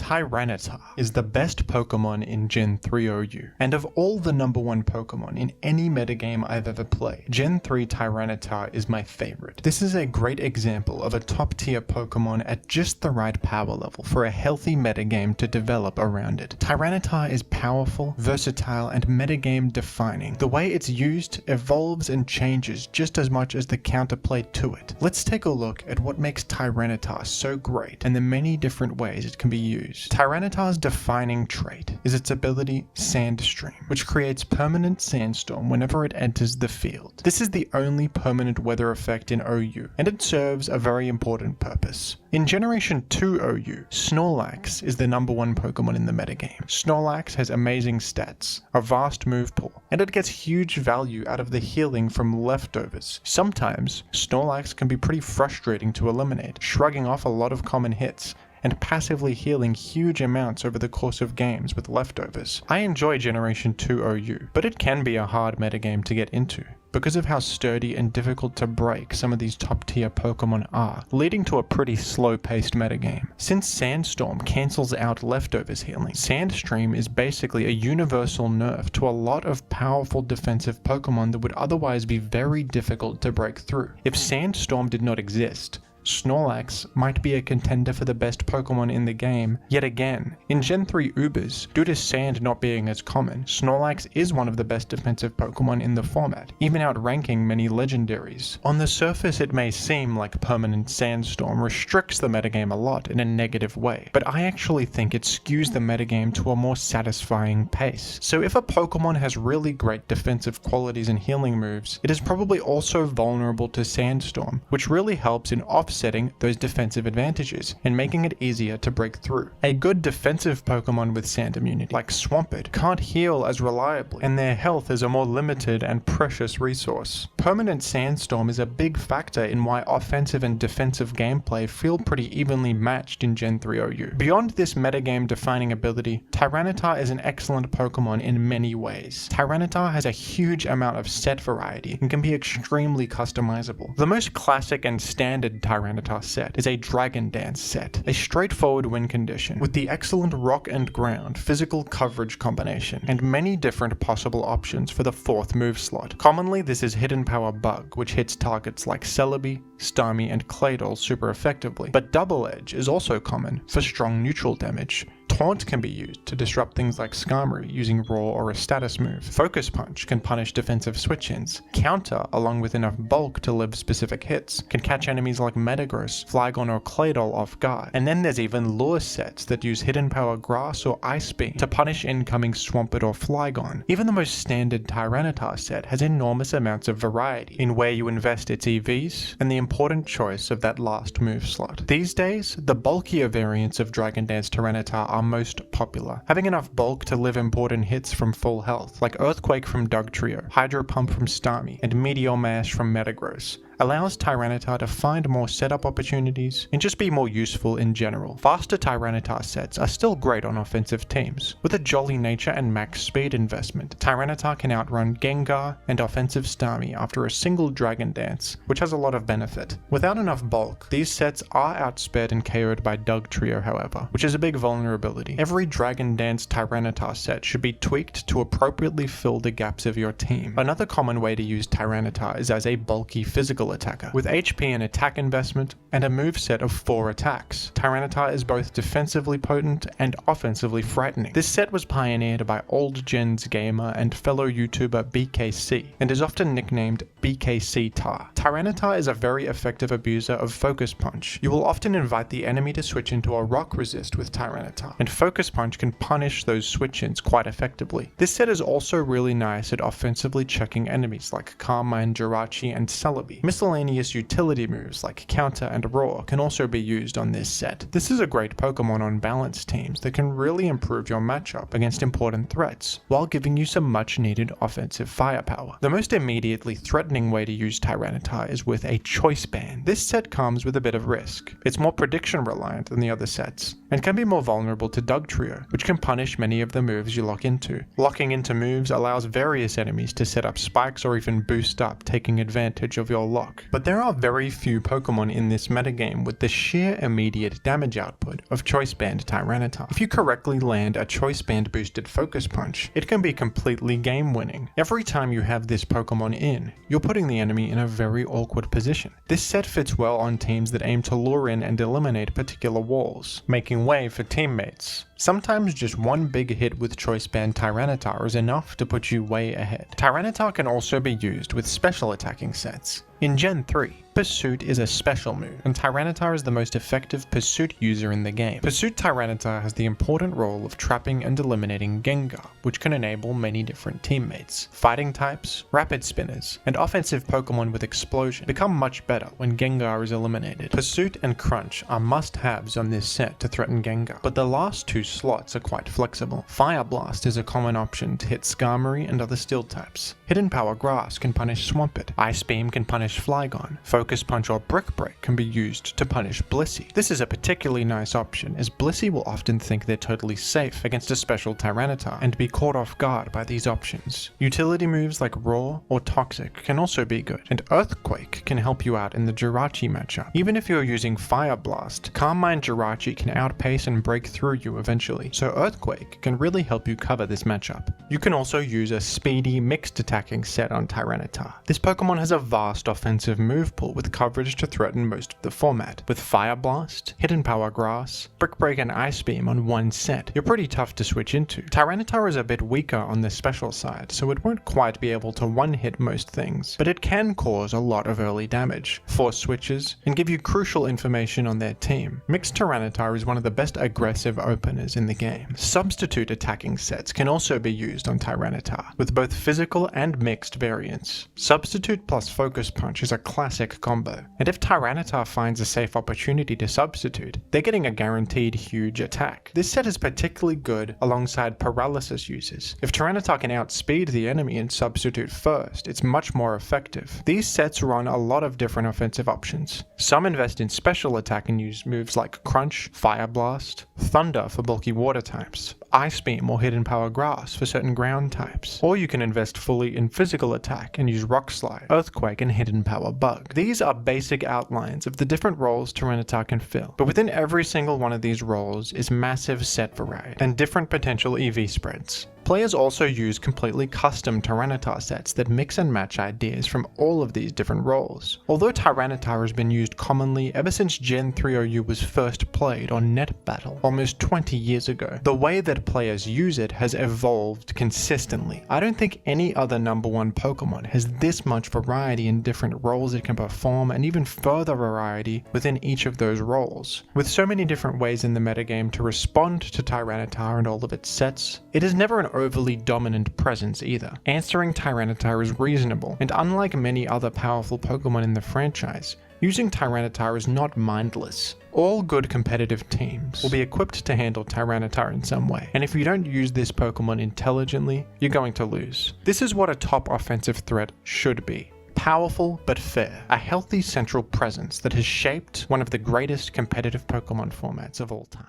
Tyranitar is the best Pokemon in Gen 3 OU, and of all the number 1 Pokemon in any metagame I've ever played, Gen 3 Tyranitar is my favorite. This is a great example of a top tier Pokemon at just the right power level for a healthy metagame to develop around it. Tyranitar is powerful, versatile, and metagame defining. The way it's used evolves and changes just as much as the counterplay to it. Let's take a look at what makes Tyranitar so great and the many different ways it can be used. Tyranitar's defining trait is its ability Sandstream, which creates permanent sandstorm whenever it enters the field. This is the only permanent weather effect in OU, and it serves a very important purpose. In Generation 2 OU, Snorlax is the number 1 Pokemon in the metagame. Snorlax has amazing stats, a vast move pool, and it gets huge value out of the healing from leftovers. Sometimes, Snorlax can be pretty frustrating to eliminate, shrugging off a lot of common hits, and passively healing huge amounts over the course of games with leftovers. I enjoy Generation 2 OU, but it can be a hard metagame to get into, because of how sturdy and difficult to break some of these top tier Pokemon are, leading to a pretty slow paced metagame. Since Sandstorm cancels out leftovers healing, Sandstream is basically a universal nerf to a lot of powerful defensive Pokemon that would otherwise be very difficult to break through. If Sandstorm did not exist, Snorlax might be a contender for the best Pokemon in the game yet again. In Gen 3 Ubers, due to sand not being as common, Snorlax is one of the best defensive Pokemon in the format, even outranking many legendaries. On the surface it may seem like permanent sandstorm restricts the metagame a lot in a negative way, but I actually think it skews the metagame to a more satisfying pace. So if a Pokemon has really great defensive qualities and healing moves, it is probably also vulnerable to sandstorm, which really helps in offsetting those defensive advantages and making it easier to break through. A good defensive Pokemon with sand immunity, like Swampert, can't heal as reliably, and their health is a more limited and precious resource. Permanent sandstorm is a big factor in why offensive and defensive gameplay feel pretty evenly matched in Gen 3 OU. Beyond this metagame defining ability, Tyranitar is an excellent Pokemon in many ways. Tyranitar has a huge amount of set variety and can be extremely customizable. The most classic and standard Tyranitar set is a Dragon Dance set, a straightforward win condition with the excellent rock and ground physical coverage combination and many different possible options for the 4th move slot. Commonly this is Hidden Power Bug, which hits targets like Celebi, Starmie, and Claydol super effectively, but Double Edge is also common for strong neutral damage. Taunt can be used to disrupt things like Skarmory using Raw or a status move. Focus Punch can punish defensive switch-ins. Counter, along with enough bulk to live specific hits, can catch enemies like Metagross, Flareon, or Claydol off guard. And then there's even lure sets that use Hidden Power Grass or Ice Beam to punish incoming Swampert or Flygon. Even the most standard Tyranitar set has enormous amounts of variety in where you invest its EVs and the important choice of that last move slot. These days, the bulkier variants of Dragon Dance Tyranitar are most popular, having enough bulk to live important hits from full health, like Earthquake from Dugtrio, Hydro Pump from Starmie, and Meteor Mash from Metagross, allows Tyranitar to find more setup opportunities and just be more useful in general. Faster Tyranitar sets are still great on offensive teams. With a jolly nature and max speed investment, Tyranitar can outrun Gengar and offensive Starmie after a single Dragon Dance, which has a lot of benefit. Without enough bulk, these sets are outsped and KO'd by Dugtrio however, which is a big vulnerability. Every Dragon Dance Tyranitar set should be tweaked to appropriately fill the gaps of your team. Another common way to use Tyranitar is as a bulky physical attacker, with HP and attack investment and a moveset of 4 attacks. Tyranitar is both defensively potent and offensively frightening. This set was pioneered by old gens gamer and fellow YouTuber BKC, and is often nicknamed BKC Tar. Tyranitar is a very effective abuser of Focus Punch. You will often invite the enemy to switch into a rock resist with Tyranitar, and Focus Punch can punish those switch-ins quite effectively. This set is also really nice at offensively checking enemies like Carmine, Jirachi, and Celebi. Miscellaneous utility moves like Counter and Roar can also be used on this set. This is a great Pokemon on balanced teams that can really improve your matchup against important threats, while giving you some much needed offensive firepower. The most immediately threatening way to use Tyranitar is with a Choice Ban. This set comes with a bit of risk. It's more prediction reliant than the other sets, and can be more vulnerable to Dugtrio, which can punish many of the moves you lock into. Locking into moves allows various enemies to set up spikes or even boost up, taking advantage of your lock. block. But there are very few Pokemon in this metagame with the sheer immediate damage output of Choice Band Tyranitar. If you correctly land a Choice Band boosted Focus Punch, it can be completely game winning. Every time you have this Pokemon in, you're putting the enemy in a very awkward position. This set fits well on teams that aim to lure in and eliminate particular walls, making way for teammates. Sometimes just one big hit with Choice Band Tyranitar is enough to put you way ahead. Tyranitar can also be used with special attacking sets. In Gen 3, Pursuit is a special move, and Tyranitar is the most effective Pursuit user in the game. Pursuit Tyranitar has the important role of trapping and eliminating Gengar, which can enable many different teammates. Fighting types, Rapid Spinners, and offensive Pokemon with Explosion become much better when Gengar is eliminated. Pursuit and Crunch are must-haves on this set to threaten Gengar, but the last two slots are quite flexible. Fire Blast is a common option to hit Skarmory and other Steel types. Hidden Power Grass can punish Swampert. Ice Beam can punish Flygon. Focus Punch or Brick Break can be used to punish Blissey. This is a particularly nice option, as Blissey will often think they're totally safe against a special Tyranitar and be caught off guard by these options. Utility moves like Roar or Toxic can also be good, and Earthquake can help you out in the Jirachi matchup. Even if you're using Fire Blast, Calm Mind Jirachi can outpace and break through you eventually, so Earthquake can really help you cover this matchup. You can also use a speedy mixed attacking set on Tyranitar. This Pokemon has a vast offensive move pool with coverage to threaten most of the format. With Fire Blast, Hidden Power Grass, Brick Break and Ice Beam on one set, you're pretty tough to switch into. Tyranitar is a bit weaker on the special side, so it won't quite be able to one-hit most things, but it can cause a lot of early damage, force switches, and give you crucial information on their team. Mixed Tyranitar is one of the best aggressive openers in the game. Substitute attacking sets can also be used on Tyranitar, with both physical and mixed variants. Substitute plus Focus Punch is a classic combo, and if Tyranitar finds a safe opportunity to substitute, they're getting a guaranteed huge attack. This set is particularly good alongside Paralysis users. If Tyranitar can outspeed the enemy and substitute first, it's much more effective. These sets run a lot of different offensive options. Some invest in special attack and use moves like Crunch, Fire Blast, Thunder for bulky water types, Ice Beam or Hidden Power Grass for certain ground types, or you can invest fully in physical attack and use Rock Slide, Earthquake and Hidden Power Bug. These are basic outlines of the different roles Tyranitar can fill, but within every single one of these roles is massive set variety and different potential EV spreads. Players also use completely custom Tyranitar sets that mix and match ideas from all of these different roles. Although Tyranitar has been used commonly ever since Gen 3OU was first played on Net Battle almost 20 years ago, the way that players use it has evolved consistently. I don't think any other number one Pokemon has this much variety in different roles it can perform, and even further variety within each of those roles. With so many different ways in the metagame to respond to Tyranitar and all of its sets, it is never an overly dominant presence either. Answering Tyranitar is reasonable, and unlike many other powerful Pokemon in the franchise, using Tyranitar is not mindless. All good competitive teams will be equipped to handle Tyranitar in some way, and if you don't use this Pokemon intelligently, you're going to lose. This is what a top offensive threat should be. Powerful but fair, a healthy central presence that has shaped one of the greatest competitive Pokemon formats of all time.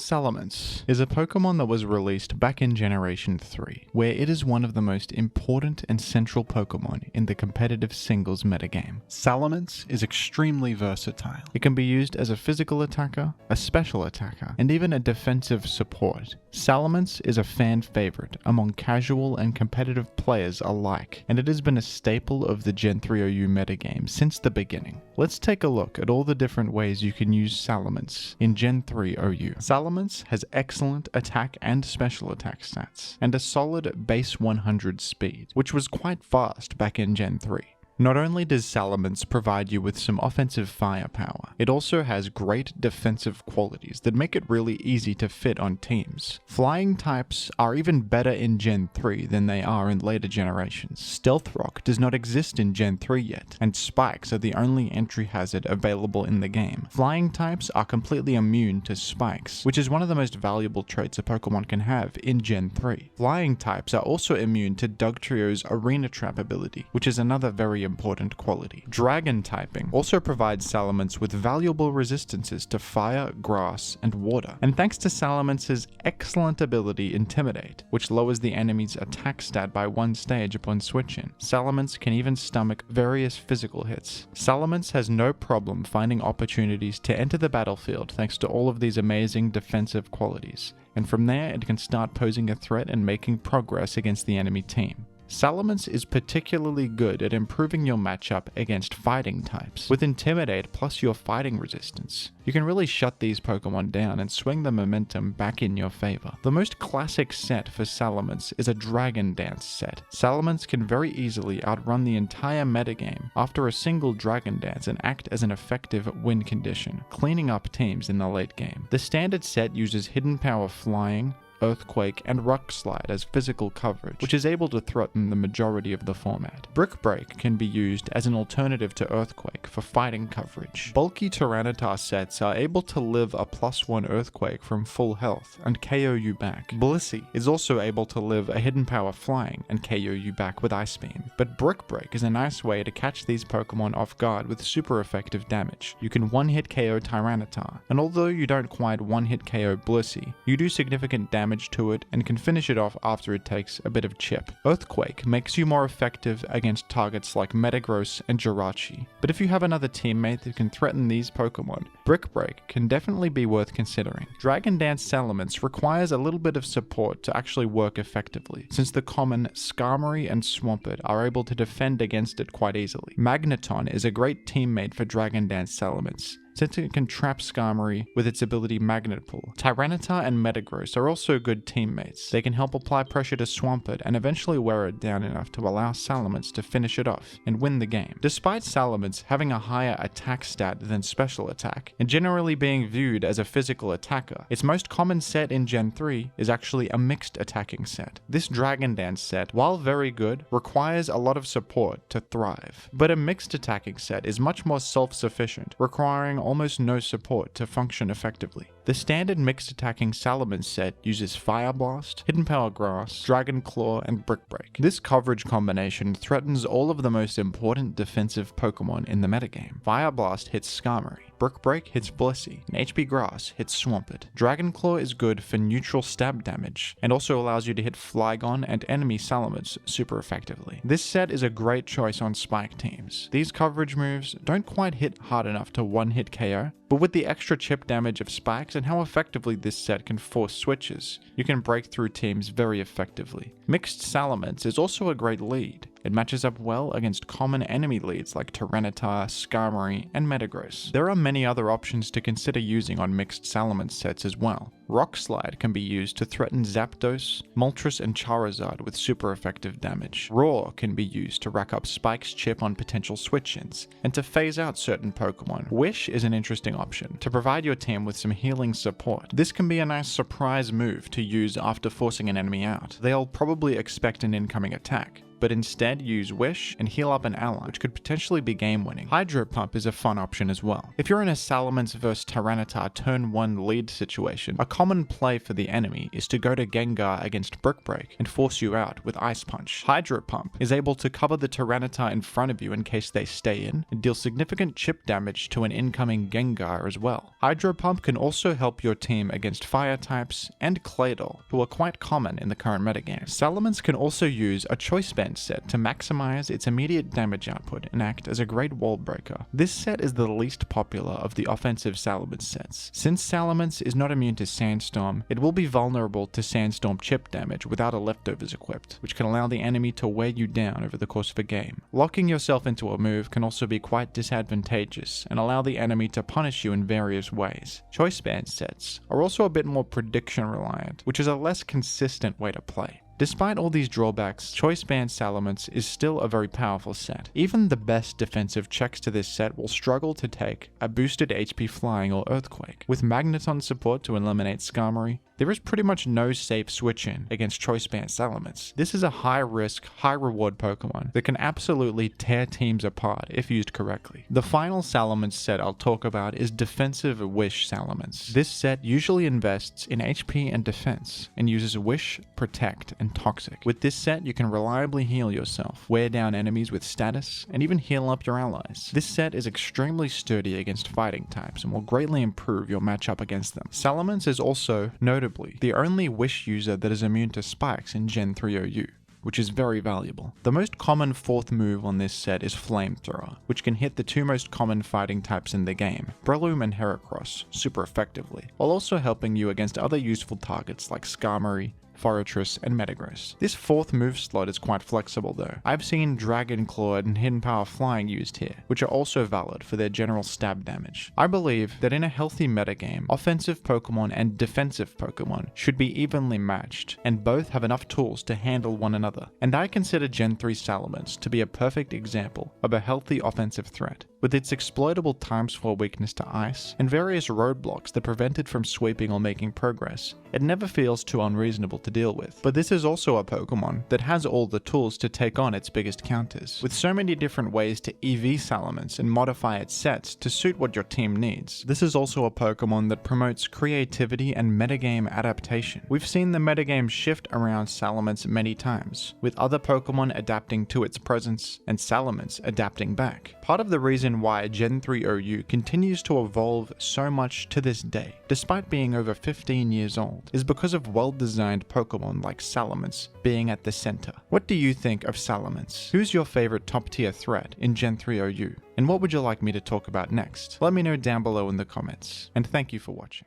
Salamence is a Pokemon that was released back in Generation 3, where it is one of the most important and central Pokemon in the competitive singles metagame. Salamence is extremely versatile. It can be used as a physical attacker, a special attacker, and even a defensive support. Salamence is a fan favorite among casual and competitive players alike, and it has been a staple of the Gen 3OU metagame since the beginning. Let's take a look at all the different ways you can use Salamence in Gen 3OU. Salamence has excellent attack and special attack stats, and a solid base 100 speed, which was quite fast back in Gen 3. Not only does Salamence provide you with some offensive firepower, it also has great defensive qualities that make it really easy to fit on teams. Flying types are even better in Gen 3 than they are in later generations. Stealth Rock does not exist in Gen 3 yet, and Spikes are the only entry hazard available in the game. Flying types are completely immune to Spikes, which is one of the most valuable traits a Pokemon can have in Gen 3. Flying types are also immune to Dugtrio's Arena Trap ability, which is another very important quality. Dragon typing also provides Salamence with valuable resistances to fire, grass, and water. And thanks to Salamence's excellent ability Intimidate, which lowers the enemy's attack stat by 1 stage upon switch-in, Salamence can even stomach various physical hits. Salamence has no problem finding opportunities to enter the battlefield thanks to all of these amazing defensive qualities, and from there it can start posing a threat and making progress against the enemy team. Salamence is particularly good at improving your matchup against fighting types. With Intimidate plus your fighting resistance, you can really shut these Pokemon down and swing the momentum back in your favor. The most classic set for Salamence is a Dragon Dance set. Salamence can very easily outrun the entire metagame after a single Dragon Dance and act as an effective win condition, cleaning up teams in the late game. The standard set uses Hidden Power Flying, Earthquake, and Rock Slide as physical coverage, which is able to threaten the majority of the format. Brick Break can be used as an alternative to Earthquake for fighting coverage. Bulky Tyranitar sets are able to live a +1 Earthquake from full health and KO you back. Blissey is also able to live a Hidden Power Flying and KO you back with Ice Beam. But Brick Break is a nice way to catch these Pokemon off guard with super effective damage. You can one-hit KO Tyranitar, and although you don't quite one-hit KO Blissey, you do significant damage to it and can finish it off after it takes a bit of chip. Earthquake makes you more effective against targets like Metagross and Jirachi, but if you have another teammate that can threaten these Pokemon, Brick Break can definitely be worth considering. Dragon Dance Salamence requires a little bit of support to actually work effectively, since the common Skarmory and Swampert are able to defend against it quite easily. Magneton is a great teammate for Dragon Dance Salamence, since it can trap Skarmory with its ability Magnet Pull. Tyranitar and Metagross are also good teammates. They can help apply pressure to Swampert and eventually wear it down enough to allow Salamence to finish it off and win the game. Despite Salamence having a higher attack stat than special attack, and generally being viewed as a physical attacker, its most common set in Gen 3 is actually a mixed attacking set. This Dragon Dance set, while very good, requires a lot of support to thrive. But a mixed attacking set is much more self-sufficient, requiring almost no support to function effectively. The standard mixed attacking Salamence set uses Fire Blast, Hidden Power Grass, Dragon Claw, and Brick Break. This coverage combination threatens all of the most important defensive Pokemon in the metagame. Fire Blast hits Skarmory, Brick Break hits Blissey, and HP Grass hits Swampert. Dragon Claw is good for neutral stab damage, and also allows you to hit Flygon and enemy Salamence super effectively. This set is a great choice on Spike teams. These coverage moves don't quite hit hard enough to one-hit KO, but with the extra chip damage of spikes and how effectively this set can force switches, you can break through teams very effectively. Mixed Salamence is also a great lead. It matches up well against common enemy leads like Tyranitar, Skarmory, and Metagross. There are many other options to consider using on mixed Salamence sets as well. Rock Slide can be used to threaten Zapdos, Moltres, and Charizard with super effective damage. Roar can be used to rack up Spike's chip on potential switch-ins, and to phase out certain Pokemon. Wish is an interesting option, to provide your team with some healing support. This can be a nice surprise move to use after forcing an enemy out. They'll probably expect an incoming attack, but instead use Wish and heal up an ally, which could potentially be game-winning. Hydro Pump is a fun option as well. If you're in a Salamence vs Tyranitar turn 1 lead situation, a common play for the enemy is to go to Gengar against Brick Break and force you out with Ice Punch. Hydro Pump is able to cover the Tyranitar in front of you in case they stay in, and deal significant chip damage to an incoming Gengar as well. Hydro Pump can also help your team against fire types and Claydol, who are quite common in the current metagame. Salamence can also use a Choice Band set to maximize its immediate damage output and act as a great wall breaker. This set is the least popular of the offensive Salamence sets. Since Salamence is not immune to Sandstorm, it will be vulnerable to Sandstorm chip damage without a Leftovers equipped, which can allow the enemy to wear you down over the course of a game. Locking yourself into a move can also be quite disadvantageous and allow the enemy to punish you in various ways. Choice Band sets are also a bit more prediction reliant, which is a less consistent way to play. Despite all these drawbacks, Choice Band Salamence is still a very powerful set. Even the best defensive checks to this set will struggle to take a boosted HP Flying or Earthquake. With Magneton support to eliminate Skarmory, There is pretty much no safe switch-in against Choice Band Salamence. This is a high-risk, high-reward Pokemon that can absolutely tear teams apart if used correctly. The final Salamence set I'll talk about is Defensive Wish Salamence. This set usually invests in HP and defense, and uses Wish, Protect, and Toxic. With this set, you can reliably heal yourself, wear down enemies with status, and even heal up your allies. This set is extremely sturdy against fighting types and will greatly improve your matchup against them. Salamence is also, notably, the only Wish user that is immune to spikes in Gen 3 OU, which is very valuable. The most common fourth move on this set is Flamethrower, which can hit the two most common fighting types in the game, Breloom and Heracross, super effectively, while also helping you against other useful targets like Skarmory, Forretress, and Metagross. This fourth move slot is quite flexible though. I've seen Dragon Claw and Hidden Power Flying used here, which are also valid for their general stab damage. I believe that in a healthy metagame, offensive Pokemon and defensive Pokemon should be evenly matched, and both have enough tools to handle one another. And I consider Gen 3 Salamence to be a perfect example of a healthy offensive threat. With its exploitable Time-Swell weakness to ice, and various roadblocks that prevent it from sweeping or making progress, it never feels too unreasonable to deal with. But this is also a Pokemon that has all the tools to take on its biggest counters. With so many different ways to EV Salamence and modify its sets to suit what your team needs, this is also a Pokemon that promotes creativity and metagame adaptation. We've seen the metagame shift around Salamence many times, with other Pokemon adapting to its presence and Salamence adapting back. Part of the reason why Gen 3 OU continues to evolve so much to this day, despite being over 15 years old, is because of well-designed Pokemon like Salamence being at the center. What do you think of Salamence? Who's your favorite top-tier threat in Gen 3 OU? And what would you like me to talk about next? Let me know down below in the comments, and thank you for watching.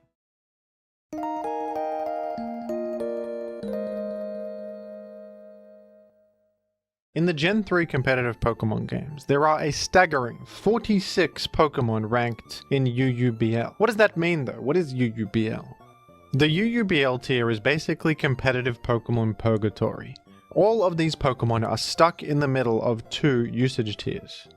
In the Gen 3 competitive Pokemon games, there are a staggering 46 Pokemon ranked in UUBL. What does that mean though? What is UUBL? The UUBL tier is basically competitive Pokemon purgatory. All of these Pokemon are stuck in the middle of two usage tiers.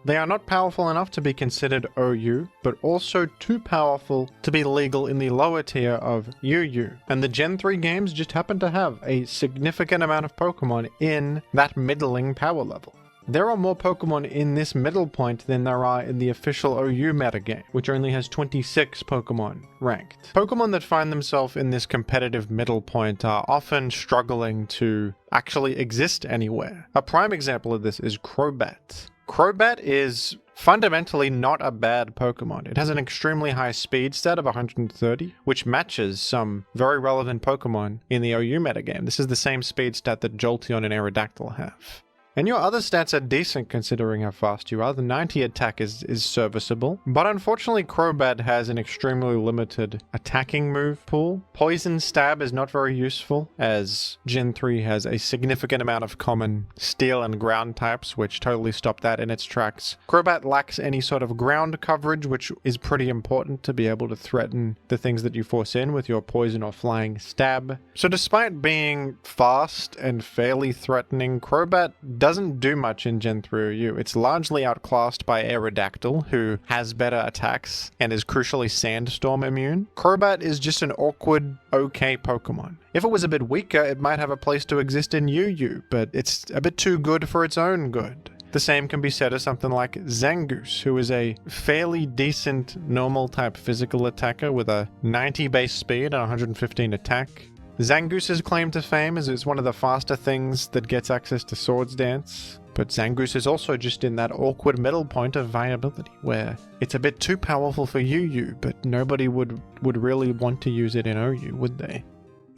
They are not powerful enough to be considered OU, but also too powerful to be legal in the lower tier of UU. And the Gen 3 games just happen to have a significant amount of Pokemon in that middling power level. There are more Pokemon in this middle point than there are in the official OU metagame, which only has 26 Pokemon ranked. Pokemon that find themselves in this competitive middle point are often struggling to actually exist anywhere. A prime example of this is Crobat. Crobat is fundamentally not a bad Pokemon. It has an extremely high speed stat of 130, which matches some very relevant Pokemon in the OU metagame. This is the same speed stat that Jolteon and Aerodactyl have. And your other stats are decent considering how fast you are. The 90 attack is serviceable, but unfortunately Crobat has an extremely limited attacking move pool. Poison Stab is not very useful, as Gen 3 has a significant amount of common steel and ground types, which totally stop that in its tracks. Crobat lacks any sort of ground coverage, which is pretty important to be able to threaten the things that you force in with your poison or flying stab. So despite being fast and fairly threatening, Crobat doesn't do much in Gen 3 OU. It's largely outclassed by Aerodactyl, who has better attacks and is crucially Sandstorm immune. Crobat is just an awkward, okay Pokemon. If it was a bit weaker, it might have a place to exist in UU, but it's a bit too good for its own good. The same can be said of something like Zangoose, who is a fairly decent normal type physical attacker with a 90 base speed and 115 attack. Zangoose's claim to fame is it's one of the faster things that gets access to Swords Dance, but Zangoose is also just in that awkward middle point of viability, where it's a bit too powerful for UU, but nobody would really want to use it in OU, would they?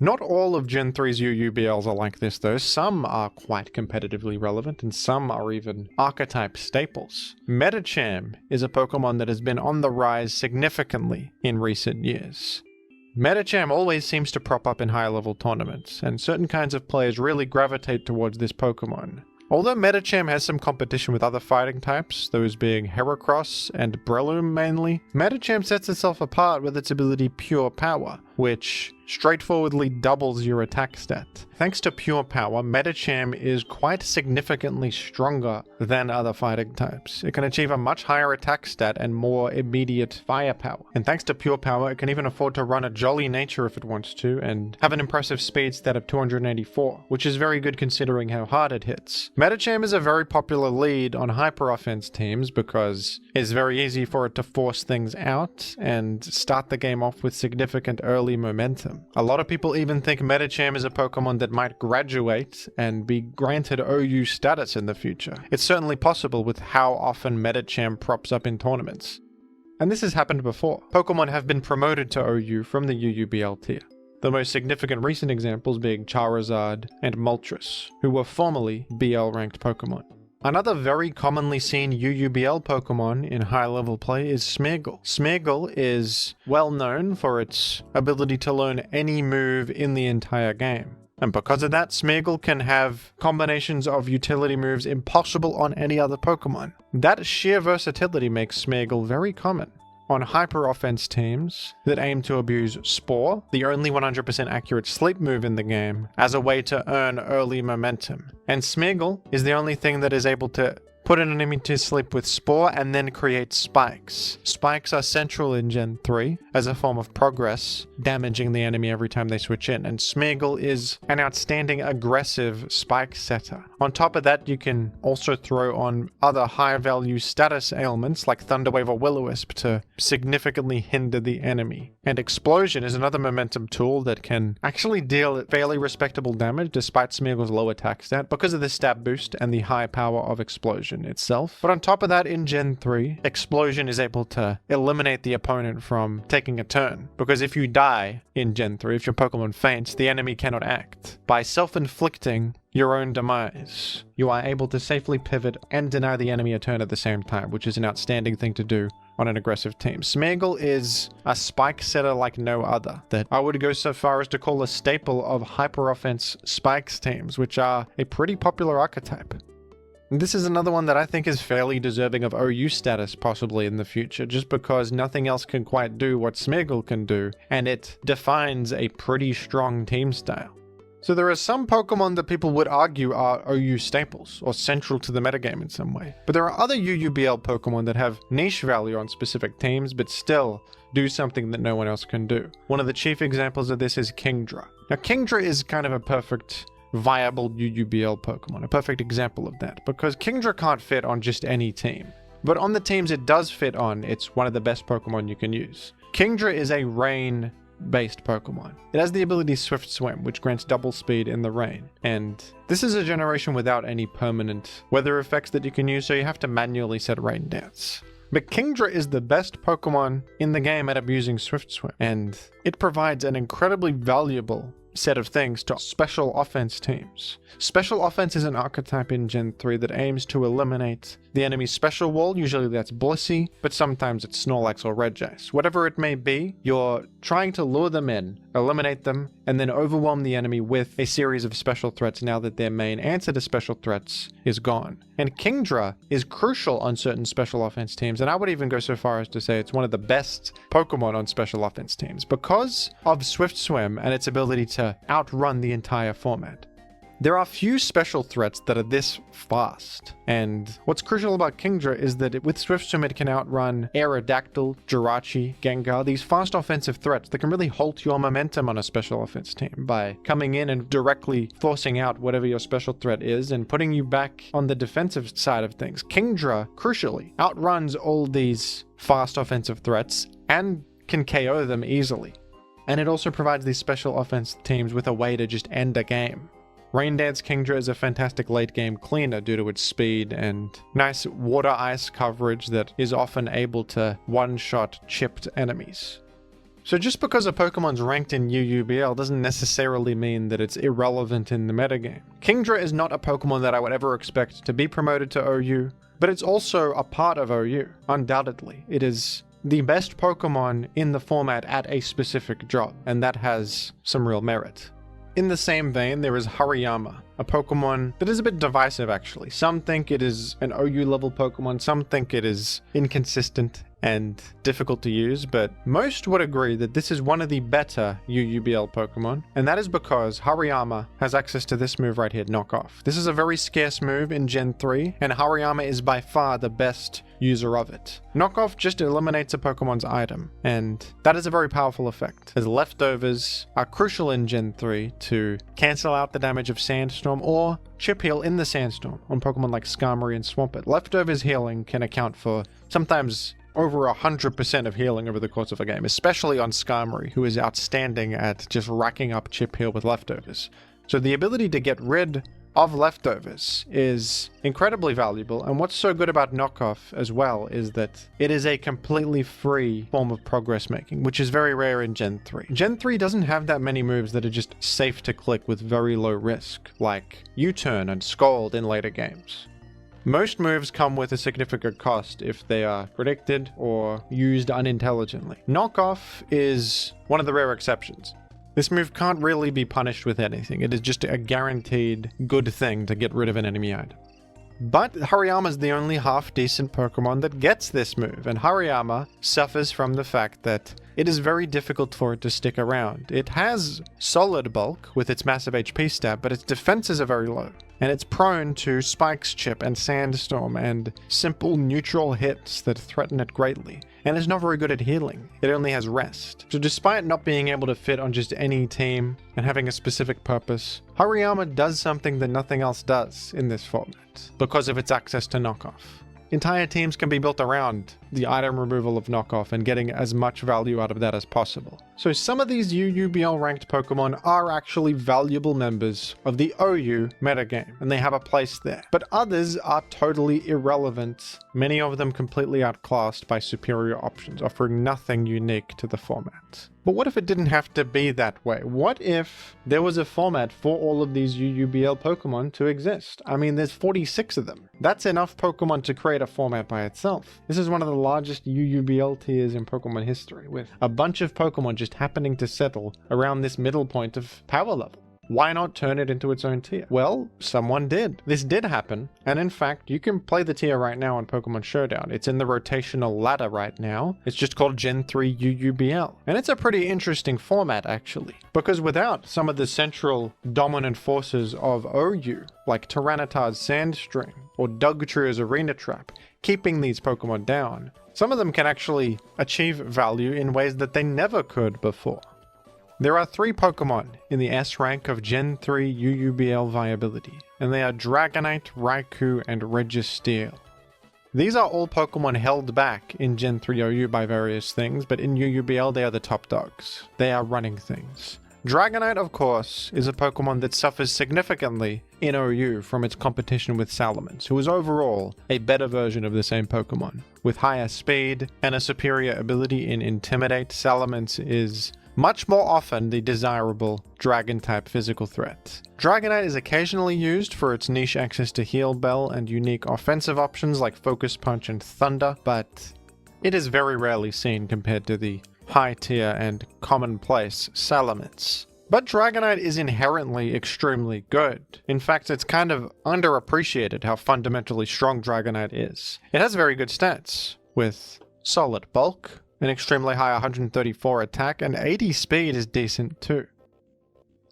Not all of Gen 3's UUBLs are like this though. Some are quite competitively relevant, and some are even archetype staples. Medicham is a Pokemon that has been on the rise significantly in recent years. Medicham always seems to prop up in high-level tournaments, and certain kinds of players really gravitate towards this Pokemon. Although Medicham has some competition with other fighting types, those being Heracross and Breloom mainly, Medicham sets itself apart with its ability Pure Power, which straightforwardly doubles your attack stat. Thanks to Pure Power, Medicham is quite significantly stronger than other fighting types. It can achieve a much higher attack stat and more immediate firepower. And thanks to Pure Power, it can even afford to run a jolly nature if it wants to, and have an impressive speed stat of 284, which is very good considering how hard it hits. Medicham is a very popular lead on hyper offense teams because it's very easy for it to force things out and start the game off with significant early momentum. A lot of people even think Medicham is a Pokemon that might graduate and be granted OU status in the future. It's certainly possible with how often Medicham props up in tournaments. And this has happened before. Pokemon have been promoted to OU from the UUBL tier. The most significant recent examples being Charizard and Moltres, who were formerly BL ranked Pokemon. Another very commonly seen UUBL Pokemon in high-level play is Smeargle. Smeargle is well known for its ability to learn any move in the entire game. And because of that, Smeargle can have combinations of utility moves impossible on any other Pokemon. That sheer versatility makes Smeargle very common on hyper offense teams that aim to abuse Spore, the only 100% accurate sleep move in the game, as a way to earn early momentum. And Smeargle is the only thing that is able to put an enemy to sleep with Spore and then create spikes. Spikes are central in Gen 3 as a form of progress, damaging the enemy every time they switch in, and Smeargle is an outstanding aggressive spike setter. On top of that, you can also throw on other high value status ailments like Thunderwave or Will-O-Wisp to significantly hinder the enemy. And Explosion is another momentum tool that can actually deal fairly respectable damage despite Smeargle's low attack stat because of the stab boost and the high power of Explosion itself. But on top of that, in Gen 3, Explosion is able to eliminate the opponent from taking a turn. Because if you die in Gen 3, if your Pokemon faints, the enemy cannot act. By self-inflicting your own demise, you are able to safely pivot and deny the enemy a turn at the same time, which is an outstanding thing to do on an aggressive team. Smeargle is a spike setter like no other, that I would go so far as to call a staple of hyper offense spikes teams, which are a pretty popular archetype. This is another one that I think is fairly deserving of OU status possibly in the future, just because nothing else can quite do what Smeargle can do, and it defines a pretty strong team style. So there are some Pokemon that people would argue are OU staples, or central to the metagame in some way. But there are other UUBL Pokemon that have niche value on specific teams, but still do something that no one else can do. One of the chief examples of this is Kingdra. Now Kingdra is kind of a perfect viable UUBL Pokemon, a perfect example of that, because Kingdra can't fit on just any team. But on the teams it does fit on, it's one of the best Pokemon you can use. Kingdra is a rain based Pokemon. It has the ability Swift Swim, which grants double speed in the rain, and this is a generation without any permanent weather effects that you can use, so you have to manually set rain dance. But Kingdra is the best Pokemon in the game at abusing Swift Swim, and it provides an incredibly valuable set of things to special offense teams. Special offense is an archetype in Gen 3 that aims to eliminate the enemy's special wall. Usually that's Blissey, but sometimes it's Snorlax or Regice. Whatever it may be, you're trying to lure them in, eliminate them, and then overwhelm the enemy with a series of special threats now that their main answer to special threats is gone. And Kingdra is crucial on certain special offense teams, and I would even go so far as to say it's one of the best Pokemon on special offense teams because of Swift Swim and its ability to outrun the entire format. There are few special threats that are this fast, and what's crucial about Kingdra is that with Swift Swim it can outrun Aerodactyl, Jirachi, Gengar, these fast offensive threats that can really halt your momentum on a special offense team by coming in and directly forcing out whatever your special threat is and putting you back on the defensive side of things. Kingdra, crucially, outruns all these fast offensive threats and can KO them easily. And it also provides these special offense teams with a way to just end a game. Rain Dance Kingdra is a fantastic late game cleaner due to its speed and nice water ice coverage that is often able to one-shot chipped enemies. So just because a Pokemon's ranked in UUBL doesn't necessarily mean that it's irrelevant in the metagame. Kingdra is not a Pokemon that I would ever expect to be promoted to OU, but it's also a part of OU, undoubtedly. It is the best Pokemon in the format at a specific job, and that has some real merit. In the same vein, there is Hariyama, a Pokemon that is a bit divisive actually. Some think it is an OU level Pokemon, some think it is inconsistent. and difficult to use, but most would agree that this is one of the better UUBL Pokemon, and that is because Hariyama has access to this move right here, Knock Off. This is a very scarce move in Gen 3, and Hariyama is by far the best user of it. Knock Off just eliminates a Pokemon's item, and that is a very powerful effect, as leftovers are crucial in Gen 3 to cancel out the damage of Sandstorm or chip heal in the Sandstorm on Pokemon like Skarmory and Swampert. Leftovers healing can account for sometimes over 100% of healing over the course of a game, especially on Skarmory, who is outstanding at just racking up chip heal with leftovers. So the ability to get rid of leftovers is incredibly valuable, and what's so good about Knockoff as well is that it is a completely free form of progress making, which is very rare in Gen 3. Gen 3 doesn't have that many moves that are just safe to click with very low risk, like U-Turn and Scald in later games. Most moves come with a significant cost if they are predicted or used unintelligently. Knockoff is one of the rare exceptions. This move can't really be punished with anything. It is just a guaranteed good thing to get rid of an enemy item. But Hariyama is the only half-decent Pokemon that gets this move, and Hariyama suffers from the fact that it is very difficult for it to stick around. It has solid bulk with its massive HP stat, but its defenses are very low, and it's prone to Spike's Chip and Sandstorm and simple neutral hits that threaten it greatly, and is not very good at healing. It only has rest. So despite not being able to fit on just any team and having a specific purpose, Hariyama does something that nothing else does in this format because of its access to Knockoff. Entire teams can be built around the item removal of Knockoff and getting as much value out of that as possible. So some of these UUBL ranked Pokemon are actually valuable members of the OU metagame, and they have a place there. But others are totally irrelevant, many of them completely outclassed by superior options, offering nothing unique to the format. But what if it didn't have to be that way? What if there was a format for all of these UUBL Pokemon to exist? I mean, there's 46 of them. That's enough Pokemon to create a format by itself. This is one of the largest UUBL tiers in Pokemon history, with a bunch of Pokemon just happening to settle around this middle point of power level. Why not turn it into its own tier? Well, someone did. This did happen, and in fact, you can play the tier right now on Pokemon Showdown. It's in the rotational ladder right now. It's just called Gen 3 UUBL. And it's a pretty interesting format, actually, because without some of the central dominant forces of OU, like Tyranitar's Sandstring or Dugtrio's Arena Trap, keeping these Pokemon down, some of them can actually achieve value in ways that they never could before. There are 3 Pokemon in the S rank of Gen 3 UUBL viability, and they are Dragonite, Raikou, and Regice. These are all Pokemon held back in Gen 3 OU by various things, but in UUBL they are the top dogs. They are running things. Dragonite, of course, is a Pokemon that suffers significantly in OU from its competition with Salamence, who is overall a better version of the same Pokemon. With higher speed and a superior ability in Intimidate, Salamence is much more often the desirable Dragon-type physical threat. Dragonite is occasionally used for its niche access to Heal Bell and unique offensive options like Focus Punch and Thunder, but it is very rarely seen compared to the high-tier and commonplace Salamence. But Dragonite is inherently extremely good. In fact, it's kind of underappreciated how fundamentally strong Dragonite is. It has very good stats, with solid bulk, an extremely high 134 attack, and 80 speed is decent too.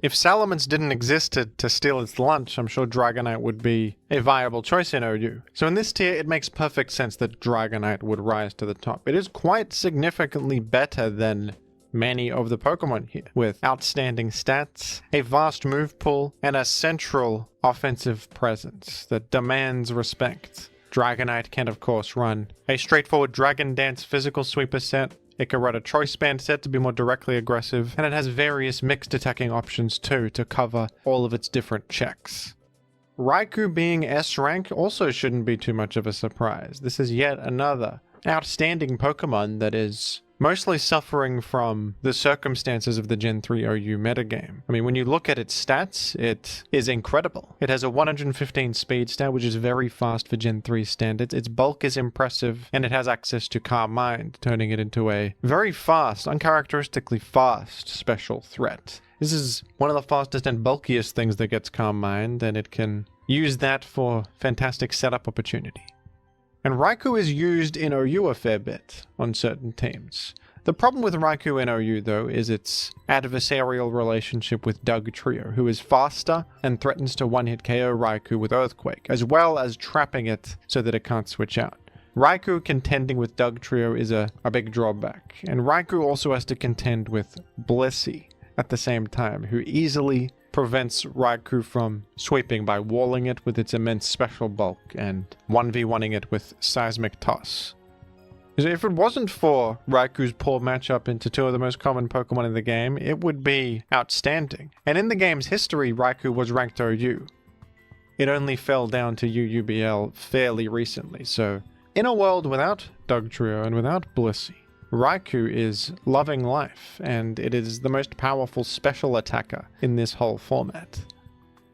If Salamence didn't exist to steal its lunch, I'm sure Dragonite would be a viable choice in OU. So in this tier, it makes perfect sense that Dragonite would rise to the top. It is quite significantly better than many of the Pokemon here, with outstanding stats, a vast move pool, and a central offensive presence that demands respect. Dragonite can of course run a straightforward Dragon Dance physical sweeper set. It can run a Choice Band set to be more directly aggressive, and it has various mixed attacking options too to cover all of its different checks. Raikou being S rank also shouldn't be too much of a surprise. This is yet another outstanding Pokemon that is mostly suffering from the circumstances of the Gen 3 OU metagame. I mean, when you look at its stats, it is incredible. It has a 115 speed stat, which is very fast for Gen 3 standards. Its bulk is impressive, and it has access to Calm Mind, turning it into a very fast, uncharacteristically fast special threat. This is one of the fastest and bulkiest things that gets Calm Mind, and it can use that for fantastic setup opportunity. And Raikou is used in OU a fair bit on certain teams. The problem with Raikou in OU though is its adversarial relationship with Dugtrio, who is faster and threatens to one-hit KO Raikou with Earthquake, as well as trapping it so that it can't switch out. Raikou contending with Dugtrio is a big drawback, and Raikou also has to contend with Blissey at the same time, who easily prevents Raikou from sweeping by walling it with its immense special bulk and 1v1ing it with Seismic Toss. If it wasn't for Raikou's poor matchup into two of the most common Pokemon in the game, it would be outstanding. And in the game's history, Raikou was ranked OU. It only fell down to UUBL fairly recently, so in a world without Dugtrio and without Blissey, Raikou is loving life, and it is the most powerful special attacker in this whole format.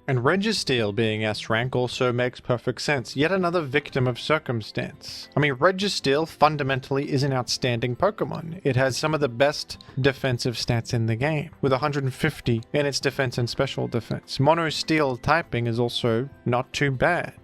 And Registeel being S-rank also makes perfect sense, yet another victim of circumstance. I mean, Registeel fundamentally is an outstanding Pokemon. It has some of the best defensive stats in the game, with 150 in its defense and special defense. Mono Steel typing is also not too bad.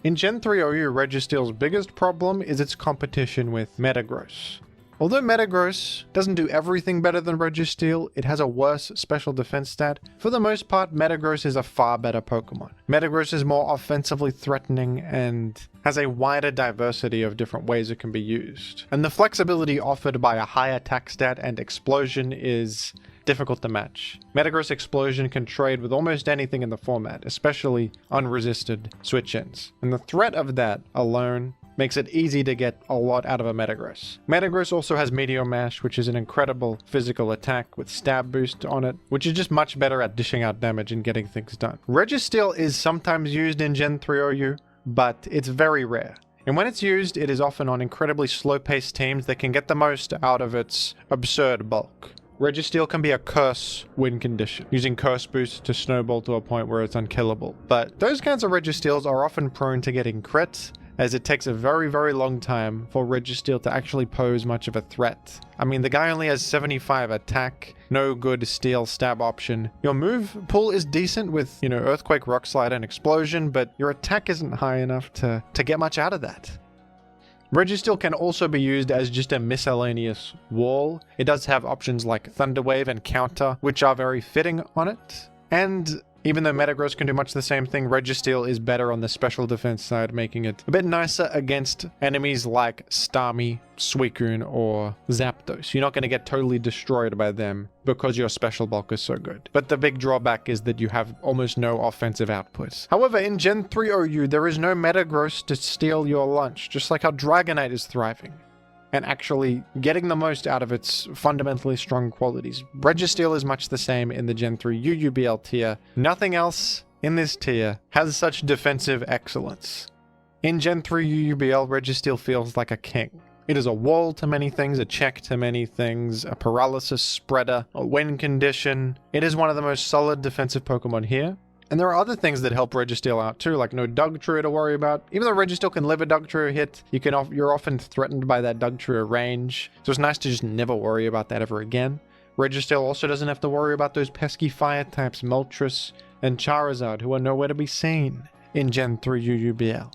In Gen 3 OU, Registeel's biggest problem is its competition with Metagross. Although Metagross doesn't do everything better than Registeel, it has a worse special defense stat. For the most part, Metagross is a far better Pokemon. Metagross is more offensively threatening and has a wider diversity of different ways it can be used. And the flexibility offered by a high attack stat and Explosion is difficult to match. Metagross Explosion can trade with almost anything in the format, especially unresisted switch-ins. And the threat of that alone makes it easy to get a lot out of a Metagross. Metagross also has Meteor Mash, which is an incredible physical attack with stab boost on it, which is just much better at dishing out damage and getting things done. Registeel is sometimes used in Gen 3 OU, but it's very rare. And when it's used, it is often on incredibly slow-paced teams that can get the most out of its absurd bulk. Registeel can be a curse win condition, using curse boost to snowball to a point where it's unkillable. But those kinds of Registeels are often prone to getting crits, as it takes a very, very long time for Registeel to actually pose much of a threat. I mean, the guy only has 75 attack, no good steel stab option. Your move pool is decent with, Earthquake, Rock Slide, and Explosion, but your attack isn't high enough to get much out of that. Registeel can also be used as just a miscellaneous wall. It does have options like Thunder Wave and Counter, which are very fitting on it. And even though Metagross can do much the same thing, Registeel is better on the special defense side, making it a bit nicer against enemies like Starmie, Suicune, or Zapdos. You're not going to get totally destroyed by them because your special bulk is so good. But the big drawback is that you have almost no offensive output. However, in Gen 3 OU, there is no Metagross to steal your lunch, just like how Dragonite is thriving and actually getting the most out of its fundamentally strong qualities. Registeel is much the same in the Gen 3 UUBL tier. Nothing else in this tier has such defensive excellence. In Gen 3 UUBL, Registeel feels like a king. It is a wall to many things, a check to many things, a paralysis spreader, a win condition. It is one of the most solid defensive Pokemon here. And there are other things that help Registeel out too, like no Dugtrio to worry about. Even though Registeel can live a Dugtrio hit, you're often threatened by that Dugtrio range. So it's nice to just never worry about that ever again. Registeel also doesn't have to worry about those pesky fire types, Moltres and Charizard, who are nowhere to be seen in Gen 3 UUBL.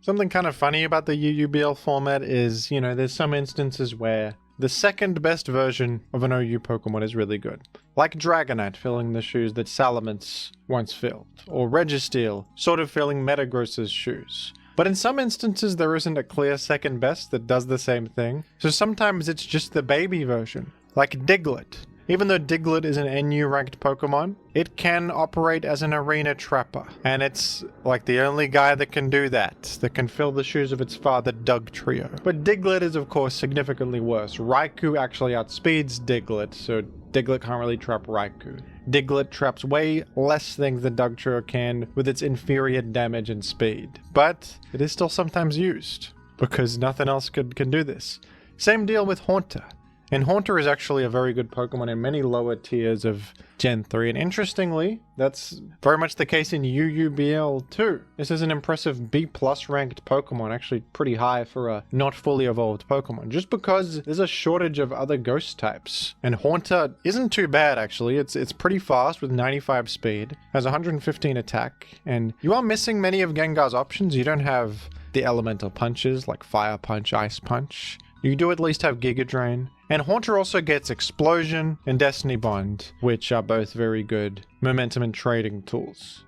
Something kind of funny about the UUBL format is, there's some instances where the second best version of an OU Pokemon is really good. Like Dragonite filling the shoes that Salamence once filled, or Registeel sort of filling Metagross's shoes. But in some instances there isn't a clear second best that does the same thing, so sometimes it's just the baby version, like Diglett. Even though Diglett is an NU ranked Pokemon, it can operate as an arena trapper, and it's like the only guy that can do that can fill the shoes of its father Dugtrio. But Diglett is of course significantly worse. Raikou actually outspeeds Diglett, so Diglett can't really trap Raikou. Diglett traps way less things than Dugtrio can with its inferior damage and speed, but it is still sometimes used, because nothing else can do this. Same deal with Haunter. And Haunter is actually a very good Pokemon in many lower tiers of Gen 3, and interestingly, that's very much the case in UUBL too. This is an impressive B+ ranked Pokemon, actually pretty high for a not fully evolved Pokemon, just because there's a shortage of other ghost types. And Haunter isn't too bad actually, it's pretty fast with 95 speed, has 115 attack, and you are missing many of Gengar's options. You don't have the elemental punches like Fire Punch, Ice Punch. You do at least have Giga Drain. And Haunter also gets Explosion and Destiny Bond, which are both very good momentum and trading tools.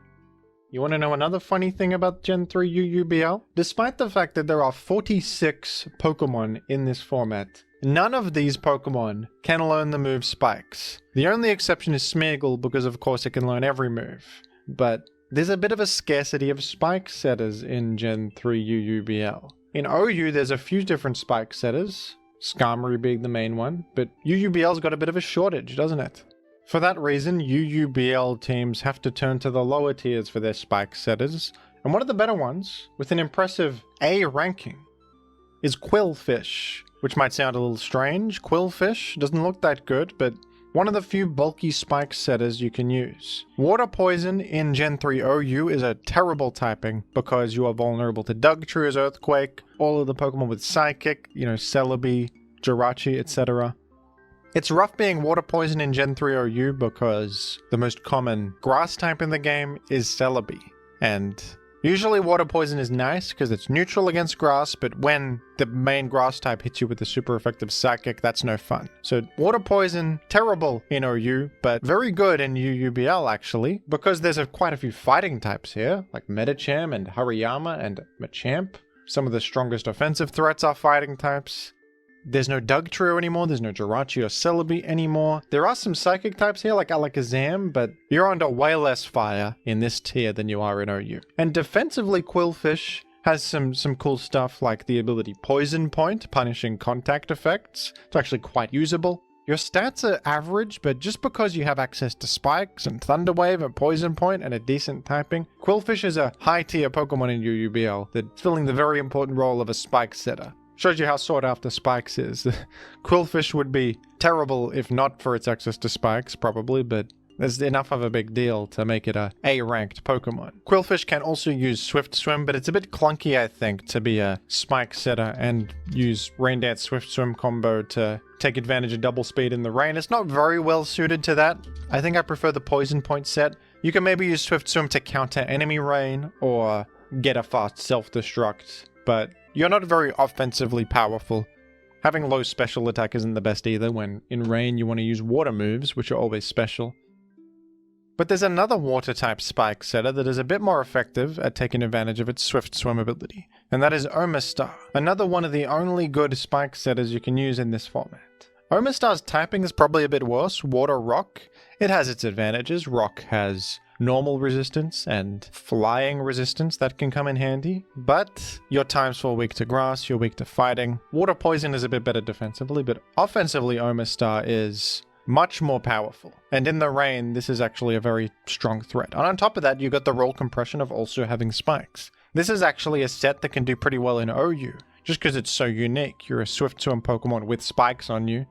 You want to know another funny thing about Gen 3 UUBL? Despite the fact that there are 46 Pokemon in this format, none of these Pokemon can learn the move Spikes. The only exception is Smeargle because of course it can learn every move. But there's a bit of a scarcity of Spike setters in Gen 3 UUBL. In OU there's a few different Spike setters, Skarmory being the main one, but UUBL's got a bit of a shortage, doesn't it? For that reason, UUBL teams have to turn to the lower tiers for their Spike setters, and one of the better ones, with an impressive A ranking, is Qwilfish, which might sound a little strange. Qwilfish doesn't look that good, but one of the few bulky Spike setters you can use. Water Poison in Gen 3 OU is a terrible typing because you are vulnerable to Dugtrio, Earthquake, all of the Pokemon with Psychic, Celebi, Jirachi, etc. It's rough being Water Poison in Gen 3 OU because the most common grass type in the game is Celebi. And usually Water Poison is nice because it's neutral against grass, but when the main grass type hits you with a super effective Psychic, that's no fun. So Water Poison, terrible in OU, but very good in UUBL actually, because there's quite a few fighting types here, like Medicham and Hariyama and Machamp. Some of the strongest offensive threats are fighting types. There's no Dugtrio anymore, there's no Jirachi or Celebi anymore. There are some Psychic types here like Alakazam, but you're under way less fire in this tier than you are in OU. And defensively, Qwilfish has some cool stuff like the ability Poison Point, punishing contact effects. It's actually quite usable. Your stats are average, but just because you have access to Spikes and Thunder Wave and Poison Point and a decent typing, Qwilfish is a high tier Pokemon in UUBL that's filling the very important role of a Spike setter. Shows you how sought after Spikes is. Qwilfish would be terrible if not for its access to Spikes, probably, but there's enough of a big deal to make it a A-ranked Pokemon. Qwilfish can also use Swift Swim, but it's a bit clunky, I think, to be a Spike setter and use Rain Dance Swift Swim combo to take advantage of double speed in the rain. It's not very well suited to that. I think I prefer the Poison Point set. You can maybe use Swift Swim to counter enemy rain or get a fast self-destruct, but you're not very offensively powerful. Having low special attack isn't the best either when in rain you want to use water moves, which are always special. But there's another water type Spike setter that is a bit more effective at taking advantage of its Swift Swim ability, and that is Omastar, another one of the only good Spike setters you can use in this format. Omastar's typing is probably a bit worse, Water Rock. It has its advantages. Rock has normal resistance and flying resistance that can come in handy, but your types are weak to grass, you're weak to fighting. Water Poison is a bit better defensively, but offensively Omastar is much more powerful. And in the rain, this is actually a very strong threat. And on top of that, you got the roll compression of also having Spikes. This is actually a set that can do pretty well in OU, just because it's so unique. You're a Swift Swim Pokemon with Spikes on you.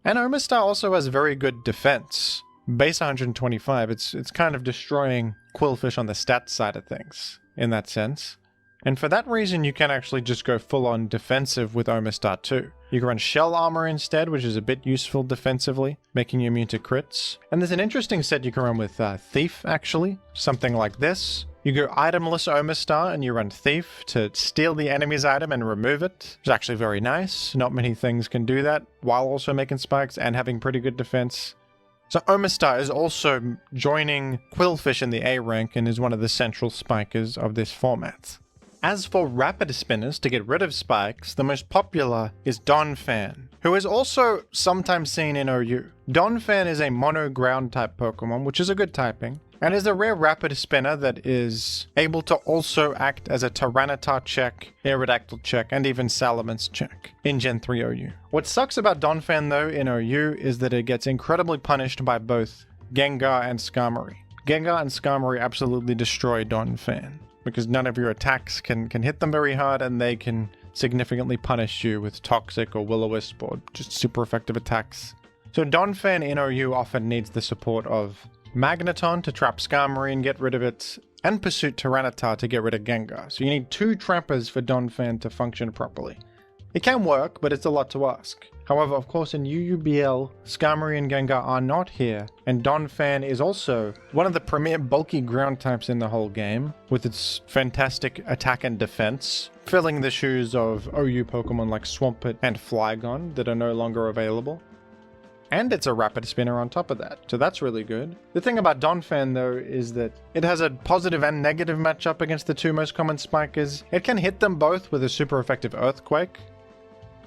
And Omastar also has very good defense. Base 125, it's kind of destroying Qwilfish on the stats side of things, in that sense. And for that reason, you can actually just go full-on defensive with Omastar too. You can run Shell Armor instead, which is a bit useful defensively, making you immune to crits. And there's an interesting set you can run with Thief, actually. Something like this. You go itemless Omastar and you run Thief to steal the enemy's item and remove it. It's actually very nice. Not many things can do that, while also making Spikes and having pretty good defense. So Omastar is also joining Qwilfish in the A rank and is one of the central spikers of this format. As for rapid spinners to get rid of Spikes, the most popular is Donphan, who is also sometimes seen in OU. Donphan is a mono ground type Pokemon, which is a good typing, and is a rare rapid spinner that is able to also act as a Tyranitar check, Aerodactyl check, and even Salamence check in Gen 3 OU. What sucks about Donphan though in OU is that it gets incredibly punished by both Gengar and Skarmory. Gengar and Skarmory absolutely destroy Donphan, because none of your attacks can hit them very hard, and they can significantly punish you with Toxic or Will-O-Wisp or just super effective attacks. So Donphan in OU often needs the support of Magneton to trap Skarmory and get rid of it, and Pursuit Tyranitar to get rid of Gengar. So you need two trappers for Donphan to function properly. It can work, but it's a lot to ask. However, of course, in UUBL, Skarmory and Gengar are not here, and Donphan is also one of the premier bulky ground types in the whole game, with its fantastic attack and defense, filling the shoes of OU Pokemon like Swampert and Flygon that are no longer available. And it's a rapid spinner on top of that, so that's really good. The thing about Donphan though is that it has a positive and negative matchup against the two most common spikers. It can hit them both with a super effective Earthquake,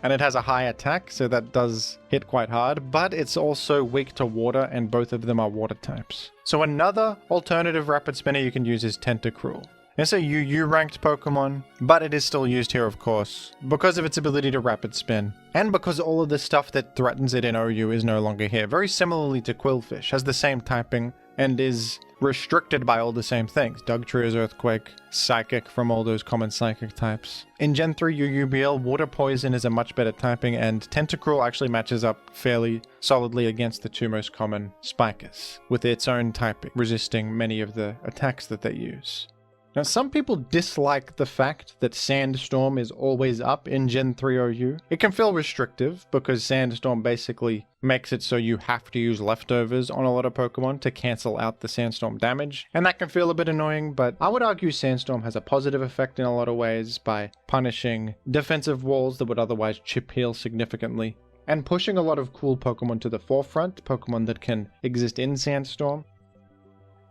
and it has a high attack, so that does hit quite hard, but it's also weak to water, and both of them are water types. So another alternative rapid spinner you can use is Tentacruel. It's a UU ranked Pokemon, but it is still used here of course, because of its ability to rapid spin, and because all of the stuff that threatens it in OU is no longer here. Very similarly to Quillfish, has the same typing, and is restricted by all the same things. Dugtree Earthquake, Psychic from all those common Psychic types. In Gen 3 UUBL, Water Poison is a much better typing, and Tentacruel actually matches up fairly solidly against the two most common Spikers, with its own typing, resisting many of the attacks that they use. Now, some people dislike the fact that Sandstorm is always up in Gen 3 OU. It can feel restrictive because Sandstorm basically makes it so you have to use leftovers on a lot of Pokemon to cancel out the Sandstorm damage, and that can feel a bit annoying, but I would argue Sandstorm has a positive effect in a lot of ways by punishing defensive walls that would otherwise chip heal significantly, and pushing a lot of cool Pokemon to the forefront, Pokemon that can exist in Sandstorm.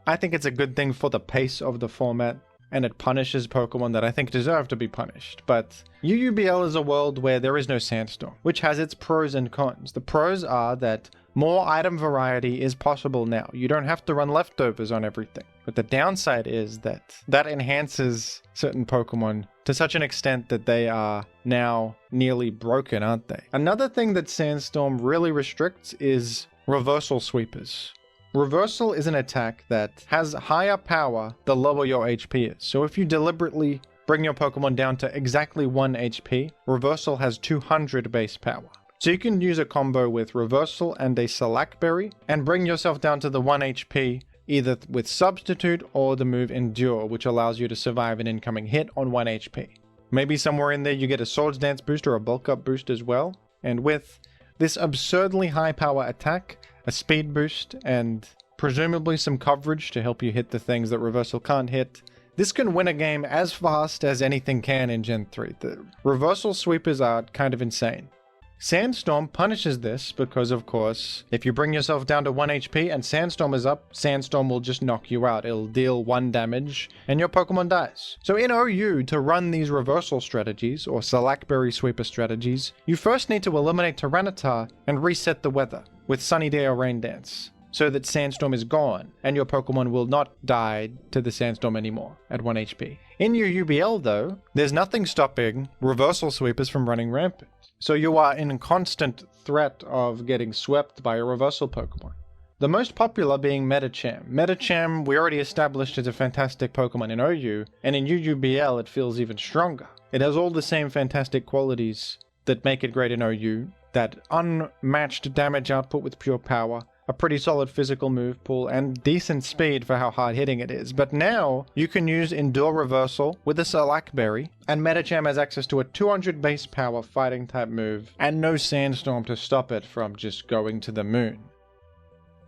I think it's a good thing for the pace of the format, and it punishes Pokemon that I think deserve to be punished. But UUBL is a world where there is no Sandstorm, which has its pros and cons. The pros are that more item variety is possible now. You don't have to run leftovers on everything. But the downside is that that enhances certain Pokemon to such an extent that they are now nearly broken, aren't they? Another thing that Sandstorm really restricts is reversal sweepers. Reversal is an attack that has higher power the lower your HP is. So if you deliberately bring your Pokemon down to exactly 1 HP, Reversal has 200 base power. So you can use a combo with Reversal and a Salackberry and bring yourself down to the 1 HP either with Substitute or the move Endure, which allows you to survive an incoming hit on 1 HP. Maybe somewhere in there you get a Swords Dance boost or a Bulk Up boost as well. And with this absurdly high power attack, a speed boost, and presumably some coverage to help you hit the things that Reversal can't hit, this can win a game as fast as anything can in Gen 3. The Reversal sweepers are kind of insane. Sandstorm punishes this because, of course, if you bring yourself down to 1 HP and Sandstorm is up, Sandstorm will just knock you out. It'll deal 1 damage and your Pokemon dies. So in OU, to run these reversal strategies, or Salackberry sweeper strategies, you first need to eliminate Tyranitar and reset the weather with Sunny Day or Rain Dance, so that Sandstorm is gone and your Pokemon will not die to the Sandstorm anymore at 1 HP. In your UBL though, there's nothing stopping reversal sweepers from running rampant. So you are in constant threat of getting swept by a reversal Pokemon. The most popular being Medicham. Medicham, we already established, is a fantastic Pokemon in OU, and in UUBL it feels even stronger. It has all the same fantastic qualities that make it great in OU, that unmatched damage output with pure power, a pretty solid physical move pool, and decent speed for how hard hitting it is. But now you can use Endure Reversal with a Salackberry, and Medicham has access to a 200 base power fighting type move, and no Sandstorm to stop it from just going to the moon.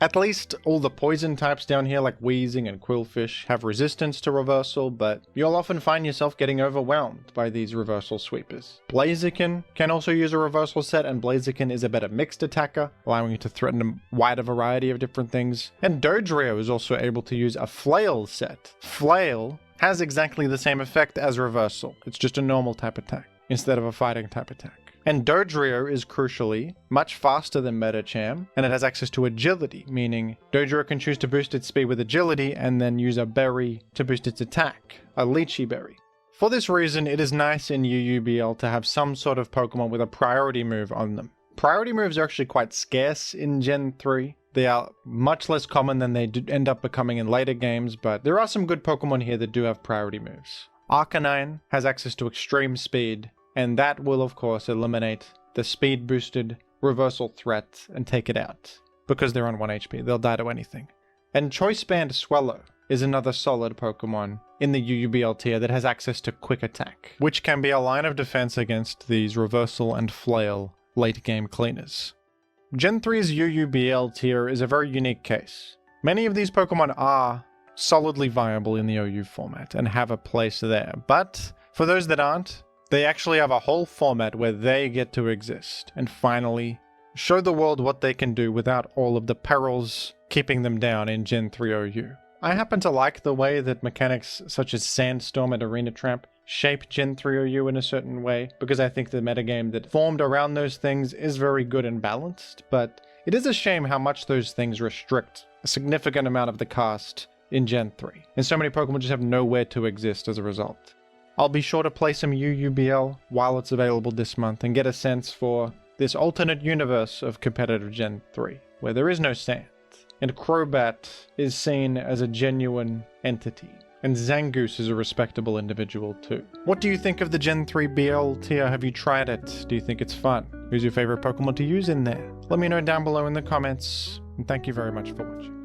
At least all the poison types down here like Weezing and Quillfish have resistance to reversal, but you'll often find yourself getting overwhelmed by these reversal sweepers. Blaziken can also use a reversal set, and Blaziken is a better mixed attacker, allowing you to threaten a wider variety of different things. And Dodrio is also able to use a Flail set. Flail has exactly the same effect as reversal. It's just a normal type attack instead of a fighting type attack. And Dodrio is crucially much faster than Medicham, and it has access to agility, meaning Dodrio can choose to boost its speed with agility and then use a berry to boost its attack, a Lychee berry. For this reason, it is nice in UUBL to have some sort of Pokemon with a priority move on them. Priority moves are actually quite scarce in Gen 3. They are much less common than they end up becoming in later games, but there are some good Pokemon here that do have priority moves. Arcanine has access to extreme speed, and that will of course eliminate the speed boosted reversal threat and take it out, because they're on 1 HP, they'll die to anything. And Choice Band Swellow is another solid Pokemon in the UUBL tier that has access to quick attack, which can be a line of defense against these reversal and flail late game cleaners. Gen 3's UUBL tier is a very unique case. Many of these Pokemon are solidly viable in the OU format and have a place there, but for those that aren't, they actually have a whole format where they get to exist and finally show the world what they can do without all of the perils keeping them down in Gen 3 OU. I happen to like the way that mechanics such as Sandstorm and Arena Tramp shape Gen 3 OU in a certain way, because I think the metagame that formed around those things is very good and balanced, but it is a shame how much those things restrict a significant amount of the cast in Gen 3, and so many Pokemon just have nowhere to exist as a result. I'll be sure to play some UUBL while it's available this month and get a sense for this alternate universe of competitive Gen 3, where there is no Sand, and Crobat is seen as a genuine entity, and Zangoose is a respectable individual too. What do you think of the Gen 3 BL tier? Have you tried it? Do you think it's fun? Who's your favorite Pokemon to use in there? Let me know down below in the comments, and thank you very much for watching.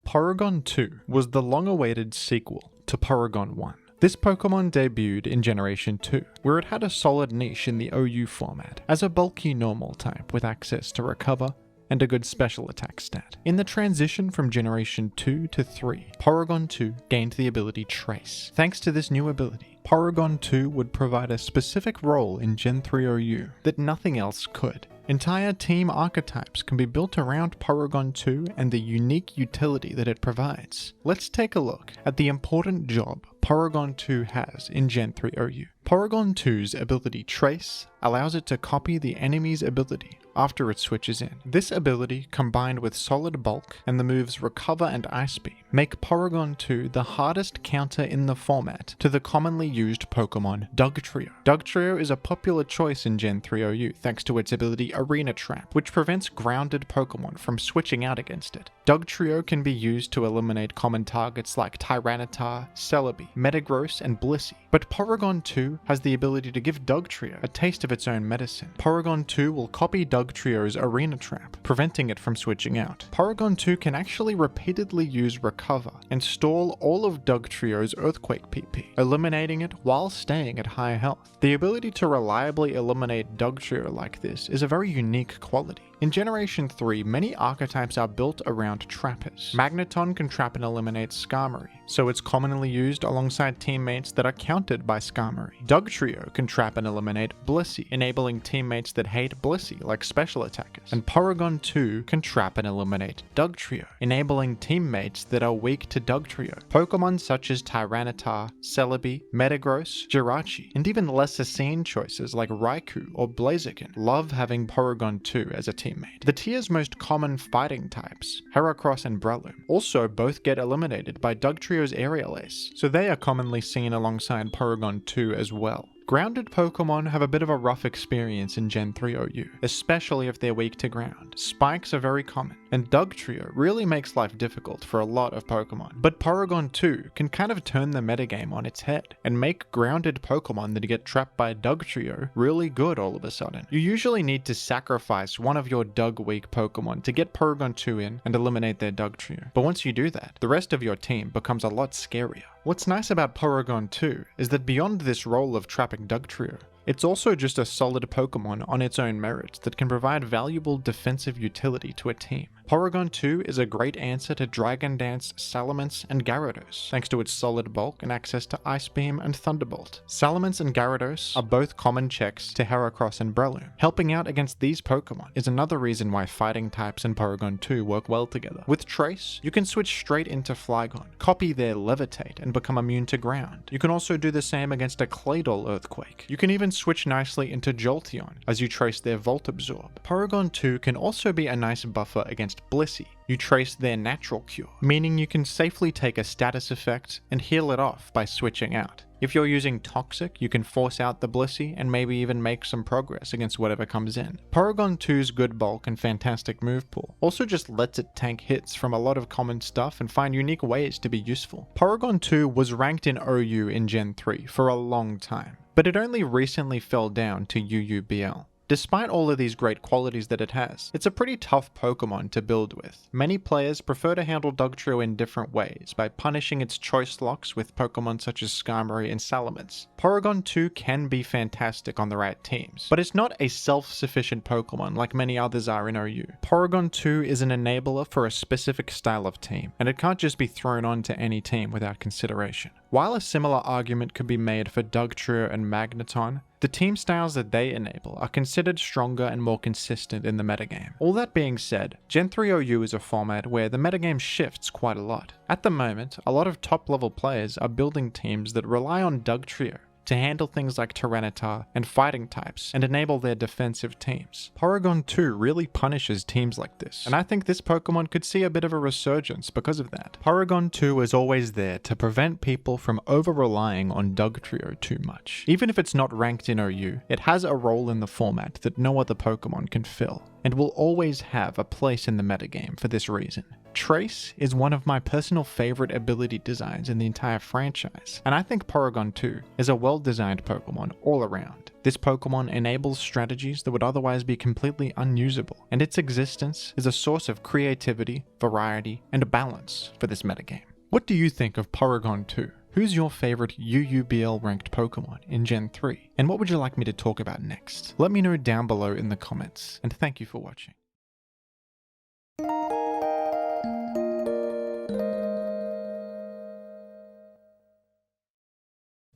Porygon 2 was the long-awaited sequel to Porygon 1. This Pokemon debuted in Generation 2, where it had a solid niche in the OU format, as a bulky normal type with access to Recover and a good special attack stat. In the transition from Generation 2 to 3, Porygon 2 gained the ability Trace. Thanks to this new ability, Porygon 2 would provide a specific role in Gen 3 OU that nothing else could. Entire team archetypes can be built around Porygon 2 and the unique utility that it provides. Let's take a look at the important job Porygon 2 has in Gen 3 OU. Porygon 2's ability Trace allows it to copy the enemy's ability after it switches in. This ability, combined with solid bulk and the moves Recover and Ice Beam, make Porygon 2 the hardest counter in the format to the commonly used Pokemon Dugtrio. Dugtrio is a popular choice in Gen 3 OU thanks to its ability Arena Trap, which prevents grounded Pokemon from switching out against it. Dugtrio can be used to eliminate common targets like Tyranitar, Celebi, Metagross, and Blissey, but Porygon 2 has the ability to give Dugtrio a taste of its own medicine. Porygon 2 will copy Dugtrio's Arena Trap, preventing it from switching out. Porygon 2 can actually repeatedly use Recover and stall all of Dugtrio's Earthquake PP, eliminating it while staying at high health. The ability to reliably eliminate Dugtrio like this is a very unique quality. In Generation 3, many archetypes are built around trappers. Magneton can trap and eliminate Skarmory, so it's commonly used alongside teammates that are countered by Skarmory. Dugtrio can trap and eliminate Blissey, enabling teammates that hate Blissey like special attackers. And Porygon 2 can trap and eliminate Dugtrio, enabling teammates that are weak to Dugtrio. Pokemon such as Tyranitar, Celebi, Metagross, Jirachi, and even lesser seen choices like Raikou or Blaziken love having Porygon 2 as a teammate. The tier's most common fighting types, Heracross and Breloom, also both get eliminated by Dugtrio's Aerial Ace, so they are commonly seen alongside Porygon 2 as well. Grounded Pokemon have a bit of a rough experience in Gen 3 OU, especially if they're weak to ground. Spikes are very common, and Dugtrio really makes life difficult for a lot of Pokemon. But Porygon 2 can kind of turn the metagame on its head, and make grounded Pokemon that get trapped by Dugtrio really good all of a sudden. You usually need to sacrifice one of your Dug-weak Pokemon to get Porygon 2 in and eliminate their Dugtrio. But once you do that, the rest of your team becomes a lot scarier. What's nice about Porygon 2 is that beyond this role of trapping Dugtrio, it's also just a solid Pokemon on its own merits that can provide valuable defensive utility to a team. Porygon 2 is a great answer to Dragon Dance, Salamence, and Gyarados, thanks to its solid bulk and access to Ice Beam and Thunderbolt. Salamence and Gyarados are both common checks to Heracross and Breloom. Helping out against these Pokemon is another reason why fighting types in Porygon 2 work well together. With Trace, you can switch straight into Flygon, copy their Levitate, and become immune to ground. You can also do the same against a Claydol Earthquake. You can even switch nicely into Jolteon as you trace their Volt Absorb. Porygon 2 can also be a nice buffer against Blissey. You trace their Natural Cure, meaning you can safely take a status effect and heal it off by switching out. If you're using Toxic, you can force out the Blissey and maybe even make some progress against whatever comes in. Porygon 2's good bulk and fantastic move pool also just lets it tank hits from a lot of common stuff and find unique ways to be useful. Porygon 2 was ranked in OU in Gen 3 for a long time, but it only recently fell down to UUBL. Despite all of these great qualities that it has, it's a pretty tough Pokemon to build with. Many players prefer to handle Dugtrio in different ways, by punishing its choice locks with Pokemon such as Skarmory and Salamence. Porygon 2 can be fantastic on the right teams, but it's not a self-sufficient Pokemon like many others are in OU. Porygon 2 is an enabler for a specific style of team, and it can't just be thrown onto any team without consideration. While a similar argument could be made for Dugtrio and Magneton, the team styles that they enable are considered stronger and more consistent in the metagame. All that being said, Gen 3 OU is a format where the metagame shifts quite a lot. At the moment, a lot of top level players are building teams that rely on Dugtrio to handle things like Tyranitar and fighting types and enable their defensive teams. Porygon 2 really punishes teams like this, and I think this Pokemon could see a bit of a resurgence because of that. Porygon 2 is always there to prevent people from over-relying on Dugtrio too much. Even if it's not ranked in OU, it has a role in the format that no other Pokemon can fill, and will always have a place in the metagame for this reason. Trace is one of my personal favorite ability designs in the entire franchise, and I think Porygon 2 is a well-designed Pokemon all around. This Pokemon enables strategies that would otherwise be completely unusable, and its existence is a source of creativity, variety, and balance for this metagame. What do you think of Porygon 2? Who's your favorite UUBL ranked Pokemon in Gen 3? And what would you like me to talk about next? Let me know down below in the comments, and thank you for watching.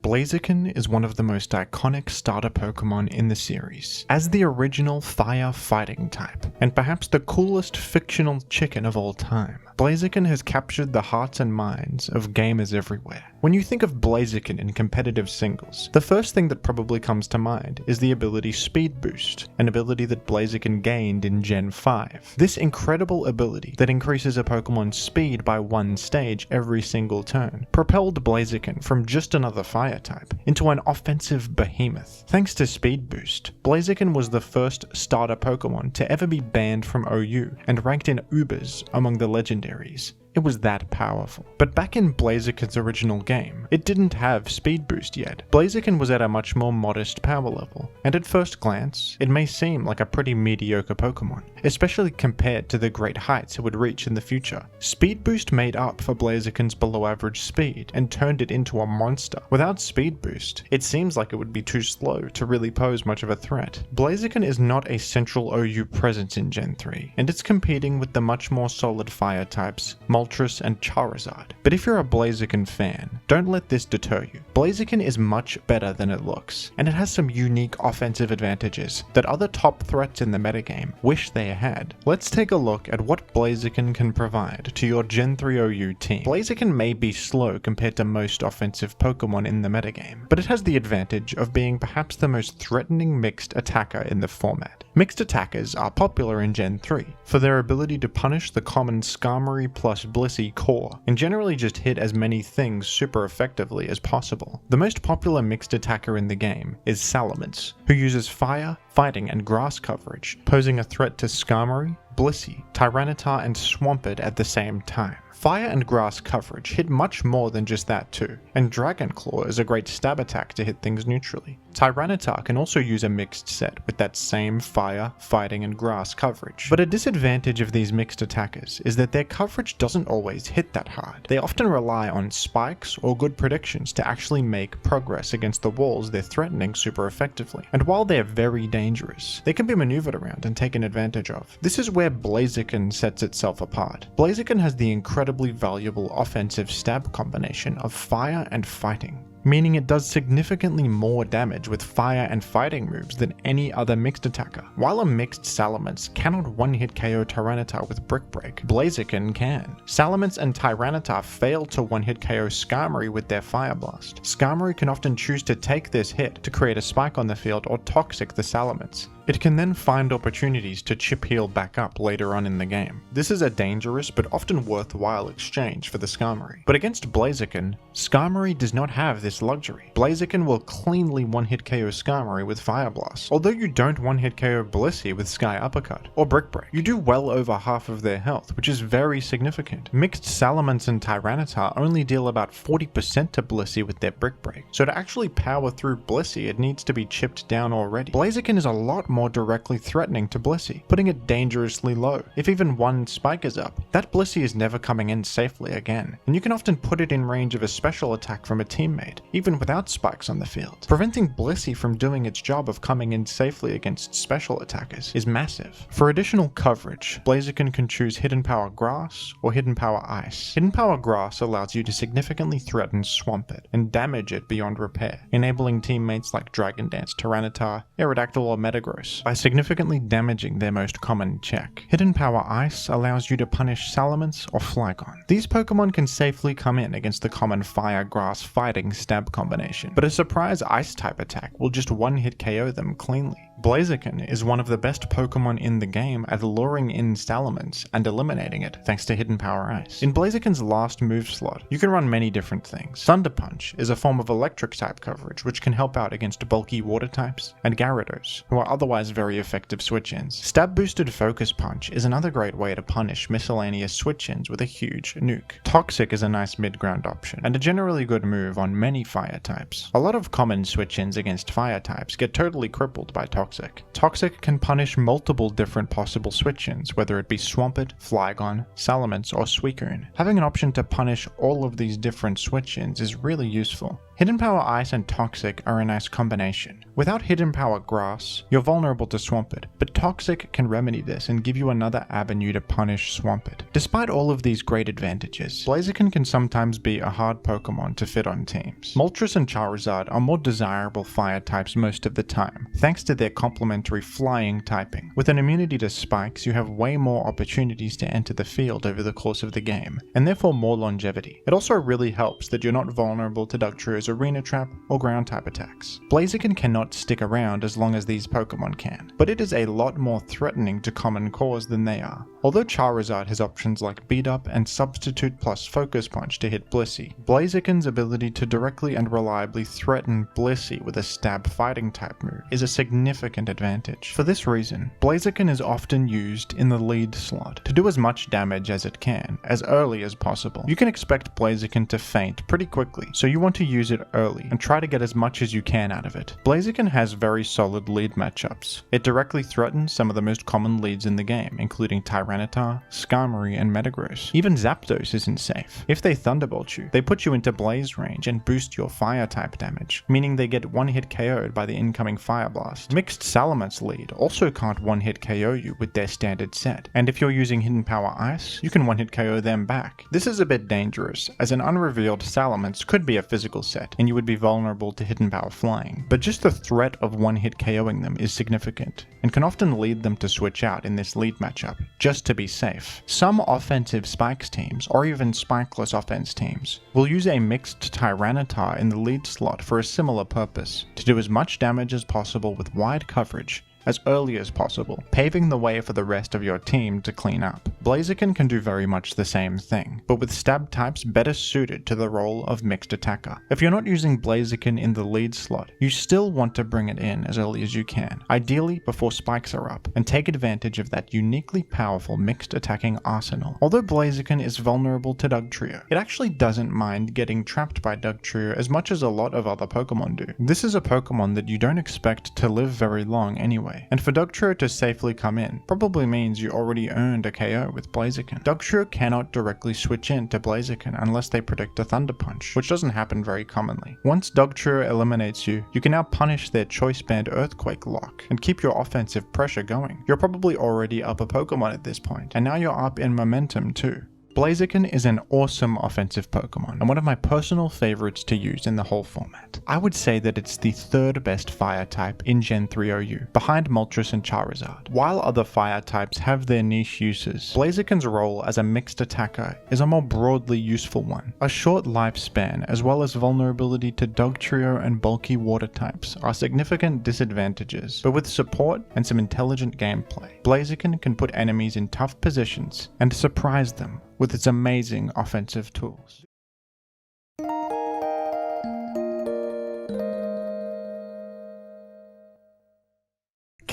Blaziken is one of the most iconic starter Pokemon in the series, as the original fire fighting type, and perhaps the coolest fictional chicken of all time. Blaziken has captured the hearts and minds of gamers everywhere. When you think of Blaziken in competitive singles, the first thing that probably comes to mind is the ability Speed Boost, an ability that Blaziken gained in Gen 5. This incredible ability that increases a Pokemon's speed by 1 stage every single turn propelled Blaziken from just another fire type into an offensive behemoth. Thanks to Speed Boost, Blaziken was the first starter Pokemon to ever be banned from OU and ranked in Ubers among the legendaries. It was that powerful. But back in Blaziken's original game, it didn't have Speed Boost yet. Blaziken was at a much more modest power level, and at first glance, it may seem like a pretty mediocre Pokemon, especially compared to the great heights it would reach in the future. Speed Boost made up for Blaziken's below average speed and turned it into a monster. Without Speed Boost, it seems like it would be too slow to really pose much of a threat. Blaziken is not a central OU presence in Gen 3, and it's competing with the much more solid fire types, Moltres, and Charizard. But if you're a Blaziken fan, don't let this deter you. Blaziken is much better than it looks, and it has some unique offensive advantages that other top threats in the metagame wish they had. Let's take a look at what Blaziken can provide to your Gen 3 OU team. Blaziken may be slow compared to most offensive Pokemon in the metagame, but it has the advantage of being perhaps the most threatening mixed attacker in the format. Mixed attackers are popular in Gen 3 for their ability to punish the common Skarmory plus Blissey core, and generally just hit as many things super effectively as possible. The most popular mixed attacker in the game is Salamence, who uses fire, fighting, and grass coverage, posing a threat to Skarmory, Blissey, Tyranitar, and Swampert at the same time. Fire and grass coverage hit much more than just that too, and Dragon Claw is a great stab attack to hit things neutrally. Tyranitar can also use a mixed set with that same fire, fighting, and grass coverage. But a disadvantage of these mixed attackers is that their coverage doesn't always hit that hard. They often rely on spikes or good predictions to actually make progress against the walls they're threatening super effectively. And while they're very dangerous, they can be maneuvered around and taken advantage of. This is where Blaziken sets itself apart. Blaziken has the incredibly valuable offensive stab combination of fire and fighting, meaning it does significantly more damage with fire and fighting moves than any other mixed attacker. While a mixed Salamence cannot one-hit KO Tyranitar with Brick Break, Blaziken can. Salamence and Tyranitar fail to one-hit KO Skarmory with their Fire Blast. Skarmory can often choose to take this hit to create a spike on the field or toxic the Salamence. It can then find opportunities to chip heal back up later on in the game. This is a dangerous but often worthwhile exchange for the Skarmory. But against Blaziken, Skarmory does not have this luxury. Blaziken will cleanly one-hit KO Skarmory with Fire Blast, although you don't one-hit KO Blissey with Sky Uppercut or Brick Break. You do well over half of their health, which is very significant. Mixed Salamence and Tyranitar only deal about 40% to Blissey with their Brick Break, so to actually power through Blissey it needs to be chipped down already. Blaziken is a lot more directly threatening to Blissey, putting it dangerously low. If even one spike is up, that Blissey is never coming in safely again, and you can often put it in range of a special attack from a teammate, even without spikes on the field. Preventing Blissey from doing its job of coming in safely against special attackers is massive. For additional coverage, Blaziken can choose Hidden Power Grass or Hidden Power Ice. Hidden Power Grass allows you to significantly threaten Swampert and damage it beyond repair, enabling teammates like Dragon Dance, Tyranitar, Aerodactyl or Metagross by significantly damaging their most common check. Hidden Power Ice allows you to punish Salamence or Flareon. These Pokemon can safely come in against the common Fire Grass Fighting stab combination, but a surprise Ice type attack will just one-hit KO them cleanly. Blaziken is one of the best Pokemon in the game at luring in Salamence and eliminating it thanks to Hidden Power Ice. In Blaziken's last move slot, you can run many different things. Thunder Punch is a form of electric type coverage which can help out against bulky water types and Gyarados, who are otherwise very effective switch-ins. Stab Boosted Focus Punch is another great way to punish miscellaneous switch-ins with a huge nuke. Toxic is a nice mid-ground option, and a generally good move on many fire types. A lot of common switch-ins against fire types get totally crippled by Toxic. Toxic can punish multiple different possible switch-ins, whether it be Swampert, Flygon, Salamence, or Suicune. Having an option to punish all of these different switch-ins is really useful. Hidden Power Ice and Toxic are a nice combination. Without Hidden Power Grass, you're vulnerable to Swampert, but Toxic can remedy this and give you another avenue to punish Swampert. Despite all of these great advantages, Blaziken can sometimes be a hard Pokemon to fit on teams. Moltres and Charizard are more desirable fire types most of the time, thanks to their complementary flying typing. With an immunity to spikes, you have way more opportunities to enter the field over the course of the game, and therefore more longevity. It also really helps that you're not vulnerable to Dugtrio's Arena Trap or ground type attacks. Blaziken cannot stick around as long as these Pokemon can, but it is a lot more threatening to common cores than they are. Although Charizard has options like Beat Up and Substitute plus Focus Punch to hit Blissey, Blaziken's ability to directly and reliably threaten Blissey with a stab fighting type move is a significant advantage. For this reason, Blaziken is often used in the lead slot to do as much damage as it can, as early as possible. You can expect Blaziken to faint pretty quickly, so you want to use it early and try to get as much as you can out of it. Blaziken has very solid lead matchups. It directly threatens some of the most common leads in the game, including Tyranitar, Skarmory, and Metagross. Even Zapdos isn't safe. If they Thunderbolt you, they put you into Blaze range and boost your fire type damage, meaning they get one-hit KO'd by the incoming Fire Blast. Mixed Salamence lead also can't one-hit KO you with their standard set, and if you're using Hidden Power Ice, you can one-hit KO them back. This is a bit dangerous, as an unrevealed Salamence could be a physical set, and you would be vulnerable to Hidden Power Flying, but just the threat of one-hit KOing them is significant, and can often lead them to switch out in this lead matchup, just to be safe. Some offensive Spikes teams, or even Spikeless offense teams, will use a mixed Tyranitar in the lead slot for a similar purpose, to do as much damage as possible with wide coverage as early as possible, paving the way for the rest of your team to clean up. Blaziken can do very much the same thing, but with stab types better suited to the role of mixed attacker. If you're not using Blaziken in the lead slot, you still want to bring it in as early as you can, ideally before spikes are up, and take advantage of that uniquely powerful mixed attacking arsenal. Although Blaziken is vulnerable to Dugtrio, it actually doesn't mind getting trapped by Dugtrio as much as a lot of other Pokemon do. This is a Pokemon that you don't expect to live very long anyway, and for Dugtrio to safely come in probably means you already earned a KO with Blaziken. Dugtrio cannot directly switch in to Blaziken unless they predict a Thunder Punch, which doesn't happen very commonly. Once Dugtrio eliminates you, you can now punish their Choice Band Earthquake lock and keep your offensive pressure going. You're probably already up a Pokemon at this point, and now you're up in momentum too. Blaziken is an awesome offensive Pokemon, and one of my personal favorites to use in the whole format. I would say that it's the third best fire type in Gen 3 OU, behind Moltres and Charizard. While other fire types have their niche uses, Blaziken's role as a mixed attacker is a more broadly useful one. A short lifespan, as well as vulnerability to Dugtrio and bulky water types, are significant disadvantages, but with support and some intelligent gameplay, Blaziken can put enemies in tough positions and surprise them with its amazing offensive tools.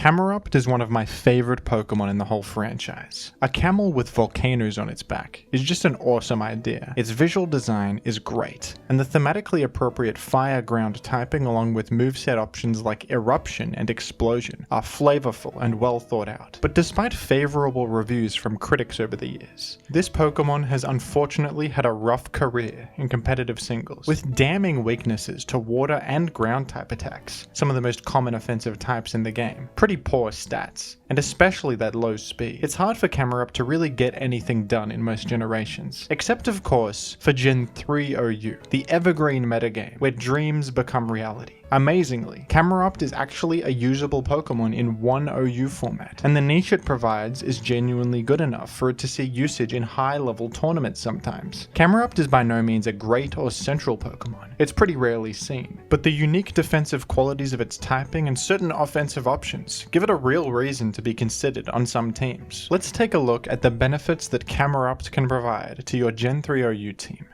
Camerupt is one of my favorite Pokemon in the whole franchise. A camel with volcanoes on its back is just an awesome idea. Its visual design is great, and the thematically appropriate fire ground typing along with moveset options like Eruption and Explosion are flavorful and well thought out. But despite favorable reviews from critics over the years, this Pokemon has unfortunately had a rough career in competitive singles, with damning weaknesses to water and ground type attacks, some of the most common offensive types in the game, pretty poor stats, and especially that low speed. It's hard for Camerupt to really get anything done in most generations, except of course for Gen 3 OU, the evergreen metagame, where dreams become reality. Amazingly, Camerupt is actually a usable Pokemon in one OU format, and the niche it provides is genuinely good enough for it to see usage in high-level tournaments sometimes. Camerupt is by no means a great or central Pokemon, it's pretty rarely seen, but the unique defensive qualities of its typing and certain offensive options give it a real reason to be considered on some teams. Let's take a look at the benefits that Camerupt can provide to your Gen 3 OU team.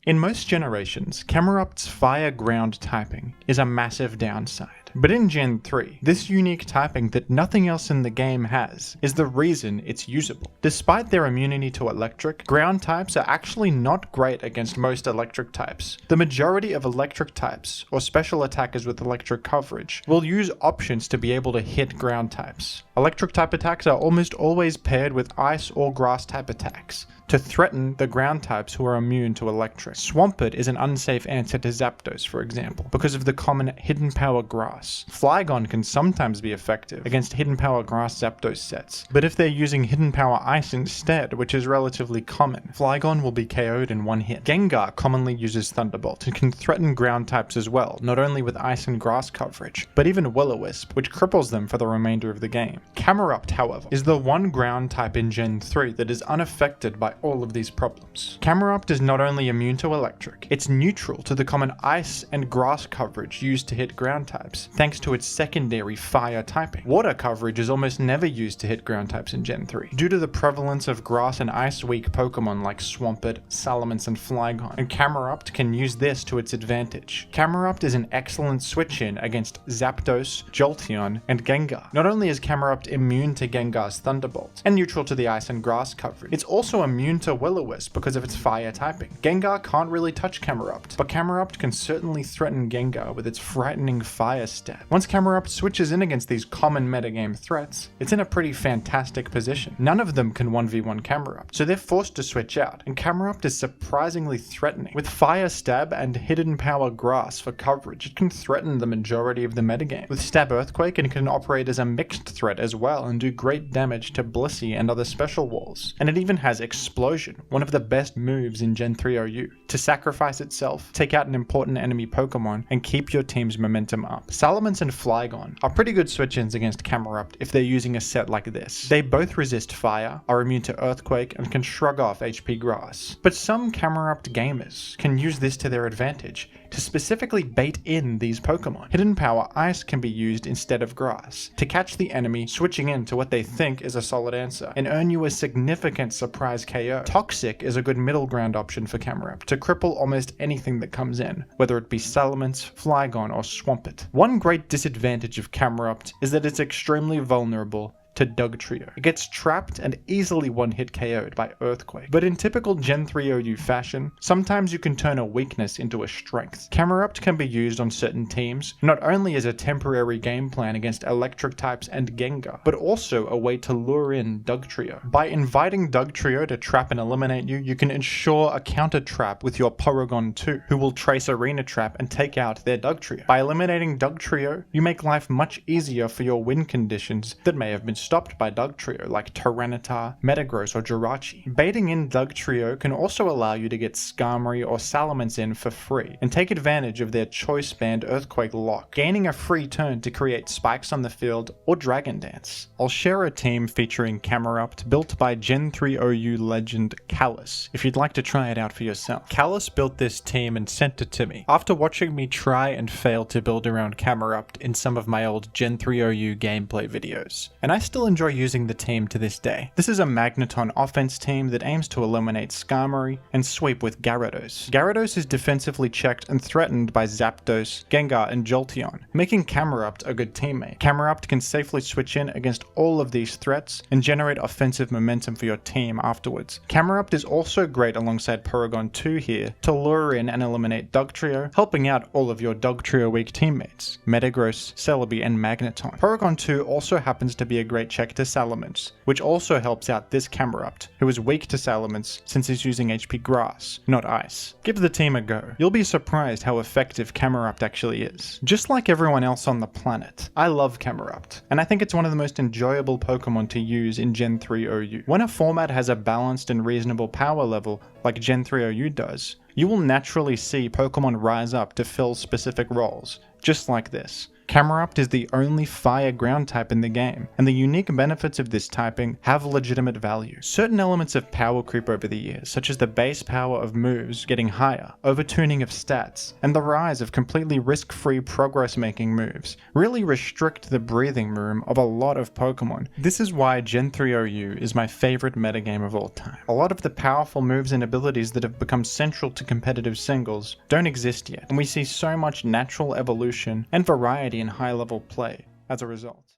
In most generations, Camerupt's fire ground typing is a massive downside. But in Gen 3, this unique typing that nothing else in the game has is the reason it's usable. Despite their immunity to electric, ground types are actually not great against most electric types. The majority of electric types, or special attackers with electric coverage, will use options to be able to hit ground types. Electric type attacks are almost always paired with ice or grass type attacks to threaten the ground types who are immune to electric. Swampert is an unsafe answer to Zapdos, for example, because of the common Hidden Power Grass. Flareon can sometimes be effective against Hidden Power Grass Zapdos sets, but if they're using Hidden Power Ice instead, which is relatively common, Flareon will be KO'd in one hit. Gengar commonly uses Thunderbolt and can threaten ground types as well, not only with ice and grass coverage, but even Will-O-Wisp, which cripples them for the remainder of the game. Camerupt, however, is the one ground type in Gen 3 that is unaffected by all of these problems. Camerupt is not only immune to electric, it's neutral to the common ice and grass coverage used to hit ground types, thanks to its secondary fire typing. Water coverage is almost never used to hit ground types in Gen 3, due to the prevalence of grass and ice weak Pokemon like Swampert, Salamence, and Flareon, and Camerupt can use this to its advantage. Camerupt is an excellent switch-in against Zapdos, Jolteon, and Gengar. Not only is Camerupt immune to Gengar's Thunderbolt, and neutral to the ice and grass coverage, it's also immune to Will-O-Wisp because of its fire typing. Gengar can't really touch Camerupt, but Camerupt can certainly threaten Gengar with its frightening fire stab. Once Camerupt switches in against these common metagame threats, it's in a pretty fantastic position. None of them can 1v1 Camerupt, so they're forced to switch out, and Camerupt is surprisingly threatening. With fire stab and Hidden Power Grass for coverage, it can threaten the majority of the metagame. With Stab Earthquake, it can operate as a mixed threat as well and do great damage to Blissey and other special walls. And it even has Explosion, one of the best moves in Gen 3 OU, to sacrifice itself, take out an important enemy Pokemon, and keep your team's momentum up. Salamence and Flareon are pretty good switch-ins against Camerupt if they're using a set like this. They both resist fire, are immune to Earthquake, and can shrug off HP Grass. But some Camerupt gamers can use this to their advantage to specifically bait in these Pokemon. Hidden Power Ice can be used instead of Grass, to catch the enemy switching into what they think is a solid answer, and earn you a significant surprise KO. Toxic is a good middle ground option for Camerupt, to cripple almost anything that comes in, whether it be Salamence, Flareon, or Swampert. One great disadvantage of Camerupt is that it's extremely vulnerable to Dugtrio. It gets trapped and easily one-hit KO'd by Earthquake. But in typical Gen 3 OU fashion, sometimes you can turn a weakness into a strength. Camerupt can be used on certain teams, not only as a temporary game plan against electric types and Gengar, but also a way to lure in Dugtrio. By inviting Dugtrio to trap and eliminate you, you can ensure a counter trap with your Porygon 2, who will trace Arena Trap and take out their Dugtrio. By eliminating Dugtrio, you make life much easier for your win conditions that may have been stopped by Dugtrio, like Tyranitar, Metagross, or Jirachi. Baiting in Dugtrio can also allow you to get Skarmory or Salamence in for free, and take advantage of their choice band Earthquake lock, gaining a free turn to create spikes on the field or Dragon Dance. I'll share a team featuring Camerupt built by Gen 3 OU legend Callus, if you'd like to try it out for yourself. Callus built this team and sent it to me, after watching me try and fail to build around Camerupt in some of my old Gen 3 OU gameplay videos, and I still enjoy using the team to this day. This is a Magneton offense team that aims to eliminate Skarmory and sweep with Gyarados. Gyarados is defensively checked and threatened by Zapdos, Gengar, and Jolteon, making Camerupt a good teammate. Camerupt can safely switch in against all of these threats and generate offensive momentum for your team afterwards. Camerupt is also great alongside Porygon 2 here to lure in and eliminate Dugtrio, helping out all of your Dugtrio weak teammates, Metagross, Celebi, and Magneton. Porygon 2 also happens to be a great check to Salamence, which also helps out this Camerupt, who is weak to Salamence since he's using HP Grass, not Ice. Give the team a go. You'll be surprised how effective Camerupt actually is. Just like everyone else on the planet, I love Camerupt, and I think it's one of the most enjoyable Pokemon to use in Gen 3 OU. When a format has a balanced and reasonable power level like Gen 3 OU does, you will naturally see Pokemon rise up to fill specific roles, just like this. Camerupt is the only fire ground type in the game, and the unique benefits of this typing have legitimate value. Certain elements of power creep over the years, such as the base power of moves getting higher, overtuning of stats, and the rise of completely risk-free progress-making moves, really restrict the breathing room of a lot of Pokemon. This is why Gen 3 OU is my favorite metagame of all time. A lot of the powerful moves and abilities that have become central to competitive singles don't exist yet, and we see so much natural evolution and variety in high-level play as a result.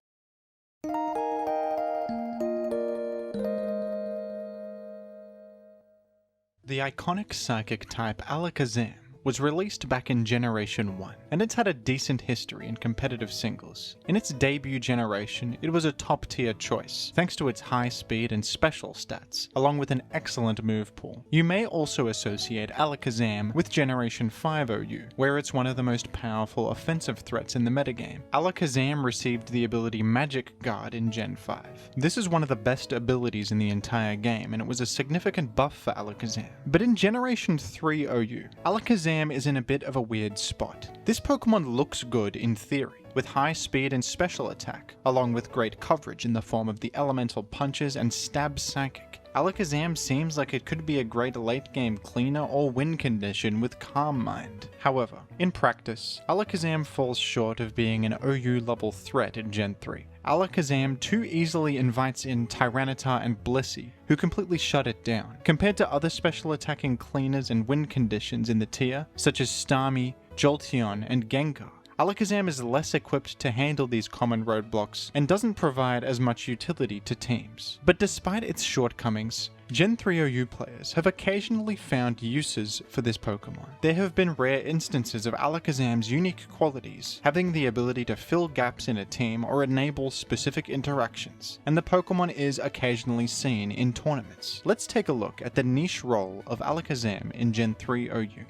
The iconic psychic type Alakazam was released back in Generation 1, and it's had a decent history in competitive singles. In its debut generation, it was a top-tier choice, thanks to its high speed and special stats, along with an excellent move pool. You may also associate Alakazam with Generation 5 OU, where it's one of the most powerful offensive threats in the metagame. Alakazam received the ability Magic Guard in Gen 5. This is one of the best abilities in the entire game, and it was a significant buff for Alakazam. But in Generation 3 OU, Alakazam is in a bit of a weird spot. This Pokemon looks good in theory, with high speed and special attack, along with great coverage in the form of the elemental punches and stab psychic. Alakazam seems like it could be a great late game cleaner or win condition with Calm Mind. However, in practice, Alakazam falls short of being an OU level threat in Gen 3. Alakazam too easily invites in Tyranitar and Blissey, who completely shut it down. Compared to other special attacking cleaners and win conditions in the tier, such as Starmie, Jolteon, and Gengar, Alakazam is less equipped to handle these common roadblocks and doesn't provide as much utility to teams. But despite its shortcomings, Gen 3 OU players have occasionally found uses for this Pokemon. There have been rare instances of Alakazam's unique qualities, having the ability to fill gaps in a team or enable specific interactions, and the Pokemon is occasionally seen in tournaments. Let's take a look at the niche role of Alakazam in Gen 3 OU.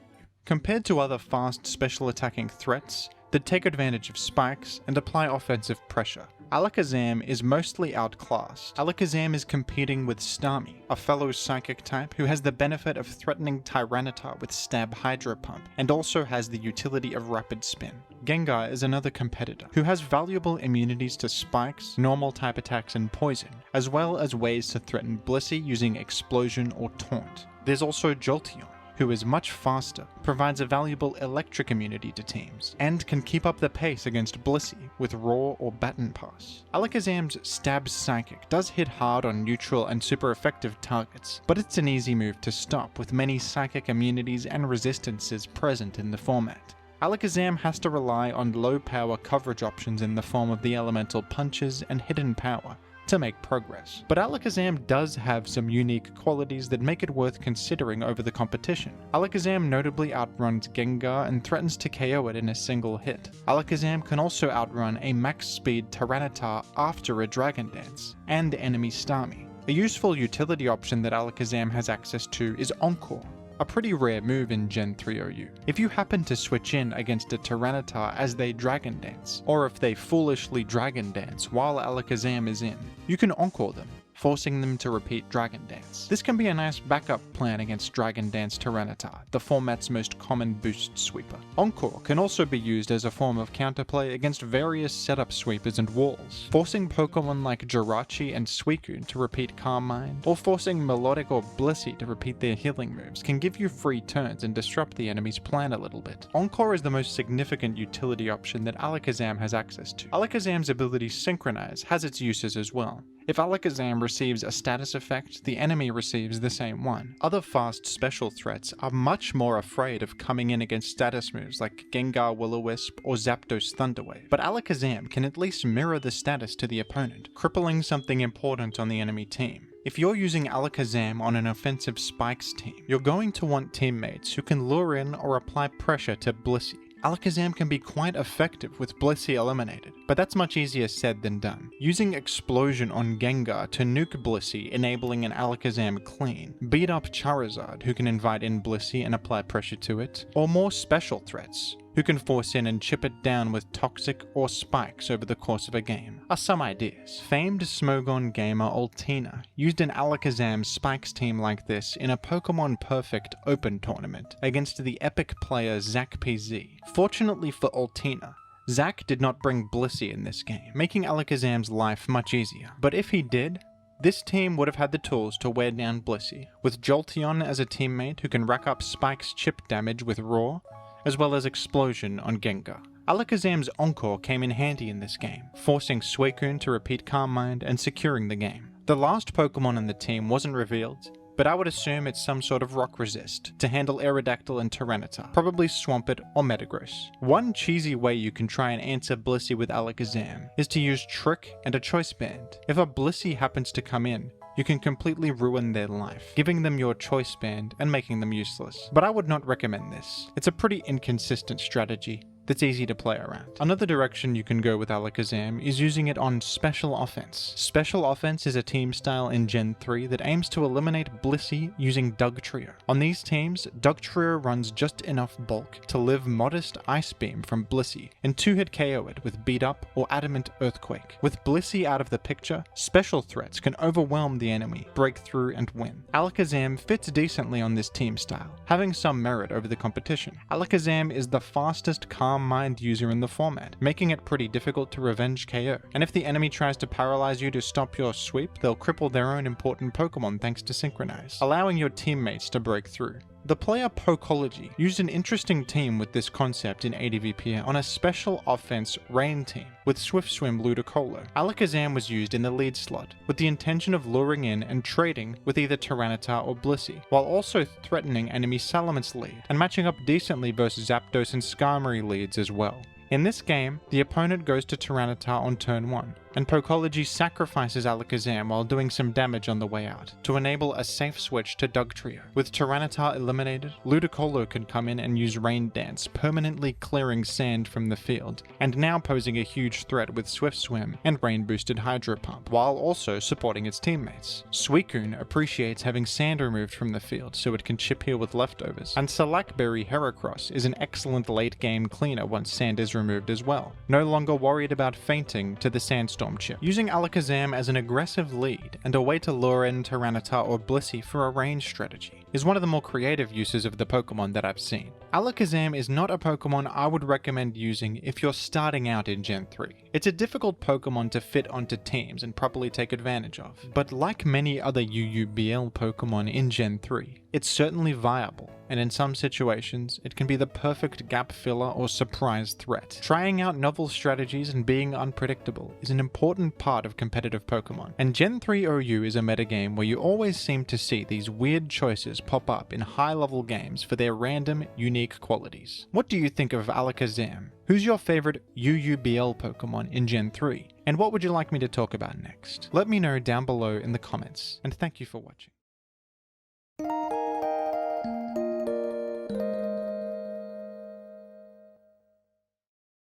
Compared to other fast special attacking threats that take advantage of spikes and apply offensive pressure, Alakazam is mostly outclassed. Alakazam is competing with Starmie, a fellow psychic type who has the benefit of threatening Tyranitar with Stab Hydro Pump, and also has the utility of Rapid Spin. Gengar is another competitor who has valuable immunities to spikes, normal type attacks, and poison, as well as ways to threaten Blissey using Explosion or Taunt. There's also Jolteon, who is much faster, provides a valuable electric immunity to teams, and can keep up the pace against Blissey with Roar or Baton Pass. Alakazam's Stab Psychic does hit hard on neutral and super effective targets, but it's an easy move to stop with many psychic immunities and resistances present in the format. Alakazam has to rely on low power coverage options in the form of the elemental punches and hidden power to make progress. But Alakazam does have some unique qualities that make it worth considering over the competition. Alakazam notably outruns Gengar and threatens to KO it in a single hit. Alakazam can also outrun a max speed Tyranitar after a Dragon Dance, and enemy Starmie. A useful utility option that Alakazam has access to is Encore, a pretty rare move in Gen 3 OU. If you happen to switch in against a Tyranitar as they Dragon Dance, or if they foolishly Dragon Dance while Alakazam is in, you can Encore them. forcing them to repeat Dragon Dance. This can be a nice backup plan against Dragon Dance Tyranitar, the format's most common boost sweeper. Encore can also be used as a form of counterplay against various setup sweepers and walls, forcing Pokemon like Jirachi and Suicune to repeat Calm Mind, or forcing Melodic or Blissey to repeat their healing moves can give you free turns and disrupt the enemy's plan a little bit. Encore is the most significant utility option that Alakazam has access to. Alakazam's ability Synchronize has its uses as well. If Alakazam receives a status effect, the enemy receives the same one. Other fast special threats are much more afraid of coming in against status moves like Gengar Will-O-Wisp or Zapdos Thunderwave, but Alakazam can at least mirror the status to the opponent, crippling something important on the enemy team. If you're using Alakazam on an offensive Spikes team, you're going to want teammates who can lure in or apply pressure to Blissey. Alakazam can be quite effective with Blissey eliminated, but that's much easier said than done. Using Explosion on Gengar to nuke Blissey, enabling an Alakazam clean, beat up Charizard who can invite in Blissey and apply pressure to it, or more special threats who can force in and chip it down with Toxic or Spikes over the course of a game, are some ideas. Famed Smogon gamer Altina used an Alakazam Spikes team like this in a Pokemon Perfect Open tournament against the epic player Zach PZ. Fortunately for Altina, Zach did not bring Blissey in this game, making Alakazam's life much easier. But if he did, this team would have had the tools to wear down Blissey, with Jolteon as a teammate who can rack up Spike's chip damage with Roar, as well as Explosion on Gengar. Alakazam's Encore came in handy in this game, forcing Suicune to repeat Calm Mind and securing the game. The last Pokemon in the team wasn't revealed, but I would assume it's some sort of Rock Resist to handle Aerodactyl and Tyranitar, probably Swampert or Metagross. One cheesy way you can try and answer Blissey with Alakazam is to use Trick and a Choice Band. If a Blissey happens to come in, you can completely ruin their life, giving them your Choice Band and making them useless. But I would not recommend this. It's a pretty inconsistent strategy that's easy to play around. Another direction you can go with Alakazam is using it on Special Offense. Special Offense is a team style in Gen 3 that aims to eliminate Blissey using Dugtrio. On these teams, Dugtrio runs just enough bulk to live modest Ice Beam from Blissey and 2-hit KO it with Beat Up or Adamant Earthquake. With Blissey out of the picture, special threats can overwhelm the enemy, break through and win. Alakazam fits decently on this team style, having some merit over the competition. Alakazam is the fastest Calm Mind user in the format, making it pretty difficult to revenge KO. And if the enemy tries to paralyze you to stop your sweep, they'll cripple their own important Pokemon thanks to Synchronize, allowing your teammates to break through. The player Pokology used an interesting team with this concept in ADVPA on a special offense Rain team with Swift Swim Ludicolo. Alakazam was used in the lead slot with the intention of luring in and trading with either Tyranitar or Blissey, while also threatening enemy Salamence lead and matching up decently versus Zapdos and Skarmory leads as well. In this game, the opponent goes to Tyranitar on turn 1, and Pokology sacrifices Alakazam while doing some damage on the way out, to enable a safe switch to Dugtrio. With Tyranitar eliminated, Ludicolo can come in and use Rain Dance, permanently clearing sand from the field, and now posing a huge threat with Swift Swim and Rain Boosted Hydro Pump, while also supporting its teammates. Suicune appreciates having sand removed from the field so it can chip heal with leftovers, and Salakberry Heracross is an excellent late game cleaner once sand is removed as well, no longer worried about fainting to the sandstorm chip. Using Alakazam as an aggressive lead and a way to lure in Tyranitar or Blissey for a range strategy is one of the more creative uses of the Pokemon that I've seen. Alakazam is not a Pokemon I would recommend using if you're starting out in Gen 3. It's a difficult Pokemon to fit onto teams and properly take advantage of, but like many other UUBL Pokemon in Gen 3, it's certainly viable, and in some situations, it can be the perfect gap filler or surprise threat. Trying out novel strategies and being unpredictable is an important part of competitive Pokemon, and Gen 3 OU is a metagame where you always seem to see these weird choices pop up in high-level games for their random, unique qualities. What do you think of Alakazam? Who's your favorite UUBL Pokemon in Gen 3? And what would you like me to talk about next? Let me know down below in the comments, and thank you for watching.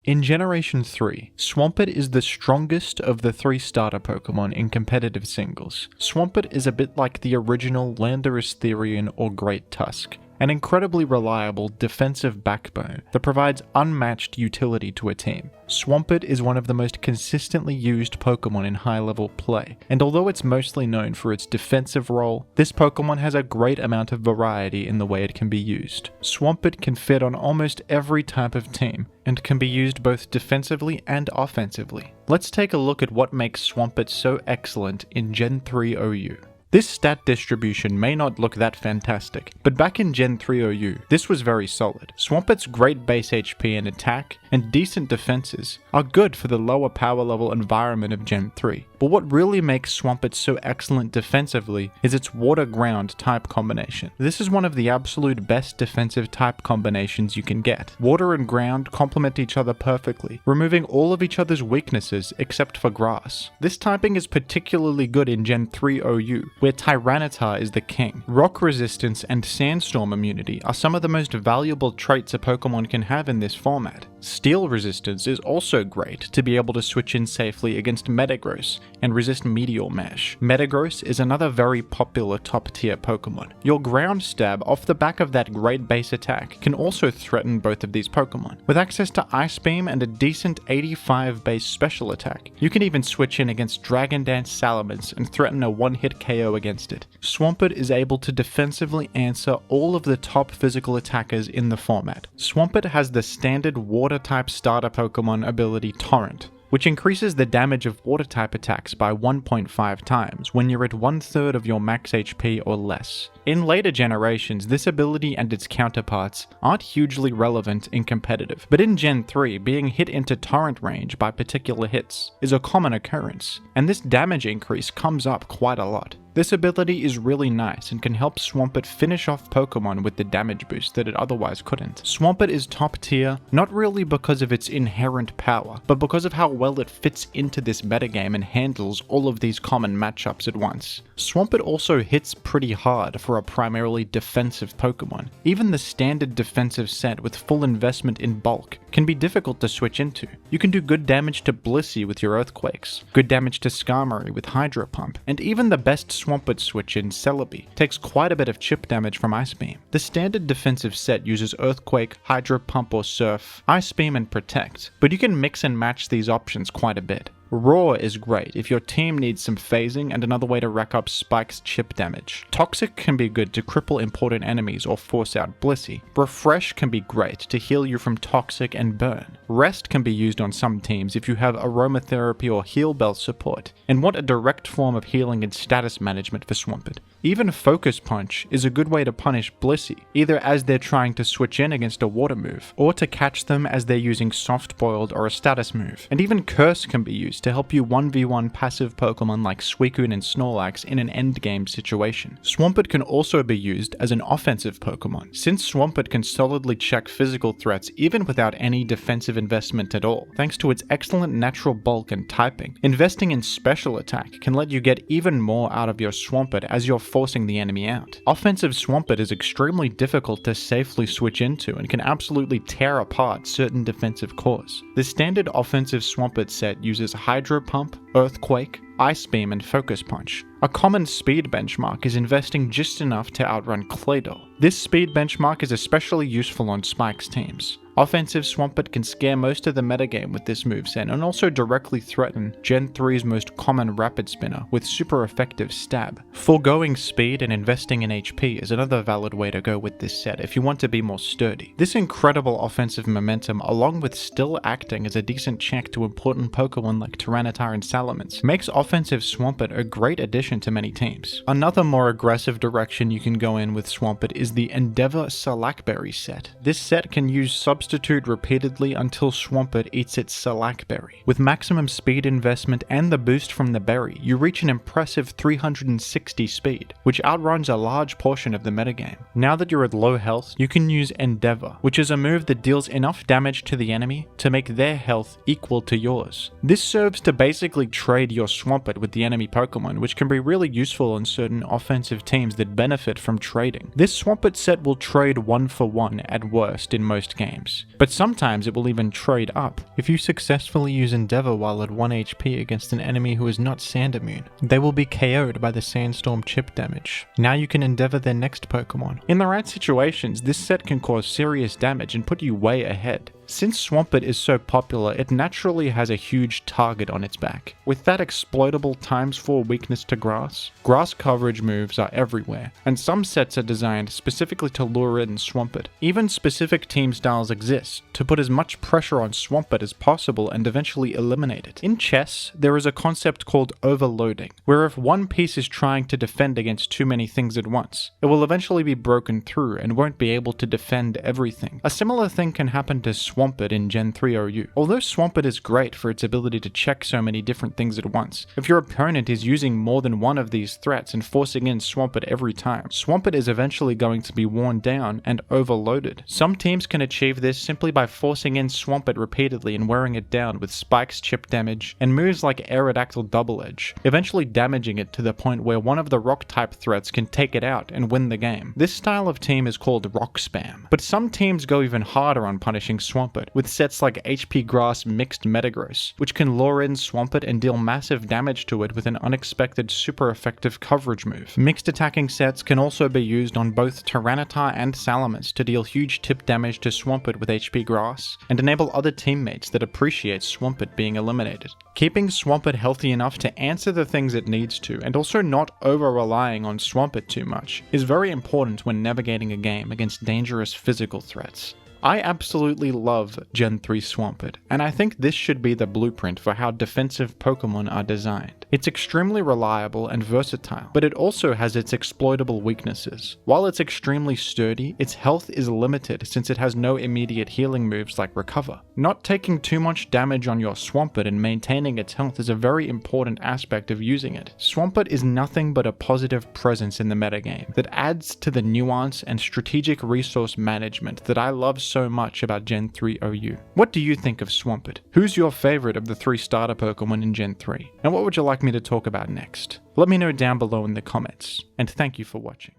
In Generation 3, Swampert is the strongest of the 3 starter Pokemon in competitive singles. Swampert is a bit like the original Landorus Therian or Great Tusk, an incredibly reliable defensive backbone that provides unmatched utility to a team. Swampert is one of the most consistently used Pokemon in high-level play, and although it's mostly known for its defensive role, this Pokemon has a great amount of variety in the way it can be used. Swampert can fit on almost every type of team, and can be used both defensively and offensively. Let's take a look at what makes Swampert so excellent in Gen 3 OU. This stat distribution may not look that fantastic, but back in Gen 3 OU, this was very solid. Swampert's great base HP and attack, and decent defenses, are good for the lower power level environment of Gen 3. But what really makes Swampert so excellent defensively is its water-ground type combination. This is one of the absolute best defensive type combinations you can get. Water and ground complement each other perfectly, removing all of each other's weaknesses except for grass. This typing is particularly good in Gen 3 OU, where Tyranitar is the king. Rock resistance and sandstorm immunity are some of the most valuable traits a Pokemon can have in this format. Steel resistance is also great to be able to switch in safely against Metagross and resist Meteor Mash. Metagross is another very popular top tier Pokemon. Your ground stab off the back of that great base attack can also threaten both of these Pokemon. With access to Ice Beam and a decent 85 base special attack, you can even switch in against Dragon Dance Salamence and threaten a one-hit KO against it. Swampert is able to defensively answer all of the top physical attackers in the format. Swampert has the standard water-type starter Pokemon ability Torrent, which increases the damage of water-type attacks by 1.5 times when you're at 1/3 of your max HP or less. In later generations, this ability and its counterparts aren't hugely relevant in competitive, but in Gen 3, being hit into torrent range by particular hits is a common occurrence, and this damage increase comes up quite a lot. This ability is really nice and can help Swampert finish off Pokemon with the damage boost that it otherwise couldn't. Swampert is top tier, not really because of its inherent power, but because of how well it fits into this metagame and handles all of these common matchups at once. Swampert also hits pretty hard for a primarily defensive Pokemon. Even the standard defensive set with full investment in bulk can be difficult to switch into. You can do good damage to Blissey with your Earthquakes, good damage to Skarmory with Hydro Pump, and even the best Swampert switch in Celebi takes quite a bit of chip damage from Ice Beam. The standard defensive set uses Earthquake, Hydro Pump or Surf, Ice Beam and Protect, but you can mix and match these options quite a bit. Roar is great if your team needs some phasing and another way to rack up Spike's chip damage. Toxic can be good to cripple important enemies or force out Blissey. Refresh can be great to heal you from Toxic and Burn. Rest can be used on some teams if you have Aromatherapy or Heal Bell support, and want a direct form of healing and status management for Swampert. Even Focus Punch is a good way to punish Blissey, either as they're trying to switch in against a water move, or to catch them as they're using Soft Boiled or a status move. And even Curse can be used to help you 1v1 passive Pokemon like Suicune and Snorlax in an endgame situation. Swampert can also be used as an offensive Pokemon, since Swampert can solidly check physical threats even without any defensive investment at all, thanks to its excellent natural bulk and typing. Investing in special attack can let you get even more out of your Swampert as you're forcing the enemy out. Offensive Swampert is extremely difficult to safely switch into and can absolutely tear apart certain defensive cores. The standard offensive Swampert set uses Hydro Pump, Earthquake, Ice Beam and Focus Punch. A common speed benchmark is investing just enough to outrun Claydol. This speed benchmark is especially useful on Spike's teams. Offensive Swampert can scare most of the metagame with this moveset and also directly threaten Gen 3's most common Rapid Spinner with super effective Stab. Foregoing speed and investing in HP is another valid way to go with this set if you want to be more sturdy. This incredible offensive momentum, along with still acting as a decent check to important Pokemon like Tyranitar and Salamence, makes offensive Swampert a great addition to many teams. Another more aggressive direction you can go in with Swampert is the Endeavor Salakberry set. This set can use substitute repeatedly until Swampert eats its Salakberry. With maximum speed investment and the boost from the berry, you reach an impressive 360 speed, which outruns a large portion of the metagame. Now that you're at low health, you can use Endeavor, which is a move that deals enough damage to the enemy to make their health equal to yours. This serves to basically trade your Swampert with the enemy Pokemon, which can be really useful on certain offensive teams that benefit from trading. This Swampert set will trade 1-for-1 at worst in most games. HPs, but sometimes it will even trade up. If you successfully use Endeavor while at 1 HP against an enemy who is not sand immune, they will be KO'd by the Sandstorm chip damage. Now you can Endeavor their next Pokemon. In the right situations, this set can cause serious damage and put you way ahead. Since Swampert is so popular, it naturally has a huge target on its back. With that exploitable ×4 weakness to grass, grass coverage moves are everywhere, and some sets are designed specifically to lure in Swampert. Even specific team styles exist to put as much pressure on Swampert as possible and eventually eliminate it. In chess, there is a concept called overloading, where if one piece is trying to defend against too many things at once, it will eventually be broken through and won't be able to defend everything. A similar thing can happen to Swampert in Gen 3 OU. Although Swampert is great for its ability to check so many different things at once, if your opponent is using more than one of these threats and forcing in Swampert every time, Swampert is eventually going to be worn down and overloaded. Some teams can achieve this simply by forcing in Swampert repeatedly and wearing it down with spikes, chip damage, and moves like Aerodactyl Double Edge, eventually damaging it to the point where one of the rock type threats can take it out and win the game. This style of team is called rock spam, but some teams go even harder on punishing Swampert, with sets like HP Grass Mixed Metagross, which can lure in Swampert and deal massive damage to it with an unexpected super effective coverage move. Mixed attacking sets can also be used on both Tyranitar and Salamence to deal huge tip damage to Swampert with HP Grass, and enable other teammates that appreciate Swampert being eliminated. Keeping Swampert healthy enough to answer the things it needs to, and also not over-relying on Swampert too much, is very important when navigating a game against dangerous physical threats. I absolutely love Gen 3 Swampert, and I think this should be the blueprint for how defensive Pokemon are designed. It's extremely reliable and versatile, but it also has its exploitable weaknesses. While it's extremely sturdy, its health is limited since it has no immediate healing moves like Recover. Not taking too much damage on your Swampert and maintaining its health is a very important aspect of using it. Swampert is nothing but a positive presence in the metagame that adds to the nuance and strategic resource management that I love so much about Gen 3 OU. What do you think of Swampert? Who's your favorite of the 3 starter Pokemon in Gen 3? And what would you like me to talk about next? Let me know down below in the comments, and thank you for watching.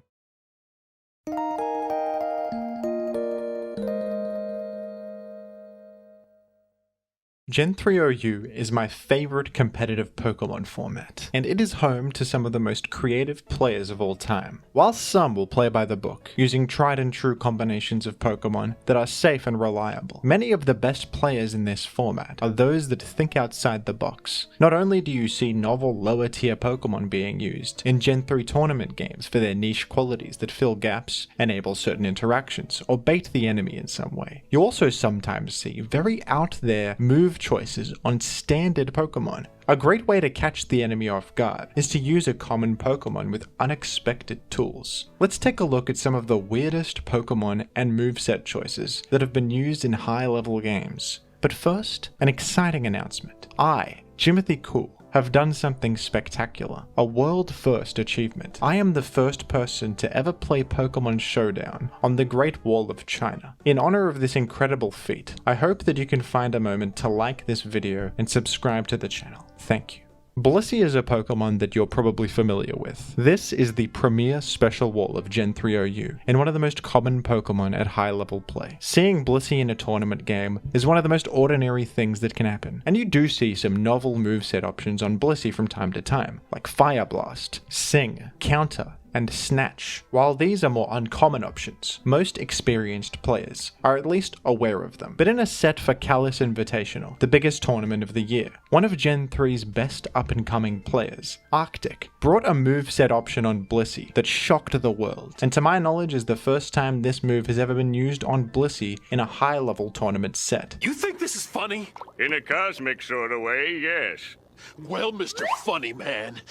Gen 3 OU is my favorite competitive Pokemon format, and it is home to some of the most creative players of all time. While some will play by the book, using tried and true combinations of Pokemon that are safe and reliable, many of the best players in this format are those that think outside the box. Not only do you see novel lower tier Pokemon being used in Gen 3 tournament games for their niche qualities that fill gaps, enable certain interactions, or bait the enemy in some way, you also sometimes see very out there move choices on standard Pokemon. A great way to catch the enemy off guard is to use a common Pokemon with unexpected tools. Let's take a look at some of the weirdest Pokemon and moveset choices that have been used in high-level games. But first, an exciting announcement. I, Jimothy Cool, have done something spectacular, a world-first achievement. I am the first person to ever play Pokemon Showdown on the Great Wall of China. In honor of this incredible feat, I hope that you can find a moment to like this video and subscribe to the channel. Thank you. Blissey is a Pokemon that you're probably familiar with. This is the premier special wall of Gen 3 OU, and one of the most common Pokemon at high level play. Seeing Blissey in a tournament game is one of the most ordinary things that can happen, and you do see some novel moveset options on Blissey from time to time, like Fire Blast, Sing, Counter, and Snatch. While these are more uncommon options, most experienced players are at least aware of them. But in a set for Kalos Invitational, the biggest tournament of the year, one of Gen 3's best up-and-coming players, Arctic, brought a moveset option on Blissey that shocked the world, and to my knowledge is the first time this move has ever been used on Blissey in a high-level tournament set. You think this is funny? In a cosmic sort of way, yes. Well, Mr. Funny Man,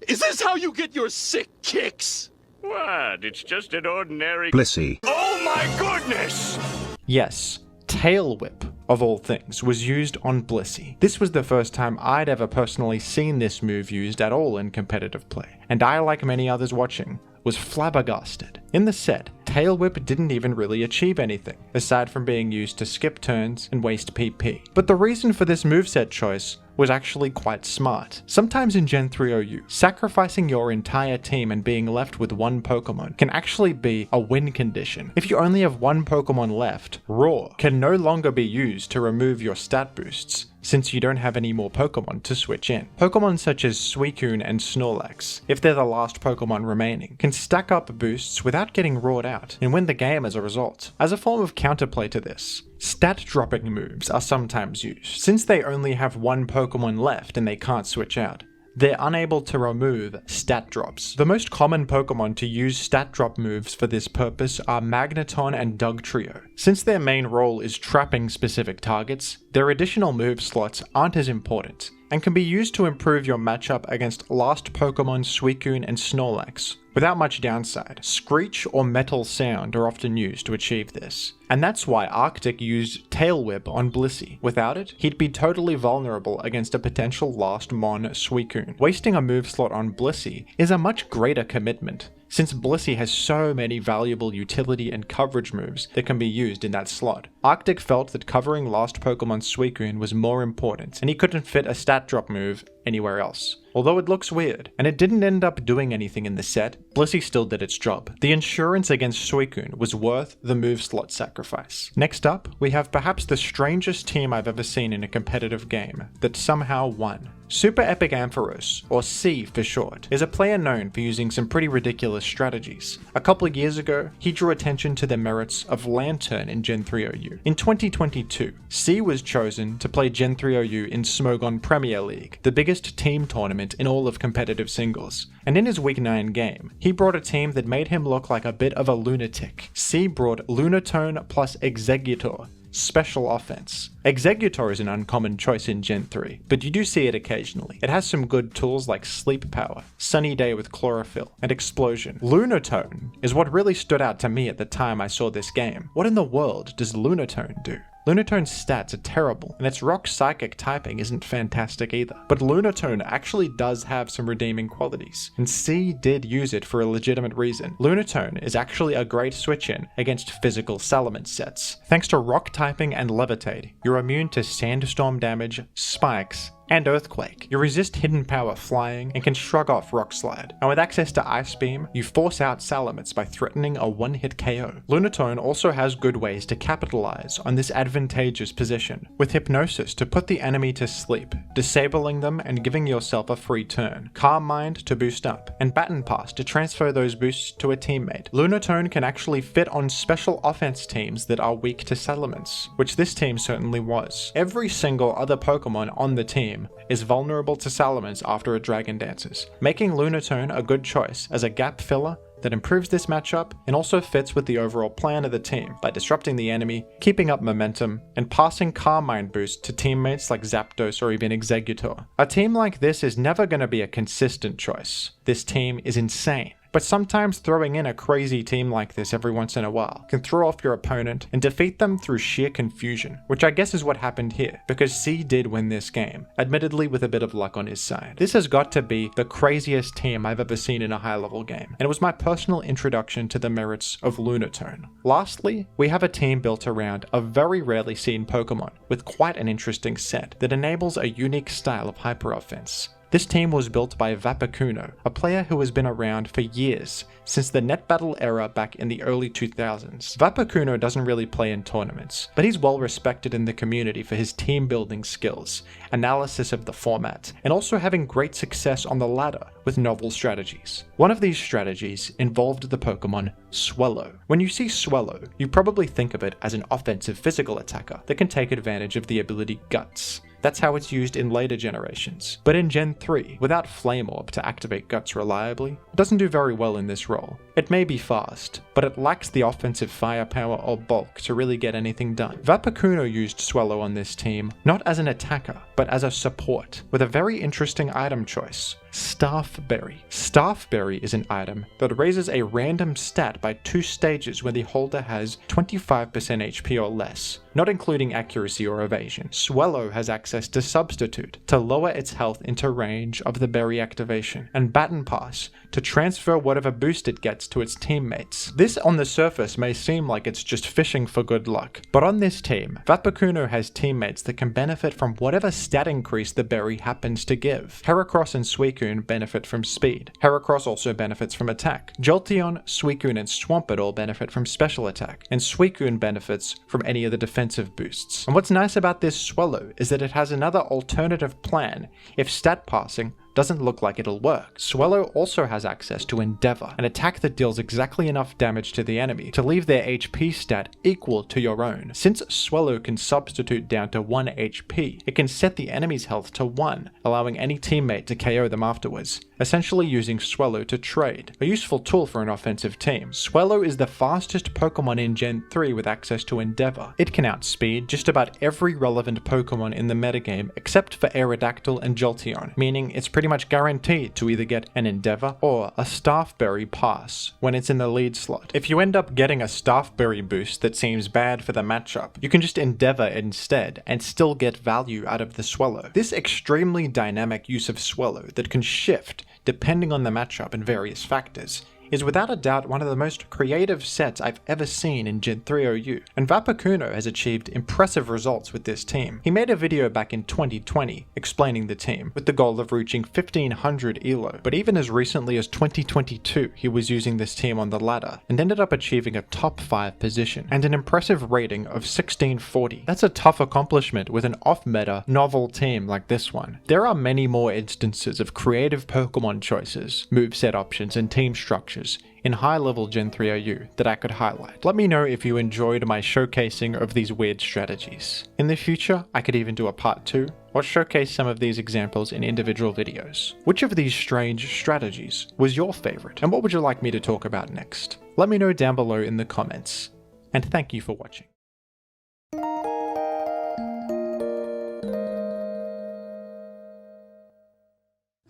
is this how you get your sick kicks? What? It's just an ordinary... Blissey. Oh my goodness! Yes, Tail Whip, of all things, was used on Blissey. This was the first time I'd ever personally seen this move used at all in competitive play, and I, like many others watching, was flabbergasted. In the set, Tail Whip didn't even really achieve anything, aside from being used to skip turns and waste PP. But the reason for this moveset choice was actually quite smart. Sometimes in Gen 3 OU, sacrificing your entire team and being left with one Pokemon can actually be a win condition. If you only have one Pokemon left, Roar can no longer be used to remove your stat boosts, since you don't have any more Pokemon to switch in. Pokemon such as Suicune and Snorlax, if they're the last Pokemon remaining, can stack up boosts without getting roared out and win the game as a result. As a form of counterplay to this, stat dropping moves are sometimes used. Since they only have one Pokemon left and they can't switch out, they're unable to remove stat drops. The most common Pokemon to use stat drop moves for this purpose are Magneton and Dugtrio. Since their main role is trapping specific targets, their additional move slots aren't as important, and can be used to improve your matchup against last Pokemon Suicune and Snorlax, without much downside. Screech or Metal Sound are often used to achieve this, and that's why Arctic used Tail Whip on Blissey. Without it, he'd be totally vulnerable against a potential last Mon Suicune. Wasting a move slot on Blissey is a much greater commitment, since Blissey has so many valuable utility and coverage moves that can be used in that slot. Arctic felt that covering last Pokemon Suicune was more important, and he couldn't fit a stat drop move anywhere else. Although it looks weird, and it didn't end up doing anything in the set, Blissey still did its job. The insurance against Suicune was worth the move slot sacrifice. Next up, we have perhaps the strangest team I've ever seen in a competitive game that somehow won. Super Epic Ampharos, or C for short, is a player known for using some pretty ridiculous strategies. A couple of years ago, he drew attention to the merits of Lantern in Gen 3 OU. In 2022, C was chosen to play Gen 3 OU in Smogon Premier League, the biggest team tournament in all of competitive singles. And in his Week 9 game, he brought a team that made him look like a bit of a lunatic. C brought Lunatone plus Exeggutor, special offense. Exeggutor is an uncommon choice in Gen 3, but you do see it occasionally. It has some good tools like Sleep Power, Sunny Day with Chlorophyll, and Explosion. Lunatone is what really stood out to me at the time I saw this game. What in the world does Lunatone do? Lunatone's stats are terrible, and its rock psychic typing isn't fantastic either. But Lunatone actually does have some redeeming qualities, and C did use it for a legitimate reason. Lunatone is actually a great switch-in against physical Salamence sets. Thanks to rock typing and Levitate, you're immune to sandstorm damage, spikes, and Earthquake. You resist hidden power flying and can shrug off Rock Slide. And with access to Ice Beam, you force out Salamence by threatening a one-hit KO. Lunatone also has good ways to capitalize on this advantageous position, with Hypnosis to put the enemy to sleep, disabling them and giving yourself a free turn, Calm Mind to boost up, and Baton Pass to transfer those boosts to a teammate. Lunatone can actually fit on special offense teams that are weak to Salamence, which this team certainly was. Every single other Pokemon on the team is vulnerable to Salamence after a Dragon dances, making Lunatone a good choice as a gap filler that improves this matchup and also fits with the overall plan of the team by disrupting the enemy, keeping up momentum, and passing Calm Mind boost to teammates like Zapdos or even Exeggutor. A team like this is never going to be a consistent choice. This team is insane. But sometimes throwing in a crazy team like this every once in a while can throw off your opponent and defeat them through sheer confusion, which I guess is what happened here, because C did win this game, admittedly with a bit of luck on his side. This has got to be the craziest team I've ever seen in a high-level game, and it was my personal introduction to the merits of Lunatone. Lastly, we have a team built around a very rarely seen Pokemon with quite an interesting set that enables a unique style of hyper offense. This team was built by Vaporeon, a player who has been around for years, since the net battle era back in the early 2000s. Vaporeon doesn't really play in tournaments, but he's well respected in the community for his team building skills, analysis of the format, and also having great success on the ladder with novel strategies. One of these strategies involved the Pokemon Swellow. When you see Swellow, you probably think of it as an offensive physical attacker that can take advantage of the ability Guts. That's how it's used in later generations. But in Gen 3, without Flame Orb to activate Guts reliably, it doesn't do very well in this role. It may be fast, but it lacks the offensive firepower or bulk to really get anything done. Vaporeon used Swellow on this team, not as an attacker, but as a support, with a very interesting item choice. Staffberry. Staffberry is an item that raises a random stat by 2 stages when the holder has 25% HP or less, not including accuracy or evasion. Swellow has access to Substitute to lower its health into range of the berry activation, and Baton Pass to transfer whatever boost it gets to its teammates. This on the surface may seem like it's just fishing for good luck, but on this team, Vaporeon has teammates that can benefit from whatever stat increase the berry happens to give. Heracross and Suicune benefit from speed. Heracross also benefits from attack. Jolteon, Suicune, and Swampert all benefit from special attack, and Suicune benefits from any of the defensive boosts. And what's nice about this Swellow is that it has another alternative plan if stat passing doesn't look like it'll work. Swellow also has access to Endeavor, an attack that deals exactly enough damage to the enemy to leave their HP stat equal to your own. Since Swellow can substitute down to 1 HP, it can set the enemy's health to 1, allowing any teammate to KO them afterwards, essentially using Swellow to trade, a useful tool for an offensive team. Swellow is the fastest Pokemon in Gen 3 with access to Endeavor. It can outspeed just about every relevant Pokemon in the metagame except for Aerodactyl and Jolteon, meaning it's pretty much guaranteed to either get an Endeavor or a Staffberry pass when it's in the lead slot. If you end up getting a Staffberry boost that seems bad for the matchup, you can just Endeavor instead and still get value out of the Swellow. This extremely dynamic use of Swellow that can shift depending on the matchup and various factors is without a doubt one of the most creative sets I've ever seen in Gen 3 OU, and Vaporeon has achieved impressive results with this team. He made a video back in 2020 explaining the team, with the goal of reaching 1500 ELO, but even as recently as 2022 he was using this team on the ladder, and ended up achieving a top 5 position, and an impressive rating of 1640. That's a tough accomplishment with an off-meta, novel team like this one. There are many more instances of creative Pokemon choices, moveset options, and team structures in high-level Gen 3 OU that I could highlight. Let me know if you enjoyed my showcasing of these weird strategies. In the future, I could even do a part 2, or showcase some of these examples in individual videos. Which of these strange strategies was your favorite, and what would you like me to talk about next? Let me know down below in the comments, and thank you for watching.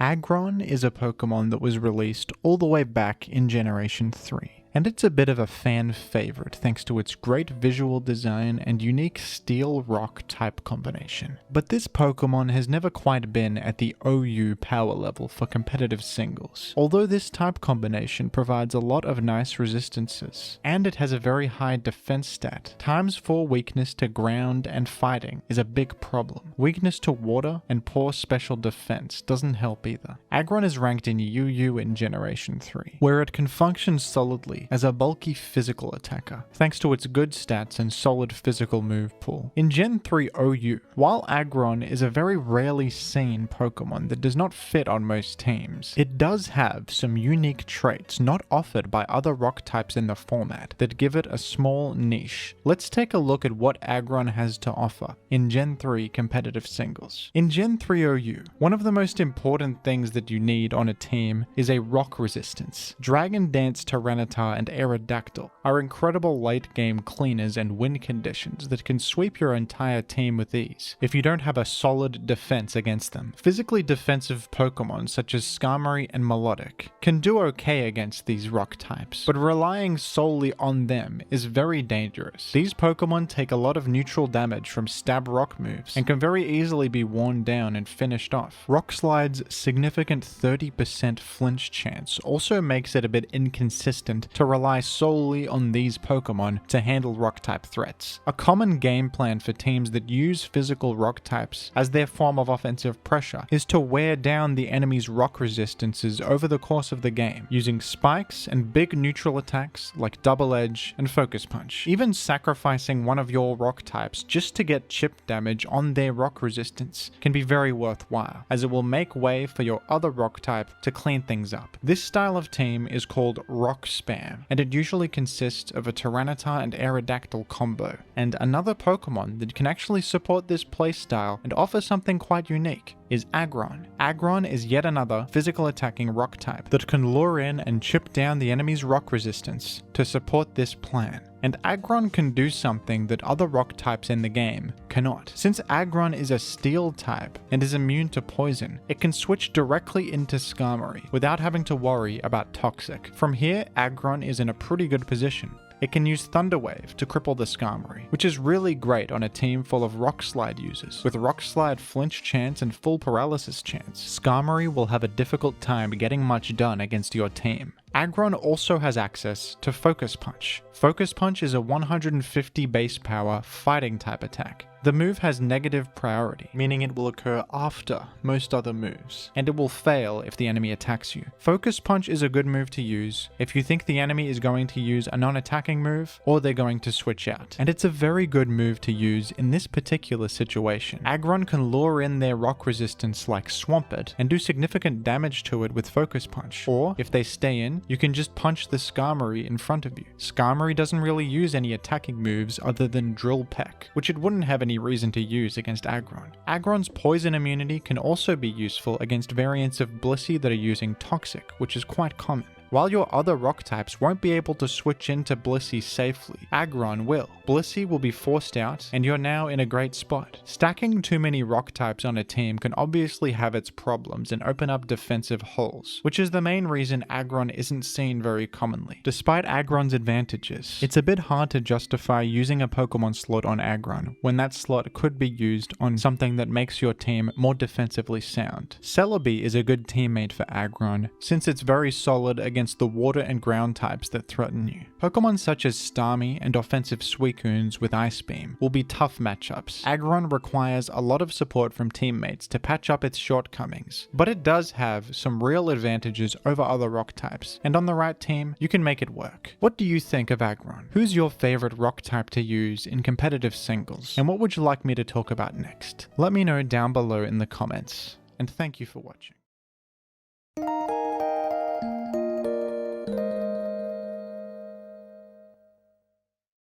Aggron is a Pokemon that was released all the way back in Generation 3. And it's a bit of a fan favorite thanks to its great visual design and unique steel-rock type combination. But this Pokemon has never quite been at the OU power level for competitive singles, although this type combination provides a lot of nice resistances, and it has a very high defense stat. ×4 weakness to ground and fighting is a big problem. Weakness to water and poor special defense doesn't help either. Aggron is ranked in UU in Generation 3, where it can function solidly as a bulky physical attacker, thanks to its good stats and solid physical move pool. In Gen 3 OU, while Aggron is a very rarely seen Pokemon that does not fit on most teams, it does have some unique traits not offered by other rock types in the format that give it a small niche. Let's take a look at what Aggron has to offer in Gen 3 competitive singles. In Gen 3 OU, one of the most important things that you need on a team is a rock resistance. Dragon Dance Tyranitar and Aerodactyl are incredible late game cleaners and win conditions that can sweep your entire team with ease if you don't have a solid defense against them. Physically defensive Pokemon such as Skarmory and Melodic can do okay against these rock types, but relying solely on them is very dangerous. These Pokemon take a lot of neutral damage from stab rock moves and can very easily be worn down and finished off. Rock Slide's significant 30% flinch chance also makes it a bit inconsistent to rely solely on these Pokemon to handle rock-type threats. A common game plan for teams that use physical rock types as their form of offensive pressure is to wear down the enemy's rock resistances over the course of the game, using spikes and big neutral attacks like Double Edge and Focus Punch. Even sacrificing one of your rock types just to get chip damage on their rock resistance can be very worthwhile, as it will make way for your other rock type to clean things up. This style of team is called Rock Spam, and it usually consists of a Tyranitar and Aerodactyl combo, and another Pokemon that can actually support this playstyle and offer something quite unique. is Aggron. Aggron is yet another physical attacking rock type that can lure in and chip down the enemy's rock resistance to support this plan. And Aggron can do something that other rock types in the game cannot. Since Aggron is a steel type and is immune to poison, it can switch directly into Skarmory without having to worry about Toxic. From here, Aggron is in a pretty good position. It can use Thunder Wave to cripple the Skarmory, which is really great on a team full of Rock Slide users. With Rock Slide flinch chance and full paralysis chance, Skarmory will have a difficult time getting much done against your team. Aggron also has access to Focus Punch. Focus Punch is a 150 base power fighting type attack. The move has negative priority, meaning it will occur after most other moves, and it will fail if the enemy attacks you. Focus Punch is a good move to use if you think the enemy is going to use a non-attacking move or they're going to switch out, and it's a very good move to use in this particular situation. Aggron can lure in their rock resistance like Swampert and do significant damage to it with Focus Punch, or if they stay in, you can just punch the Skarmory in front of you. Skarmory doesn't really use any attacking moves other than Drill Peck, which it wouldn't have any reason to use against Aggron. Aggron's poison immunity can also be useful against variants of Blissey that are using Toxic, which is quite common. While your other rock types won't be able to switch into Blissey safely, Aggron will. Blissey will be forced out, and you're now in a great spot. Stacking too many rock types on a team can obviously have its problems and open up defensive holes, which is the main reason Aggron isn't seen very commonly. Despite Aggron's advantages, it's a bit hard to justify using a Pokemon slot on Aggron when that slot could be used on something that makes your team more defensively sound. Celebi is a good teammate for Aggron since it's very solid against the water and ground types that threaten you. Pokemon such as Starmie and offensive Suicunes with Ice Beam will be tough matchups. Aggron requires a lot of support from teammates to patch up its shortcomings, but it does have some real advantages over other rock types, and on the right team, you can make it work. What do you think of Aggron? Who's your favorite rock type to use in competitive singles, and what would you like me to talk about next? Let me know down below in the comments, and thank you for watching.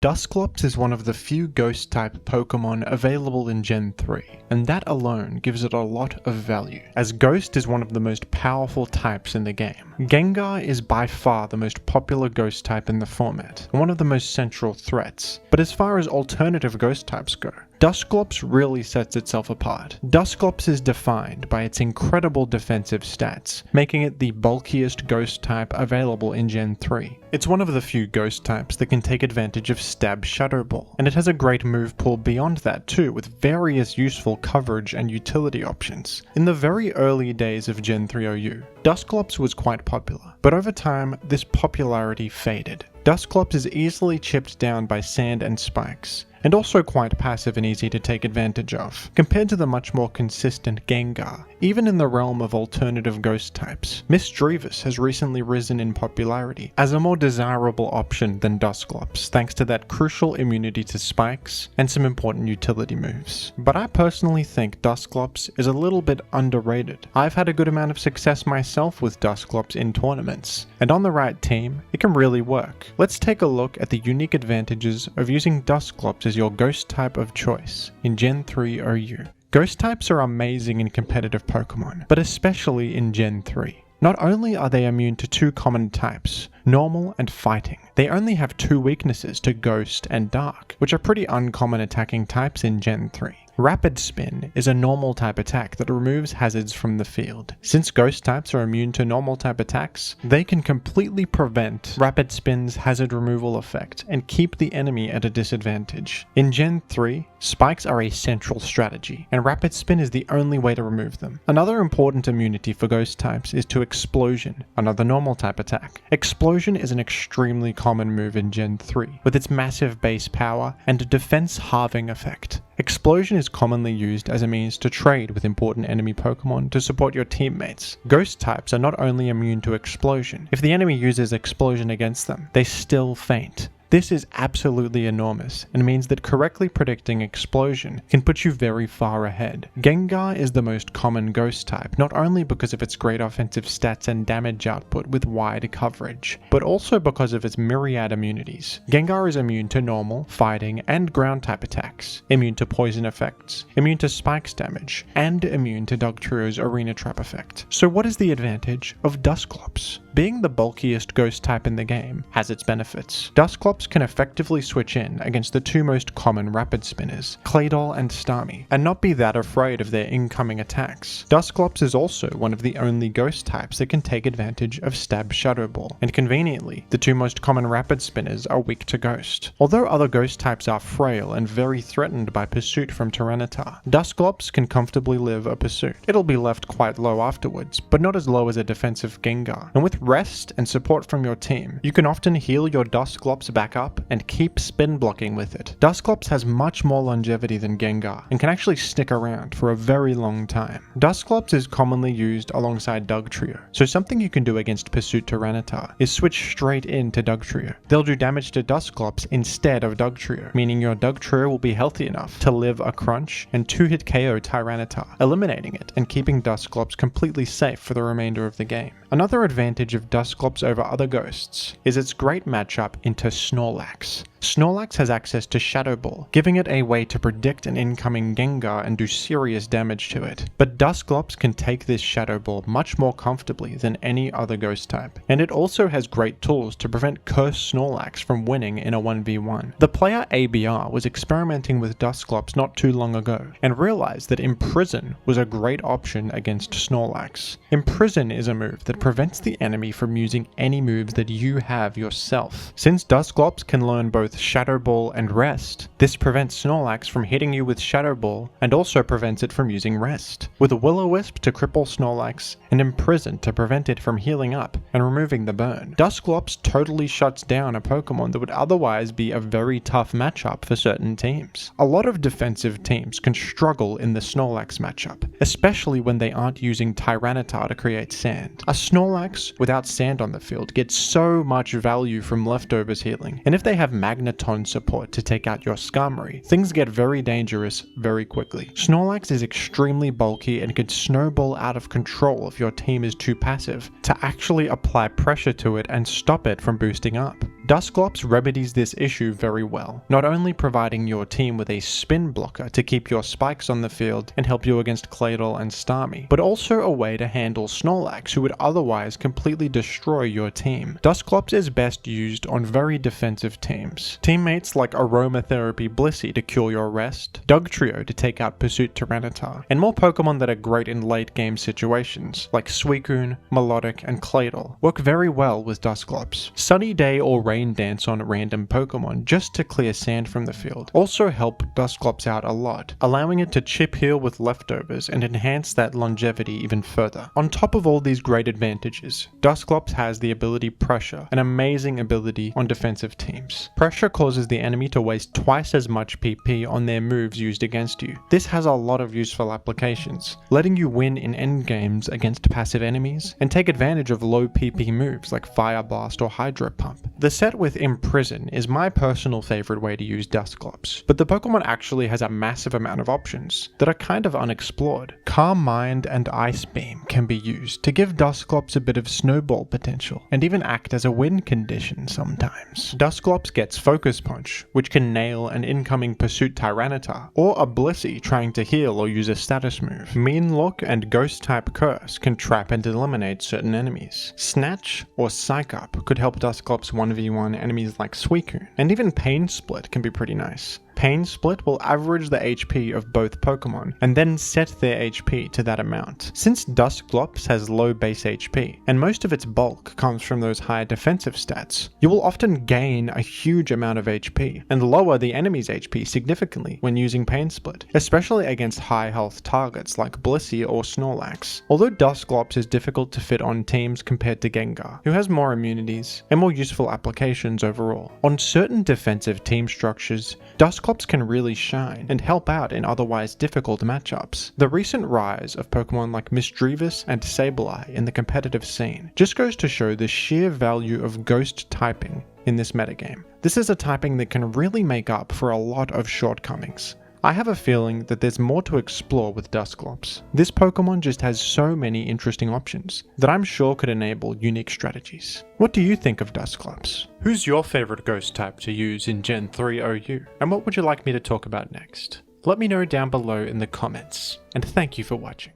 Dusclops is one of the few Ghost-type Pokemon available in Gen 3, and that alone gives it a lot of value, as Ghost is one of the most powerful types in the game. Gengar is by far the most popular Ghost type in the format, and one of the most central threats, but as far as alternative Ghost types go, Dusclops really sets itself apart. Dusclops is defined by its incredible defensive stats, making it the bulkiest Ghost type available in Gen 3. It's one of the few Ghost types that can take advantage of Stab Shadow Ball, and it has a great move pool beyond that too, with various useful coverage and utility options. In the very early days of Gen 3 OU, Dusclops was quite popular, but over time, this popularity faded. Dusclops is easily chipped down by sand and spikes, and also quite passive and easy to take advantage of, compared to the much more consistent Gengar. Even in the realm of alternative Ghost types, Misdreavus has recently risen in popularity as a more desirable option than Dusclops, thanks to that crucial immunity to spikes and some important utility moves. But I personally think Dusclops is a little bit underrated. I've had a good amount of success myself with Dusclops in tournaments, and on the right team, it can really work. Let's take a look at the unique advantages of using Dusclops as your Ghost type of choice in Gen 3 OU. Ghost types are amazing in competitive Pokemon, but especially in Gen 3. Not only are they immune to two common types, normal and fighting, they only have two weaknesses to Ghost and Dark, which are pretty uncommon attacking types in Gen 3. Rapid Spin is a normal type attack that removes hazards from the field. Since Ghost types are immune to normal type attacks, they can completely prevent Rapid Spin's hazard removal effect and keep the enemy at a disadvantage. In Gen 3, spikes are a central strategy, and Rapid Spin is the only way to remove them. Another important immunity for Ghost types is to Explosion, another normal type attack. Explosion is an extremely common move in Gen 3, with its massive base power and a defense halving effect. Explosion is commonly used as a means to trade with important enemy Pokemon to support your teammates. Ghost types are not only immune to Explosion, if the enemy uses Explosion against them, they still faint. This is absolutely enormous and means that correctly predicting Explosion can put you very far ahead. Gengar is the most common ghost type, not only because of its great offensive stats and damage output with wide coverage, but also because of its myriad immunities. Gengar is immune to normal, fighting, and ground type attacks, immune to poison effects, immune to spikes damage, and immune to Dugtrio's Arena Trap effect. So what is the advantage of Dusclops? Being the bulkiest ghost type in the game has its benefits. Dusclops can effectively switch in against the two most common rapid spinners, Claydol and Starmie, and not be that afraid of their incoming attacks. Dusclops is also one of the only ghost types that can take advantage of Stab Shadow Ball, and conveniently, the two most common rapid spinners are weak to Ghost. Although other ghost types are frail and very threatened by Pursuit from Tyranitar, Dusclops can comfortably live a Pursuit. It'll be left quite low afterwards, but not as low as a defensive Gengar, and with rest and support from your team, you can often heal your Dusclops back up and keep spin blocking with it. Dusclops has much more longevity than Gengar, and can actually stick around for a very long time. Dusclops is commonly used alongside Dugtrio, so something you can do against Pursuit Tyranitar is switch straight into Dugtrio. They'll do damage to Dusclops instead of Dugtrio, meaning your Dugtrio will be healthy enough to live a crunch and 2-hit KO Tyranitar, eliminating it and keeping Dusclops completely safe for the remainder of the game. Another advantage of Dusclops over other ghosts is its great matchup into Snorlax. Snorlax has access to Shadow Ball, giving it a way to predict an incoming Gengar and do serious damage to it. But Dusclops can take this Shadow Ball much more comfortably than any other ghost type, and it also has great tools to prevent Cursed Snorlax from winning in a 1v1. The player ABR was experimenting with Dusclops not too long ago, and realized that Imprison was a great option against Snorlax. Imprison is a move that prevents the enemy from using any moves that you have yourself. Since Dusclops can learn both Shadow Ball and Rest, this prevents Snorlax from hitting you with Shadow Ball and also prevents it from using Rest. With Will-O-Wisp to cripple Snorlax and Imprison to prevent it from healing up and removing the burn, Dusclops totally shuts down a Pokemon that would otherwise be a very tough matchup for certain teams. A lot of defensive teams can struggle in the Snorlax matchup, especially when they aren't using Tyranitar to create sand. A Snorlax without sand on the field gets so much value from leftovers healing, and if they have Magneton support to take out your Skarmory, things get very dangerous very quickly. Snorlax is extremely bulky and could snowball out of control if your team is too passive to actually apply pressure to it and stop it from boosting up. Dusclops remedies this issue very well, not only providing your team with a spin blocker to keep your spikes on the field and help you against Claydol and Starmie, but also a way to handle Snorlax who would otherwise completely destroy your team. Dusclops is best used on very defensive teams. Teammates like Aromatherapy Blissey to cure your Rest, Dugtrio to take out Pursuit Tyranitar, and more Pokemon that are great in late game situations like Suicune, Melodic, and Claydol work very well with Dusclops. Sunny Day or Rain Dance on random Pokemon just to clear sand from the field also help Dusclops out a lot, allowing it to chip heal with leftovers and enhance that longevity even further. On top of all these great advantages, Dusclops has the ability Pressure, an amazing ability on defensive teams. Pressure causes the enemy to waste twice as much PP on their moves used against you. This has a lot of useful applications, letting you win in endgames against passive enemies and take advantage of low PP moves like Fire Blast or Hydro Pump. The set with Imprison is my personal favorite way to use Dusclops, but the Pokemon actually has a massive amount of options that are kind of unexplored. Calm Mind and Ice Beam can be used to give Dusclops a bit of snowball potential, and even act as a win condition sometimes. Dusclops gets Focus Punch, which can nail an incoming Pursuit Tyranitar, or a Blissey trying to heal or use a status move. Mean Look and Ghost type Curse can trap and eliminate certain enemies. Snatch or Psych Up could help Dusclops 1v1 enemies like Suicune, and even Pain Split can be pretty nice. Pain Split will average the HP of both Pokemon, and then set their HP to that amount. Since Dusclops has low base HP, and most of its bulk comes from those high defensive stats, you will often gain a huge amount of HP, and lower the enemy's HP significantly when using Pain Split, especially against high health targets like Blissey or Snorlax. Although Dusclops is difficult to fit on teams compared to Gengar, who has more immunities and more useful applications overall. On certain defensive team structures, Dusclops Dusclops can really shine and help out in otherwise difficult matchups. The recent rise of Pokemon like Misdreavus and Sableye in the competitive scene just goes to show the sheer value of ghost typing in this metagame. This is a typing that can really make up for a lot of shortcomings. I have a feeling that there's more to explore with Dusclops. This Pokemon just has so many interesting options that I'm sure could enable unique strategies. What do you think of Dusclops? Who's your favorite ghost type to use in Gen 3 OU? And what would you like me to talk about next? Let me know down below in the comments, and thank you for watching.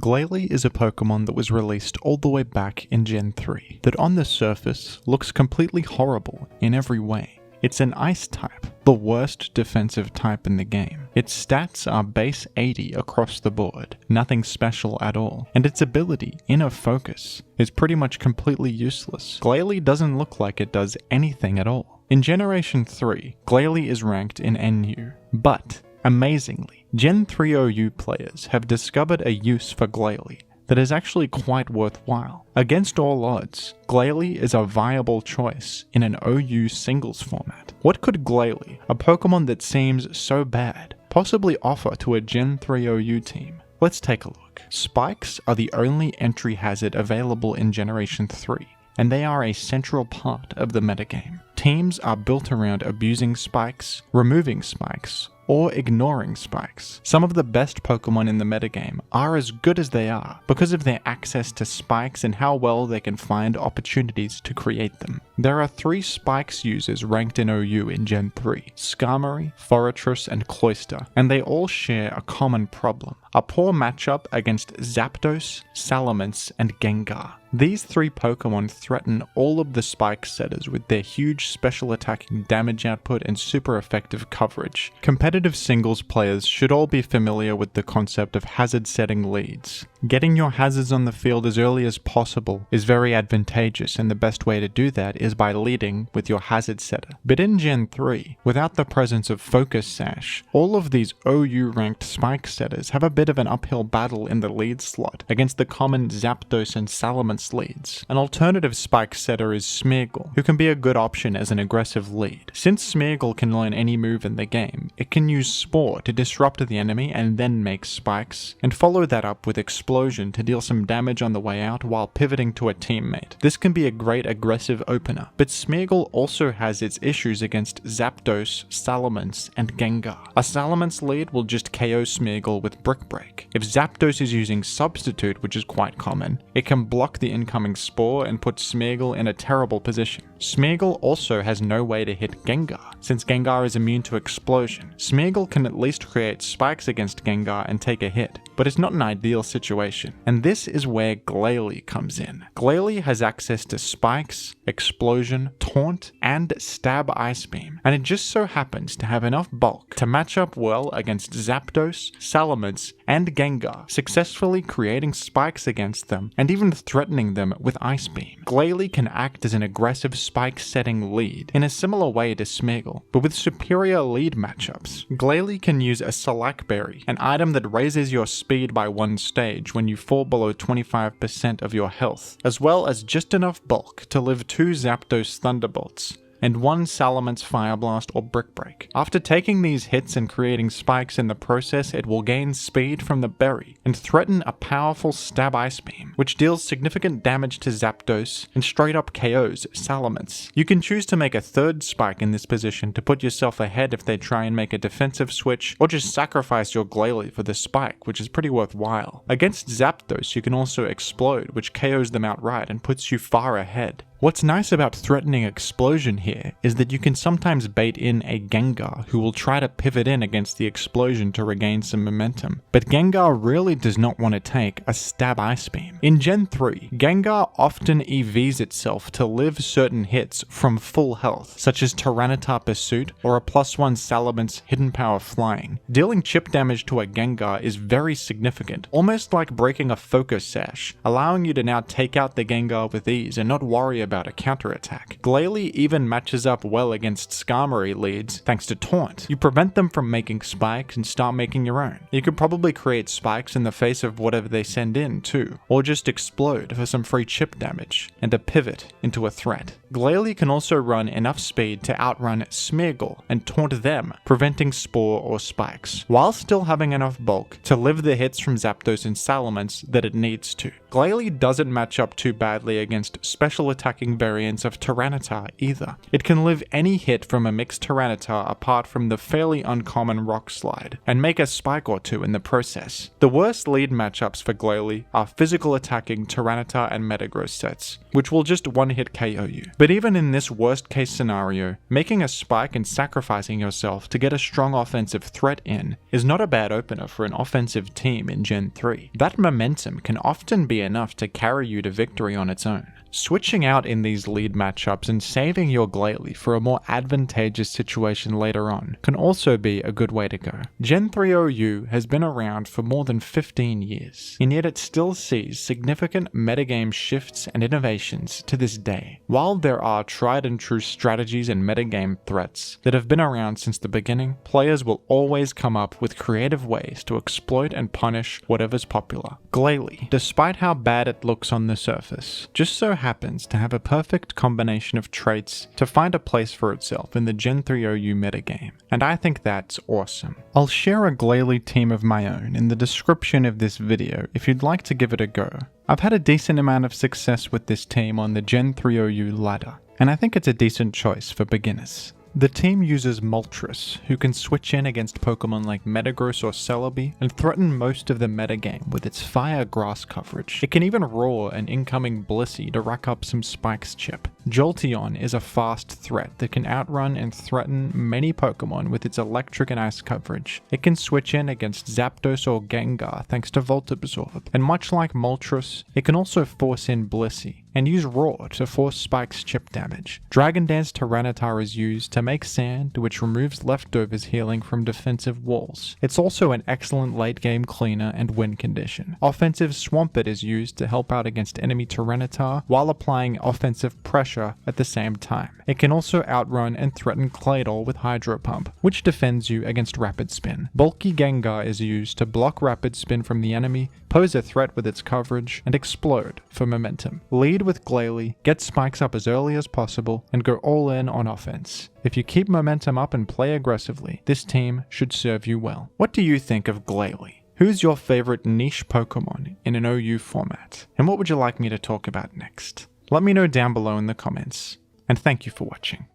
Glalie is a Pokemon that was released all the way back in Gen 3, that on the surface looks completely horrible in every way. It's an Ice type, the worst defensive type in the game. Its stats are base 80 across the board, nothing special at all, and its ability, Inner Focus, is pretty much completely useless. Glalie doesn't look like it does anything at all. In Generation 3, Glalie is ranked in NU, but amazingly, Gen 3 OU players have discovered a use for Glalie that is actually quite worthwhile. Against all odds, Glalie is a viable choice in an OU singles format. What could Glalie, a Pokemon that seems so bad, possibly offer to a Gen 3 OU team? Let's take a look. Spikes are the only entry hazard available in Generation 3, and they are a central part of the metagame. Teams are built around abusing spikes, removing spikes, or ignoring spikes. Some of the best Pokemon in the metagame are as good as they are because of their access to spikes and how well they can find opportunities to create them. There are 3 spikes users ranked in OU in Gen 3, Skarmory, Forretress, and Cloyster, and they all share a common problem: a poor matchup against Zapdos, Salamence, and Gengar. These 3 Pokemon threaten all of the spike setters with their huge special attacking damage output and super effective coverage. Competitive singles players should all be familiar with the concept of hazard setting leads. Getting your hazards on the field as early as possible is very advantageous, and the best way to do that is by leading with your hazard setter. But in Gen 3, without the presence of Focus Sash, all of these OU ranked spike setters have a bit of an uphill battle in the lead slot against the common Zapdos and Salamence leads. An alternative spike setter is Smeargle, who can be a good option as an aggressive lead. Since Smeargle can learn any move in the game, it can use Spore to disrupt the enemy and then make spikes, and follow that up with Explosion to deal some damage on the way out while pivoting to a teammate. This can be a great aggressive opener, but Smeargle also has its issues against Zapdos, Salamence, and Gengar. A Salamence lead will just KO Smeargle with Brick Break. If Zapdos is using Substitute, which is quite common, it can block the incoming Spore and put Smeargle in a terrible position. Smeargle also has no way to hit Gengar, since Gengar is immune to Explosion. Smeargle can at least create spikes against Gengar and take a hit, but it's not an ideal situation, and this is where Glalie comes in. Glalie has access to spikes, explosion, taunt, and stab ice beam, and it just so happens to have enough bulk to match up well against Zapdos, Salamence, and Gengar, successfully creating spikes against them and even threatening them with ice beam. Glalie can act as an aggressive spike setting lead in a similar way to Smeargle, but with superior lead matchups. Glalie can use a Slackberry, an item that raises your speed by 1 stage when you fall below 25% of your health, as well as just enough bulk to live 2 Zapdos Thunderbolts and 1 Salamence Fire Blast or Brick Break. After taking these hits and creating spikes in the process, it will gain speed from the berry and threaten a powerful Stab Ice Beam, which deals significant damage to Zapdos and straight up KOs Salamence. You can choose to make a 3rd spike in this position to put yourself ahead if they try and make a defensive switch, or just sacrifice your Glalie for the spike, which is pretty worthwhile. Against Zapdos, you can also Explode, which KOs them outright and puts you far ahead. What's nice about threatening Explosion here is that you can sometimes bait in a Gengar who will try to pivot in against the Explosion to regain some momentum, but Gengar really does not want to take a Stab Ice Beam. In Gen 3, Gengar often EVs itself to live certain hits from full health, such as Tyranitar Pursuit or a +1 Salamence Hidden Power Flying. Dealing chip damage to a Gengar is very significant, almost like breaking a Focus Sash, allowing you to now take out the Gengar with ease and not worry about about a counterattack. Glalie even matches up well against Skarmory leads thanks to Taunt. You prevent them from making spikes and start making your own. You could probably create spikes in the face of whatever they send in too, or just explode for some free chip damage, and a pivot into a threat. Glalie can also run enough speed to outrun Smeargle and taunt them, preventing Spore or Spikes, while still having enough bulk to live the hits from Zapdos and Salamence that it needs to. Glalie doesn't match up too badly against special attacking variants of Tyranitar either. It can live any hit from a mixed Tyranitar apart from the fairly uncommon Rock Slide, and make a spike or two in the process. The worst lead matchups for Glalie are physical attacking Tyranitar and Metagross sets, which will just one-hit KO you. But even in this worst case scenario, making a spike and sacrificing yourself to get a strong offensive threat in is not a bad opener for an offensive team in Gen 3. That momentum can often be enough to carry you to victory on its own. Switching out in these lead matchups and saving your Glalie for a more advantageous situation later on can also be a good way to go. Gen 3 OU has been around for more than 15 years, and yet it still sees significant metagame shifts and innovations to this day. While there are tried and true strategies and metagame threats that have been around since the beginning, players will always come up with creative ways to exploit and punish whatever's popular. Glalie, despite how bad it looks on the surface, just so happens to have a perfect combination of traits to find a place for itself in the Gen 3 OU metagame, and I think that's awesome. I'll share a Glalie team of my own in the description of this video if you'd like to give it a go. I've had a decent amount of success with this team on the Gen 3 OU ladder, and I think it's a decent choice for beginners. The team uses Moltres, who can switch in against Pokemon like Metagross or Celebi and threaten most of the metagame with its fire grass coverage. It can even roar an incoming Blissey to rack up some Spikes chip. Jolteon is a fast threat that can outrun and threaten many Pokemon with its electric and ice coverage. It can switch in against Zapdos or Gengar thanks to Volt Absorb, and much like Moltres, it can also force in Blissey and use Roar to force Spike's chip damage. Dragon Dance Tyranitar is used to make sand, which removes leftovers healing from defensive walls. It's also an excellent late game cleaner and win condition. Offensive Swampert is used to help out against enemy Tyranitar while applying offensive pressure at the same time. It can also outrun and threaten Claydol with Hydro Pump, which defends you against Rapid Spin. Bulky Gengar is used to block Rapid Spin from the enemy, pose a threat with its coverage, and explode for momentum. Lead with Glalie, get spikes up as early as possible, and go all in on offense. If you keep momentum up and play aggressively, this team should serve you well. What do you think of Glalie? Who's your favorite niche Pokemon in an OU format? And what would you like me to talk about next? Let me know down below in the comments. And thank you for watching.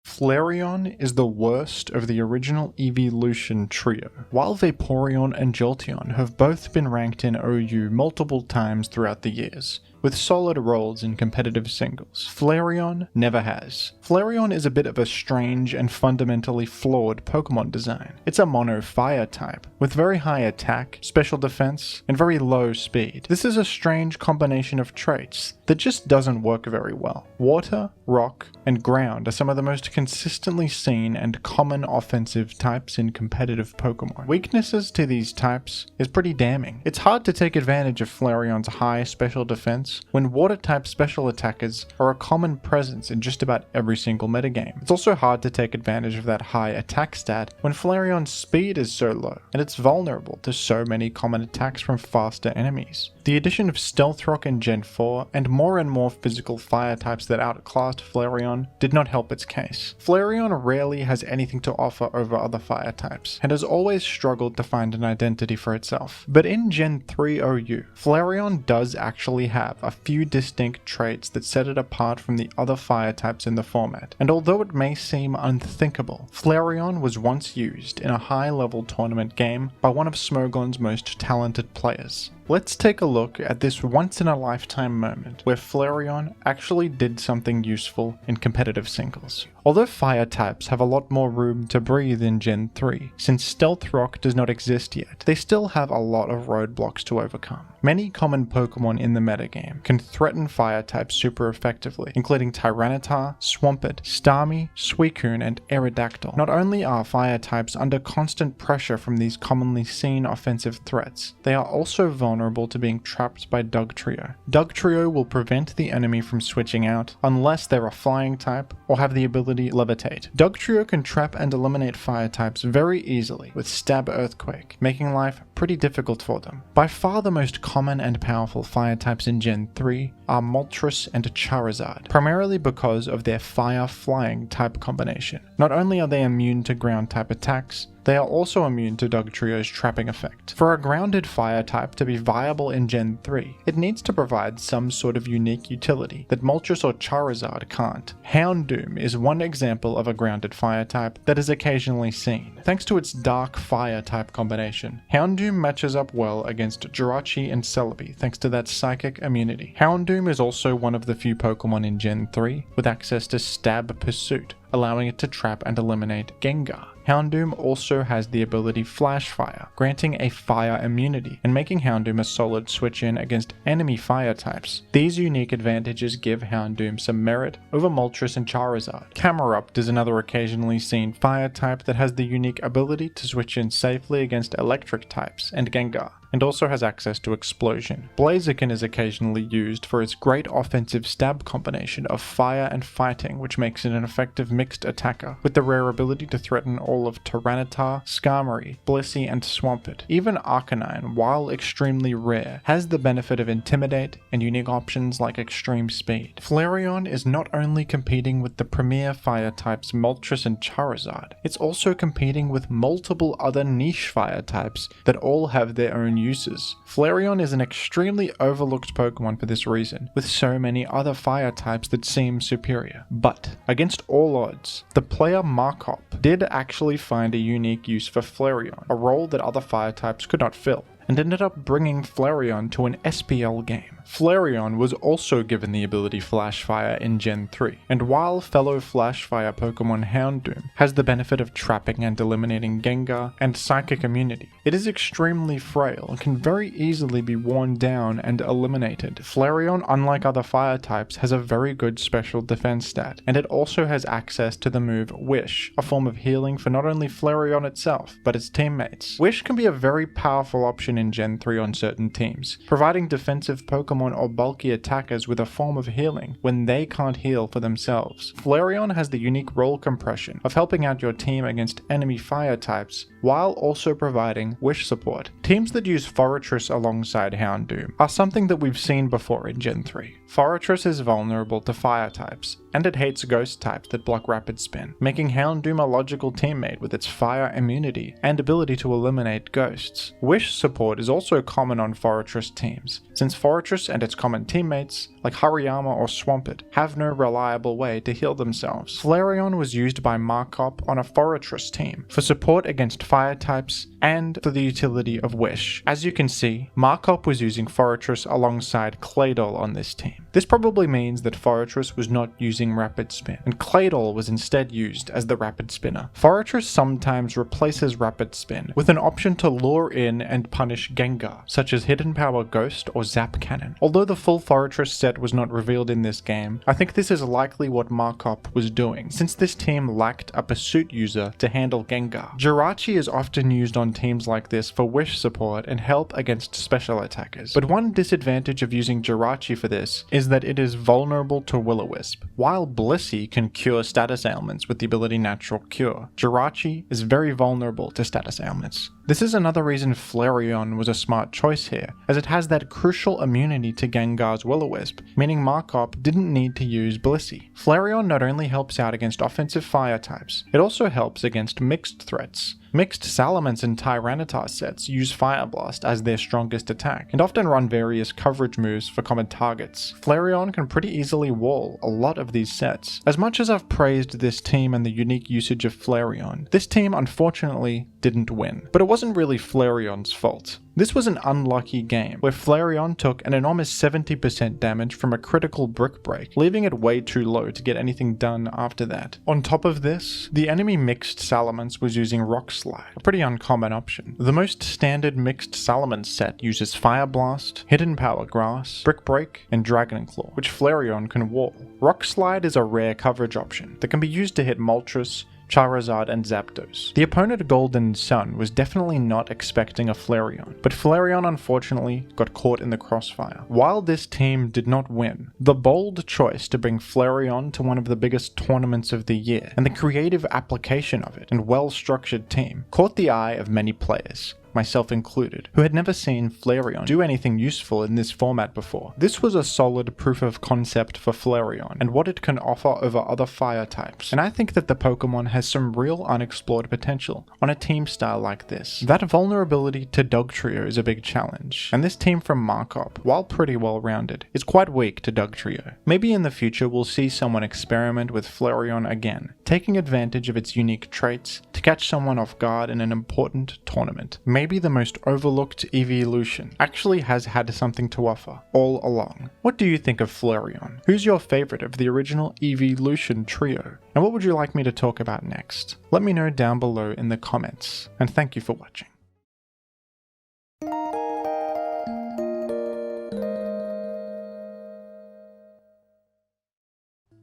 Flareon is the worst of the original evolution trio. While Vaporeon and Jolteon have both been ranked in OU multiple times throughout the years, with solid roles in competitive singles, Flareon never has. Flareon is a bit of a strange and fundamentally flawed Pokemon design. It's a mono fire type, with very high attack, special defense, and very low speed. This is a strange combination of traits that just doesn't work very well. Water, rock, and ground are some of the most consistently seen and common offensive types in competitive Pokemon. Weaknesses to these types is pretty damning. It's hard to take advantage of Flareon's high special defense when water-type special attackers are a common presence in just about every single metagame. It's also hard to take advantage of that high attack stat when Flareon's speed is so low, and it's vulnerable to so many common attacks from faster enemies. The addition of Stealth Rock in Gen 4 and more physical fire types that outclassed Flareon did not help its case. Flareon rarely has anything to offer over other fire types, and has always struggled to find an identity for itself. But in Gen 3 OU, Flareon does actually have a few distinct traits that set it apart from the other fire types in the format, and although it may seem unthinkable, Flareon was once used in a high-level tournament game by one of Smogon's most talented players. Let's take a look at this once-in-a-lifetime moment where Flareon actually did something useful in competitive singles. Although fire types have a lot more room to breathe in Gen 3, since Stealth Rock does not exist yet, they still have a lot of roadblocks to overcome. Many common Pokemon in the metagame can threaten fire types super effectively, including Tyranitar, Swampert, Starmie, Suicune, and Aerodactyl. Not only are fire types under constant pressure from these commonly seen offensive threats, they are also vulnerable to being trapped by Dugtrio. Dugtrio will prevent the enemy from switching out unless they're a flying type or have the ability Levitate. Dugtrio can trap and eliminate fire types very easily with Stab Earthquake, making life pretty difficult for them. By far the most common and powerful fire types in Gen 3 are Moltres and Charizard, primarily because of their fire-flying type combination. Not only are they immune to ground type attacks, they are also immune to Dugtrio's trapping effect. For a grounded fire type to be viable in Gen 3, it needs to provide some sort of unique utility that Moltres or Charizard can't. Houndoom is one example of a grounded fire type that is occasionally seen. Thanks to its dark fire type combination, Houndoom matches up well against Jirachi and Celebi thanks to that psychic immunity. Houndoom is also one of the few Pokemon in Gen 3 with access to Stab Pursuit, allowing it to trap and eliminate Gengar. Houndoom also has the ability Flash Fire, granting a fire immunity and making Houndoom a solid switch-in against enemy fire types. These unique advantages give Houndoom some merit over Moltres and Charizard. Camerupt is another occasionally seen fire type that has the unique ability to switch in safely against electric types and Gengar, and also has access to Explosion. Blaziken is occasionally used for its great offensive stab combination of fire and fighting, which makes it an effective mixed attacker, with the rare ability to threaten all of Tyranitar, Skarmory, Blissey, and Swampert. Even Arcanine, while extremely rare, has the benefit of Intimidate and unique options like Extreme Speed. Flareon is not only competing with the premier fire types Moltres and Charizard, it's also competing with multiple other niche fire types that all have their own uses. Flareon is an extremely overlooked Pokemon for this reason, with so many other fire types that seem superior. But, against all odds, the player Machamp did actually find a unique use for Flareon, a role that other fire types could not fill, and ended up bringing Flareon to an SPL game. Flareon was also given the ability Flash Fire in Gen 3, and while fellow Flash Fire Pokemon Houndoom has the benefit of trapping and eliminating Gengar and Psychic Immunity, it is extremely frail and can very easily be worn down and eliminated. Flareon, unlike other fire types, has a very good special defense stat, and it also has access to the move Wish, a form of healing for not only Flareon itself, but its teammates. Wish can be a very powerful option in Gen 3 on certain teams, providing defensive Pokemon or bulky attackers with a form of healing when they can't heal for themselves. Flareon has the unique role compression of helping out your team against enemy fire types, while also providing Wish support. Teams that use Forretress alongside Houndoom are something that we've seen before in Gen 3. Forretress is vulnerable to fire types, and it hates ghost types that block Rapid Spin, making Houndoom a logical teammate with its fire immunity and ability to eliminate ghosts. Wish support is also common on Forretress teams, since Forretress and its common teammates, like Hariyama or Swampert, have no reliable way to heal themselves. Flareon was used by Machamp on a Forretress team for support against fire types and for the utility of Wish. As you can see, Machamp was using Forretress alongside Claydol on this team. This probably means that Forretress was not using Rapid Spin, and Claydol was instead used as the Rapid Spinner. Forretress sometimes replaces Rapid Spin with an option to lure in and punish Gengar, such as Hidden Power Ghost or Zap Cannon. Although the full Forretress set was not revealed in this game, I think this is likely what Machamp was doing, since this team lacked a Pursuit user to handle Gengar. Jirachi is often used on teams like this for Wish support and help against special attackers, but one disadvantage of using Jirachi for this is that it is vulnerable to Will-O-Wisp. While Blissey can cure status ailments with the ability Natural Cure, Jirachi is very vulnerable to status ailments. This is another reason Flareon was a smart choice here, as it has that crucial immunity to Gengar's Will-O-Wisp, meaning Machamp didn't need to use Blissey. Flareon not only helps out against offensive fire types, it also helps against mixed threats. Mixed Salamence and Tyranitar sets use Fire Blast as their strongest attack, and often run various coverage moves for common targets. Flareon can pretty easily wall a lot of these sets. As much as I've praised this team and the unique usage of Flareon, this team unfortunately didn't win. But it wasn't really Flareon's fault. This was an unlucky game, where Flareon took an enormous 70% damage from a critical Brick Break, leaving it way too low to get anything done after that. On top of this, the enemy mixed Salamence was using Rock Slide, a pretty uncommon option. The most standard mixed Salamence set uses Fire Blast, Hidden Power Grass, Brick Break, and Dragon Claw, which Flareon can wall. Rock Slide is a rare coverage option that can be used to hit Moltres, Charizard, and Zapdos. The opponent Golden Sun was definitely not expecting a Flareon, but Flareon unfortunately got caught in the crossfire. While this team did not win, the bold choice to bring Flareon to one of the biggest tournaments of the year, and the creative application of it and well-structured team, caught the eye of many players, myself included, who had never seen Flareon do anything useful in this format before. This was a solid proof of concept for Flareon and what it can offer over other fire types, and I think that the Pokemon has some real unexplored potential on a team style like this. That vulnerability to Dugtrio is a big challenge, and this team from Markop, while pretty well rounded, is quite weak to Dugtrio. Maybe in the future we'll see someone experiment with Flareon again, taking advantage of its unique traits to catch someone off guard in an important tournament. Maybe the most overlooked evolution actually has had something to offer all along. What do you think of Flareon? Who's your favorite of the original evolution trio? And what would you like me to talk about next? Let me know down below in the comments, and thank you for watching.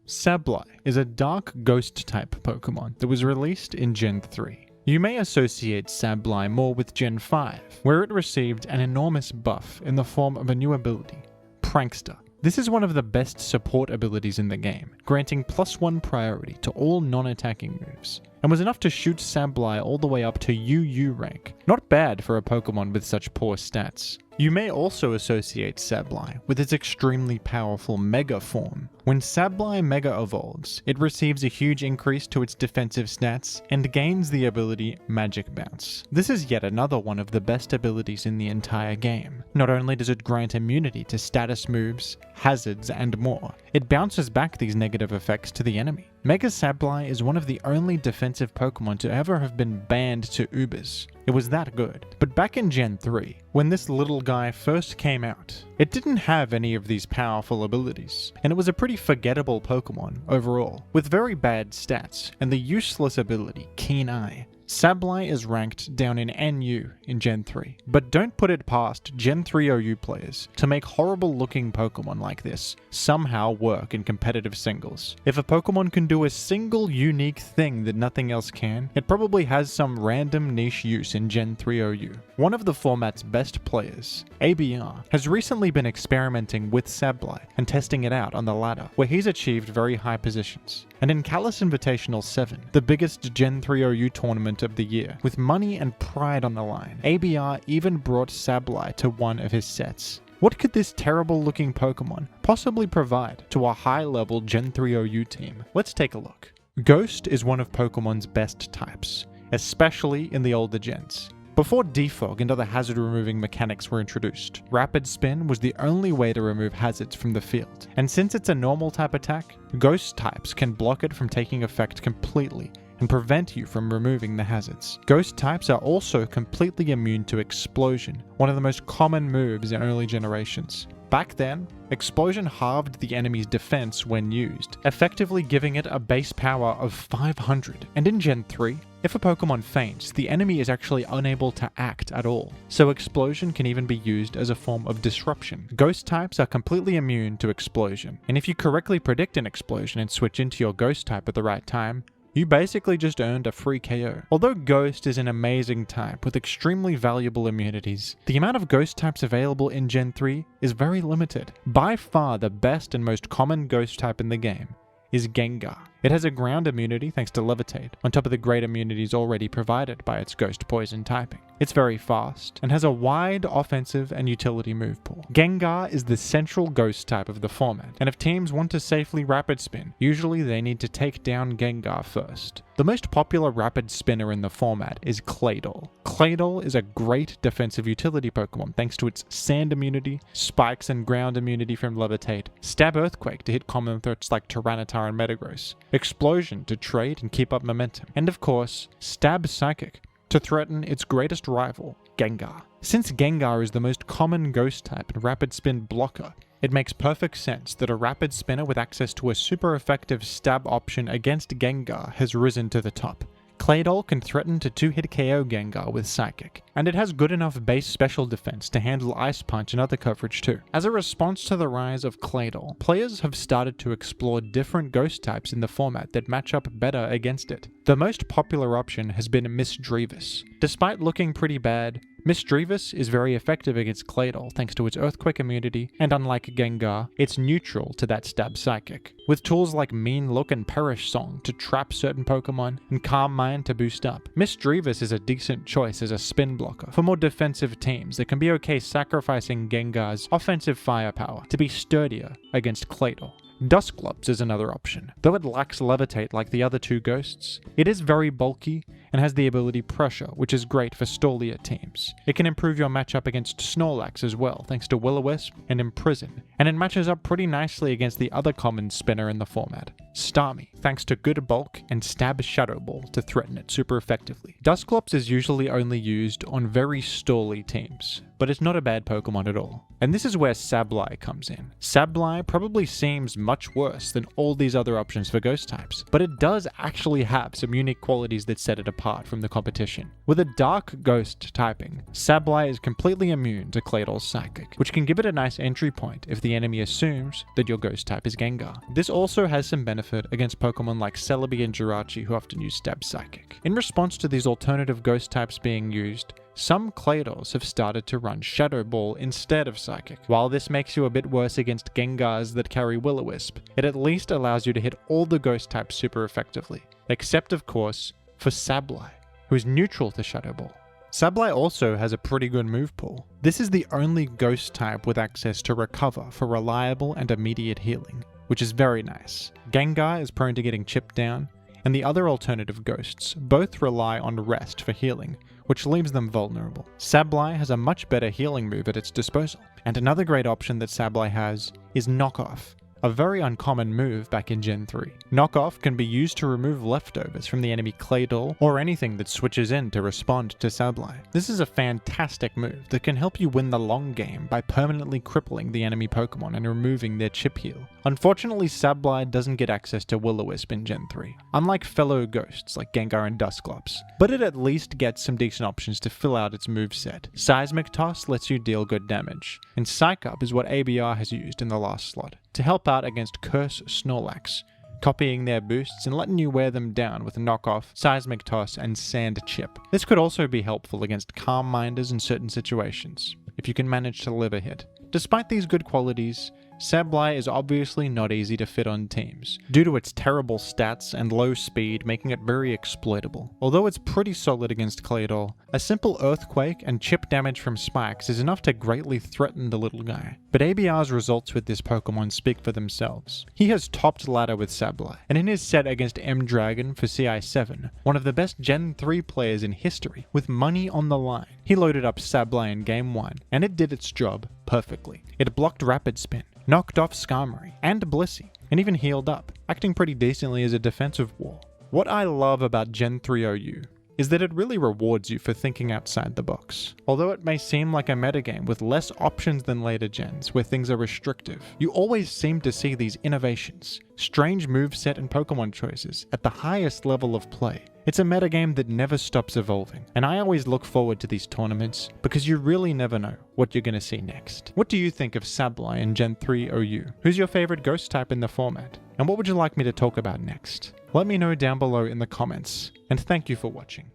Sableye is a dark ghost type Pokemon that was released in Gen 3. You may associate Sableye more with Gen 5, where it received an enormous buff in the form of a new ability, Prankster. This is one of the best support abilities in the game, granting +1 priority to all non-attacking moves, and was enough to shoot Sableye all the way up to UU rank. Not bad for a Pokemon with such poor stats. You may also associate Sableye with its extremely powerful Mega form. When Sableye Mega evolves, it receives a huge increase to its defensive stats and gains the ability Magic Bounce. This is yet another one of the best abilities in the entire game. Not only does it grant immunity to status moves, hazards, and more, it bounces back these negative effects to the enemy. Mega Sableye is one of the only defensive Pokemon to ever have been banned to Ubers. It was that good. But back in Gen 3, when this little guy first came out, it didn't have any of these powerful abilities, and it was a pretty forgettable Pokemon overall, with very bad stats and the useless ability Keen Eye. Sableye is ranked down in NU in Gen 3, but don't put it past Gen 3 OU players to make horrible looking Pokemon like this somehow work in competitive singles. If a Pokemon can do a single unique thing that nothing else can, it probably has some random niche use in Gen 3 OU. One of the format's best players, ABR, has recently been experimenting with Sableye and testing it out on the ladder, where he's achieved very high positions. And in Kalos Invitational 7, the biggest Gen 3 OU tournament of the year, with money and pride on the line, ABR even brought Sableye to one of his sets. What could this terrible looking Pokemon possibly provide to a high level Gen 3 OU team? Let's take a look. Ghost is one of Pokemon's best types, especially in the older gens. Before Defog and other hazard removing mechanics were introduced, Rapid Spin was the only way to remove hazards from the field, and since it's a normal type attack, Ghost types can block it from taking effect completely and prevent you from removing the hazards. Ghost types are also completely immune to Explosion, one of the most common moves in early generations. Back then, Explosion halved the enemy's defense when used, effectively giving it a base power of 500. And in Gen 3, if a Pokemon faints, the enemy is actually unable to act at all, so Explosion can even be used as a form of disruption. Ghost types are completely immune to Explosion, and if you correctly predict an Explosion and switch into your Ghost type at the right time, you basically just earned a free KO. Although Ghost is an amazing type with extremely valuable immunities, the amount of Ghost types available in Gen 3 is very limited. By far the best and most common Ghost type in the game is Gengar. It has a ground immunity thanks to Levitate, on top of the great immunities already provided by its Ghost Poison typing. It's very fast, and has a wide offensive and utility move pool. Gengar is the central Ghost type of the format, and if teams want to safely Rapid Spin, usually they need to take down Gengar first. The most popular Rapid Spinner in the format is Claydol. Claydol is a great defensive utility Pokemon thanks to its Sand immunity, Spikes and Ground immunity from Levitate, Stab Earthquake to hit common threats like Tyranitar and Metagross, Explosion to trade and keep up momentum, and of course, Stab Psychic to threaten its greatest rival, Gengar. Since Gengar is the most common ghost type and rapid spin blocker, it makes perfect sense that a rapid spinner with access to a super effective stab option against Gengar has risen to the top. Claydol can threaten to 2-hit KO Gengar with Psychic, and it has good enough base special defense to handle Ice Punch and other coverage too. As a response to the rise of Claydol, players have started to explore different ghost types in the format that match up better against it. The most popular option has been Misdreavus. Despite looking pretty bad, Misdreavus is very effective against Claydol thanks to its Earthquake immunity, and unlike Gengar, it's neutral to that stab Psychic. With tools like Mean Look and Perish Song to trap certain Pokemon, and Calm Mind to boost up, Misdreavus is a decent choice as a spin blocker for more defensive teams that can be okay sacrificing Gengar's offensive firepower to be sturdier against Claydol. Dusclops is another option. Though it lacks Levitate like the other two ghosts, it is very bulky and has the ability Pressure, which is great for stallier teams. It can improve your matchup against Snorlax as well, thanks to Will-O-Wisp and Imprison, and it matches up pretty nicely against the other common spinner in the format, Starmie, thanks to good bulk and stab Shadow Ball to threaten it super effectively. Dusclops is usually only used on very stally teams, but it's not a bad Pokemon at all. And this is where Sableye comes in. Sableye probably seems much worse than all these other options for ghost types, but it does actually have some unique qualities that set it apart from the competition. With a dark ghost typing, Sableye is completely immune to Claydol's Psychic, which can give it a nice entry point if the enemy assumes that your ghost type is Gengar. This also has some benefit against Pokemon like Celebi and Jirachi who often use Stab Psychic. In response to these alternative ghost types being used, some Claydols have started to run Shadow Ball instead of Psychic. While this makes you a bit worse against Gengars that carry Will-O-Wisp, it at least allows you to hit all the ghost types super effectively, except of course for Sableye, who is neutral to Shadow Ball. Sableye also has a pretty good move pool. This is the only ghost type with access to Recover for reliable and immediate healing, which is very nice. Gengar is prone to getting chipped down, and the other alternative ghosts both rely on Rest for healing, which leaves them vulnerable. Sableye has a much better healing move at its disposal, and another great option that Sableye has is Knockoff, a very uncommon move back in Gen 3. Knockoff can be used to remove leftovers from the enemy Claydol or anything that switches in to respond to Sableye. This is a fantastic move that can help you win the long game by permanently crippling the enemy Pokemon and removing their chip heal. Unfortunately, Sableye doesn't get access to Will-O-Wisp in Gen 3, unlike fellow ghosts like Gengar and Dusclops, but it at least gets some decent options to fill out its moveset. Seismic Toss lets you deal good damage, and Psych Up is what ABR has used in the last slot to help out against Curse Snorlax, copying their boosts and letting you wear them down with Knockoff, Seismic Toss, and Sand Chip. This could also be helpful against Calm Minders in certain situations, if you can manage to live a hit. Despite these good qualities, Sableye is obviously not easy to fit on teams, due to its terrible stats and low speed making it very exploitable. Although it's pretty solid against Claydol, a simple Earthquake and chip damage from Spikes is enough to greatly threaten the little guy. But ABR's results with this Pokemon speak for themselves. He has topped ladder with Sableye, and in his set against M-Dragon for CI7, one of the best Gen 3 players in history, with money on the line, he loaded up Sableye in Game 1, and it did its job perfectly. It blocked Rapid Spin, knocked off Skarmory and Blissey, and even healed up, acting pretty decently as a defensive wall. What I love about Gen 3 OU is that it really rewards you for thinking outside the box. Although it may seem like a metagame with less options than later gens where things are restrictive, you always seem to see these innovations, strange moveset and Pokemon choices at the highest level of play. It's a metagame that never stops evolving, and I always look forward to these tournaments because you really never know what you're going to see next. What do you think of Sableye in Gen 3 OU? Who's your favorite ghost type in the format? And what would you like me to talk about next? Let me know down below in the comments, and thank you for watching.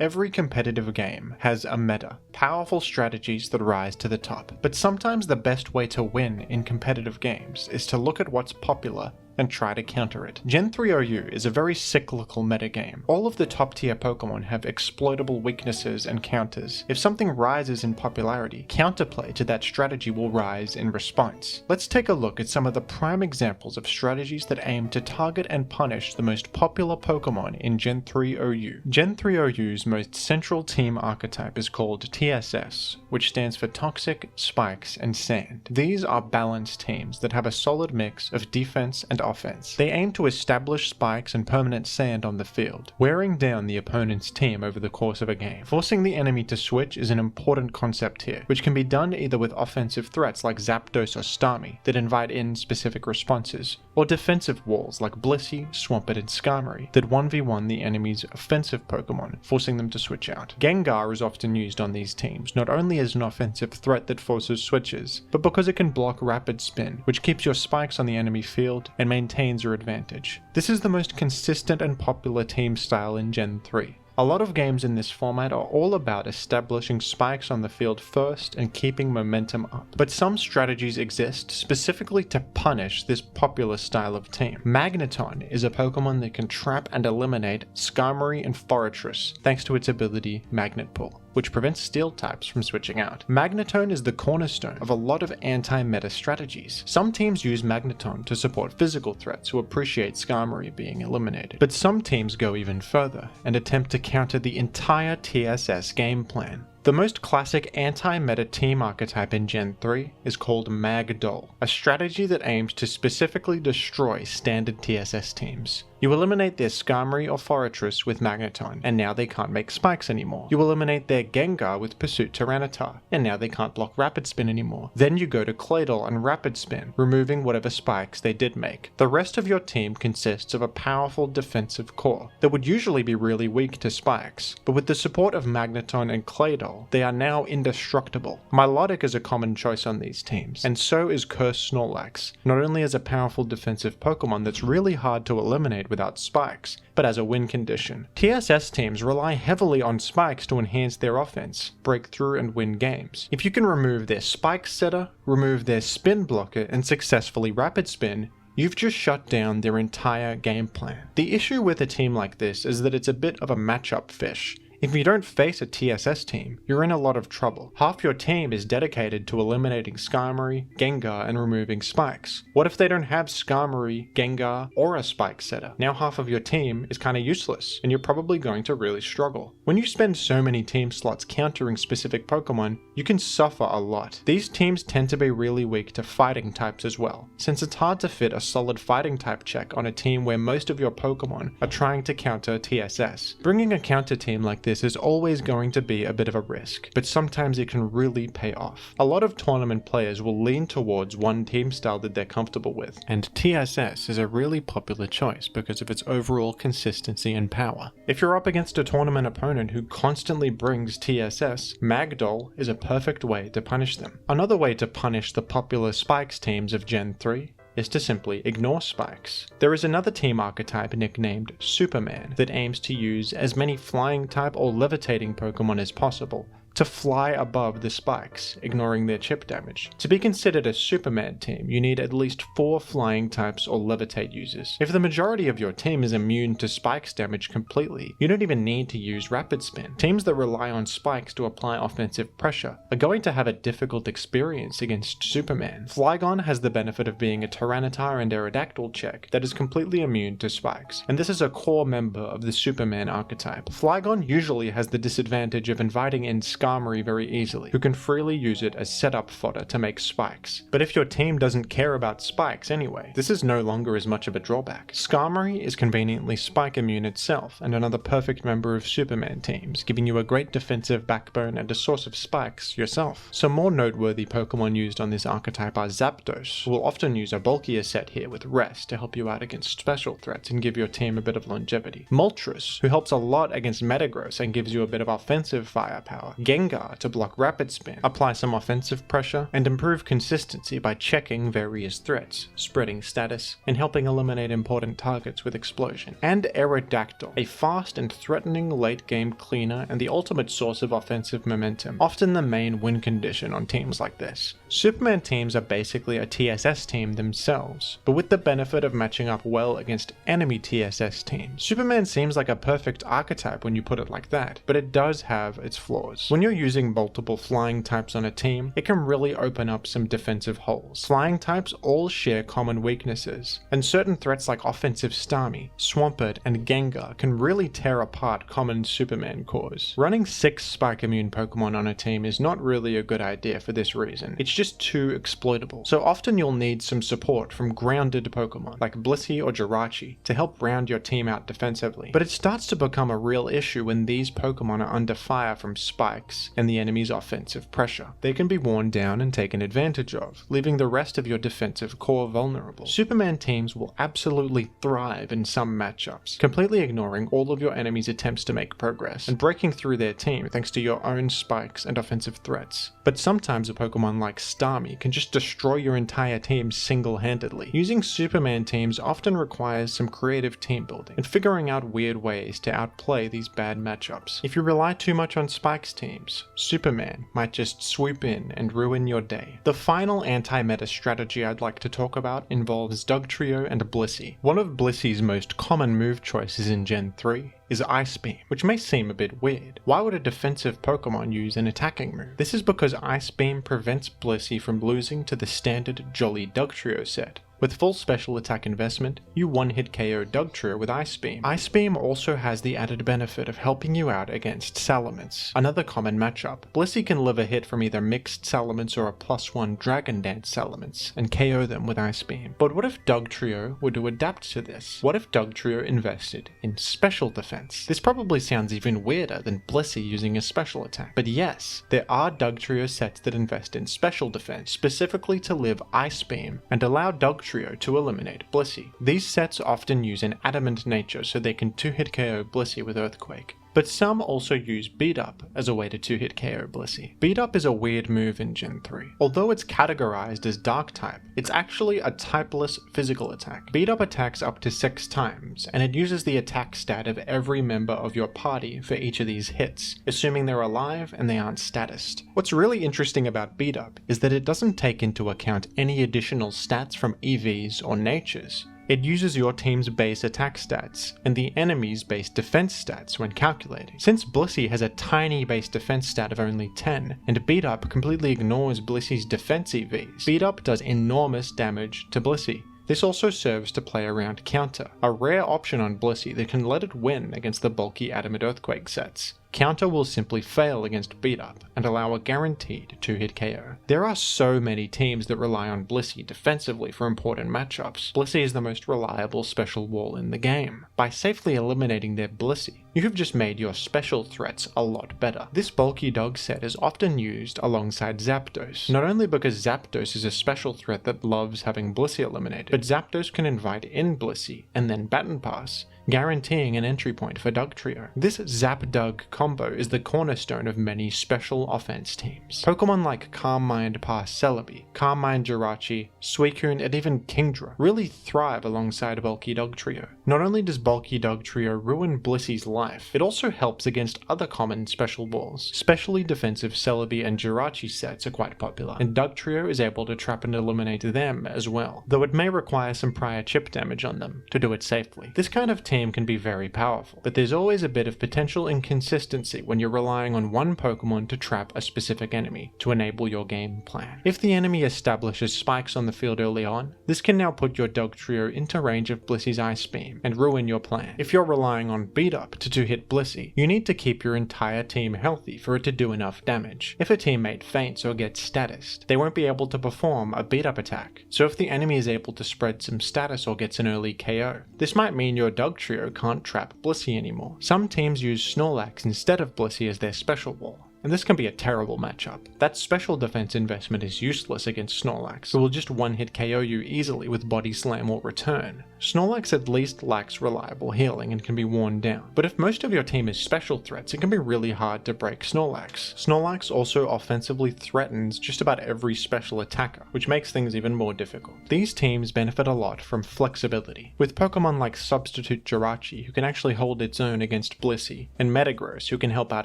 Every competitive game has a meta, powerful strategies that rise to the top, but sometimes the best way to win in competitive games is to look at what's popular and try to counter it. Gen 3 OU is a very cyclical metagame. All of the top tier Pokemon have exploitable weaknesses and counters. If something rises in popularity, counterplay to that strategy will rise in response. Let's take a look at some of the prime examples of strategies that aim to target and punish the most popular Pokemon in Gen 3 OU. Gen 3 OU's most central team archetype is called TSS, which stands for Toxic, Spikes, and Sand. These are balanced teams that have a solid mix of defense and and offense. They aim to establish spikes and permanent sand on the field, wearing down the opponent's team over the course of a game. Forcing the enemy to switch is an important concept here, which can be done either with offensive threats like Zapdos or Starmie that invite in specific responses, or defensive walls like Blissey, Swampert, and Skarmory that 1v1 the enemy's offensive Pokemon, forcing them to switch out. Gengar is often used on these teams, not only as an offensive threat that forces switches, but because it can block Rapid Spin, which keeps your spikes on the enemy field and maintains your advantage. This is the most consistent and popular team style in Gen 3. A lot of games in this format are all about establishing spikes on the field first and keeping momentum up, but some strategies exist specifically to punish this popular style of team. Magneton is a Pokemon that can trap and eliminate Skarmory and Forretress thanks to its ability Magnet Pull, which prevents steel types from switching out. Magneton is the cornerstone of a lot of anti-meta strategies. Some teams use Magneton to support physical threats who appreciate Skarmory being eliminated, but some teams go even further and attempt to counter the entire TSS game plan. The most classic anti-meta team archetype in Gen 3 is called Magdol, a strategy that aims to specifically destroy standard TSS teams. You eliminate their Skarmory or Forretress with Magneton, and now they can't make spikes anymore. You eliminate their Gengar with Pursuit Tyranitar, and now they can't block Rapid Spin anymore. Then you go to Claydol and Rapid Spin, removing whatever spikes they did make. The rest of your team consists of a powerful defensive core that would usually be really weak to spikes, but with the support of Magneton and Claydol, they are now indestructible. Milotic is a common choice on these teams, and so is Cursed Snorlax, not only as a powerful defensive Pokemon that's really hard to eliminate without spikes, but as a win condition. TSS teams rely heavily on spikes to enhance their offense, break through and win games. If you can remove their spike setter, remove their spin blocker, and successfully Rapid Spin, you've just shut down their entire game plan. The issue with a team like this is that it's a bit of a matchup fish. If you don't face a TSS team, you're in a lot of trouble. Half your team is dedicated to eliminating Skarmory, Gengar, and removing spikes. What if they don't have Skarmory, Gengar, or a spike setter? Now half of your team is kinda useless, and you're probably going to really struggle. When you spend so many team slots countering specific Pokemon, you can suffer a lot. These teams tend to be really weak to fighting types as well, since it's hard to fit a solid fighting type check on a team where most of your Pokemon are trying to counter TSS. Bringing a counter team like this is always going to be a bit of a risk, but sometimes it can really pay off. A lot of tournament players will lean towards one team style that they're comfortable with, and TSS is a really popular choice because of its overall consistency and power. If you're up against a tournament opponent who constantly brings TSS, Magdol is a perfect way to punish them. Another way to punish the popular Spikes teams of Gen 3 is to simply ignore spikes. There is another team archetype nicknamed Superman that aims to use as many flying type or levitating Pokemon as possible to fly above the spikes, ignoring their chip damage. To be considered a Superman team, you need at least 4 flying types or levitate users. If the majority of your team is immune to spikes damage completely, you don't even need to use Rapid Spin. Teams that rely on spikes to apply offensive pressure are going to have a difficult experience against Superman. Flygon has the benefit of being a Tyranitar and Aerodactyl check that is completely immune to spikes, and this is a core member of the Superman archetype. Flygon usually has the disadvantage of inviting in Skarmory very easily, who can freely use it as setup fodder to make spikes. But if your team doesn't care about spikes anyway, this is no longer as much of a drawback. Skarmory is conveniently spike immune itself and another perfect member of Superman teams, giving you a great defensive backbone and a source of spikes yourself. Some more noteworthy Pokemon used on this archetype are Zapdos, who will often use a bulkier set here with Rest to help you out against special threats and give your team a bit of longevity. Moltres, who helps a lot against Metagross and gives you a bit of offensive firepower. Gengar to block Rapid Spin, apply some offensive pressure, and improve consistency by checking various threats, spreading status, and helping eliminate important targets with Explosion. And Aerodactyl, a fast and threatening late game cleaner and the ultimate source of offensive momentum, often the main win condition on teams like this. Superman teams are basically a TSS team themselves, but with the benefit of matching up well against enemy TSS teams. Superman seems like a perfect archetype when you put it like that, but it does have its flaws. When you're using multiple flying types on a team, it can really open up some defensive holes. Flying types all share common weaknesses, and certain threats like offensive Starmie, Swampert, and Gengar can really tear apart common Superman cores. Running 6 spike immune Pokemon on a team is not really a good idea for this reason. It's just too exploitable. So often you'll need some support from grounded Pokemon, like Blissey or Jirachi, to help round your team out defensively. But it starts to become a real issue when these Pokemon are under fire from spikes and the enemy's offensive pressure. They can be worn down and taken advantage of, leaving the rest of your defensive core vulnerable. Superman teams will absolutely thrive in some matchups, completely ignoring all of your enemy's attempts to make progress, and breaking through their team thanks to your own spikes and offensive threats. But sometimes a Pokemon like Starmie can just destroy your entire team single-handedly. Using Superman teams often requires some creative team building and figuring out weird ways to outplay these bad matchups. If you rely too much on Spike's teams, Superman might just swoop in and ruin your day. The final anti-meta strategy I'd like to talk about involves Dugtrio and Blissey. One of Blissey's most common move choices in Gen 3 is Ice Beam, which may seem a bit weird. Why would a defensive Pokemon use an attacking move? This is because Ice Beam prevents Blissey from losing to the standard Jolly Dugtrio set. With full special attack investment, you one-hit KO Dugtrio with Ice Beam. Ice Beam also has the added benefit of helping you out against Salamence, another common matchup. Blissey can live a hit from either mixed Salamence or a +1 Dragon Dance Salamence, and KO them with Ice Beam. But what if Dugtrio were to adapt to this? What if Dugtrio invested in special defense? This probably sounds even weirder than Blissey using a special attack. But yes, there are Dugtrio sets that invest in special defense, specifically to live Ice Beam, and allow Dugtrio to eliminate Blissey. These sets often use an adamant nature so they can 2-hit KO Blissey with Earthquake. But some also use Beat Up as a way to 2-hit KO Blissey. Beat Up is a weird move in Gen 3. Although it's categorized as Dark type, it's actually a typeless physical attack. Beat Up attacks up to 6 times, and it uses the attack stat of every member of your party for each of these hits, assuming they're alive and they aren't statused. What's really interesting about Beat Up is that it doesn't take into account any additional stats from EVs or natures. It uses your team's base attack stats and the enemy's base defense stats when calculating. Since Blissey has a tiny base defense stat of only 10, and Beat Up completely ignores Blissey's defense EVs, Beat Up does enormous damage to Blissey. This also serves to play around Counter, a rare option on Blissey that can let it win against the bulky Adamant Earthquake sets. Counter will simply fail against Beat Up and allow a guaranteed 2-hit KO. There are so many teams that rely on Blissey defensively for important matchups. Blissey is the most reliable special wall in the game. By safely eliminating their Blissey, you have just made your special threats a lot better. This bulky dog set is often used alongside Zapdos, not only because Zapdos is a special threat that loves having Blissey eliminated, but Zapdos can invite in Blissey and then Baton Pass, guaranteeing an entry point for Dugtrio. This Zap-Dug combo is the cornerstone of many special offense teams. Pokemon like Calm Mind Pass Celebi, Calm Mind Jirachi, Suicune, and even Kingdra really thrive alongside bulky Dugtrio. Not only does bulky Dugtrio ruin Blissey's life, it also helps against other common special walls. Specially defensive Celebi and Jirachi sets are quite popular, and Dugtrio is able to trap and eliminate them as well, though it may require some prior chip damage on them to do it safely. This kind of team can be very powerful, but there's always a bit of potential inconsistency when you're relying on one Pokemon to trap a specific enemy to enable your game plan. If the enemy establishes spikes on the field early on, this can now put your Dugtrio into range of Blissey's Ice Beam and ruin your plan. If you're relying on Beat Up to 2-hit Blissey, you need to keep your entire team healthy for it to do enough damage. If a teammate faints or gets statused, they won't be able to perform a Beat Up attack, so if the enemy is able to spread some status or gets an early KO, this might mean your Dugtrio can't trap Blissey anymore. Some teams use Snorlax instead of Blissey as their special wall, and this can be a terrible matchup. That special defense investment is useless against Snorlax, who will just one-hit KO you easily with Body Slam or Return. Snorlax at least lacks reliable healing and can be worn down, but if most of your team is special threats, it can be really hard to break Snorlax. Snorlax also offensively threatens just about every special attacker, which makes things even more difficult. These teams benefit a lot from flexibility, with Pokemon like Substitute Jirachi who can actually hold its own against Blissey, and Metagross who can help out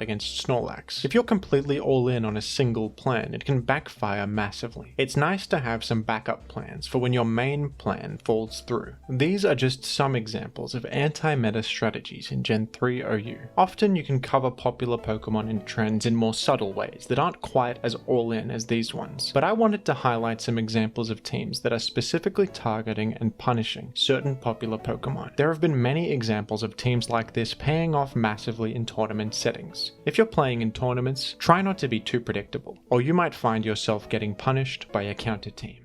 against Snorlax. If you're completely all in on a single plan, it can backfire massively. It's nice to have some backup plans for when your main plan falls through. These are just some examples of anti-meta strategies in Gen 3 OU. Often you can cover popular Pokemon and trends in more subtle ways that aren't quite as all-in as these ones, but I wanted to highlight some examples of teams that are specifically targeting and punishing certain popular Pokemon. There have been many examples of teams like this paying off massively in tournament settings. If you're playing in tournaments tournaments, try not to be too predictable, or you might find yourself getting punished by a counter team.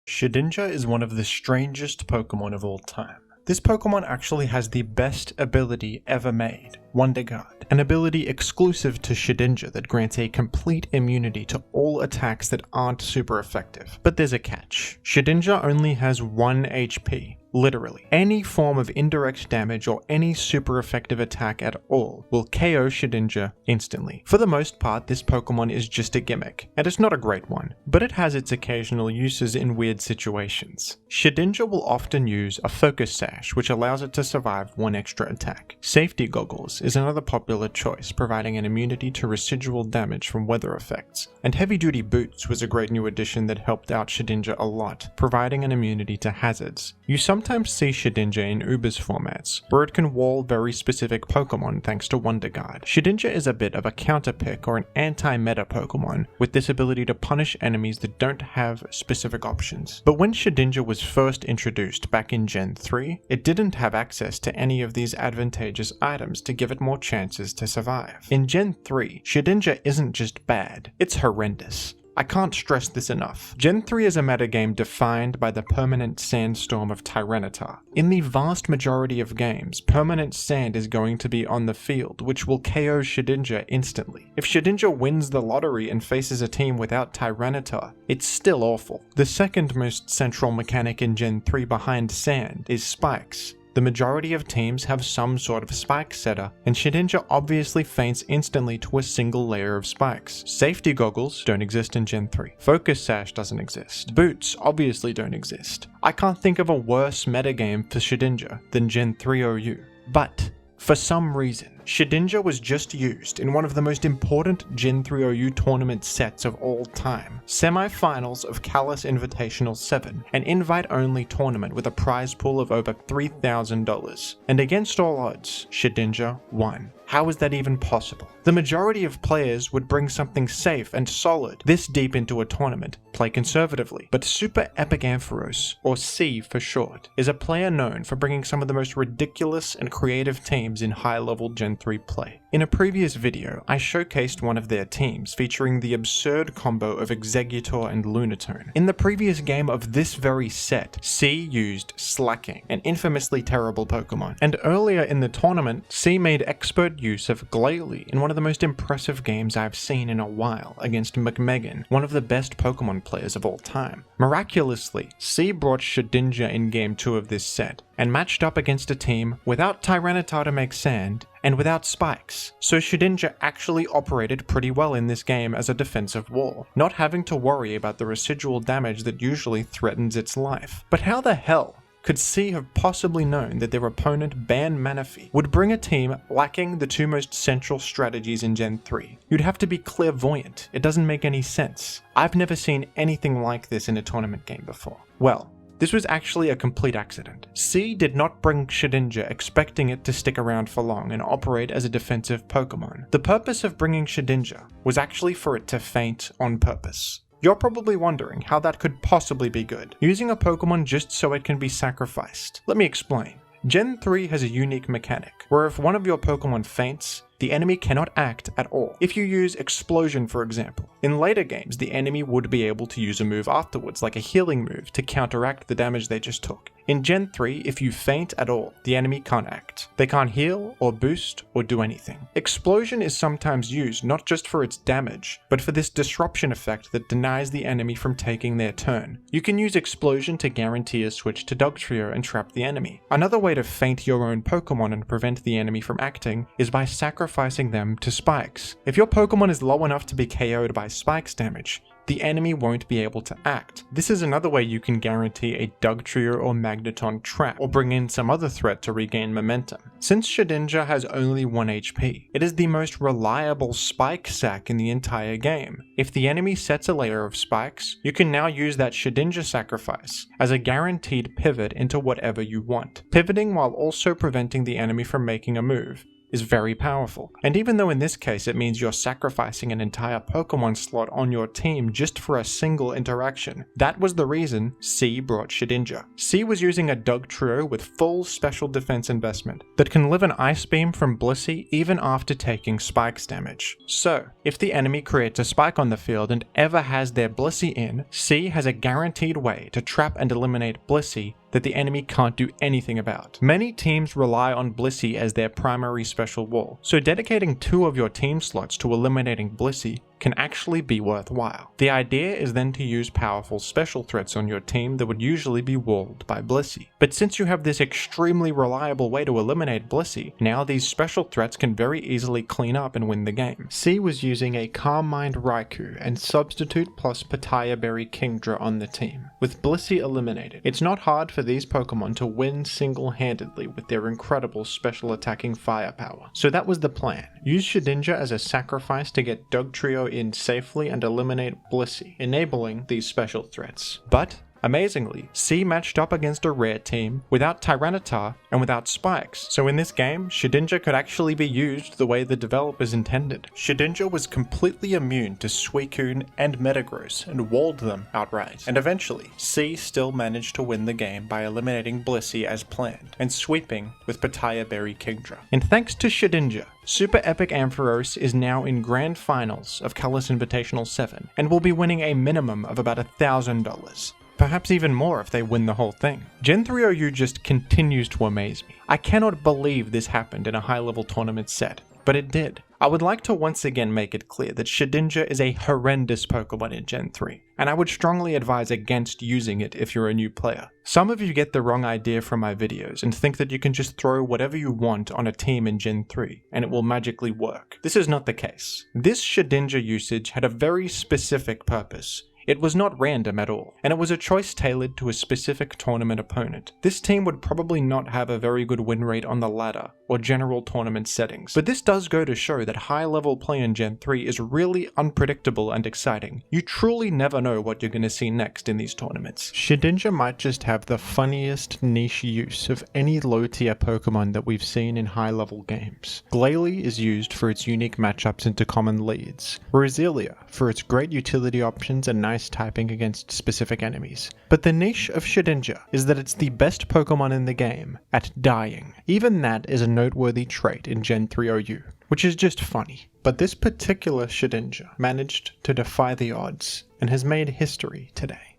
Shedinja is one of the strangest Pokemon of all time. This Pokemon actually has the best ability ever made, Wonder Guard, an ability exclusive to Shedinja that grants a complete immunity to all attacks that aren't super effective. But there's a catch. Shedinja only has 1 HP. Literally, any form of indirect damage or any super effective attack at all will KO Shedinja instantly. For the most part, this Pokemon is just a gimmick, and it's not a great one, but it has its occasional uses in weird situations. Shedinja will often use a Focus Sash, which allows it to survive 1 extra attack. Safety Goggles is another popular choice, providing an immunity to residual damage from weather effects. And Heavy Duty Boots was a great new addition that helped out Shedinja a lot, providing an immunity to hazards. You sometimes see Shedinja in Ubers formats, where it can wall very specific Pokemon thanks to Wonder Guard. Shedinja is a bit of a counter pick or an anti-meta Pokemon, with this ability to punish enemies that don't have specific options. But when Shedinja was first introduced back in Gen 3, it didn't have access to any of these advantageous items to give it more chances to survive. In Gen 3, Shedinja isn't just bad, it's horrendous. I can't stress this enough. Gen 3 is a metagame defined by the permanent sandstorm of Tyranitar. In the vast majority of games, permanent sand is going to be on the field, which will KO Shedinja instantly. If Shedinja wins the lottery and faces a team without Tyranitar, it's still awful. The second most central mechanic in Gen 3 behind sand is spikes. The majority of teams have some sort of spike setter, and Shedinja obviously faints instantly to a single layer of spikes. Safety Goggles don't exist in Gen 3. Focus Sash doesn't exist. Boots obviously don't exist. I can't think of a worse metagame for Shedinja than Gen 3 OU. But for some reason, Shedinja was just used in one of the most important Gen 3 OU tournament sets of all time. Semi-finals of Kalos Invitational 7, an invite-only tournament with a prize pool of over $3,000. And against all odds, Shedinja won. How is that even possible? The majority of players would bring something safe and solid this deep into a tournament, play conservatively. But Super Epic Ampharos, or C for short, is a player known for bringing some of the most ridiculous and creative teams in high-level Gen 3 play. In a previous video, I showcased one of their teams featuring the absurd combo of Exeggutor and Lunatone. In the previous game of this very set, C used Slaking, an infamously terrible Pokemon. And earlier in the tournament, C made expert use of Glalie in one of the most impressive games I've seen in a while against McMegan, one of the best Pokemon players of all time. Miraculously, C brought Shedinja in game 2 of this set, and matched up against a team without Tyranitar to make sand, and without spikes. So Shedinja actually operated pretty well in this game as a defensive wall, not having to worry about the residual damage that usually threatens its life. But how the hell could C have possibly known that their opponent Ban Manaphy would bring a team lacking the 2 most central strategies in Gen 3? You'd have to be clairvoyant. It doesn't make any sense. I've never seen anything like this in a tournament game before. Well, this was actually a complete accident. C did not bring Shedinja expecting it to stick around for long and operate as a defensive Pokemon. The purpose of bringing Shedinja was actually for it to faint on purpose. You're probably wondering how that could possibly be good, using a Pokemon just so it can be sacrificed. Let me explain. Gen 3 has a unique mechanic, where if one of your Pokemon faints, the enemy cannot act at all. If you use Explosion, for example, in later games the enemy would be able to use a move afterwards, like a healing move, to counteract the damage they just took. In Gen 3, if you faint at all, the enemy can't act. They can't heal, or boost, or do anything. Explosion is sometimes used not just for its damage, but for this disruption effect that denies the enemy from taking their turn. You can use Explosion to guarantee a switch to Dugtrio and trap the enemy. Another way to feint your own Pokemon and prevent the enemy from acting is by sacrificing them to spikes. If your Pokemon is low enough to be KO'd by spikes damage, the enemy won't be able to act. This is another way you can guarantee a Dugtrio or Magneton trap, or bring in some other threat to regain momentum. Since Shedinja has only 1 HP, it is the most reliable spike sack in the entire game. If the enemy sets a layer of spikes, you can now use that Shedinja sacrifice as a guaranteed pivot into whatever you want, pivoting while also preventing the enemy from making a move. is very powerful. And even though in this case it means you're sacrificing an entire Pokemon slot on your team just for a single interaction, that was the reason C brought Shedinja. C was using a Dugtrio with full special defense investment that can live an Ice Beam from Blissey even after taking Spikes damage. So, if the enemy creates a Spike on the field and ever has their Blissey in, C has a guaranteed way to trap and eliminate Blissey that the enemy can't do anything about. Many teams rely on Blissey as their primary special wall, so dedicating 2 of your team slots to eliminating Blissey can actually be worthwhile. The idea is then to use powerful special threats on your team that would usually be walled by Blissey. But since you have this extremely reliable way to eliminate Blissey, now these special threats can very easily clean up and win the game. C was using a Calm Mind Raikou and Substitute plus Pataya Berry Kingdra on the team. With Blissey eliminated, it's not hard for these Pokemon to win single-handedly with their incredible special attacking firepower. So that was the plan. Use Shedinja as a sacrifice to get Dugtrio in safely and eliminate Blissey, enabling these special threats. But amazingly, C matched up against a rare team without Tyranitar and without Spikes, so in this game, Shedinja could actually be used the way the developers intended. Shedinja was completely immune to Suicune and Metagross and walled them outright, and eventually, C still managed to win the game by eliminating Blissey as planned, and sweeping with Pataya Berry Kingdra. And thanks to Shedinja, Super Epic Ampharos is now in Grand Finals of Kalos Invitational 7, and will be winning a minimum of about $1,000. Perhaps even more if they win the whole thing. Gen 3 OU just continues to amaze me. I cannot believe this happened in a high-level tournament set, but it did. I would like to once again make it clear that Shedinja is a horrendous Pokemon in Gen 3, and I would strongly advise against using it if you're a new player. Some of you get the wrong idea from my videos and think that you can just throw whatever you want on a team in Gen 3 and it will magically work. This is not the case. This Shedinja usage had a very specific purpose. It was not random at all, and it was a choice tailored to a specific tournament opponent. This team would probably not have a very good win rate on the ladder or general tournament settings, but this does go to show that high-level play in Gen 3 is really unpredictable and exciting. You truly never know what you're going to see next in these tournaments. Shedinja might just have the funniest niche use of any low-tier Pokemon that we've seen in high-level games. Glalie is used for its unique matchups into common leads, Roselia for its great utility options and nice typing against specific enemies. But the niche of Shedinja is that it's the best Pokemon in the game at dying. Even that is a noteworthy trait in Gen 3 OU, which is just funny. But this particular Shedinja managed to defy the odds and has made history today.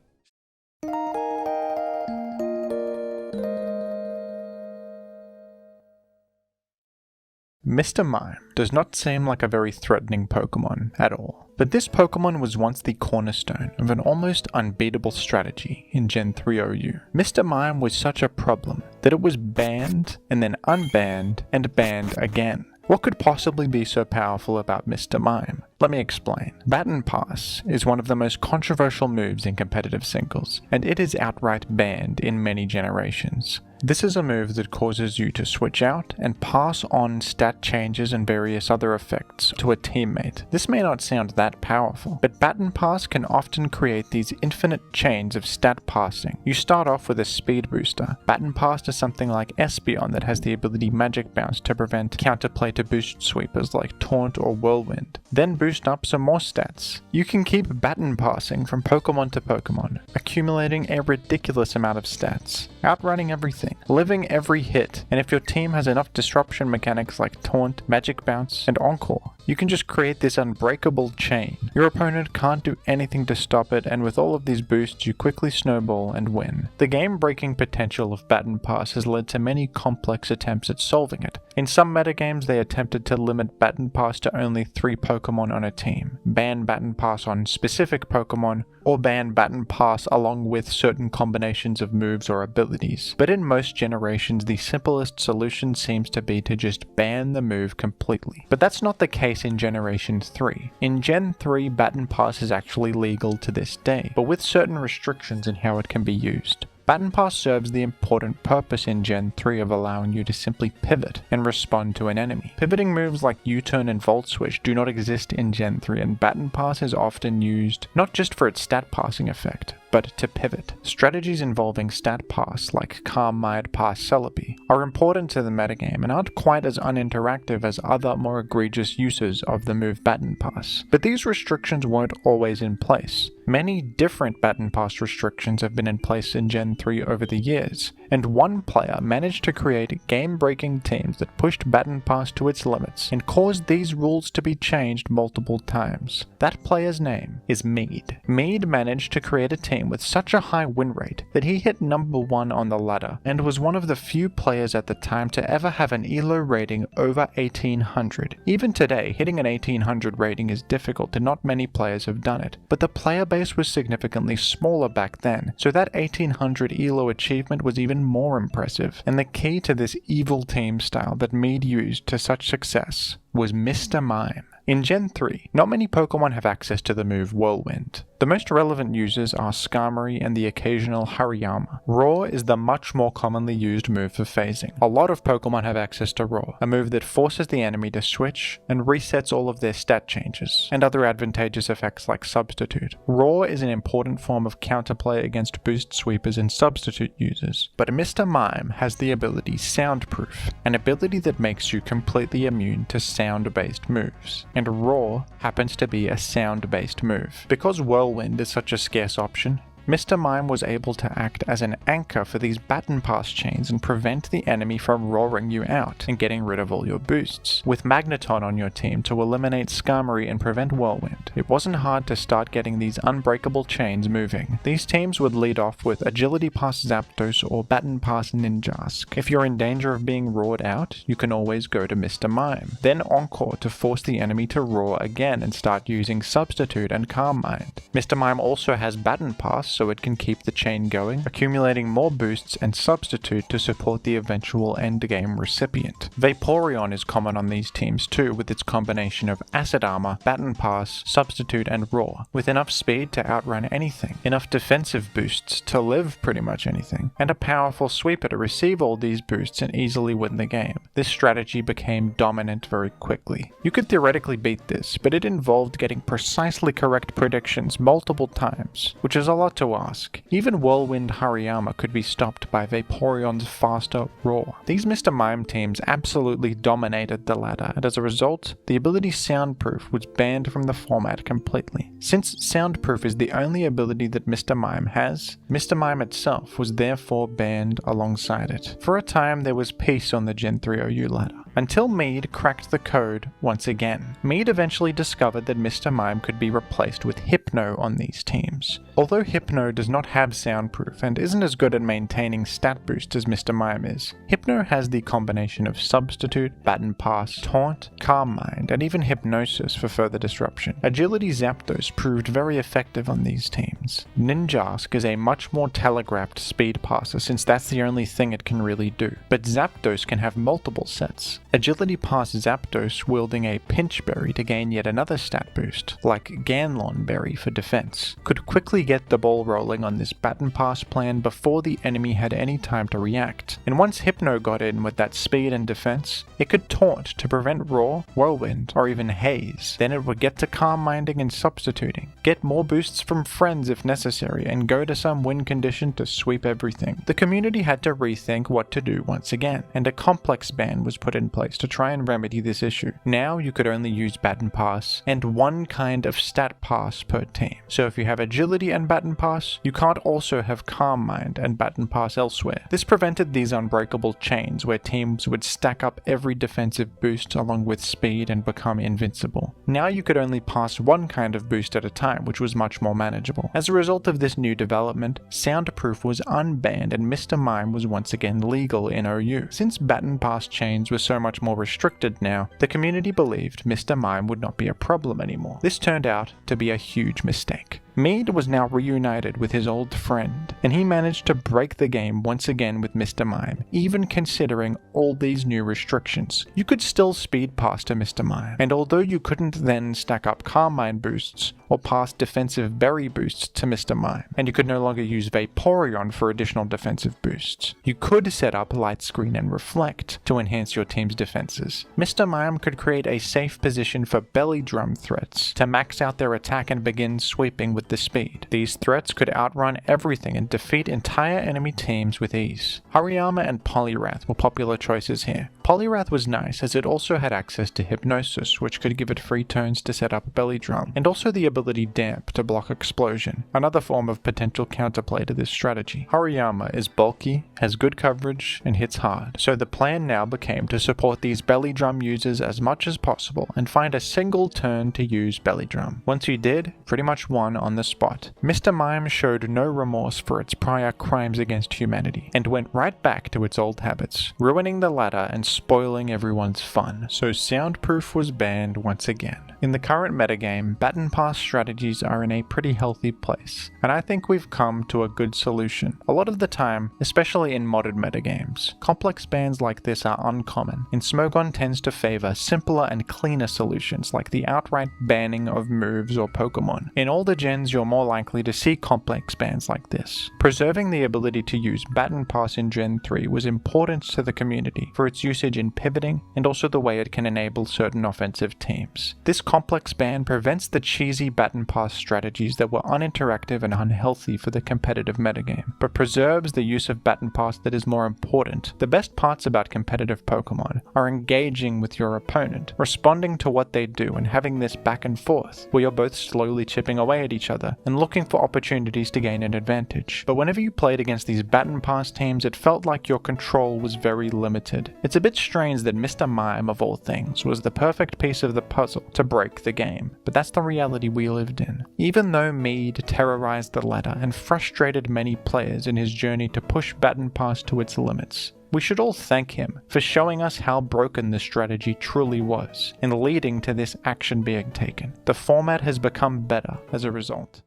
Mr. Mime does not seem like a very threatening Pokemon at all, but this Pokemon was once the cornerstone of an almost unbeatable strategy in Gen 3 OU. Mr. Mime was such a problem that it was banned and then unbanned and banned again. What could possibly be so powerful about Mr. Mime? Let me explain. Baton Pass is one of the most controversial moves in competitive singles, and it is outright banned in many generations. This is a move that causes you to switch out and pass on stat changes and various other effects to a teammate. This may not sound that powerful, but Baton Pass can often create these infinite chains of stat passing. You start off with a speed booster. Baton Pass to something like Espeon that has the ability Magic Bounce to prevent counterplay to boost sweepers like Taunt or Whirlwind. Then boost up some more stats. You can keep Baton Passing from Pokemon to Pokemon, accumulating a ridiculous amount of stats, outrunning everything, living every hit, and if your team has enough disruption mechanics like Taunt, Magic Bounce, and Encore, you can just create this unbreakable chain. Your opponent can't do anything to stop it, and with all of these boosts you quickly snowball and win. The game-breaking potential of Baton Pass has led to many complex attempts at solving it. In some metagames they attempted to limit Baton Pass to only 3 Pokemon on a team, ban Baton Pass on specific Pokemon, or ban Baton Pass along with certain combinations of moves or abilities. But in most generations, the simplest solution seems to be to just ban the move completely. But that's not the case in Generation 3. In Gen 3, Baton Pass is actually legal to this day, but with certain restrictions in how it can be used. Baton Pass serves the important purpose in Gen 3 of allowing you to simply pivot and respond to an enemy. Pivoting moves like U-turn and Volt Switch do not exist in Gen 3, and Baton Pass is often used not just for its stat passing effect, but to pivot. Strategies involving stat pass like Calm Mind Pass Celebi are important to the metagame and aren't quite as uninteractive as other more egregious uses of the move Baton Pass. But these restrictions weren't always in place. Many different Baton Pass restrictions have been in place in Gen 3 over the years, and one player managed to create game-breaking teams that pushed Baton Pass to its limits and caused these rules to be changed multiple times. That player's name is Mead. Mead managed to create a team with such a high win rate that he hit number 1 on the ladder and was one of the few players at the time to ever have an ELO rating over 1800. Even today, hitting an 1800 rating is difficult and not many players have done it, but the player base was significantly smaller back then, so that 1800 ELO achievement was even more impressive, and the key to this evil team style that Mead used to such success was Mr. Mime. In Gen 3, not many Pokemon have access to the move Whirlwind. The most relevant users are Skarmory and the occasional Hariyama. Roar is the much more commonly used move for phasing. A lot of Pokemon have access to Roar, a move that forces the enemy to switch and resets all of their stat changes, and other advantageous effects like Substitute. Roar is an important form of counterplay against boost sweepers and Substitute users, but Mr. Mime has the ability Soundproof, an ability that makes you completely immune to sound-based moves, and Roar happens to be a sound-based move. Because Whirlwind is such a scarce option, Mr. Mime was able to act as an anchor for these Baton Pass chains and prevent the enemy from roaring you out and getting rid of all your boosts. With Magneton on your team to eliminate Skarmory and prevent Whirlwind, it wasn't hard to start getting these unbreakable chains moving. These teams would lead off with Agility Pass Zapdos or Baton Pass Ninjask. If you're in danger of being roared out, you can always go to Mr. Mime. Then Encore to force the enemy to roar again and start using Substitute and Calm Mind. Mr. Mime also has Baton Pass, so it can keep the chain going, accumulating more boosts and Substitute to support the eventual endgame recipient. Vaporeon is common on these teams too, with its combination of Acid Armor, Baton Pass, Substitute and Roar, with enough speed to outrun anything, enough defensive boosts to live pretty much anything, and a powerful sweeper to receive all these boosts and easily win the game. This strategy became dominant very quickly. You could theoretically beat this, but it involved getting precisely correct predictions multiple times, which is a lot to ask. Even Whirlwind Hariyama could be stopped by Vaporeon's faster Roar. These Mr. Mime teams absolutely dominated the ladder, and as a result, the ability Soundproof was banned from the format completely. Since Soundproof is the only ability that Mr. Mime has, Mr. Mime itself was therefore banned alongside it. For a time, there was peace on the Gen 3 OU ladder, until Mead cracked the code once again. Mead eventually discovered that Mr. Mime could be replaced with Hypno on these teams. Although Hypno does not have Soundproof and isn't as good at maintaining stat boost as Mr. Mime is, Hypno has the combination of Substitute, Baton Pass, Taunt, Calm Mind, and even Hypnosis for further disruption. Agility Zapdos proved very effective on these teams. Ninjask is a much more telegraphed speed passer since that's the only thing it can really do, but Zapdos can have multiple sets. Agility Pass Zapdos wielding a Pinch Berry to gain yet another stat boost, like Ganlon Berry for defense, could quickly get the ball rolling on this Baton Pass plan before the enemy had any time to react. And once Hypno got in with that speed and defense, it could Taunt to prevent Roar, Whirlwind, or even Haze. Then it would get to Calm Minding and Substituting, get more boosts from friends if necessary, and go to some win condition to sweep everything. The community had to rethink what to do once again, and a complex ban was put in place to try and remedy this issue. Now you could only use Baton Pass and one kind of stat pass per team. So if you have Agility and Baton Pass, you can't also have Calm Mind and Baton Pass elsewhere. This prevented these unbreakable chains where teams would stack up every defensive boost along with speed and become invincible. Now you could only pass one kind of boost at a time, which was much more manageable. As a result of this new development, Soundproof was unbanned and Mr. Mime was once again legal in OU. Since Baton Pass chains were so much more restricted now, the community believed Mr. Mime would not be a problem anymore. This turned out to be a huge mistake. Mead was now reunited with his old friend, and he managed to break the game once again with Mr. Mime, even considering all these new restrictions. You could still speed pass to Mr. Mime, and although you couldn't then stack up Calm Mind boosts or pass defensive berry boosts to Mr. Mime, and you could no longer use Vaporeon for additional defensive boosts, you could set up Light Screen and Reflect to enhance your team's defenses. Mr. Mime could create a safe position for belly drum threats to max out their attack and begin sweeping with with the speed. These threats could outrun everything and defeat entire enemy teams with ease. Hariyama and Poliwrath were popular choices here. Poliwrath was nice as it also had access to Hypnosis, which could give it free turns to set up Belly Drum, and also the ability Damp to block Explosion, another form of potential counterplay to this strategy. Hariyama is bulky, has good coverage, and hits hard, so the plan now became to support these Belly Drum users as much as possible and find a single turn to use Belly Drum. Once you did, pretty much won on the spot. Mr. Mime showed no remorse for its prior crimes against humanity, and went right back to its old habits, ruining the ladder and spoiling everyone's fun, so Soundproof was banned once again. In the current metagame, baton pass strategies are in a pretty healthy place, and I think we've come to a good solution. A lot of the time, especially in modded metagames, complex bans like this are uncommon, and Smogon tends to favor simpler and cleaner solutions like the outright banning of moves or Pokemon. In older gens, you're more likely to see complex bans like this. Preserving the ability to use baton pass in Gen 3 was important to the community for its usage in pivoting and also the way it can enable certain offensive teams. This complex ban prevents the cheesy baton pass strategies that were uninteractive and unhealthy for the competitive metagame, but preserves the use of baton pass that is more important. The best parts about competitive Pokemon are engaging with your opponent, responding to what they do and having this back and forth, where you're both slowly chipping away at each other and looking for opportunities to gain an advantage. But whenever you played against these baton pass teams, it felt like your control was very limited. It's a bit strange that Mr. Mime, of all things, was the perfect piece of the puzzle to break the game, but that's the reality we lived in. Even though Mead terrorized the ladder and frustrated many players in his journey to push baton pass to its limits, we should all thank him for showing us how broken this strategy truly was, and leading to this action being taken. The format has become better as a result.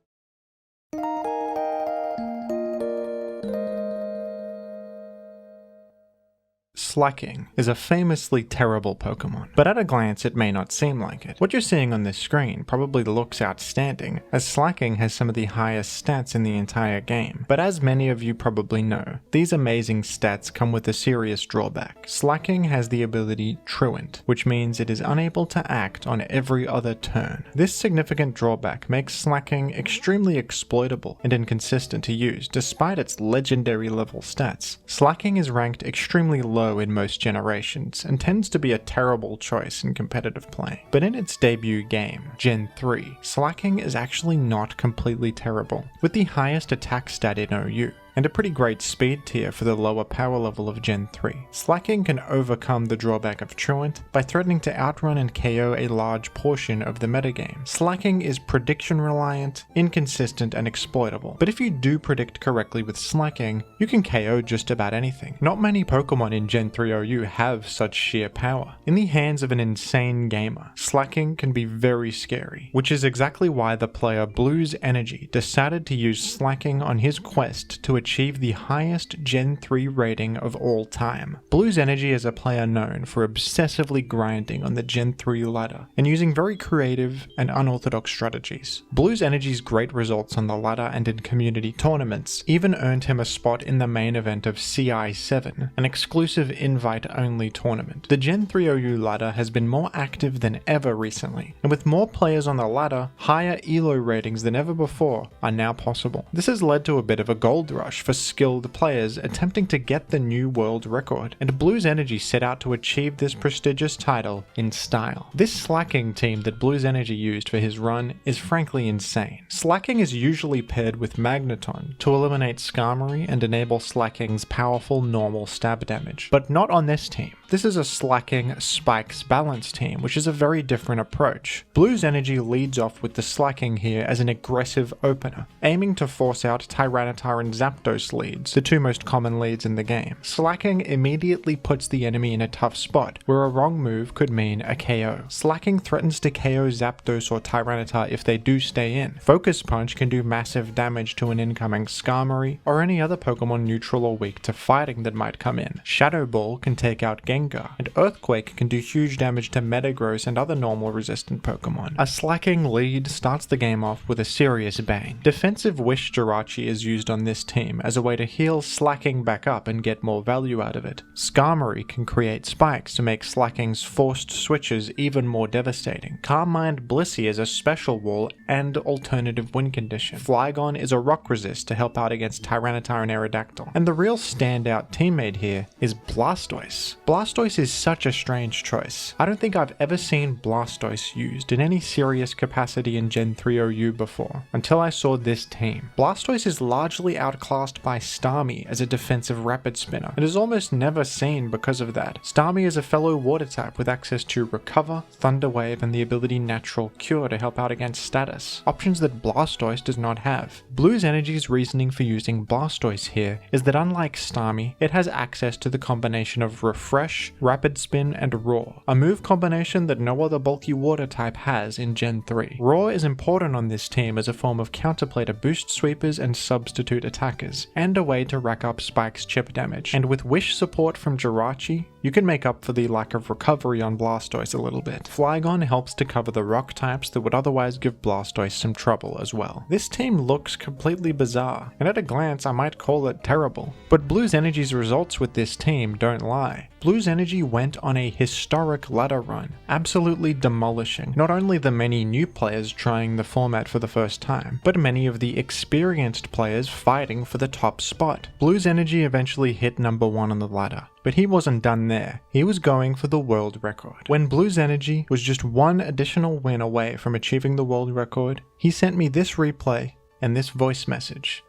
Slaking is a famously terrible Pokemon, but at a glance it may not seem like it. What you're seeing on this screen probably looks outstanding, as Slaking has some of the highest stats in the entire game, but as many of you probably know, these amazing stats come with a serious drawback. Slaking has the ability Truant, which means it is unable to act on every other turn. This significant drawback makes Slaking extremely exploitable and inconsistent to use despite its legendary level stats. Slaking is ranked extremely low in most generations, and tends to be a terrible choice in competitive play. But in its debut game, Gen 3, Slaking is actually not completely terrible, with the highest attack stat in OU, and a pretty great speed tier for the lower power level of Gen 3. Slaking can overcome the drawback of Truant by threatening to outrun and KO a large portion of the metagame. Slaking is prediction reliant, inconsistent, and exploitable, but if you do predict correctly with Slaking, you can KO just about anything. Not many Pokemon in Gen 3 OU have such sheer power. In the hands of an insane gamer, Slaking can be very scary, which is exactly why the player Blues Energy decided to use Slaking on his quest to achieve the highest Gen 3 rating of all time. Blues Energy is a player known for obsessively grinding on the Gen 3 ladder and using very creative and unorthodox strategies. Blues Energy's great results on the ladder and in community tournaments even earned him a spot in the main event of CI7, an exclusive invite-only tournament. The Gen 3 OU ladder has been more active than ever recently, and with more players on the ladder, higher ELO ratings than ever before are now possible. This has led to a bit of a gold rush for skilled players attempting to get the new world record, and Blues Energy set out to achieve this prestigious title in style. This Slaking team that Blues Energy used for his run is frankly insane. Slaking is usually paired with Magneton to eliminate Skarmory and enable Slaking's powerful normal stab damage, but not on this team. This is a Slaking Spikes balance team, which is a very different approach. Blues Energy leads off with the Slaking here as an aggressive opener, aiming to force out Tyranitar and Zapdos leads, the two most common leads in the game. Slaking immediately puts the enemy in a tough spot, where a wrong move could mean a KO. Slaking threatens to KO Zapdos or Tyranitar if they do stay in. Focus Punch can do massive damage to an incoming Skarmory, or any other Pokemon neutral or weak to fighting that might come in. Shadow Ball can take out Game Gengar, and Earthquake can do huge damage to Metagross and other normal resistant Pokemon. A Slaking lead starts the game off with a serious bang. Defensive Wish Jirachi is used on this team as a way to heal Slaking back up and get more value out of it. Skarmory can create spikes to make Slaking's forced switches even more devastating. Carmine Blissey is a special wall and alternative win condition. Flygon is a rock resist to help out against Tyranitar and Aerodactyl. And the real standout teammate here is Blastoise. Blastoise is such a strange choice. I don't think I've ever seen Blastoise used in any serious capacity in Gen 3 OU before, until I saw this team. Blastoise is largely outclassed by Starmie as a defensive rapid spinner, and is almost never seen because of that. Starmie is a fellow water type with access to Recover, Thunder Wave, and the ability Natural Cure to help out against status, options that Blastoise does not have. Blue's Energy's reasoning for using Blastoise here is that unlike Starmie, it has access to the combination of Refresh, Rapid Spin, and Roar, a move combination that no other bulky water type has in Gen 3. Roar is important on this team as a form of counterplay to boost sweepers and substitute attackers, and a way to rack up Spike's chip damage. And with Wish support from Jirachi, you can make up for the lack of recovery on Blastoise a little bit. Flygon helps to cover the rock types that would otherwise give Blastoise some trouble as well. This team looks completely bizarre, and at a glance I might call it terrible. But Blue's Energy's results with this team don't lie. Blue's Energy went on a historic ladder run, absolutely demolishing not only the many new players trying the format for the first time, but many of the experienced players fighting for the top spot. Blue's Energy eventually hit number 1 on the ladder, but he wasn't done there. He was going for the world record. When Blue's Energy was just one additional win away from achieving the world record, he sent me this replay and this voice message.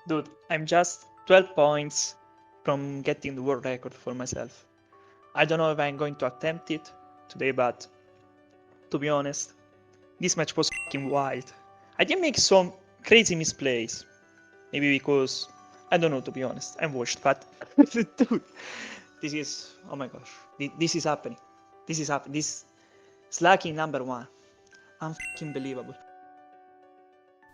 Dude, I'm just 12 points from getting the world record for myself. I don't know if I'm going to attempt it today, but to be honest, this match was fucking wild. I didn't make some crazy misplays. Maybe because, I don't know, to be honest, I watched, but dude, this is, oh my gosh, this is happening. This is happening. This Slaking number 1. Unbelievable.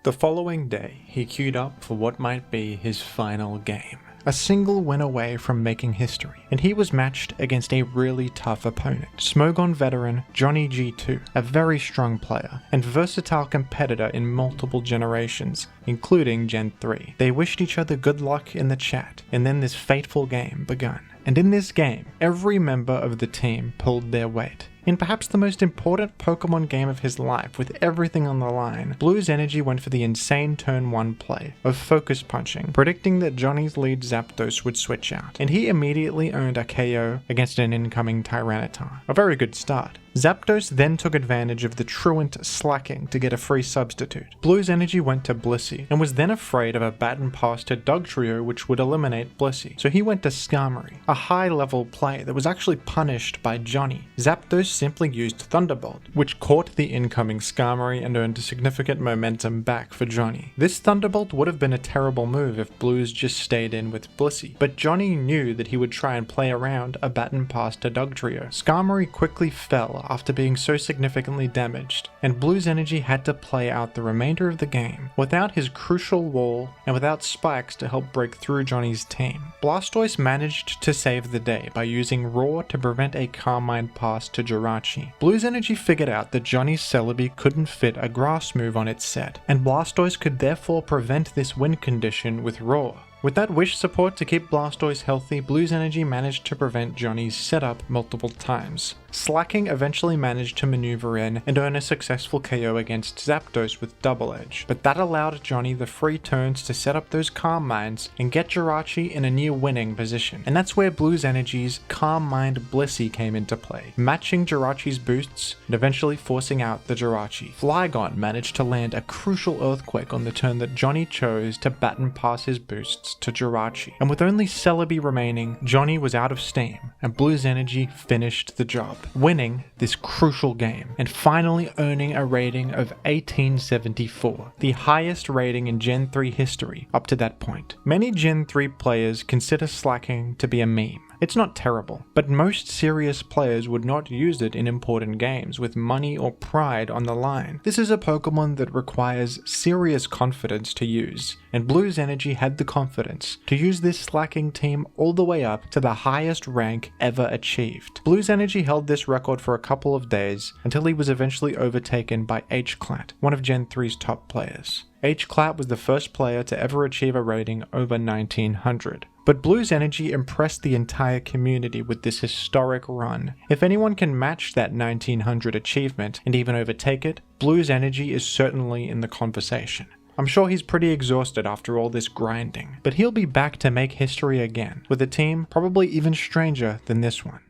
The following day, he queued up for what might be his final game. A single win away from making history, and he was matched against a really tough opponent. Smogon veteran Johnny G2, a very strong player and versatile competitor in multiple generations, including Gen 3. They wished each other good luck in the chat, and then this fateful game begun. And in this game, every member of the team pulled their weight. In perhaps the most important Pokemon game of his life, with everything on the line, Blue's Energy went for the insane turn 1 play of focus punching, predicting that Johnny's lead Zapdos would switch out, and he immediately earned a KO against an incoming Tyranitar. A very good start. Zapdos then took advantage of the truant Slaking to get a free substitute. Blue's Energy went to Blissey, and was then afraid of a baton pass to Dugtrio which would eliminate Blissey, so he went to Skarmory, a high level play that was actually punished by Johnny. Zapdos simply used Thunderbolt, which caught the incoming Skarmory and earned significant momentum back for Johnny. This Thunderbolt would have been a terrible move if Blues just stayed in with Blissey, but Johnny knew that he would try and play around a baton pass to Dugtrio. Skarmory quickly fell after being so significantly damaged, and Blue's Energy had to play out the remainder of the game without his crucial wall and without spikes to help break through Johnny's team. Blastoise managed to save the day by using Roar to prevent a Carmine pass to Jirachi. Blue's Energy figured out that Johnny's Celebi couldn't fit a grass move on its set, and Blastoise could therefore prevent this win condition with Roar. With that Wish support to keep Blastoise healthy, Blue's Energy managed to prevent Johnny's setup multiple times. Slaking eventually managed to maneuver in and earn a successful KO against Zapdos with Double Edge, but that allowed Johnny the free turns to set up those Calm Minds and get Jirachi in a near winning position. And that's where Blue's Energy's Calm Mind Blissey came into play, matching Jirachi's boosts and eventually forcing out the Jirachi. Flygon managed to land a crucial Earthquake on the turn that Johnny chose to baton pass his boosts to Jirachi, and with only Celebi remaining, Johnny was out of steam, and Blue's Energy finished the job, winning this crucial game, and finally earning a rating of 1874, the highest rating in Gen 3 history up to that point. Many Gen 3 players consider Slaking to be a meme, It's not terrible, but most serious players would not use it in important games with money or pride on the line. This is a Pokemon that requires serious confidence to use, and Blue's Energy had the confidence to use this Slaking team all the way up to the highest rank ever achieved. Blue's Energy held this record for a couple of days until he was eventually overtaken by H-Clat, one of Gen 3's top players. H-Clat was the first player to ever achieve a rating over 1900. But Blue's Energy impressed the entire community with this historic run. If anyone can match that 1900 achievement and even overtake it, Blue's Energy is certainly in the conversation. I'm sure he's pretty exhausted after all this grinding, but he'll be back to make history again, with a team probably even stranger than this one.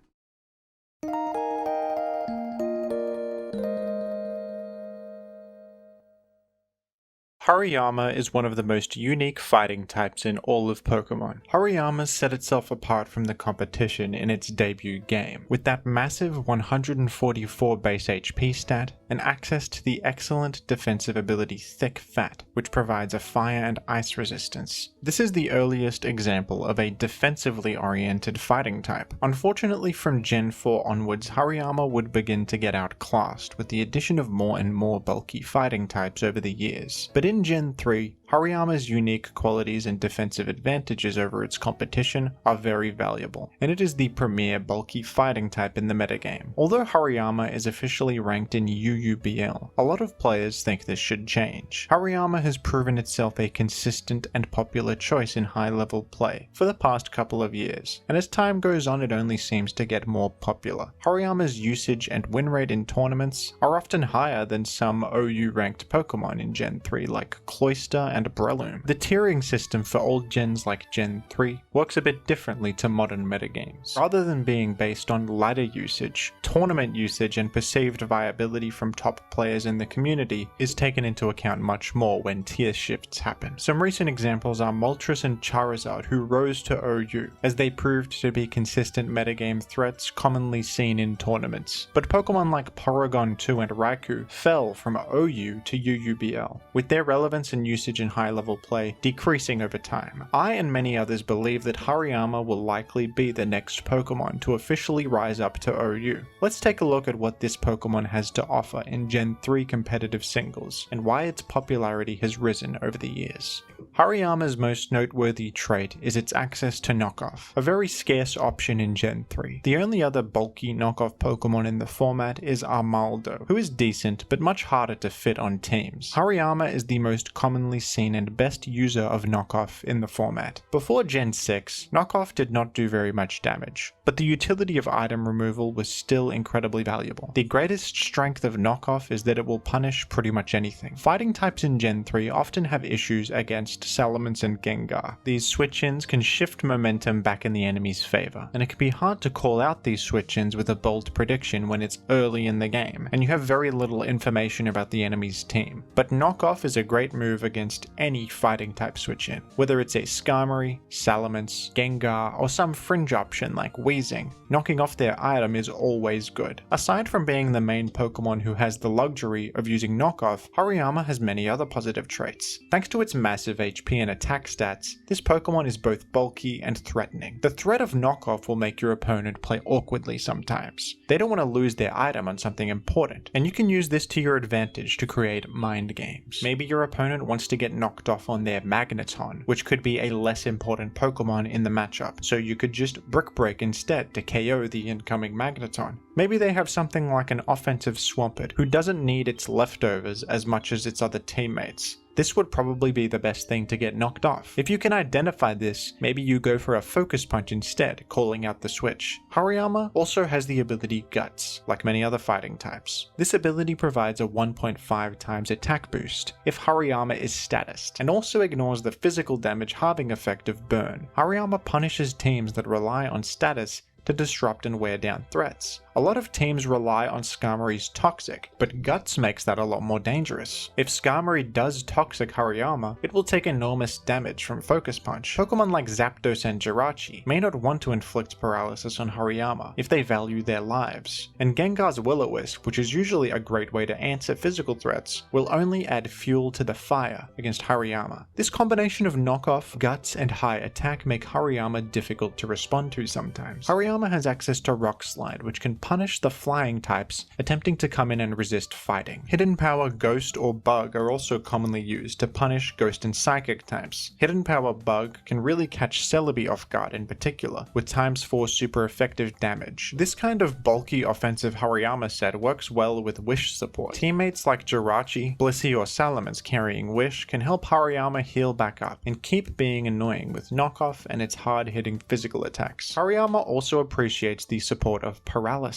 Hariyama is one of the most unique fighting types in all of Pokemon. Hariyama set itself apart from the competition in its debut game, with that massive 144 base HP stat and access to the excellent defensive ability Thick Fat, which provides a fire and ice resistance. This is the earliest example of a defensively oriented fighting type. Unfortunately, from Gen 4 onwards, Hariyama would begin to get outclassed with the addition of more and more bulky fighting types over the years. But in Gen 3, Hariyama's unique qualities and defensive advantages over its competition are very valuable, and it is the premier bulky fighting type in the metagame. Although Hariyama is officially ranked in UUBL, a lot of players think this should change. Hariyama has proven itself a consistent and popular choice in high-level play for the past couple of years, and as time goes on it only seems to get more popular. Hariyama's usage and win rate in tournaments are often higher than some OU-ranked Pokemon in Gen 3 like Cloyster and Breloom. The tiering system for old gens like Gen 3 works a bit differently to modern metagames. Rather than being based on ladder usage, tournament usage and perceived viability from top players in the community is taken into account much more when tier shifts happen. Some recent examples are Moltres and Charizard, who rose to OU as they proved to be consistent metagame threats commonly seen in tournaments. But Pokemon like Porygon 2 and Raikou fell from OU to UUBL, with their relevance and usage in high-level play decreasing over time. I and many others believe that Hariyama will likely be the next Pokemon to officially rise up to OU. Let's take a look at what this Pokemon has to offer in Gen 3 competitive singles, and why its popularity has risen over the years. Hariyama's most noteworthy trait is its access to knockoff, a very scarce option in Gen 3. The only other bulky knockoff Pokemon in the format is Armaldo, who is decent but much harder to fit on teams. Hariyama is the most commonly seen and best user of knockoff in the format. Before Gen 6, knockoff did not do very much damage, but the utility of item removal was still incredibly valuable. The greatest strength of knockoff is that it will punish pretty much anything. Fighting types in Gen 3 often have issues against Salamence and Gengar. These switch-ins can shift momentum back in the enemy's favor, and it can be hard to call out these switch-ins with a bold prediction when it's early in the game, and you have very little information about the enemy's team. But knockoff is a great move against any fighting type switch-in, whether it's a Skarmory, Salamence, Gengar, or some fringe option like Weezing. Knocking off their item is always good. Aside from being the main Pokemon who has the luxury of using knockoff, Hariyama has many other positive traits. Thanks to its massive HP and attack stats, this Pokemon is both bulky and threatening. The threat of knockoff will make your opponent play awkwardly sometimes. They don't want to lose their item on something important, and you can use this to your advantage to create mind games. Maybe your opponent wants to get knocked off on their Magneton, which could be a less important Pokemon in the matchup, so you could just Brick Break instead to KO the incoming Magneton. Maybe they have something like an offensive Swampert who doesn't need its leftovers as much as its other teammates. This would probably be the best thing to get knocked off. If you can identify this, maybe you go for a Focus Punch instead, calling out the switch. Hariyama also has the ability Guts, like many other fighting types. This ability provides a 1.5 times attack boost if Hariyama is statused, and also ignores the physical damage halving effect of Burn. Hariyama punishes teams that rely on status to disrupt and wear down threats. A lot of teams rely on Skarmory's Toxic, but Guts makes that a lot more dangerous. If Skarmory does Toxic Hariyama, it will take enormous damage from Focus Punch. Pokemon like Zapdos and Jirachi may not want to inflict paralysis on Hariyama if they value their lives, and Gengar's Will-O-Wisp, which is usually a great way to answer physical threats, will only add fuel to the fire against Hariyama. This combination of knockoff, Guts, and high attack make Hariyama difficult to respond to sometimes. Hariyama has access to Rock Slide, which can punish the flying types attempting to come in and resist fighting. Hidden Power, Ghost, or Bug are also commonly used to punish Ghost and Psychic types. Hidden Power Bug can really catch Celebi off guard in particular, with ×4 super effective damage. This kind of bulky offensive Hariyama set works well with Wish support. Teammates like Jirachi, Blissey, or Salamence carrying Wish can help Hariyama heal back up and keep being annoying with knockoff and its hard-hitting physical attacks. Hariyama also appreciates the support of Paralysis.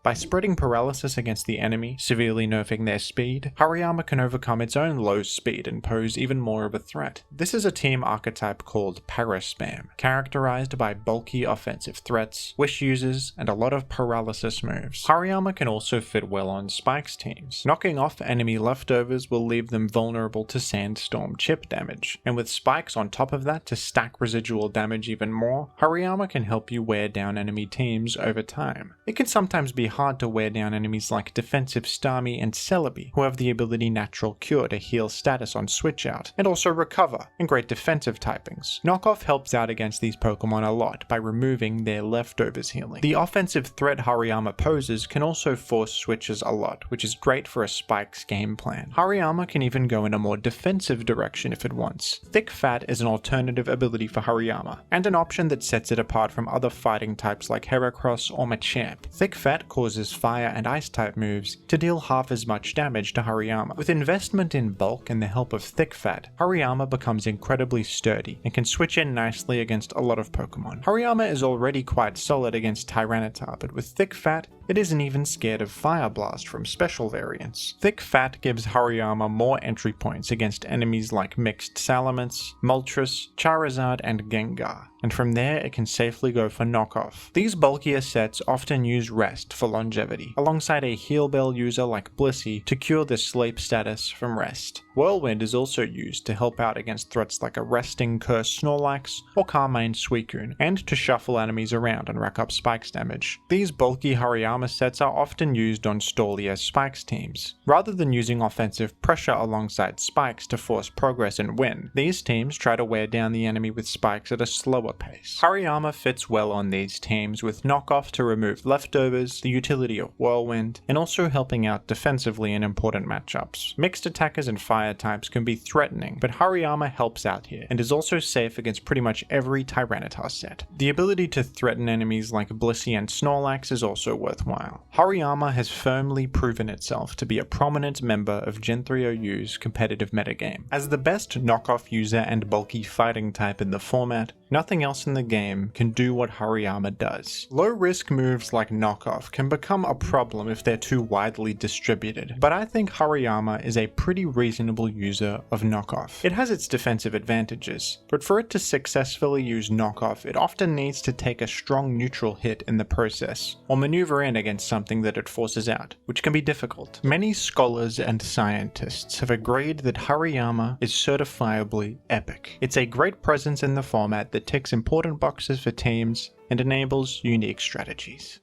By spreading Paralysis against the enemy, severely nerfing their speed, Hariyama can overcome its own low speed and pose even more of a threat. This is a team archetype called Paraspam, characterized by bulky offensive threats, Wish users, and a lot of Paralysis moves. Hariyama can also fit well on Spike's teams. Knocking off enemy leftovers will leave them vulnerable to Sandstorm chip damage, and with Spikes on top of that to stack residual damage even more, Hariyama can help you wear down enemy teams over time. It can sometimes be hard to wear down enemies like defensive Starmie and Celebi, who have the ability Natural Cure to heal status on switch out, and also Recover, and great defensive typings. Knockoff helps out against these Pokemon a lot by removing their leftovers healing. The offensive threat Hariyama poses can also force switches a lot, which is great for a Spike's game plan. Hariyama can even go in a more defensive direction if it wants. Thick Fat is an alternative ability for Hariyama, and an option that sets it apart from other fighting types like Heracross or Machamp. Thick Fat causes fire and ice type moves to deal half as much damage to Hariyama. With investment in bulk and the help of Thick Fat, Hariyama becomes incredibly sturdy and can switch in nicely against a lot of Pokemon. Hariyama is already quite solid against Tyranitar, but with Thick Fat, it isn't even scared of Fire Blast from special variants. Thick Fat gives Hariyama more entry points against enemies like Mixed Salamence, Moltres, Charizard, and Gengar, and from there it can safely go for knockoff. These bulkier sets often use Rest for longevity, alongside a Heal Bell user like Blissey to cure the sleep status from Rest. Whirlwind is also used to help out against threats like a resting Cursed Snorlax or Carmine Suicune, and to shuffle enemies around and rack up Spike's damage. These bulky Hariyama sets are often used on stallier Spike's teams. Rather than using offensive pressure alongside Spikes to force progress and win, these teams try to wear down the enemy with Spikes at a slower pace. Hariyama fits well on these teams with knockoff to remove leftovers, the utility of Whirlwind, and also helping out defensively in important matchups. Mixed attackers and fire types can be threatening, but Hariyama helps out here, and is also safe against pretty much every Tyranitar set. The ability to threaten enemies like Blissey and Snorlax is also worthwhile. Hariyama has firmly proven itself to be a prominent member of Gen 3OU's competitive metagame. As the best knockoff user and bulky fighting type in the format, nothing else in the game can do what Hariyama does. Low risk moves like knockoff can become a problem if they're too widely distributed, but I think Hariyama is a pretty reasonable user of knockoff. It has its defensive advantages, but for it to successfully use knockoff, it often needs to take a strong neutral hit in the process, or maneuver in against something that it forces out, which can be difficult. Many scholars and scientists have agreed that Hariyama is certifiably epic. It's a great presence in the format that ticks important boxes for teams and enables unique strategies.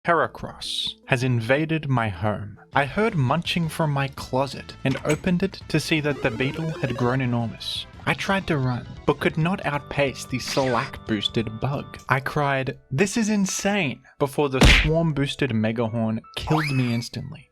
Heracross has invaded my home. I heard munching from my closet and opened it to see that the beetle had grown enormous. I tried to run, but could not outpace the Slack-boosted bug. I cried, "This is insane!" before the Swarm-boosted Megahorn killed me instantly.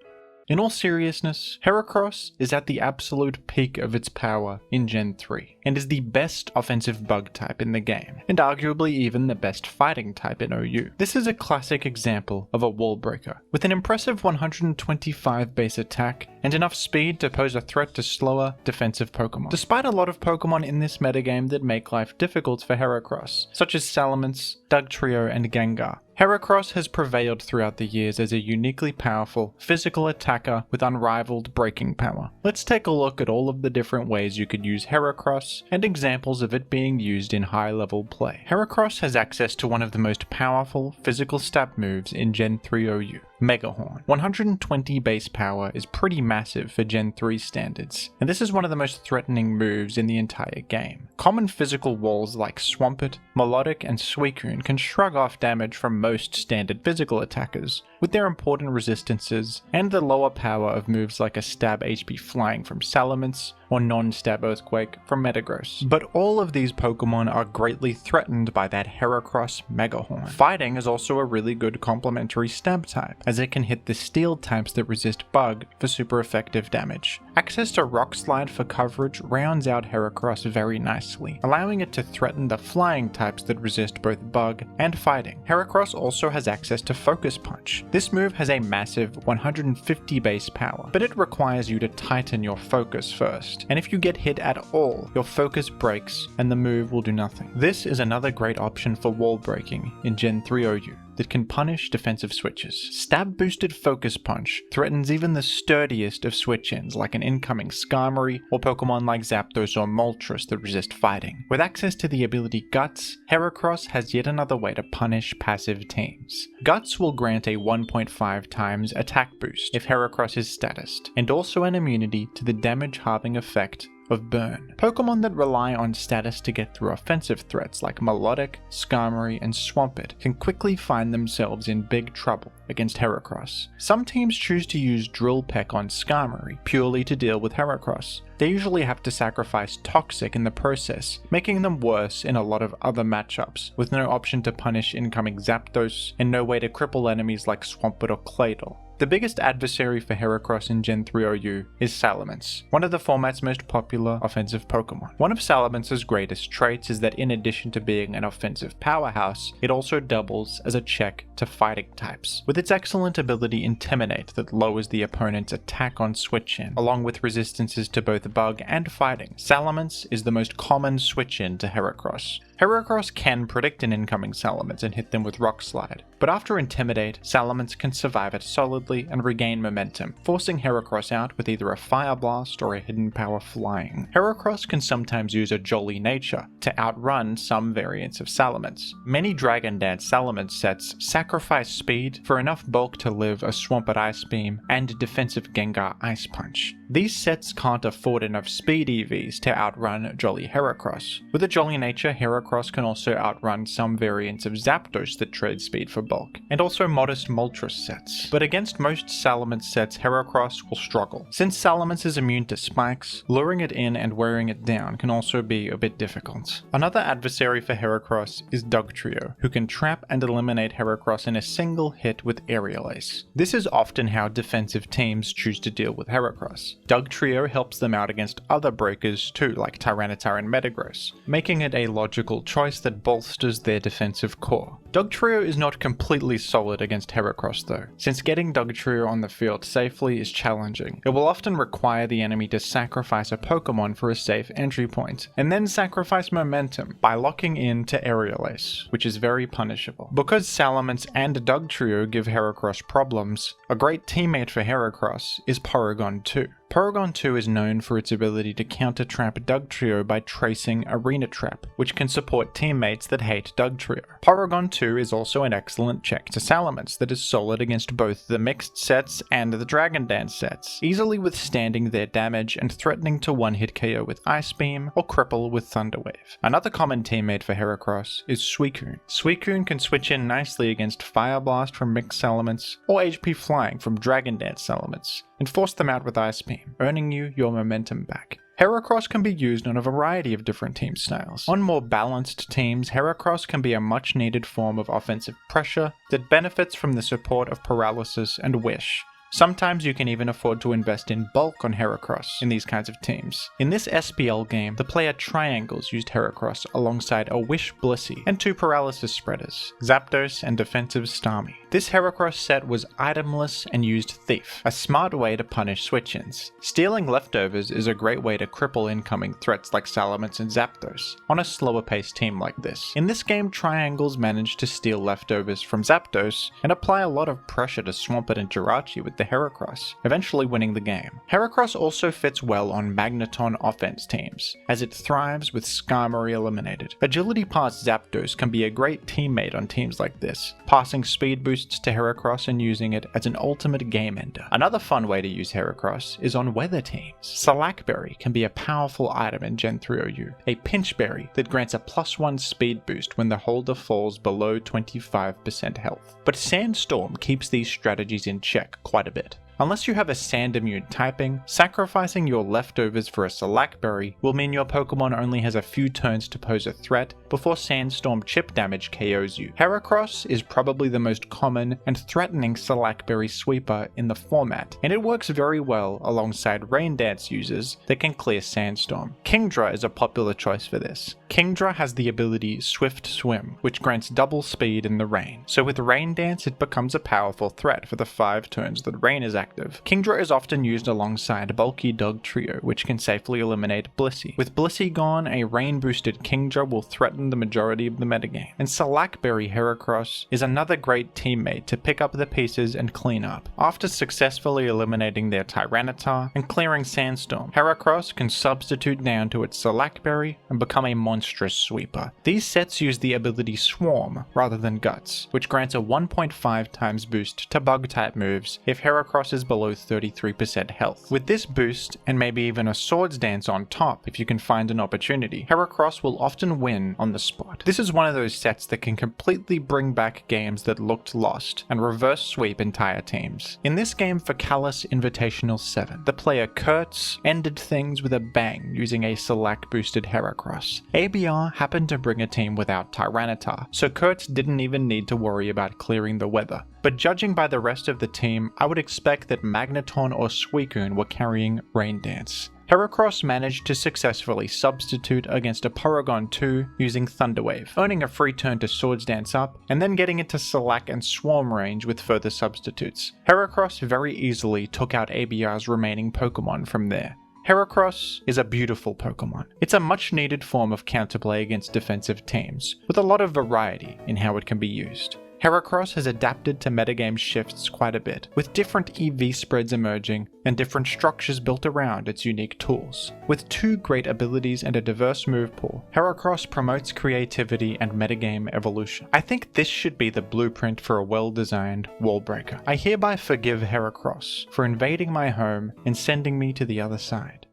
In all seriousness, Heracross is at the absolute peak of its power in Gen 3, and is the best offensive bug type in the game, and arguably even the best fighting type in OU. This is a classic example of a wall breaker, with an impressive 125 base attack and enough speed to pose a threat to slower defensive Pokemon. Despite a lot of Pokemon in this metagame that make life difficult for Heracross, such as Salamence, Dugtrio, and Gengar, Heracross has prevailed throughout the years as a uniquely powerful, physical attacker with unrivaled breaking power. Let's take a look at all of the different ways you could use Heracross and examples of it being used in high-level play. Heracross has access to one of the most powerful physical stab moves in Gen 3 OU, Mega Horn. 120 base power is pretty massive for Gen 3 standards, and this is one of the most threatening moves in the entire game. Common physical walls like Swampert, Melodic, and Suicune can shrug off damage from most standard physical attackers, with their important resistances and the lower power of moves like a stab HP Flying from Salamence or non-stab Earthquake from Metagross. But all of these Pokemon are greatly threatened by that Heracross Mega Horn. Fighting is also a really good complementary stab type, as it can hit the steel types that resist Bug for super effective damage. Access to Rock Slide for coverage rounds out Heracross very nicely, allowing it to threaten the flying types that resist both Bug and Fighting. Heracross also has access to Focus Punch. This move has a massive 150 base power, but it requires you to tighten your focus first, and if you get hit at all, your focus breaks and the move will do nothing. This is another great option for wall breaking in Gen 3 OU that can punish defensive switches. Stab boosted Focus Punch threatens even the sturdiest of switch-ins like an incoming Skarmory or Pokemon like Zapdos or Moltres that resist fighting. With access to the ability Guts, Heracross has yet another way to punish passive teams. Guts will grant a 1.5 times attack boost if Heracross is statused, and also an immunity to the damage halving effect of Burn. Pokemon that rely on status to get through offensive threats like Melodic, Skarmory, and Swampert can quickly find themselves in big trouble against Heracross. Some teams choose to use Drill Peck on Skarmory purely to deal with Heracross. They usually have to sacrifice Toxic in the process, making them worse in a lot of other matchups, with no option to punish incoming Zapdos and no way to cripple enemies like Swampert or Claydol. The biggest adversary for Heracross in Gen 3 OU is Salamence, one of the format's most popular offensive Pokemon. One of Salamence's greatest traits is that in addition to being an offensive powerhouse, it also doubles as a check to fighting types, with its excellent ability Intimidate that lowers the opponent's attack on switch-in, along with resistances to both Bug and Fighting. Salamence is the most common switch-in to Heracross. Heracross can predict an incoming Salamence and hit them with Rock Slide, but after Intimidate, Salamence can survive it solidly and regain momentum, forcing Heracross out with either a Fire Blast or a Hidden Power Flying. Heracross can sometimes use a Jolly Nature to outrun some variants of Salamence. Many Dragon Dance Salamence sets sacrifice speed for enough bulk to live a Swampert Ice Beam and defensive Gengar Ice Punch. These sets can't afford enough speed EVs to outrun Jolly Heracross. With a Jolly Nature, Heracross can also outrun some variants of Zapdos that trade speed for bulk, and also modest Moltres sets. But against most Salamence sets, Heracross will struggle. Since Salamence is immune to spikes, luring it in and wearing it down can also be a bit difficult. Another adversary for Heracross is Dugtrio, who can trap and eliminate Heracross in a single hit with Aerial Ace. This is often how defensive teams choose to deal with Heracross. Dugtrio helps them out against other breakers too, like Tyranitar and Metagross, making it a logical choice that bolsters their defensive core. Dugtrio is not completely solid against Heracross though, since getting Dugtrio on the field safely is challenging. It will often require the enemy to sacrifice a Pokemon for a safe entry point, and then sacrifice momentum by locking in to Aerial Ace, which is very punishable. Because Salamence and Dugtrio give Heracross problems, a great teammate for Heracross is Porygon 2. Porygon 2 is known for its ability to counter-trap Dugtrio by tracing Arena Trap, which can support teammates that hate Dugtrio. Porygon 2 is also an excellent check to Salamence that is solid against both the mixed sets and the Dragon Dance sets, easily withstanding their damage and threatening to one-hit KO with Ice Beam or cripple with Thunder Wave. Another common teammate for Heracross is Suicune. Suicune can switch in nicely against Fire Blast from mixed Salamence or HP Flying from Dragon Dance Salamence, and force them out with Ice Beam, earning you your momentum back. Heracross can be used on a variety of different team styles. On more balanced teams, Heracross can be a much needed form of offensive pressure that benefits from the support of Paralysis and Wish, Sometimes you can even afford to invest in bulk on Heracross in these kinds of teams. In this SPL game, the player Triangles used Heracross alongside a Wish Blissey and 2 Paralysis Spreaders, Zapdos and Defensive Starmie. This Heracross set was itemless and used Thief, a smart way to punish switch-ins. Stealing leftovers is a great way to cripple incoming threats like Salamence and Zapdos on a slower paced team like this. In this game, Triangles managed to steal leftovers from Zapdos and apply a lot of pressure to Swampert and Jirachi with the Heracross, eventually winning the game. Heracross also fits well on Magneton offense teams, as it thrives with Skarmory eliminated. Agility past Zapdos can be a great teammate on teams like this, passing speed boosts to Heracross and using it as an ultimate game ender. Another fun way to use Heracross is on weather teams. Salakberry can be a powerful item in Gen 3 OU, a pinch berry that grants a +1 speed boost when the holder falls below 25% health. But Sandstorm keeps these strategies in check quite a bit. Unless you have a sand immune typing, sacrificing your leftovers for a Salakberry will mean your Pokemon only has a few turns to pose a threat before Sandstorm chip damage KOs you. Heracross is probably the most common and threatening Salakberry sweeper in the format, and it works very well alongside Rain Dance users that can clear Sandstorm. Kingdra is a popular choice for this. Kingdra has the ability Swift Swim, which grants double speed in the rain, so with Rain Dance it becomes a powerful threat for the 5 turns that Rain is active. Kingdra is often used alongside Bulky Dog Trio, which can safely eliminate Blissey. With Blissey gone, a rain boosted Kingdra will threaten the majority of the metagame. And Salakberry Heracross is another great teammate to pick up the pieces and clean up. After successfully eliminating their Tyranitar and clearing Sandstorm, Heracross can substitute down to its Salakberry and become a monstrous sweeper. These sets use the ability Swarm rather than Guts, which grants a 1.5 times boost to bug type moves if Heracross is below 33% health. With this boost, and maybe even a Swords Dance on top if you can find an opportunity, Heracross will often win on the spot. This is one of those sets that can completely bring back games that looked lost and reverse sweep entire teams. In this game for Kalos Invitational 7, the player Kurtz ended things with a bang using a Salak boosted Heracross. ABR happened to bring a team without Tyranitar, so Kurtz didn't even need to worry about clearing the weather. But judging by the rest of the team, I would expect that Magneton or Suicune were carrying Rain Dance. Heracross managed to successfully substitute against a Porygon 2 using Thunder Wave, earning a free turn to Swords Dance up, and then getting into Salak and Swarm range with further substitutes. Heracross very easily took out ABR's remaining Pokemon from there. Heracross is a beautiful Pokemon. It's a much needed form of counterplay against defensive teams, with a lot of variety in how it can be used. Heracross has adapted to metagame shifts quite a bit, with different EV spreads emerging and different structures built around its unique tools. With 2 great abilities and a diverse move pool, Heracross promotes creativity and metagame evolution. I think this should be the blueprint for a well-designed wall breaker. I hereby forgive Heracross for invading my home and sending me to the other side.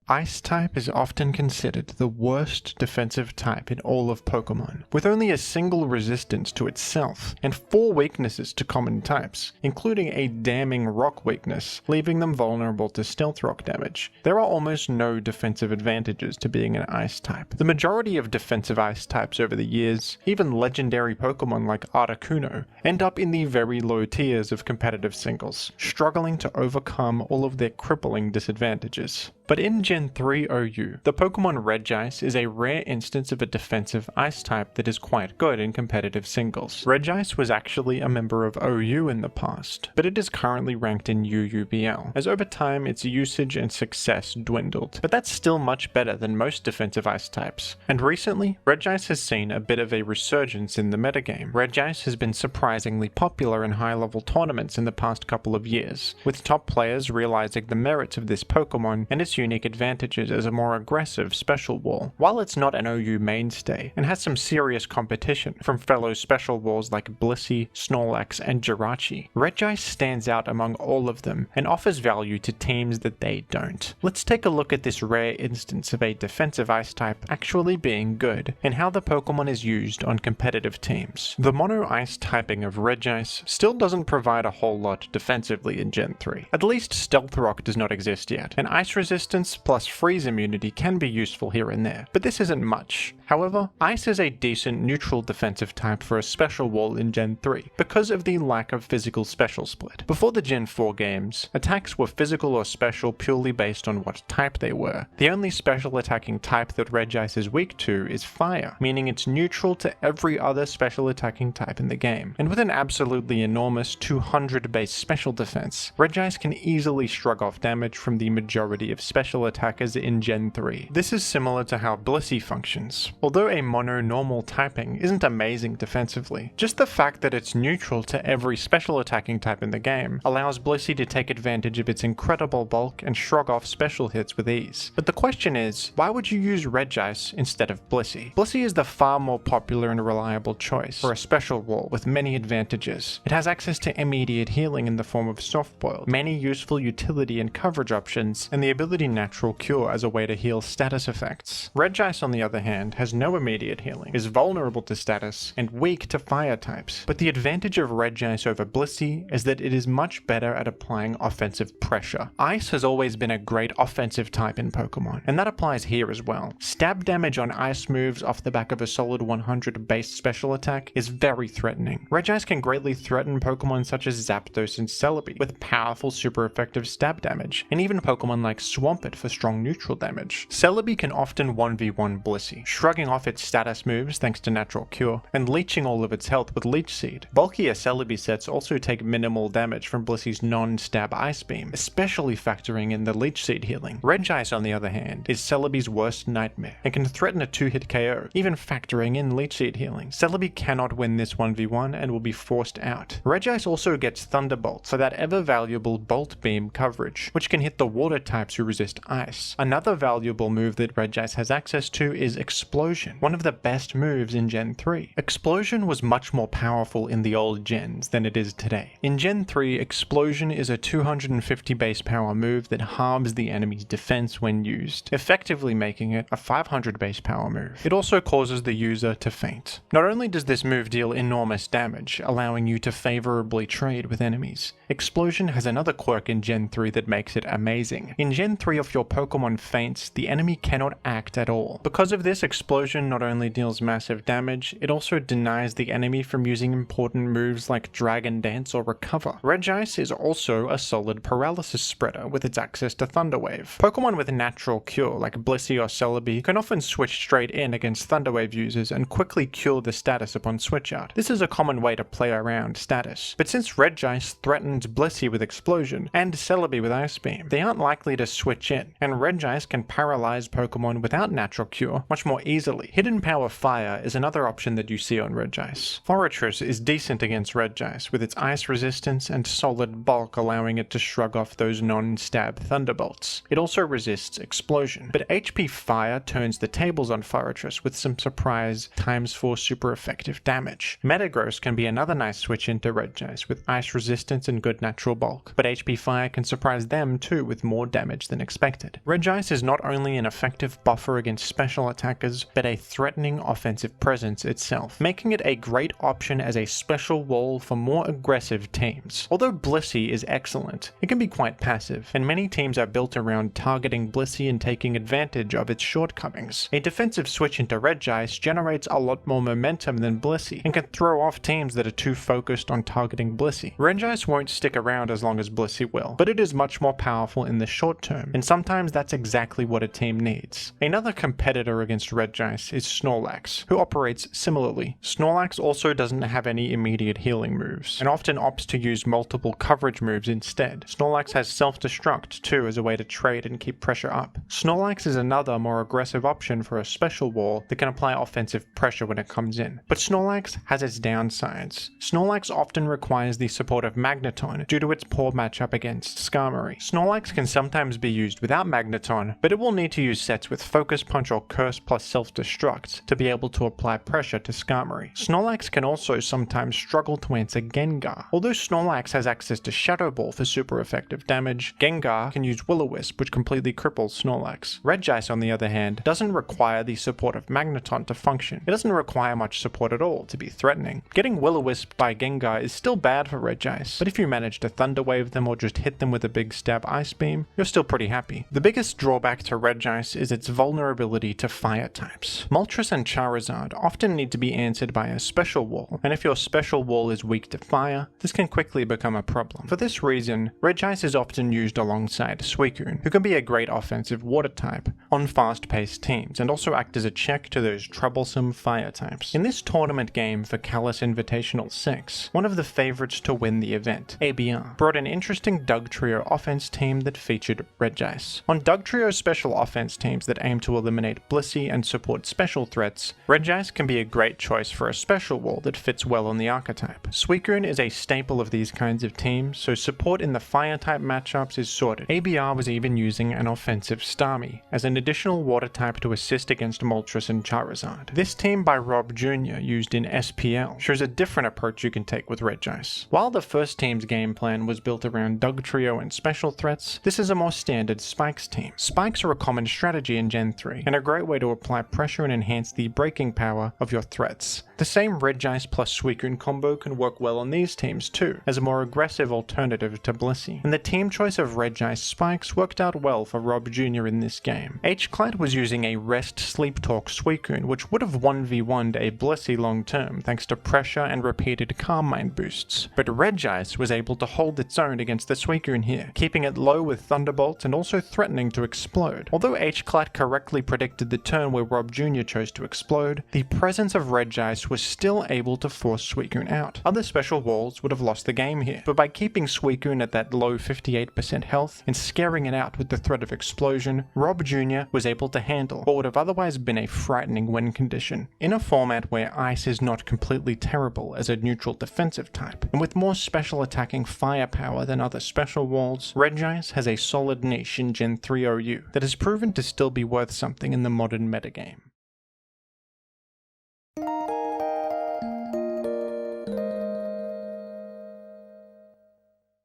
Ice type is often considered the worst defensive type in all of Pokemon, with only a single resistance to itself and 4 weaknesses to common types, including a damning rock weakness, leaving them vulnerable to stealth rock damage. There are almost no defensive advantages to being an ice type. The majority of defensive ice types over the years, even legendary Pokemon like Articuno, end up in the very low tiers of competitive singles, struggling to overcome all of their crippling disadvantages. But in Gen 3 OU, the Pokemon Regice is a rare instance of a defensive ice type that is quite good in competitive singles. Regice was actually a member of OU in the past, but it is currently ranked in UUBL, as over time its usage and success dwindled. But that's still much better than most defensive ice types, and recently, Regice has seen a bit of a resurgence in the metagame. Regice has been surprisingly popular in high-level tournaments in the past couple of years, with top players realizing the merits of this Pokemon and its unique advantages as a more aggressive special wall. While it's not an OU mainstay, and has some serious competition from fellow special walls like Blissey, Snorlax, and Jirachi, Regice stands out among all of them and offers value to teams that they don't. Let's take a look at this rare instance of a defensive ice type actually being good, and how the Pokemon is used on competitive teams. The mono ice typing of Regice still doesn't provide a whole lot defensively in Gen 3. At least Stealth Rock does not exist yet, and ice resistance plus freeze immunity can be useful here and there, but this isn't much. However, Ice is a decent neutral defensive type for a special wall in Gen 3 because of the lack of physical special split. Before the Gen 4 games, attacks were physical or special purely based on what type they were. The only special attacking type that Regice is weak to is Fire, meaning it's neutral to every other special attacking type in the game. And with an absolutely enormous 200 base special defense, Regice can easily shrug off damage from the majority of special attackers in Gen 3. This is similar to how Blissey functions. Although a mono-normal typing isn't amazing defensively, just the fact that it's neutral to every special attacking type in the game allows Blissey to take advantage of its incredible bulk and shrug off special hits with ease. But the question is, why would you use Regice instead of Blissey? Blissey is the far more popular and reliable choice for a special wall with many advantages. It has access to immediate healing in the form of Soft Boiled, many useful utility and coverage options, and the ability Natural Cure as a way to heal status effects. Regice, on the other hand, has no immediate healing, is vulnerable to status, and weak to fire types. But the advantage of Regice over Blissey is that it is much better at applying offensive pressure. Ice has always been a great offensive type in Pokemon, and that applies here as well. Stab damage on Ice moves off the back of a solid 100 base special attack is very threatening. Regice can greatly threaten Pokemon such as Zapdos and Celebi with powerful super effective stab damage, and even Pokemon like Swampert for strong neutral damage. Celebi can often 1v1 Blissey, shrugging off its status moves thanks to Natural Cure, and leeching all of its health with Leech Seed. Bulkier Celebi sets also take minimal damage from Blissey's non-stab Ice Beam, especially factoring in the Leech Seed healing. Regice, on the other hand, is Celebi's worst nightmare, and can threaten a 2-hit KO, even factoring in Leech Seed healing. Celebi cannot win this 1v1 and will be forced out. Regice also gets Thunderbolt for that ever-valuable Bolt Beam coverage, which can hit the water types who resist Ice. Another valuable move that Regice has access to is Explosion, one of the best moves in Gen 3. Explosion was much more powerful in the old gens than it is today. In Gen 3, Explosion is a 250 base power move that halves the enemy's defense when used, effectively making it a 500 base power move. It also causes the user to faint. Not only does this move deal enormous damage, allowing you to favorably trade with enemies, Explosion has another quirk in Gen 3 that makes it amazing. In Gen 3, if your Pokemon faints, the enemy cannot act at all. Because of this, Explosion not only deals massive damage, it also denies the enemy from using important moves like Dragon Dance or Recover. Regice is also a solid paralysis spreader with its access to Thunder Wave. Pokemon with Natural Cure like Blissey or Celebi can often switch straight in against Thunder Wave users and quickly cure the status upon switch out. This is a common way to play around status, but since Regice threatens Blissey with Explosion and Celebi with Ice Beam, they aren't likely to switch in, and Regice can paralyze Pokemon without Natural Cure much more easily. Hidden Power Fire is another option that you see on Regice. Forretress is decent against Regice with its ice resistance and solid bulk, allowing it to shrug off those non-stab Thunderbolts. It also resists Explosion, but HP Fire turns the tables on Forretress with some surprise ×4 super effective damage. Metagross can be another nice switch into Regice with ice resistance and good natural bulk, but HP Fire can surprise them too with more damage than expected. Regice is not only an effective buffer against special attackers, but a threatening offensive presence itself, making it a great option as a special wall for more aggressive teams. Although Blissey is excellent, it can be quite passive, and many teams are built around targeting Blissey and taking advantage of its shortcomings. A defensive switch into Regice generates a lot more momentum than Blissey, and can throw off teams that are too focused on targeting Blissey. Regice won't stick around as long as Blissey will, but it is much more powerful in the short term, and sometimes that's exactly what a team needs. Another competitor against Regice is Snorlax, who operates similarly. Snorlax also doesn't have any immediate healing moves, and often opts to use multiple coverage moves instead. Snorlax has self-destruct too as a way to trade and keep pressure up. Snorlax is another more aggressive option for a special wall that can apply offensive pressure when it comes in. But Snorlax has its downsides. Snorlax often requires the support of Magneton due to its poor matchup against Skarmory. Snorlax can sometimes be used without Magneton, but it will need to use sets with Focus Punch or Curse plus self-destruct to be able to apply pressure to Skarmory. Snorlax can also sometimes struggle to answer Gengar. Although Snorlax has access to Shadow Ball for super effective damage, Gengar can use Will-O-Wisp, which completely cripples Snorlax. Regice, on the other hand, doesn't require the support of Magneton to function. It doesn't require much support at all to be threatening. Getting Will-O-Wisp by Gengar is still bad for Regice, but if you manage to Thunder Wave them or just hit them with a big stab Ice Beam, you're still pretty happy. The biggest drawback to Regice is its vulnerability to Fire types. types. Moltres and Charizard often need to be answered by a special wall, and if your special wall is weak to fire, this can quickly become a problem. For this reason, Regice is often used alongside Suicune, who can be a great offensive water type on fast-paced teams, and also act as a check to those troublesome fire types. In this tournament game for Kalos Invitational 6, one of the favorites to win the event, ABR, brought an interesting Dugtrio offense team that featured Regice. On Dugtrio's special offense teams that aim to eliminate Blissey and support special threats, Regice can be a great choice for a special wall that fits well on the archetype. Suicune is a staple of these kinds of teams, so support in the fire type matchups is sorted. ABR was even using an offensive Starmie as an additional water type to assist against Moltres and Charizard. This team by Rob Jr. used in SPL shows a different approach you can take with Regice. While the first team's game plan was built around Dugtrio and special threats, this is a more standard Spikes team. Spikes are a common strategy in Gen 3, and a great way to apply pressure and enhance the breaking power of your threats. The same Regice plus Suicune combo can work well on these teams too, as a more aggressive alternative to Blissey, and the team choice of Regice Spikes worked out well for Rob Jr. in this game. H-Clad was using a Rest Sleep Talk Suicune, which would have 1v1'd a Blissey long term thanks to pressure and repeated Calm Mind boosts, but Regice was able to hold its own against the Suicune here, keeping it low with Thunderbolts and also threatening to explode. Although H-Clad correctly predicted the turn where Rob Jr. chose to explode, the presence of Regice was still able to force Suicune out. Other special walls would have lost the game here, but by keeping Suicune at that low 58% health and scaring it out with the threat of explosion, Rob Jr. was able to handle what would have otherwise been a frightening win condition. In a format where Ice is not completely terrible as a neutral defensive type, and with more special attacking firepower than other special walls, Regice has a solid niche in Gen 3 OU that has proven to still be worth something in the modern metagame.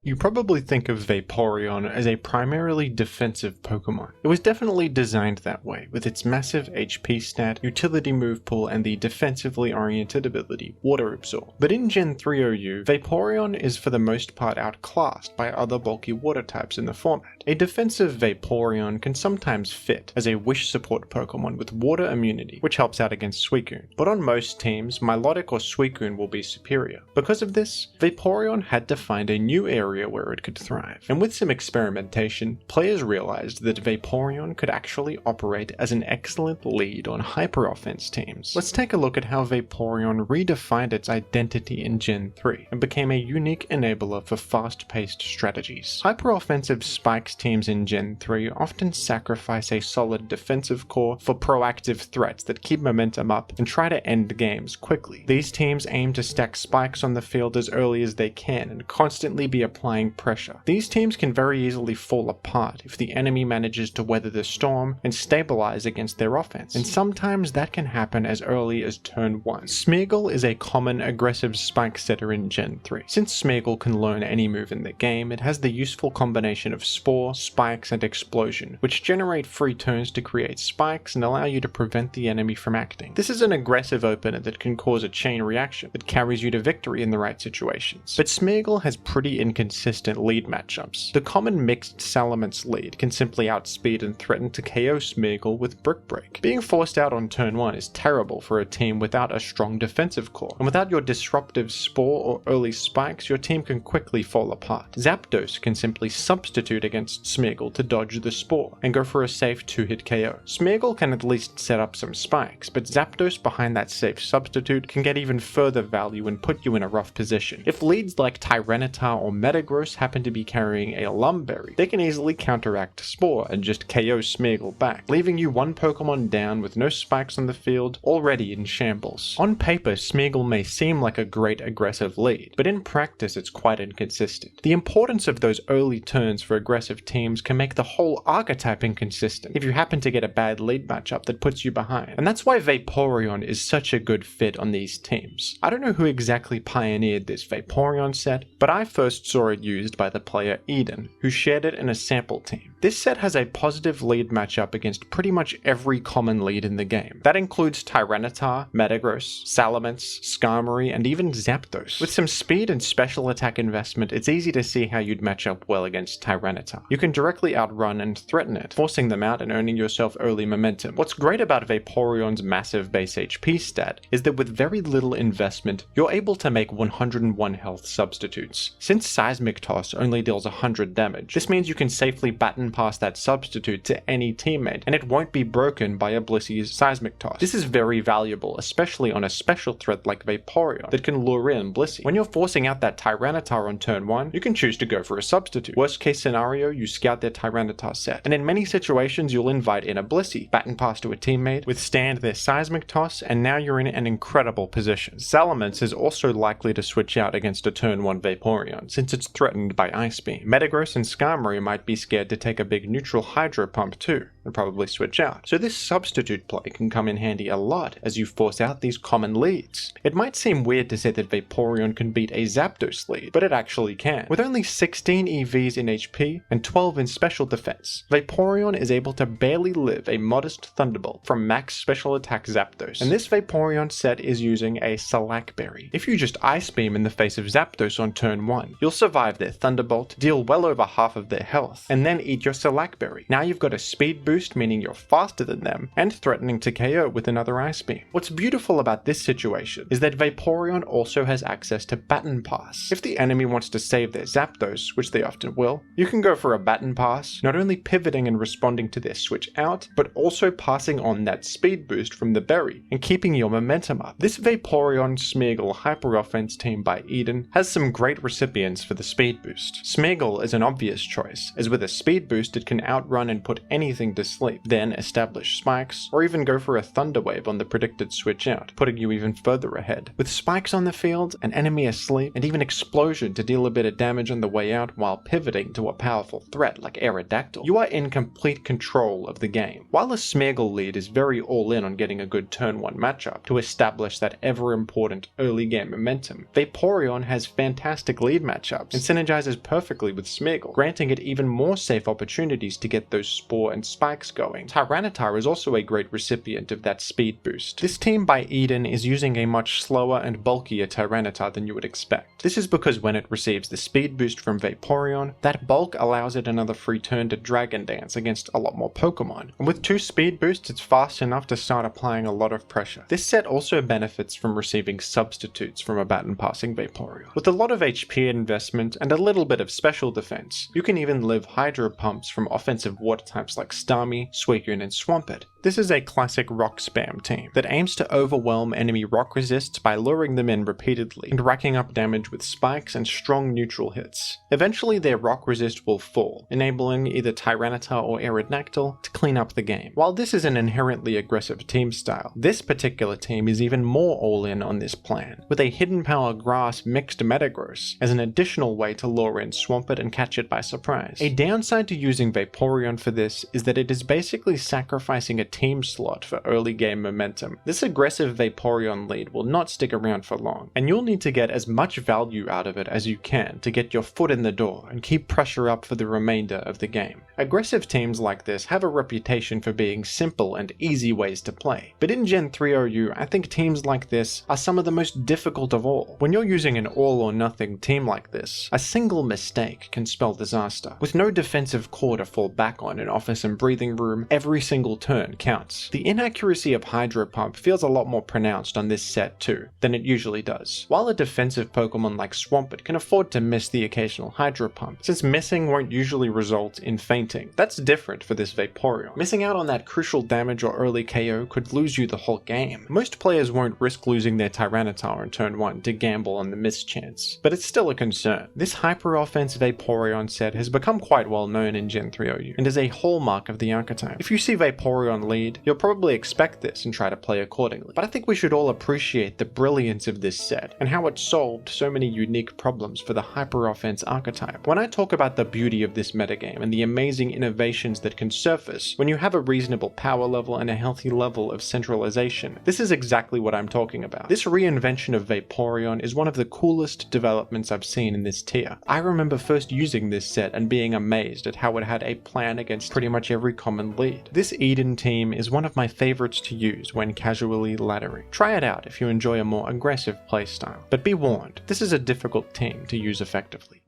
You probably think of Vaporeon as a primarily defensive Pokemon. It was definitely designed that way, with its massive HP stat, utility move pool, and the defensively oriented ability Water Absorb. But in Gen 3 OU, Vaporeon is for the most part outclassed by other bulky water types in the format. A defensive Vaporeon can sometimes fit as a wish support Pokemon with water immunity, which helps out against Suicune, but on most teams, Milotic or Suicune will be superior. Because of this, Vaporeon had to find a new area where it could thrive, and with some experimentation, players realized that Vaporeon could actually operate as an excellent lead on hyper-offense teams. Let's take a look at how Vaporeon redefined its identity in Gen 3 and became a unique enabler for fast-paced strategies. Hyper-offensive Spikes teams in Gen 3 often sacrifice a solid defensive core for proactive threats that keep momentum up and try to end games quickly. These teams aim to stack Spikes on the field as early as they can and constantly be applying pressure. These teams can very easily fall apart if the enemy manages to weather the storm and stabilize against their offense, and sometimes that can happen as early as turn 1. Smeargle is a common aggressive Spike setter in Gen 3. Since Smeargle can learn any move in the game, it has the useful combination of Spore, Spikes, and Explosion, which generate free turns to create spikes and allow you to prevent the enemy from acting. This is an aggressive opener that can cause a chain reaction that carries you to victory in the right situations. But Smeargle has pretty inconsistent lead matchups. The common mixed Salamence lead can simply outspeed and threaten to KO Smeargle with Brick Break. Being forced out on turn 1 is terrible for a team without a strong defensive core, and without your disruptive Spore or early Spikes, your team can quickly fall apart. Zapdos can simply substitute against Smeargle to dodge the Spore and go for a safe 2-hit KO. Smeargle can at least set up some Spikes, but Zapdos behind that safe substitute can get even further value and put you in a rough position. If leads like Tyranitar or Metagross happen to be carrying a Lumberry, they can easily counteract Spore and just KO Smeargle back, leaving you one Pokemon down with no Spikes on the field, already in shambles. On paper, Smeargle may seem like a great aggressive lead, but in practice it's quite inconsistent. The importance of those early turns for aggressive teams can make the whole archetype inconsistent if you happen to get a bad lead matchup that puts you behind, and that's why Vaporeon is such a good fit on these teams. I don't know who exactly pioneered this Vaporeon set, but I first saw it used by the player Eden, who shared it in a sample team. This set has a positive lead matchup against pretty much every common lead in the game. That includes Tyranitar, Metagross, Salamence, Skarmory, and even Zapdos. With some speed and special attack investment, it's easy to see how you'd match up well against Tyranitar. You can directly outrun and threaten it, forcing them out and earning yourself early momentum. What's great about Vaporeon's massive base HP stat is that with very little investment, you're able to make 101 health substitutes. Since Seismic Toss only deals 100 damage, this means you can safely baton pass that substitute to any teammate, and it won't be broken by a Blissey's Seismic Toss. This is very valuable, especially on a special threat like Vaporeon that can lure in Blissey. When you're forcing out that Tyranitar on turn 1, you can choose to go for a substitute. Worst case scenario, you scout their Tyranitar set, and in many situations you'll invite in a Blissey, baton pass to a teammate, withstand their Seismic Toss, and now you're in an incredible position. Salamence is also likely to switch out against a turn 1 Vaporeon, since it's threatened by Ice Beam. Metagross and Skarmory might be scared to take a big neutral Hydro Pump too, and probably switch out. So this substitute play can come in handy a lot as you force out these common leads. It might seem weird to say that Vaporeon can beat a Zapdos lead, but it actually can. With only 16 EVs in HP and 12 in special defense, Vaporeon is able to barely live a modest Thunderbolt from max special attack Zapdos, and this Vaporeon set is using a Slackberry. If you just Ice Beam in the face of Zapdos on turn 1, you'll survive their Thunderbolt, deal well over half of their health, and then eat your Slackberry. Now you've got a speed boost, meaning you're faster than them, and threatening to KO with another Ice Beam. What's beautiful about this situation is that Vaporeon also has access to Baton Pass. If the enemy wants to save their Zapdos, which they often will, you can go for a Baton Pass, not only pivoting and responding to their switch out, but also passing on that speed boost from the berry and keeping your momentum up. This Vaporeon Smeargle Hyper Offense team by Eden has some great recipients for the speed boost. Smeargle is an obvious choice, as with a speed boost it can outrun and put anything to sleep, then establish spikes, or even go for a Thunder Wave on the predicted switch out, putting you even further ahead. With spikes on the field, an enemy asleep, and even Explosion to deal a bit of damage on the way out while pivoting to a powerful threat like Aerodactyl, you are in complete control of the game. While a Smeargle lead is very all in on getting a good turn 1 matchup to establish that ever important early game momentum, Vaporeon has fantastic lead matchups and synergizes perfectly with Smeargle, granting it even more safe opportunities to get those Spore and Spikes going. Tyranitar is also a great recipient of that speed boost. This team by Eden is using a much slower and bulkier Tyranitar than you would expect. This is because when it receives the speed boost from Vaporeon, that bulk allows it another free turn to Dragon Dance against a lot more Pokemon, and with 2 speed boosts it's fast enough to start applying a lot of pressure. This set also benefits from receiving substitutes from a baton passing Vaporeon. With a lot of HP investment and a little bit of special defense, you can even live Hydro Pumps from offensive water types like Starmie, Suicune, and Swampert. This is a classic rock spam team that aims to overwhelm enemy rock resists by luring them in repeatedly and racking up damage with spikes and strong neutral hits. Eventually their rock resist will fall, enabling either Tyranitar or Aerodactyl to clean up the game. While this is an inherently aggressive team style, this particular team is even more all in on this plan, with a Hidden Power Grass mixed Metagross as an additional way to lure in Swampert and catch it by surprise. A downside to using Vaporeon for this is that it is basically sacrificing a team slot for early game momentum. This aggressive Vaporeon lead will not stick around for long, and you'll need to get as much value out of it as you can to get your foot in the door and keep pressure up for the remainder of the game. Aggressive teams like this have a reputation for being simple and easy ways to play, but in Gen 3OU I think teams like this are some of the most difficult of all. When you're using an all or nothing team like this, a single mistake can spell disaster. With no defensive core to fall back on in office and breathing room, every single turn counts. The inaccuracy of Hydro Pump feels a lot more pronounced on this set too, than it usually does. While a defensive Pokemon like Swampert can afford to miss the occasional Hydro Pump, since missing won't usually result in fainting. That's different for this Vaporeon. Missing out on that crucial damage or early KO could lose you the whole game. Most players won't risk losing their Tyranitar on turn 1 to gamble on the miss chance, but it's still a concern. This hyper offense Vaporeon set has become quite well known in Gen 3OU, and is a hallmark of the the archetype. If you see Vaporeon lead, you'll probably expect this and try to play accordingly. But I think we should all appreciate the brilliance of this set and how it solved so many unique problems for the Hyper Offense archetype. When I talk about the beauty of this metagame and the amazing innovations that can surface when you have a reasonable power level and a healthy level of centralization, this is exactly what I'm talking about. This reinvention of Vaporeon is one of the coolest developments I've seen in this tier. I remember first using this set and being amazed at how it had a plan against pretty much every common lead. This Eden team is one of my favorites to use when casually laddering. Try it out if you enjoy a more aggressive playstyle, but be warned, this is a difficult team to use effectively.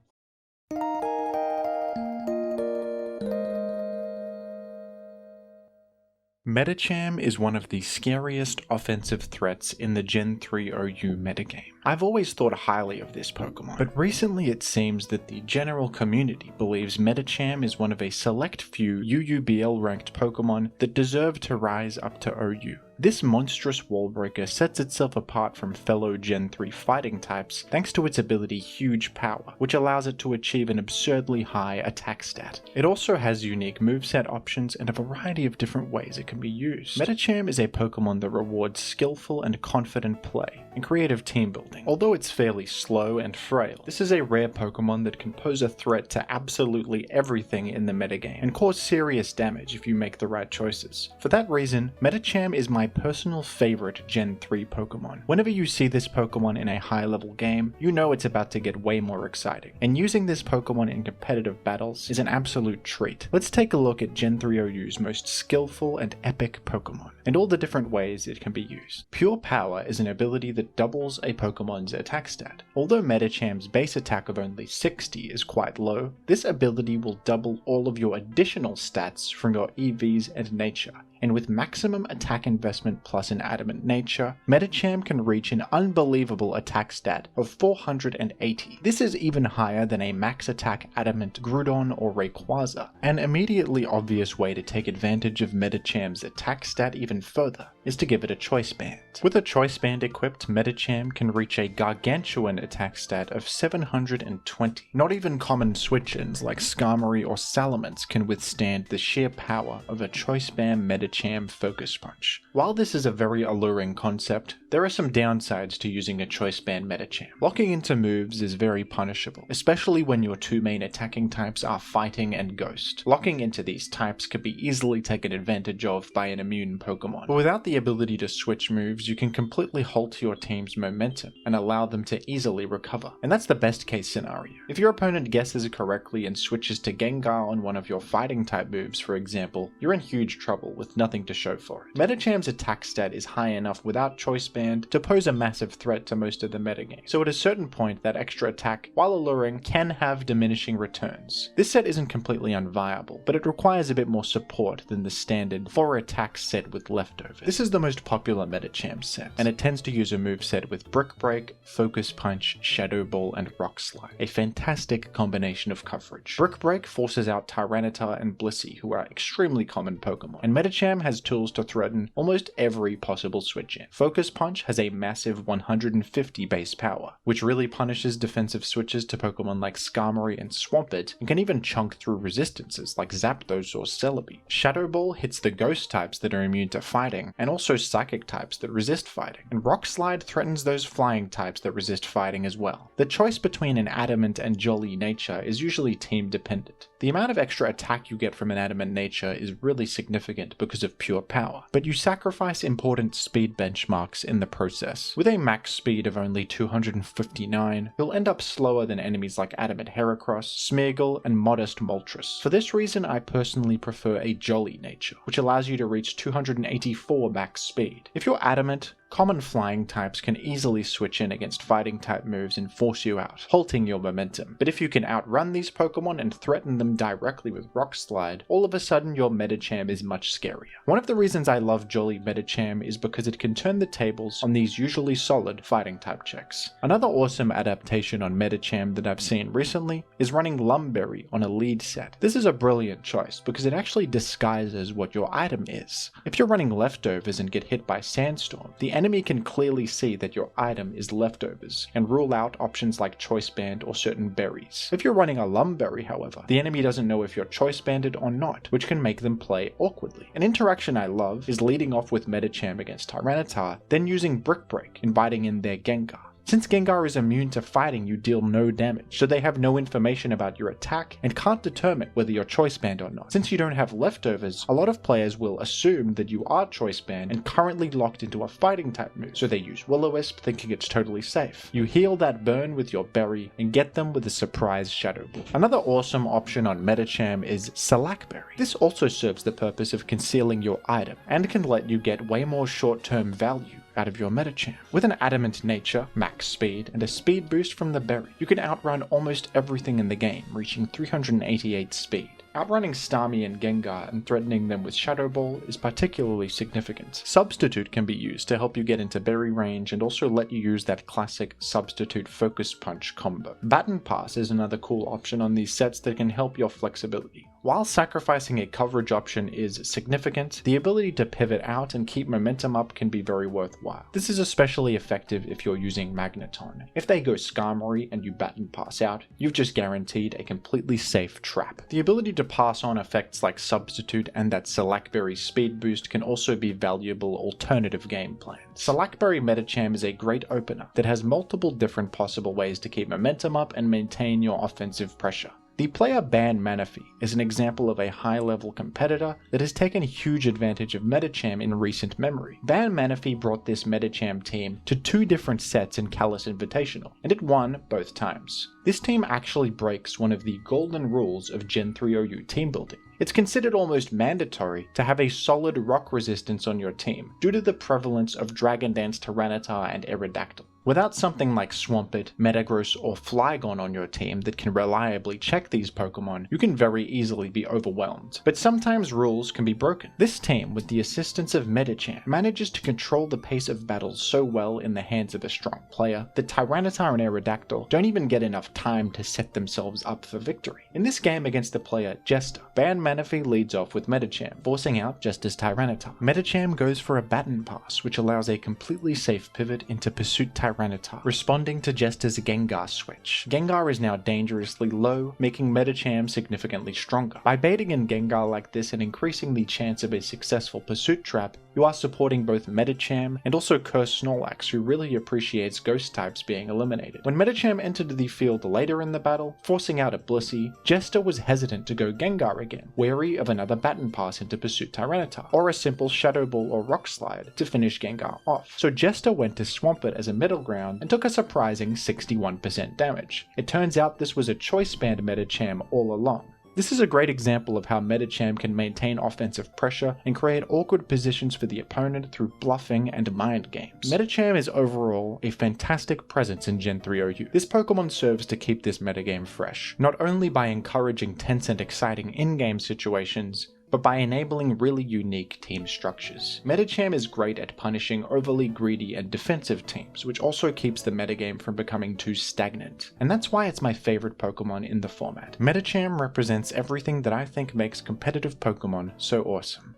Medicham is one of the scariest offensive threats in the Gen 3 OU metagame. I've always thought highly of this Pokemon, but recently it seems that the general community believes Medicham is one of a select few UUBL ranked Pokemon that deserve to rise up to OU. This monstrous wall breaker sets itself apart from fellow Gen 3 fighting types thanks to its ability Huge Power, which allows it to achieve an absurdly high attack stat. It also has unique moveset options and a variety of different ways it can be used. Medicham is a Pokemon that rewards skillful and confident play and creative team building. Although it's fairly slow and frail, this is a rare Pokemon that can pose a threat to absolutely everything in the metagame and cause serious damage if you make the right choices. For that reason, Medicham is my personal favorite Gen 3 Pokemon. Whenever you see this Pokemon in a high level game, you know it's about to get way more exciting, and using this Pokemon in competitive battles is an absolute treat. Let's take a look at Gen 3 OU's most skillful and epic Pokemon, and all the different ways it can be used. Pure Power is an ability that doubles a Pokemon's attack stat. Although Medicham's base attack of only 60 is quite low, this ability will double all of your additional stats from your EVs and nature. And with maximum attack investment plus an adamant nature, Medicham can reach an unbelievable attack stat of 480. This is even higher than a max attack adamant Groudon or Rayquaza. An immediately obvious way to take advantage of Medicham's attack stat even further is to give it a Choice Band. With a Choice Band equipped, Medicham can reach a gargantuan attack stat of 720. Not even common switch-ins like Skarmory or Salamence can withstand the sheer power of a Choice Band Medicham Focus Punch. While this is a very alluring concept, there are some downsides to using a Choice Band Medicham. Locking into moves is very punishable, especially when your two main attacking types are Fighting and Ghost. Locking into these types could be easily taken advantage of by an immune Pokemon. But without the ability to switch moves, you can completely halt your team's momentum and allow them to easily recover. And that's the best case scenario. If your opponent guesses correctly and switches to Gengar on one of your fighting type moves, for example, you're in huge trouble with nothing to show for it. Medicham's attack stat is high enough without Choice Band to pose a massive threat to most of the metagame, so at a certain point that extra attack, while alluring, can have diminishing returns. This set isn't completely unviable, but it requires a bit more support than the standard 4 attack set with leftovers. This is the most popular Medicham set, and it tends to use a moveset with Brick Break, Focus Punch, Shadow Ball, and Rock Slide, a fantastic combination of coverage. Brick Break forces out Tyranitar and Blissey, who are extremely common Pokemon, and Medicham has tools to threaten almost every possible switch-in. Focus Punch has a massive 150 base power, which really punishes defensive switches to Pokemon like Skarmory and Swampert, and can even chunk through resistances like Zapdos or Celebi. Shadow Ball hits the ghost types that are immune to fighting, and also psychic types that resist fighting, and Rock Slide threatens those flying types that resist fighting as well. The choice between an adamant and jolly nature is usually team dependent. The amount of extra attack you get from an adamant nature is really significant because of Pure Power, but you sacrifice important speed benchmarks in the process. With a max speed of only 259, you'll end up slower than enemies like Adamant Heracross, Smeargle, and Modest Moltres. For this reason, I personally prefer a jolly nature, which allows you to reach 284 max speed. If you're adamant, common flying types can easily switch in against fighting type moves and force you out, halting your momentum. But if you can outrun these Pokemon and threaten them directly with Rock Slide, all of a sudden your Medicham is much scarier. One of the reasons I love Jolly Medicham is because it can turn the tables on these usually solid fighting type checks. Another awesome adaptation on Medicham that I've seen recently is running Lumberry on a lead set. This is a brilliant choice because it actually disguises what your item is. If you're running leftovers and get hit by Sandstorm, the enemy can clearly see that your item is leftovers, and rule out options like Choice Band or certain berries. If you're running a Lumberry, however, the enemy doesn't know if you're Choice Banded or not, which can make them play awkwardly. An interaction I love is leading off with Medicham against Tyranitar, then using Brick Break, inviting in their Gengar. Since Gengar is immune to fighting, you deal no damage, so they have no information about your attack and can't determine whether you're Choice Band or not. Since you don't have leftovers, a lot of players will assume that you are Choice Band and currently locked into a fighting type move, so they use Will-O-Wisp thinking it's totally safe. You heal that burn with your berry and get them with a surprise Shadow Ball. Another awesome option on Medicham is Salakberry. This also serves the purpose of concealing your item and can let you get way more short-term value out of your Medicham. With an adamant nature, max speed, and a speed boost from the berry, you can outrun almost everything in the game, reaching 388 speed. Outrunning Starmie and Gengar and threatening them with Shadow Ball is particularly significant. Substitute can be used to help you get into berry range and also let you use that classic Substitute Focus Punch combo. Baton Pass is another cool option on these sets that can help your flexibility. While sacrificing a coverage option is significant, the ability to pivot out and keep momentum up can be very worthwhile. This is especially effective if you're using Magneton. If they go Skarmory and you Baton Pass out, you've just guaranteed a completely safe trap. The ability to pass on effects like Substitute and that Salakberry speed boost can also be valuable alternative game plans. Salakberry Medicham is a great opener that has multiple different possible ways to keep momentum up and maintain your offensive pressure. The player Ban Manaphy is an example of a high-level competitor that has taken huge advantage of Medicham in recent memory. Ban Manaphy brought this Medicham team to 2 different sets in Kalos Invitational, and it won both times. This team actually breaks one of the golden rules of Gen 3 OU team building. It's considered almost mandatory to have a solid rock resistance on your team, due to the prevalence of Dragon Dance Tyranitar and Aerodactyl. Without something like Swampert, Metagross, or Flygon on your team that can reliably check these Pokemon, you can very easily be overwhelmed. But sometimes rules can be broken. This team, with the assistance of Medicham, manages to control the pace of battles so well in the hands of a strong player that Tyranitar and Aerodactyl don't even get enough time to set themselves up for victory. In this game against the player Jester, Ban Manaphy leads off with Medicham, forcing out Jester's Tyranitar. Medicham goes for a Baton Pass, which allows a completely safe pivot into Pursuit Tyranitar, responding to Jester's Gengar switch. Gengar is now dangerously low, making Medicham significantly stronger. By baiting in Gengar like this and increasing the chance of a successful Pursuit trap, you are supporting both Medicham and also Curse Snorlax, who really appreciates ghost types being eliminated. When Medicham entered the field later in the battle, forcing out a Blissey, Jester was hesitant to go Gengar again, wary of another Baton Pass into Pursuit Tyranitar, or a simple Shadow Ball or Rock Slide to finish Gengar off. So Jester went to Swampert as a middle ground and took a surprising 61% damage. It turns out this was a Choice Band Medicham all along. This is a great example of how Medicham can maintain offensive pressure and create awkward positions for the opponent through bluffing and mind games. Medicham is overall a fantastic presence in Gen 3 OU. This Pokemon serves to keep this metagame fresh, not only by encouraging tense and exciting in-game situations, but by enabling really unique team structures. Medicham is great at punishing overly greedy and defensive teams, which also keeps the metagame from becoming too stagnant. And that's why it's my favorite Pokemon in the format. Medicham represents everything that I think makes competitive Pokemon so awesome.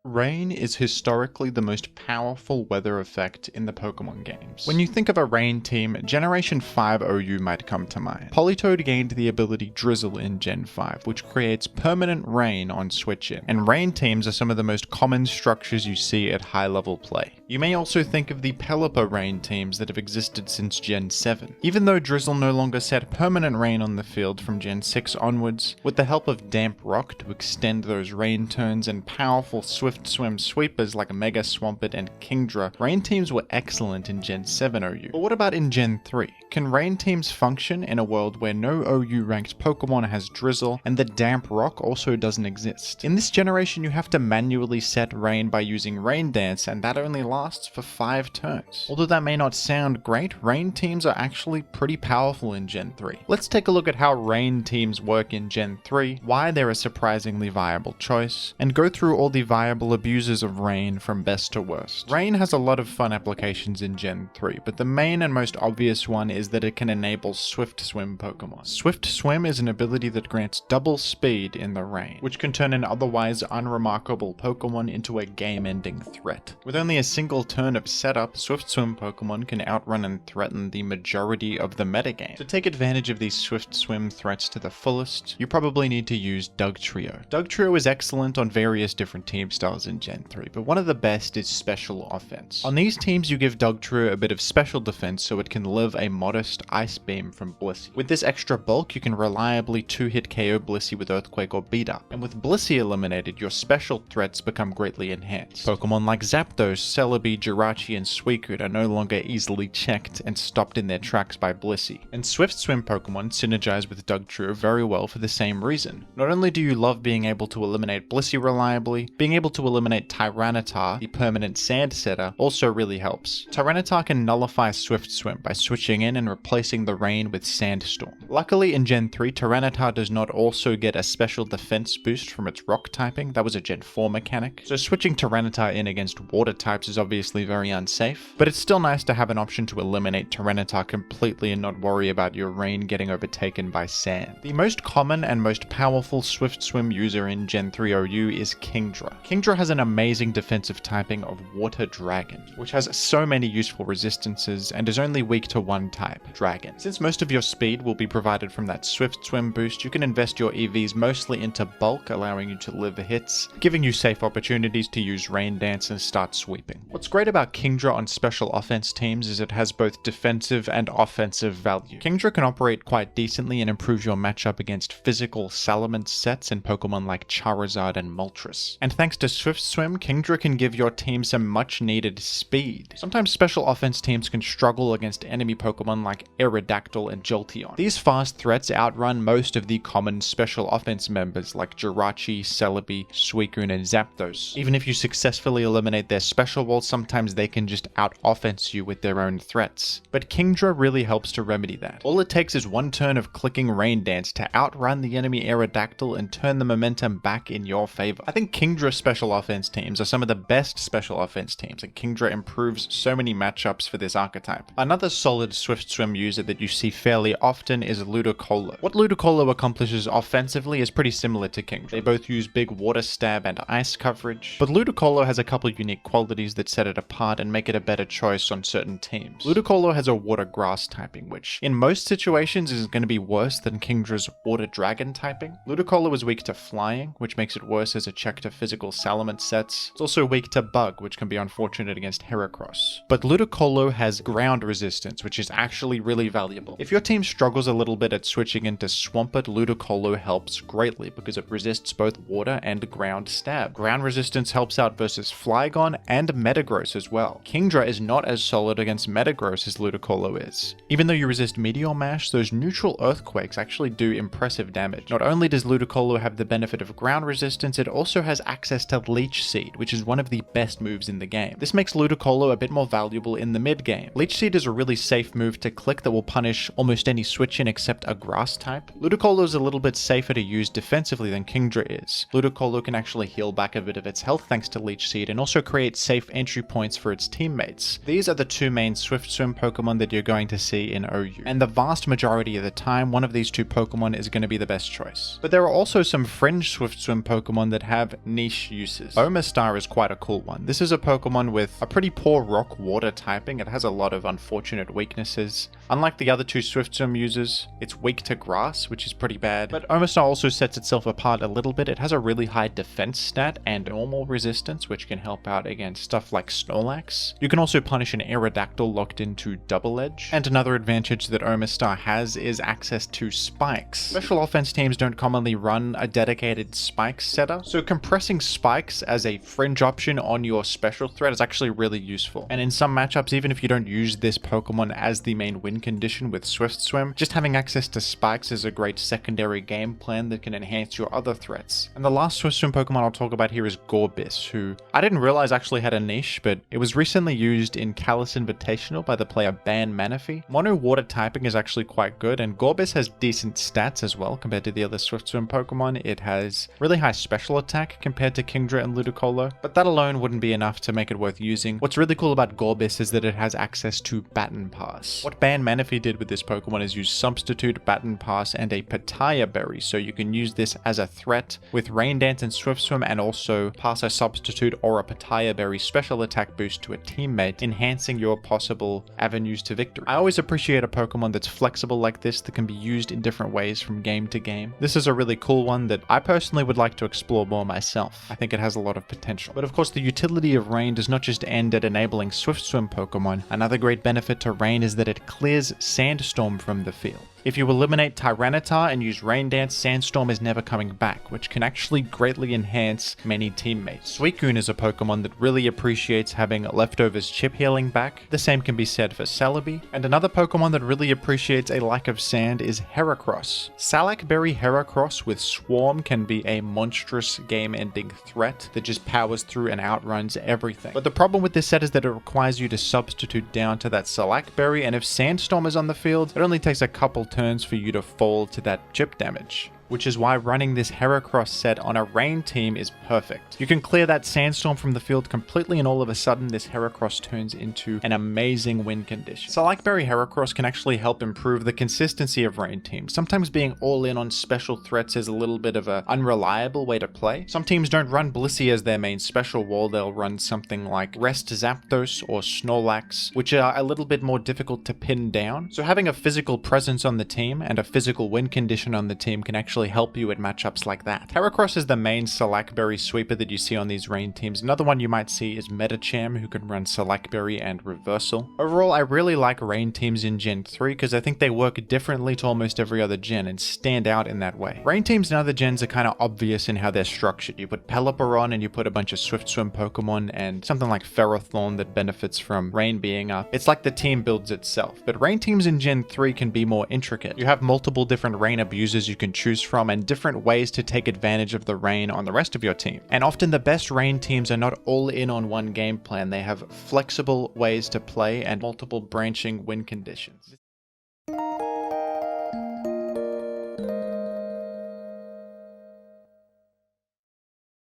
Rain is historically the most powerful weather effect in the Pokemon games. When you think of a rain team, Generation 5 OU might come to mind. Politoed gained the ability Drizzle in Gen 5, which creates permanent rain on switch-in, and rain teams are some of the most common structures you see at high-level play. You may also think of the Pelipper rain teams that have existed since Gen 7. Even though Drizzle no longer set permanent rain on the field from Gen 6 onwards, with the help of Damp Rock to extend those rain turns and powerful Swift Swim sweepers like Mega Swampert and Kingdra, rain teams were excellent in Gen 7 OU. But what about in Gen 3? Can rain teams function in a world where no OU ranked Pokemon has Drizzle and the Damp Rock also doesn't exist? In this generation you have to manually set rain by using Rain Dance, and that only lasts for 5 turns. Although that may not sound great, rain teams are actually pretty powerful in Gen 3. Let's take a look at how rain teams work in Gen 3, why they're a surprisingly viable choice, and go through all the viable abusers of Rain from best to worst. Rain has a lot of fun applications in Gen 3, but the main and most obvious one is that it can enable Swift Swim Pokemon. Swift Swim is an ability that grants double speed in the rain, which can turn an otherwise unremarkable Pokemon into a game-ending threat. With only a single turn of setup, Swift Swim Pokemon can outrun and threaten the majority of the metagame. To take advantage of these Swift Swim threats to the fullest, you probably need to use Dugtrio. Dugtrio is excellent on various different team styles in Gen 3, but one of the best is Special Offense. On these teams, you give Dugtrio a bit of special defense so it can live a modest Ice Beam from Blissey. With this extra bulk, you can reliably 2-hit KO Blissey with Earthquake or Beat Up, and with Blissey eliminated, your special threats become greatly enhanced. Pokemon like Zapdos, Celebi, Jirachi, and Suicune are no longer easily checked and stopped in their tracks by Blissey. And Swift Swim Pokemon synergize with Dugtrio very well for the same reason. Not only do you love being able to eliminate Blissey reliably, being able to eliminate Tyranitar, the permanent sand setter, also really helps. Tyranitar can nullify Swift Swim by switching in and replacing the rain with Sandstorm. Luckily in Gen 3, Tyranitar does not also get a special defense boost from its rock typing. That was a Gen 4 mechanic. So switching Tyranitar in against water types is obviously very unsafe, but it's still nice to have an option to eliminate Tyranitar completely and not worry about your rain getting overtaken by sand. The most common and most powerful Swift Swim user in Gen 3 OU is Kingdra. Kingdra has an amazing defensive typing of Water Dragon, which has so many useful resistances and is only weak to one type, Dragon. Since most of your speed will be provided from that Swift Swim boost, you can invest your EVs mostly into bulk, allowing you to live hits, giving you safe opportunities to use Rain Dance and start sweeping. What's great about Kingdra on special offense teams is it has both defensive and offensive value. Kingdra can operate quite decently and improve your matchup against physical Salamence sets and Pokemon like Charizard and Moltres. And thanks to Swift Swim, Kingdra can give your team some much needed speed. Sometimes special offense teams can struggle against enemy Pokemon like Aerodactyl and Jolteon. These fast threats outrun most of the common special offense members like Jirachi, Celebi, Suicune, and Zapdos. Even if you successfully eliminate their special walls, sometimes they can just out-offense you with their own threats. But Kingdra really helps to remedy that. All it takes is one turn of clicking Rain Dance to outrun the enemy Aerodactyl and turn the momentum back in your favor. I think Kingdra special offense teams are some of the best special offense teams, and Kingdra improves so many matchups for this archetype. Another solid Swift Swim user that you see fairly often is Ludicolo. What Ludicolo accomplishes offensively is pretty similar to Kingdra. They both use big water stab and ice coverage, but Ludicolo has a couple unique qualities that set it apart and make it a better choice on certain teams. Ludicolo has a water grass typing, which in most situations is going to be worse than Kingdra's water dragon typing. Ludicolo is weak to flying, which makes it worse as a check to physical Salamence sets. It's also weak to bug, which can be unfortunate against Heracross. But Ludicolo has ground resistance, which is actually really valuable. If your team struggles a little bit at switching into Swampert, Ludicolo helps greatly because it resists both water and ground stab. Ground resistance helps out versus Flygon and Metagross as well. Kingdra is not as solid against Metagross as Ludicolo is. Even though you resist Meteor Mash, those neutral earthquakes actually do impressive damage. Not only does Ludicolo have the benefit of ground resistance, it also has access to Leech Seed, which is one of the best moves in the game. This makes Ludicolo a bit more valuable in the mid game. Leech Seed is a really safe move to click that will punish almost any switch in except a grass type. Ludicolo is a little bit safer to use defensively than Kingdra is. Ludicolo can actually heal back a bit of its health thanks to Leech Seed and also create safe entry points for its teammates. These are the two main Swift Swim Pokemon that you're going to see in OU, and the vast majority of the time one of these two Pokemon is going to be the best choice. But there are also some fringe Swift Swim Pokemon that have niche uses. Omastar is quite a cool one. This is a Pokemon with a pretty poor rock water typing. It has a lot of unfortunate weaknesses. Unlike the other two Swift Swim users, it's weak to grass, which is pretty bad. But Omastar also sets itself apart a little bit. It has a really high defense stat and normal resistance, which can help out against stuff like Snorlax. You can also punish an Aerodactyl locked into Double Edge. And another advantage that Omastar has is access to spikes. Special offense teams don't commonly run a dedicated spike setter, so compressing spikes as a fringe option on your special threat is actually really useful. And in some matchups, even if you don't use this Pokemon as the main win win condition with Swift Swim, just having access to spikes is a great secondary game plan that can enhance your other threats. And the last Swift Swim Pokemon I'll talk about here is Gorbis, who I didn't realize actually had a niche, but it was recently used in Kalos Invitational by the player Ban Manaphy. Mono water typing is actually quite good, and Gorbis has decent stats as well compared to the other Swift Swim Pokemon. It has really high special attack compared to Kingdra and Ludicolo, but that alone wouldn't be enough to make it worth using. What's really cool about Gorbis is that it has access to Baton Pass. What Ban Manaphy did with this Pokemon is use Substitute, Baton Pass, and a Pataya Berry, so you can use this as a threat with Rain Dance and Swift Swim, and also pass a Substitute or a Pataya Berry special attack boost to a teammate, enhancing your possible avenues to victory. I always appreciate a Pokemon that's flexible like this, that can be used in different ways from game to game. This is a really cool one that I personally would like to explore more myself. I think it has a lot of potential. But of course, the utility of Rain does not just end at enabling Swift Swim Pokemon. Another great benefit to Rain is that it clears Sandstorm from the field. If you eliminate Tyranitar and use Rain Dance, Sandstorm is never coming back, which can actually greatly enhance many teammates. Suicune is a Pokemon that really appreciates having leftovers chip healing back. The same can be said for Celebi. And another Pokemon that really appreciates a lack of sand is Heracross. Salakberry Heracross with Swarm can be a monstrous game-ending threat that just powers through and outruns everything. But the problem with this set is that it requires you to substitute down to that Salakberry, and if Sandstorm is on the field, it only takes a couple turns for you to fall to that chip damage, which is why running this Heracross set on a Rain team is perfect. You can clear that Sandstorm from the field completely, and all of a sudden this Heracross turns into an amazing win condition. Salakberry Heracross can actually help improve the consistency of Rain teams. Sometimes being all in on special threats is a little bit of an unreliable way to play. Some teams don't run Blissey as their main special wall, they'll run something like Rest Zapdos or Snorlax, which are a little bit more difficult to pin down. So having a physical presence on the team and a physical win condition on the team can actually help you at matchups like that. Heracross is the main Salakberry sweeper that you see on these Rain teams. Another one you might see is Medicham, who can run Salakberry and Reversal. Overall, I really like Rain teams in Gen 3 because I think they work differently to almost every other gen and stand out in that way. Rain teams in other gens are kind of obvious in how they're structured. You put Pelipper on and you put a bunch of Swift Swim Pokemon and something like Ferrothorn that benefits from Rain being up. It's like the team builds itself. But Rain teams in Gen 3 can be more intricate. You have multiple different Rain abusers you can choose from and different ways to take advantage of the Rain on the rest of your team. And often the best Rain teams are not all in on one game plan. They have flexible ways to play and multiple branching win conditions.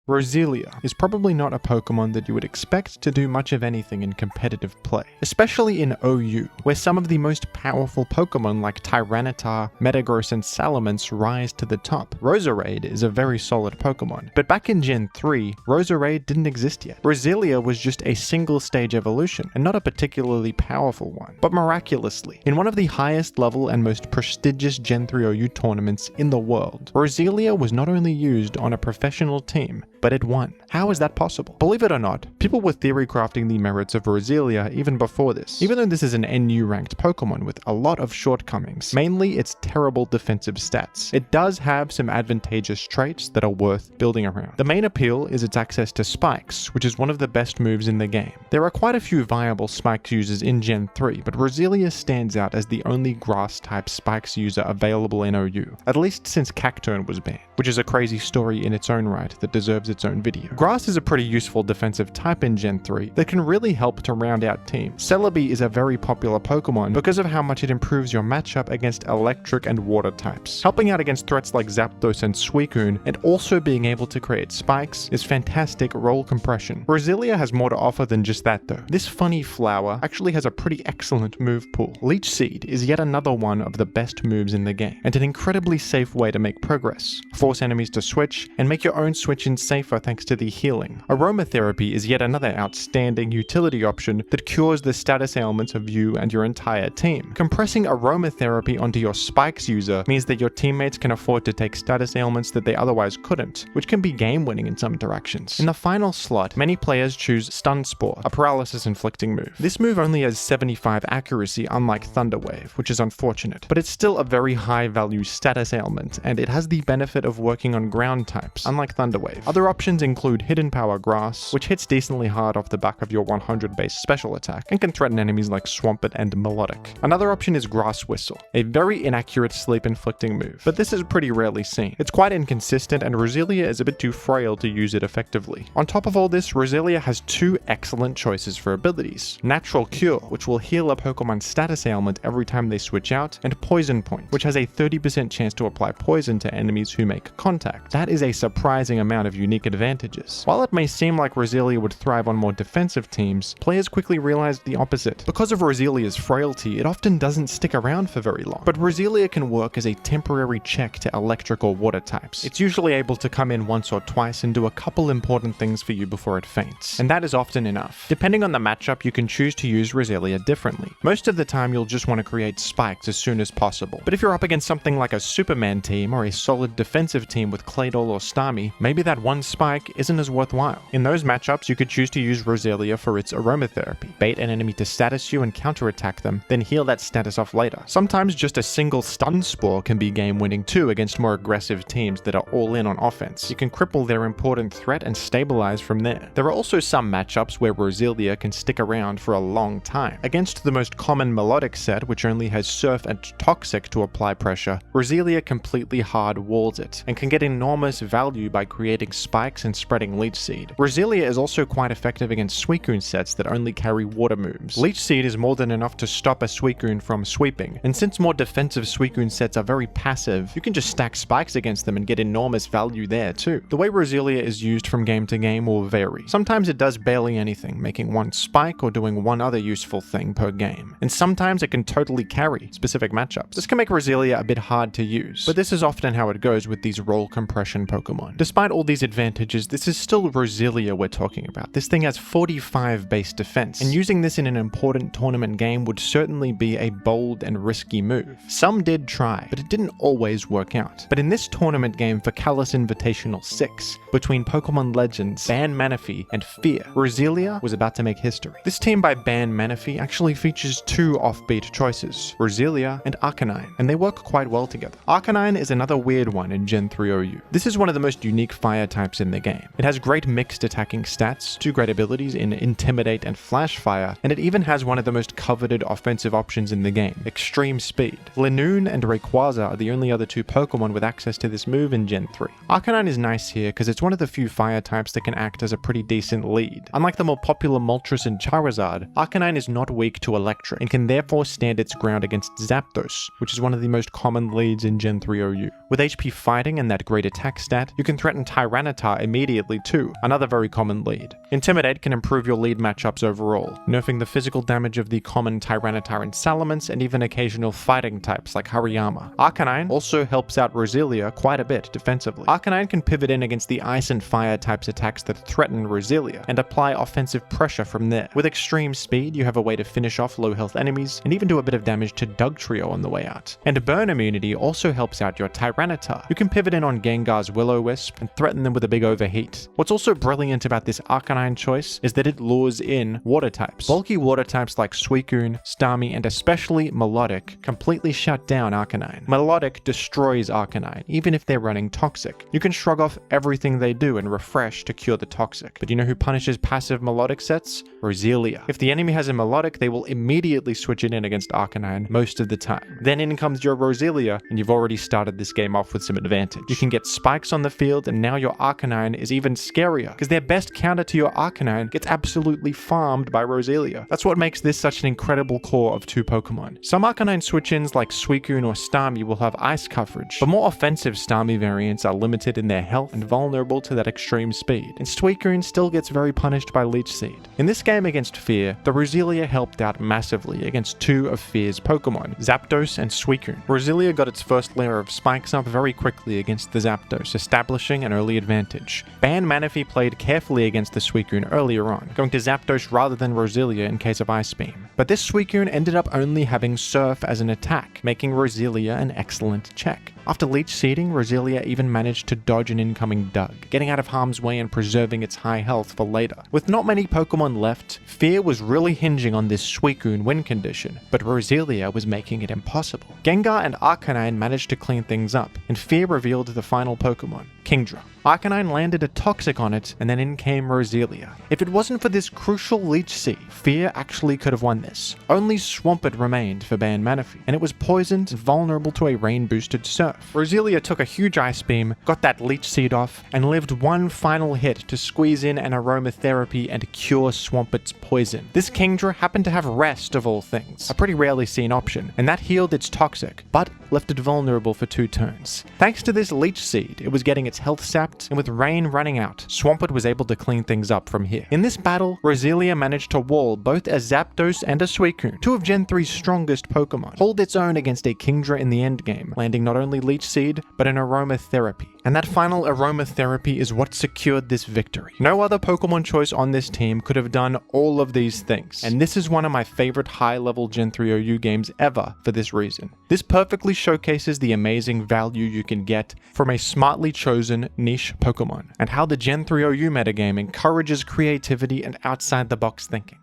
Roselia is probably not a Pokemon that you would expect to do much of anything in competitive play, especially in OU, where some of the most powerful Pokemon like Tyranitar, Metagross, and Salamence rise to the top. Roserade is a very solid Pokemon, but back in Gen 3, Roserade didn't exist yet. Roselia was just a single stage evolution, and not a particularly powerful one. But miraculously, in one of the highest level and most prestigious Gen 3 OU tournaments in the world, Roselia was not only used on a professional team, but it won. How is that possible? Believe it or not, people were theory crafting the merits of Roselia even before this. Even though this is an NU ranked Pokemon with a lot of shortcomings, mainly its terrible defensive stats, it does have some advantageous traits that are worth building around. The main appeal is its access to Spikes, which is one of the best moves in the game. There are quite a few viable Spikes users in Gen 3, but Roselia stands out as the only grass type Spikes user available in OU, at least since Cacturne was banned, which is a crazy story in its own right that deserves its own video. Grass is a pretty useful defensive type in Gen 3 that can really help to round out teams. Celebi is a very popular Pokemon because of how much it improves your matchup against electric and water types. Helping out against threats like Zapdos and Suicune, and also being able to create spikes is fantastic roll compression. Roselia has more to offer than just that though. This funny flower actually has a pretty excellent move pool. Leech Seed is yet another one of the best moves in the game, and an incredibly safe way to make progress. Force enemies to switch, and make your own switch-in safer thanks to the healing. Aromatherapy is yet another outstanding utility option that cures the status ailments of you and your entire team. Compressing aromatherapy onto your Spikes user means that your teammates can afford to take status ailments that they otherwise couldn't, which can be game-winning in some interactions. In the final slot, many players choose Stun Spore, a paralysis-inflicting move. This move only has 75 accuracy, unlike Thunder Wave, which is unfortunate, but it's still a very high-value status ailment, and it has the benefit of working on ground types, unlike Thunder Wave. Other Other options include Hidden Power Grass, which hits decently hard off the back of your 100 base special attack and can threaten enemies like Swampert and Melodic. Another option is Grass Whistle, a very inaccurate sleep inflicting move, but this is pretty rarely seen. It's quite inconsistent and Roselia is a bit too frail to use it effectively. On top of all this, Roselia has two excellent choices for abilities. Natural Cure, which will heal a Pokemon's status ailment every time they switch out, and Poison Point, which has a 30% chance to apply poison to enemies who make contact. That is a surprising amount of unique advantages. While it may seem like Roselia would thrive on more defensive teams, players quickly realized the opposite. Because of Roselia's frailty, it often doesn't stick around for very long, but Roselia can work as a temporary check to electric or water types. It's usually able to come in once or twice and do a couple important things for you before it faints, and that is often enough. Depending on the matchup, you can choose to use Roselia differently. Most of the time, you'll just want to create spikes as soon as possible, but if you're up against something like a Superman team or a solid defensive team with Claydol or Starmie, maybe that one spike isn't as worthwhile. In those matchups, you could choose to use Roselia for its aromatherapy. Bait an enemy to status you and counterattack them, then heal that status off later. Sometimes just a single stun spore can be game winning too against more aggressive teams that are all in on offense. You can cripple their important threat and stabilize from there. There are also some matchups where Roselia can stick around for a long time. Against the most common Melodic set, which only has Surf and Toxic to apply pressure, Roselia completely hard walls it, and can get enormous value by creating spikes and spreading Leech Seed. Roselia is also quite effective against Suicune sets that only carry water moves. Leech Seed is more than enough to stop a Suicune from sweeping, and since more defensive Suicune sets are very passive, you can just stack spikes against them and get enormous value there too. The way Roselia is used from game to game will vary. Sometimes it does barely anything, making one spike or doing one other useful thing per game, and sometimes it can totally carry specific matchups. This can make Roselia a bit hard to use, but this is often how it goes with these roll compression Pokemon. Despite all these advantages, this is still Roselia we're talking about. This thing has 45 base defense, and using this in an important tournament game would certainly be a bold and risky move. Some did try, but it didn't always work out. But in this tournament game for Kalos Invitational 6, between Pokemon Legends, Ban Manaphy, and Fear, Roselia was about to make history. This team by Ban Manaphy actually features two offbeat choices, Roselia and Arcanine, and they work quite well together. Arcanine is another weird one in Gen 3 OU. This is one of the most unique fire types in the game. It has great mixed attacking stats, two great abilities in Intimidate and Flash Fire, and it even has one of the most coveted offensive options in the game, Extreme Speed. Linoone and Rayquaza are the only other two Pokemon with access to this move in Gen 3. Arcanine is nice here because it's one of the few fire types that can act as a pretty decent lead. Unlike the more popular Moltres and Charizard, Arcanine is not weak to Electric and can therefore stand its ground against Zapdos, which is one of the most common leads in Gen 3 OU. With HP Fighting and that great attack stat, you can threaten Tyranitar immediately too, another very common lead. Intimidate can improve your lead matchups overall, nerfing the physical damage of the common Tyranitar and Salamence and even occasional fighting types like Hariyama. Arcanine also helps out Roselia quite a bit defensively. Arcanine can pivot in against the Ice and Fire types attacks that threaten Roselia and apply offensive pressure from there. With Extreme Speed, you have a way to finish off low health enemies and even do a bit of damage to Dugtrio on the way out. And Burn Immunity also helps out your Tyranitar. You can pivot in on Gengar's Will-O-Wisp and threaten them with a big overheat. What's also brilliant about this Arcanine choice is that it lures in water types. Bulky water types like Suicune, Starmie, and especially Melodic completely shut down Arcanine. Melodic destroys Arcanine, even if they're running Toxic. You can shrug off everything they do and refresh to cure the Toxic. But you know who punishes passive Melodic sets? Roselia. If the enemy has a Melodic, they will immediately switch it in against Arcanine most of the time. Then in comes your Roselia, and you've already started this game off with some advantage. You can get spikes on the field, and now your Arcanine is even scarier, because their best counter to your Arcanine gets absolutely farmed by Roselia. That's what makes this such an incredible core of two Pokemon. Some Arcanine switch-ins like Suicune or Starmie will have ice coverage, but more offensive Starmie variants are limited in their health and vulnerable to that extreme speed, and Suicune still gets very punished by Leech Seed. In this game against Fear, the Roselia helped out massively against two of Fear's Pokemon, Zapdos and Suicune. Roselia got its first layer of spikes up very quickly against the Zapdos, establishing an early advantage. Ban Manaphy played carefully against the Suicune earlier on, going to Zapdos rather than Roselia in case of Ice Beam. But this Suicune ended up only having Surf as an attack, making Roselia an excellent check. After Leech Seeding, Roselia even managed to dodge an incoming Dug, getting out of harm's way and preserving its high health for later. With not many Pokemon left, Fear was really hinging on this Suicune win condition, but Roselia was making it impossible. Gengar and Arcanine managed to clean things up, and Fear revealed the final Pokemon, Kingdra. Arcanine landed a Toxic on it, and then in came Roselia. If it wasn't for this crucial Leech Seed, Fear actually could have won this. Only Swampert remained for Ban Manaphy, and it was poisoned and vulnerable to a rain-boosted Surf. Roselia took a huge Ice Beam, got that Leech Seed off, and lived one final hit to squeeze in an Aromatherapy and cure Swampert's poison. This Kingdra happened to have Rest of all things, a pretty rarely seen option, and that healed its Toxic, but left it vulnerable for 2 turns. Thanks to this Leech Seed, it was getting its health sapped, and with rain running out, Swampert was able to clean things up from here. In this battle, Roselia managed to wall both a Zapdos and a Suicune, 2 of Gen 3's strongest Pokemon, hold its own against a Kingdra in the endgame, landing not only Leech Seed, but an Aromatherapy. And that final Aromatherapy is what secured this victory. No other Pokemon choice on this team could have done all of these things, and this is one of my favorite high-level Gen 3 OU games ever for this reason. This perfectly showcases the amazing value you can get from a smartly chosen niche Pokemon, and how the Gen 3 OU metagame encourages creativity and outside-the-box thinking.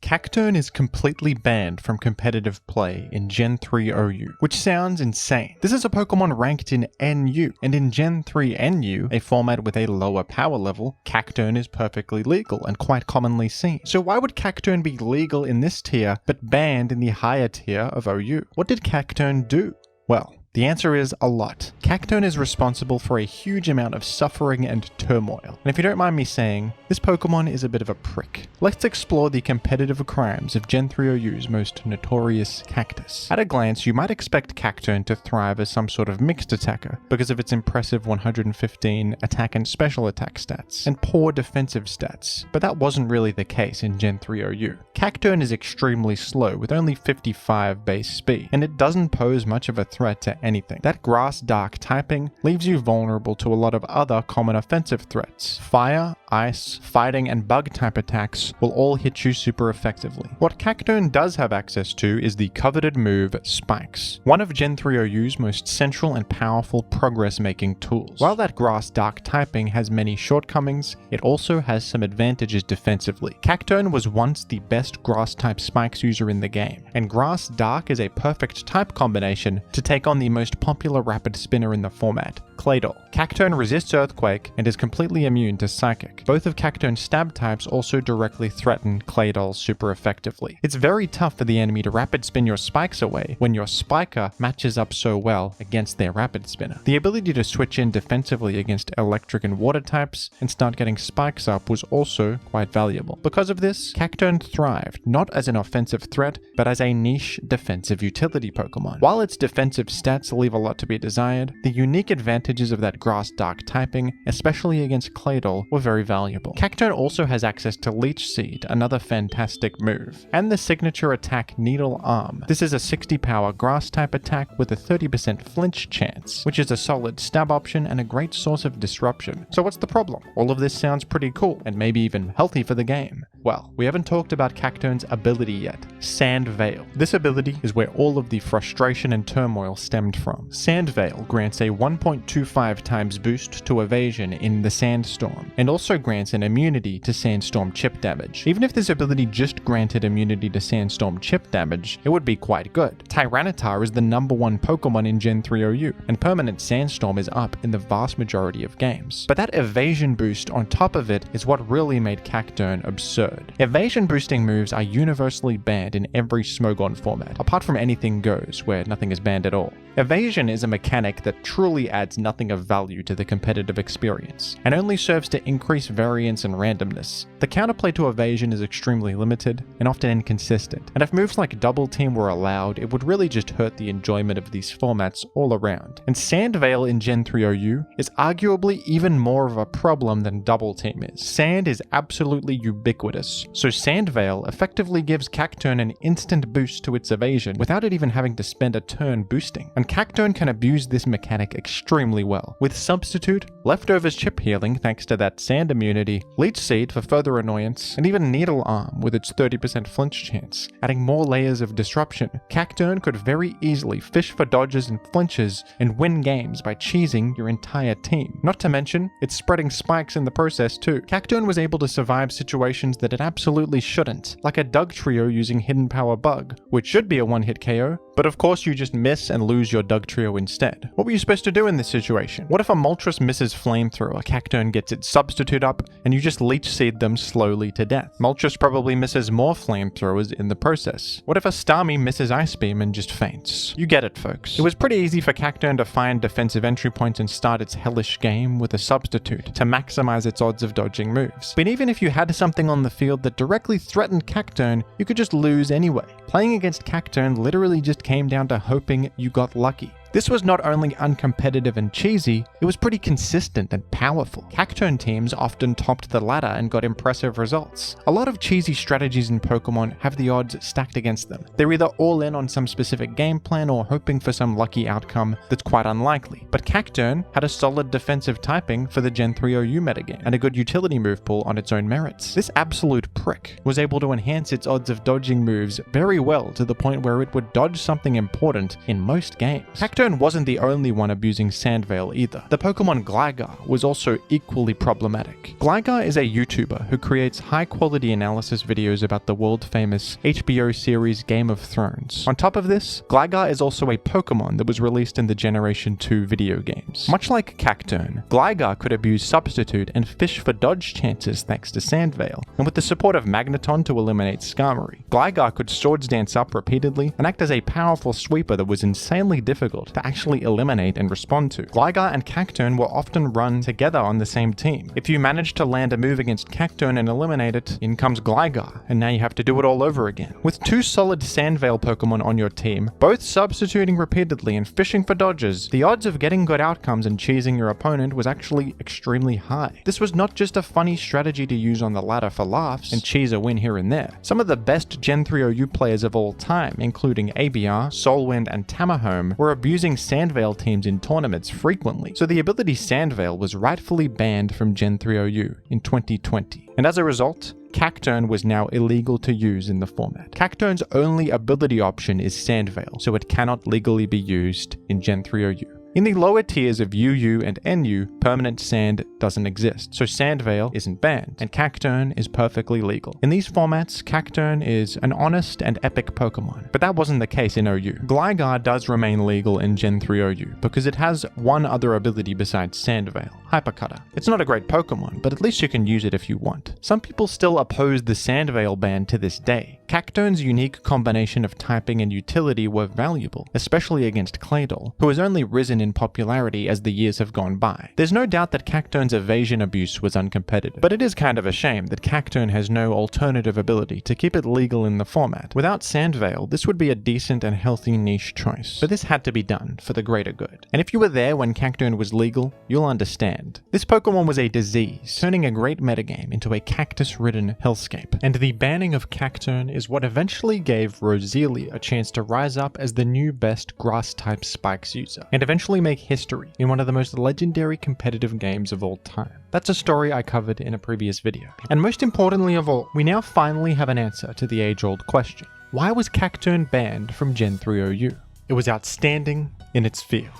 Cacturne is completely banned from competitive play in Gen 3 OU, which sounds insane. This is a Pokemon ranked in NU, and in Gen 3 NU, a format with a lower power level, Cacturne is perfectly legal and quite commonly seen. So why would Cacturne be legal in this tier, but banned in the higher tier of OU? What did Cacturne do? Well, the answer is a lot. Cacturne is responsible for a huge amount of suffering and turmoil. And if you don't mind me saying, this Pokemon is a bit of a prick. Let's explore the competitive crimes of Gen 3 OU's most notorious cactus. At a glance, you might expect Cacturne to thrive as some sort of mixed attacker because of its impressive 115 attack and special attack stats, and poor defensive stats. But that wasn't really the case in Gen 3 OU. Cacturne is extremely slow with only 55 base speed, and it doesn't pose much of a threat to anything. That Grass Dark typing leaves you vulnerable to a lot of other common offensive threats. Fire, Ice, Fighting, and Bug type attacks will all hit you super effectively. What Cacturne does have access to is the coveted move Spikes, one of Gen 3 OU's most central and powerful progress-making tools. While that Grass Dark typing has many shortcomings, it also has some advantages defensively. Cacturne was once the best Grass-type Spikes user in the game, and Grass Dark is a perfect type combination to take on the most popular rapid spinner in the format, Claydol. Cacturne resists Earthquake and is completely immune to Psychic. Both of Cacturne's stab types also directly threaten Claydol super effectively. It's very tough for the enemy to rapid spin your Spikes away when your Spiker matches up so well against their rapid spinner. The ability to switch in defensively against electric and water types and start getting Spikes up was also quite valuable. Because of this, Cacturne thrived not as an offensive threat, but as a niche defensive utility Pokemon. While its defensive stats leave a lot to be desired, the unique advantages of that Grass Dark typing, especially against Claydol, were very valuable. Cacturne also has access to Leech Seed, another fantastic move, and the signature attack Needle Arm. This is a 60 power Grass type attack with a 30% flinch chance, which is a solid stab option and a great source of disruption. So what's the problem? All of this sounds pretty cool, and maybe even healthy for the game. Well, we haven't talked about Cacturne's ability yet, Sand Veil. This ability is where all of the frustration and turmoil stemmed from. Sand Veil grants a 1.25 times boost to evasion in the Sandstorm, and also grants an immunity to Sandstorm chip damage. Even if this ability just granted immunity to Sandstorm chip damage, it would be quite good. Tyranitar is the #1 Pokemon in Gen 3 OU, and permanent Sandstorm is up in the vast majority of games. But that evasion boost on top of it is what really made Cacturne absurd. Evasion boosting moves are universally banned in every Smogon format, apart from Anything Goes, where nothing is banned at all. Evasion is a mechanic that truly adds nothing of value to the competitive experience, and only serves to increase variance and randomness. The counterplay to evasion is extremely limited, and often inconsistent, and if moves like Double Team were allowed, it would really just hurt the enjoyment of these formats all around. And Sand Veil in Gen 3 OU is arguably even more of a problem than Double Team is. Sand is absolutely ubiquitous, so Sand Veil effectively gives Cacturne an instant boost to its evasion without it even having to spend a turn boosting. And and Cacturne can abuse this mechanic extremely well, with Substitute, Leftovers chip healing thanks to that sand immunity, Leech Seed for further annoyance, and even Needle Arm with its 30% flinch chance, adding more layers of disruption. Cacturne could very easily fish for dodges and flinches and win games by cheesing your entire team. Not to mention, it's spreading spikes in the process too. Cacturne was able to survive situations that it absolutely shouldn't, like a Dugtrio using Hidden Power Bug, which should be a one-hit KO, but of course you just miss and lose your Dugtrio instead. What were you supposed to do in this situation? What if a Moltres misses Flamethrower, Cacturne gets its Substitute up, and you just Leech Seed them slowly to death? Moltres probably misses more Flamethrowers in the process. What if a Starmie misses Ice Beam and just faints? You get it, folks. It was pretty easy for Cacturne to find defensive entry points and start its hellish game with a Substitute to maximize its odds of dodging moves. But even if you had something on the field that directly threatened Cacturne, you could just lose anyway. Playing against Cacturne literally just came down to hoping you got lucky. This was not only uncompetitive and cheesy, it was pretty consistent and powerful. Cacturne teams often topped the ladder and got impressive results. A lot of cheesy strategies in Pokemon have the odds stacked against them. They're either all in on some specific game plan or hoping for some lucky outcome that's quite unlikely. But Cacturne had a solid defensive typing for the Gen 3 OU metagame, and a good utility move pool on its own merits. This absolute prick was able to enhance its odds of dodging moves very well to the point where it would dodge something important in most games. Cacturne wasn't the only one abusing Sandvale either. The Pokemon Gligar was also equally problematic. Gligar is a YouTuber who creates high-quality analysis videos about the world-famous HBO series Game of Thrones. On top of this, Gligar is also a Pokemon that was released in the Generation 2 video games. Much like Cacturne, Gligar could abuse Substitute and fish for dodge chances thanks to Sandvale, and with the support of Magneton to eliminate Skarmory, Gligar could Swords Dance up repeatedly and act as a powerful sweeper that was insanely difficult to actually eliminate and respond to. Gligar and Cacturne were often run together on the same team. If you managed to land a move against Cacturne and eliminate it, in comes Gligar, and now you have to do it all over again. With two solid Sandvale Pokemon on your team, both substituting repeatedly and fishing for dodges, the odds of getting good outcomes and cheesing your opponent was actually extremely high. This was not just a funny strategy to use on the ladder for laughs and cheese a win here and there. Some of the best Gen 3 OU players of all time, including ABR, Solwind, and Tamahome, were abusing Sandvale teams in tournaments frequently, so the ability Sandvale was rightfully banned from Gen 3 OU in 2020. And as a result, Cacturne was now illegal to use in the format. Cacturne's only ability option is Sandvale, so it cannot legally be used in Gen 3 OU. In the lower tiers of UU and NU, permanent sand doesn't exist, so Sandvale isn't banned, and Cacturne is perfectly legal. In these formats, Cacturne is an honest and epic Pokemon, but that wasn't the case in OU. Gligar does remain legal in Gen 3 OU, because it has one other ability besides Sandvale, Hypercutter. It's not a great Pokemon, but at least you can use it if you want. Some people still oppose the Sandvale ban to this day. Cacturne's unique combination of typing and utility were valuable, especially against Claydol, who has only risen in popularity as the years have gone by. There's no doubt that Cacturne's evasion abuse was uncompetitive, but it is kind of a shame that Cacturne has no alternative ability to keep it legal in the format. Without Sandvale, this would be a decent and healthy niche choice, but this had to be done for the greater good. And if you were there when Cacturne was legal, you'll understand. This Pokemon was a disease, turning a great metagame into a cactus-ridden hellscape, and the banning of Cacturne is what eventually gave Roselia a chance to rise up as the new best grass-type spikes user, and eventually make history in one of the most legendary competitive games of all time. That's a story I covered in a previous video. And most importantly of all, we now finally have an answer to the age-old question. Why was Cacturne banned from Gen 3 OU? It was outstanding in its field.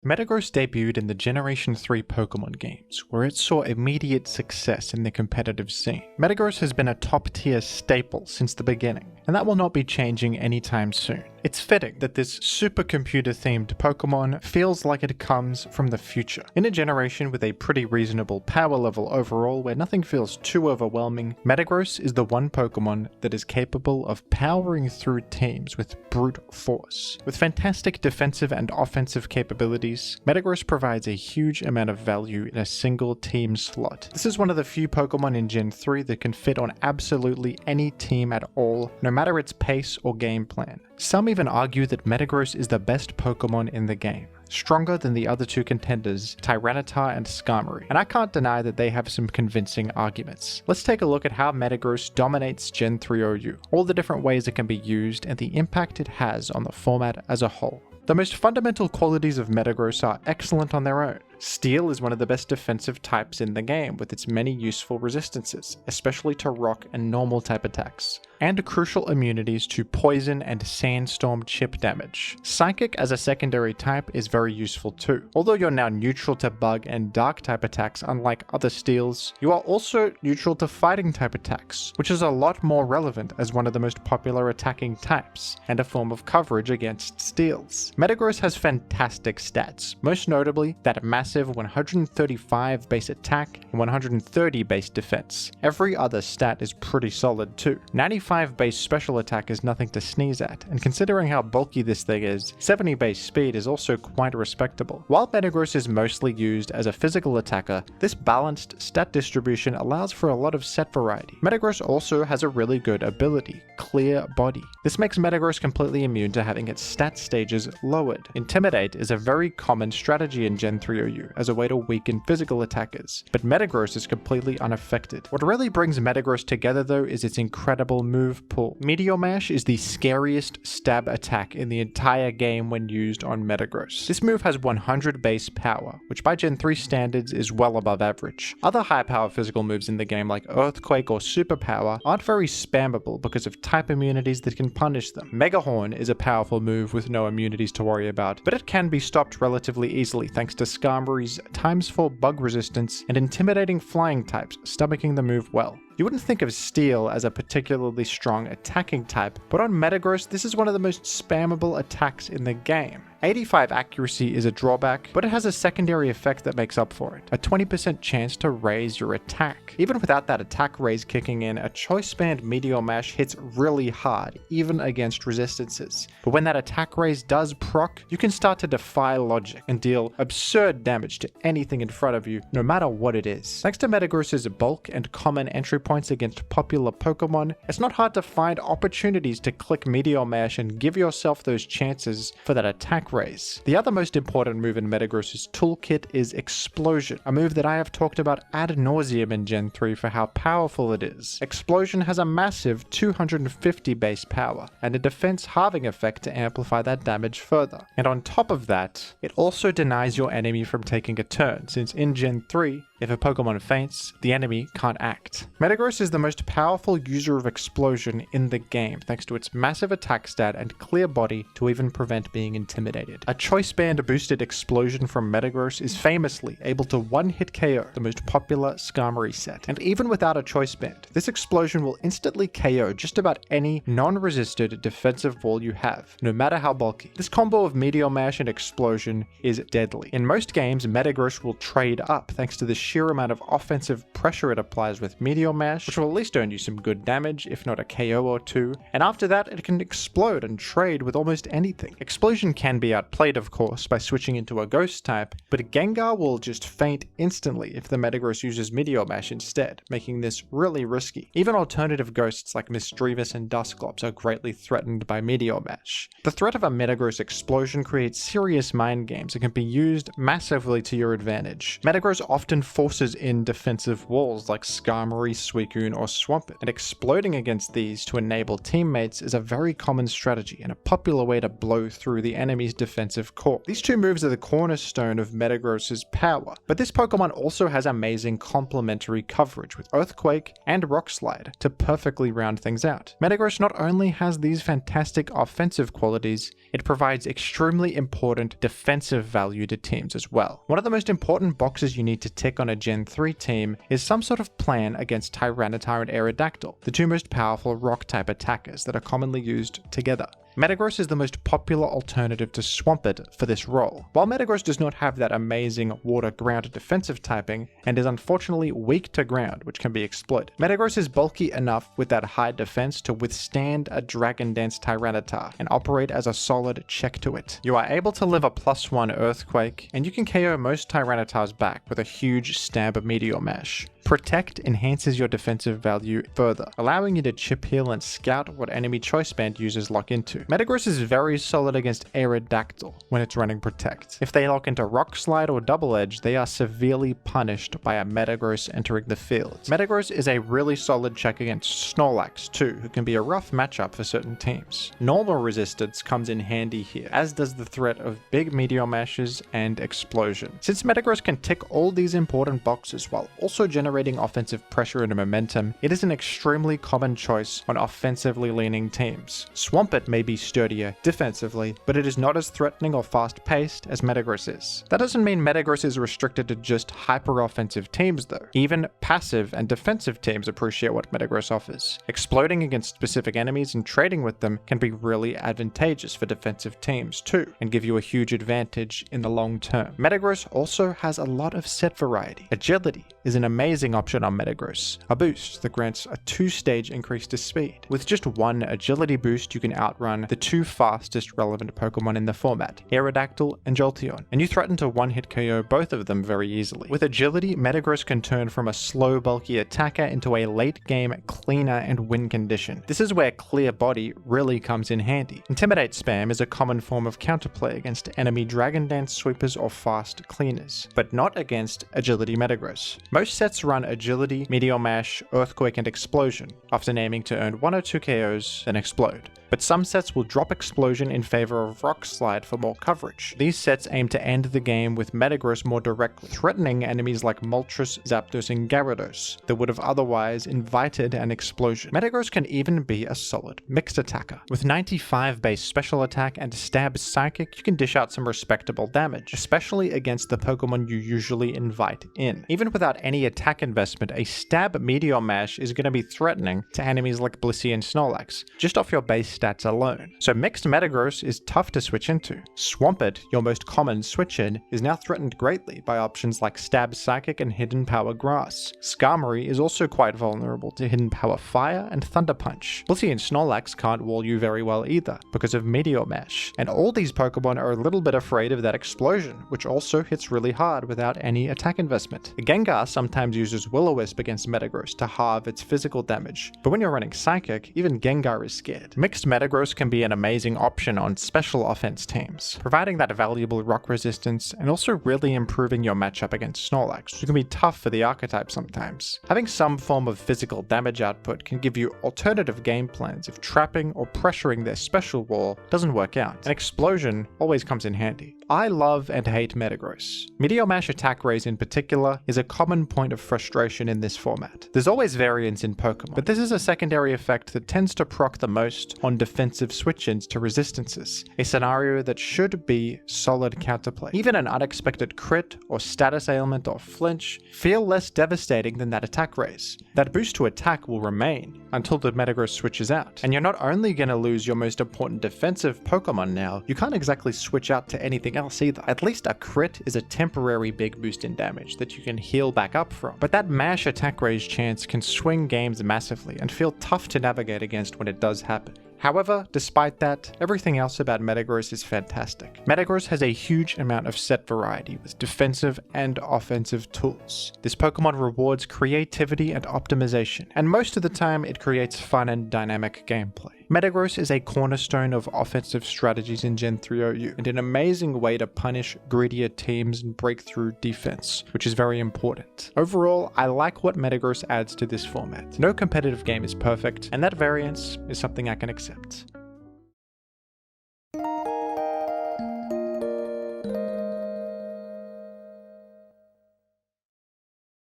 Metagross debuted in the Generation 3 Pokemon games, where it saw immediate success in the competitive scene. Metagross has been a top-tier staple since the beginning, and that will not be changing anytime soon. It's fitting that this supercomputer-themed Pokemon feels like it comes from the future. In a generation with a pretty reasonable power level overall, where nothing feels too overwhelming, Metagross is the one Pokemon that is capable of powering through teams with brute force. With fantastic defensive and offensive capabilities, Metagross provides a huge amount of value in a single team slot. This is one of the few Pokemon in Gen 3 that can fit on absolutely any team at all, no matter its pace or game plan. Some even argue that Metagross is the best Pokemon in the game. stronger than the other two contenders, Tyranitar and Skarmory, and I can't deny that they have some convincing arguments. Let's take a look at how Metagross dominates Gen 3 OU, all the different ways it can be used, and the impact it has on the format as a whole. The most fundamental qualities of Metagross are excellent on their own. Steel is one of the best defensive types in the game with its many useful resistances, especially to rock and normal type attacks, and crucial immunities to poison and sandstorm chip damage. Psychic as a secondary type is very useful too. Although you're now neutral to bug and dark type attacks unlike other steels, you are also neutral to fighting type attacks, which is a lot more relevant as one of the most popular attacking types, and a form of coverage against steels. Metagross has fantastic stats, most notably that massive 135 base attack and 130 base defense. Every other stat is pretty solid too. 95 base special attack is nothing to sneeze at, and considering how bulky this thing is, 70 base speed is also quite respectable. While Metagross is mostly used as a physical attacker, this balanced stat distribution allows for a lot of set variety. Metagross also has a really good ability, Clear Body. This makes Metagross completely immune to having its stat stages lowered. Intimidate is a very common strategy in Gen 3 OU as a way to weaken physical attackers, but Metagross is completely unaffected. What really brings Metagross together though is its incredible move pool. Meteor Mash is the scariest stab attack in the entire game when used on Metagross. This move has 100 base power, which by Gen 3 standards is well above average. Other high power physical moves in the game like Earthquake or Superpower aren't very spammable because of type immunities that can punish them. Mega Horn is a powerful move with no immunities to worry about, but it can be stopped relatively easily thanks to Skarmory's ×4 bug resistance and intimidating flying types, stomaching the move well. You wouldn't think of Steel as a particularly strong attacking type, but on Metagross this is one of the most spammable attacks in the game. 85 accuracy is a drawback, but it has a secondary effect that makes up for it, a 20% chance to raise your attack. Even without that attack raise kicking in, a Choice Band Meteor Mash hits really hard, even against resistances. But when that attack raise does proc, you can start to defy logic and deal absurd damage to anything in front of you, no matter what it is. Thanks to Metagross's bulk and common entry points against popular Pokemon, it's not hard to find opportunities to click Meteor Mash and give yourself those chances for that attack raise. The other most important move in Metagross's toolkit is Explosion, a move that I have talked about ad nauseum in Gen 3 for how powerful it is. Explosion has a massive 250 base power, and a defense halving effect to amplify that damage further. And on top of that, it also denies your enemy from taking a turn, since in Gen 3, if a Pokemon faints, the enemy can't act. Metagross is the most powerful user of Explosion in the game, thanks to its massive attack stat and clear body to even prevent being intimidated. A Choice Band boosted Explosion from Metagross is famously able to one-hit KO the most popular Skarmory set. And even without a Choice Band, this Explosion will instantly KO just about any non-resisted defensive wall you have, no matter how bulky. This combo of Meteor Mash and Explosion is deadly. In most games, Metagross will trade up thanks to the sheer amount of offensive pressure it applies with Meteor Mash, which will at least earn you some good damage, if not a KO or two, and after that it can explode and trade with almost anything. Explosion can be outplayed of course by switching into a Ghost type, but Gengar will just faint instantly if the Metagross uses Meteor Mash instead, making this really risky. Even alternative Ghosts like Misdreavus and Dusclops are greatly threatened by Meteor Mash. The threat of a Metagross Explosion creates serious mind games and can be used massively to your advantage. Metagross often forces in defensive walls like Skarmory, Suicune, or Swampert, and exploding against these to enable teammates is a very common strategy and a popular way to blow through the enemy's defensive core. These two moves are the cornerstone of Metagross's power, but this Pokemon also has amazing complementary coverage with Earthquake and Rock Slide to perfectly round things out. Metagross not only has these fantastic offensive qualities, it provides extremely important defensive value to teams as well. One of the most important boxes you need to tick on a Gen 3 team is some sort of plan against Tyranitar and Aerodactyl, the two most powerful rock-type attackers that are commonly used together. Metagross is the most popular alternative to Swampert for this role. While Metagross does not have that amazing water-ground defensive typing, and is unfortunately weak to ground, which can be exploited, Metagross is bulky enough with that high defense to withstand a Dragon Dance Tyranitar and operate as a solid check to it. You are able to live a +1 Earthquake, and you can KO most Tyranitars back with a huge stab Meteor Mash. Protect enhances your defensive value further, allowing you to chip heal and scout what enemy choice band users lock into. Metagross is very solid against Aerodactyl when it's running Protect. If they lock into Rock Slide or Double Edge, they are severely punished by a Metagross entering the field. Metagross is a really solid check against Snorlax too, who can be a rough matchup for certain teams. Normal resistance comes in handy here, as does the threat of big Meteor Mashes and Explosion. Since Metagross can tick all these important boxes while also generating offensive pressure and momentum, it is an extremely common choice on offensively leaning teams. Swampert may be sturdier defensively, but it is not as threatening or fast-paced as Metagross is. That doesn't mean Metagross is restricted to just hyper-offensive teams though. Even passive and defensive teams appreciate what Metagross offers. Exploding against specific enemies and trading with them can be really advantageous for defensive teams too, and give you a huge advantage in the long term. Metagross also has a lot of set variety. Agility is an amazing option on Metagross, a boost that grants a 2-stage increase to speed. With just one agility boost, you can outrun the 2 fastest relevant Pokemon in the format, Aerodactyl and Jolteon, and you threaten to one-hit KO both of them very easily. With agility, Metagross can turn from a slow, bulky attacker into a late-game cleaner and win condition. This is where Clear Body really comes in handy. Intimidate spam is a common form of counterplay against enemy Dragon Dance sweepers or fast cleaners, but not against agility Metagross. Most sets run agility, Meteor Mash, Earthquake, and Explosion, often aiming to earn 1 or 2 KOs, then explode. But some sets will drop Explosion in favor of Rock Slide for more coverage. These sets aim to end the game with Metagross more directly, threatening enemies like Moltres, Zapdos, and Gyarados that would have otherwise invited an explosion. Metagross can even be a solid mixed attacker. With 95 base special attack and Stab Psychic, you can dish out some respectable damage, especially against the Pokemon you usually invite in. Even without any attack investment, a Stab Meteor Mash is going to be threatening to enemies like Blissey and Snorlax, just off your base stats alone. So mixed Metagross is tough to switch into. Swampert, your most common switch in, is now threatened greatly by options like Stab Psychic and Hidden Power Grass. Skarmory is also quite vulnerable to Hidden Power Fire and Thunder Punch. Blissey and Snorlax can't wall you very well either, because of Meteor Mash. And all these Pokemon are a little bit afraid of that explosion, which also hits really hard without any attack investment. Gengar sometimes uses Will-O-Wisp against Metagross to halve its physical damage, but when you're running Psychic, even Gengar is scared. Mixed Metagross can be an amazing option on special offense teams, providing that valuable rock resistance and also really improving your matchup against Snorlax, who can be tough for the archetype sometimes. Having some form of physical damage output can give you alternative game plans if trapping or pressuring their special wall doesn't work out. An explosion always comes in handy. I love and hate Metagross. Meteor Mash attack raise in particular is a common point of frustration in this format. There's always variance in Pokemon, but this is a secondary effect that tends to proc the most on defensive switch-ins to resistances, a scenario that should be solid counterplay. Even an unexpected crit or status ailment or flinch feel less devastating than that attack raise. That boost to attack will remain until the Metagross switches out, and you're not only going to lose your most important defensive Pokemon now, you can't exactly switch out to anything else either. At least a crit is a temporary big boost in damage that you can heal back up from, but that mash attack raise chance can swing games massively and feel tough to navigate against when it does happen. However, despite that, everything else about Metagross is fantastic. Metagross has a huge amount of set variety with defensive and offensive tools. This Pokemon rewards creativity and optimization, and most of the time it creates fun and dynamic gameplay. Metagross is a cornerstone of offensive strategies in Gen 3 OU, and an amazing way to punish greedier teams and break through defense, which is very important. Overall, I like what Metagross adds to this format. No competitive game is perfect, and that variance is something I can accept.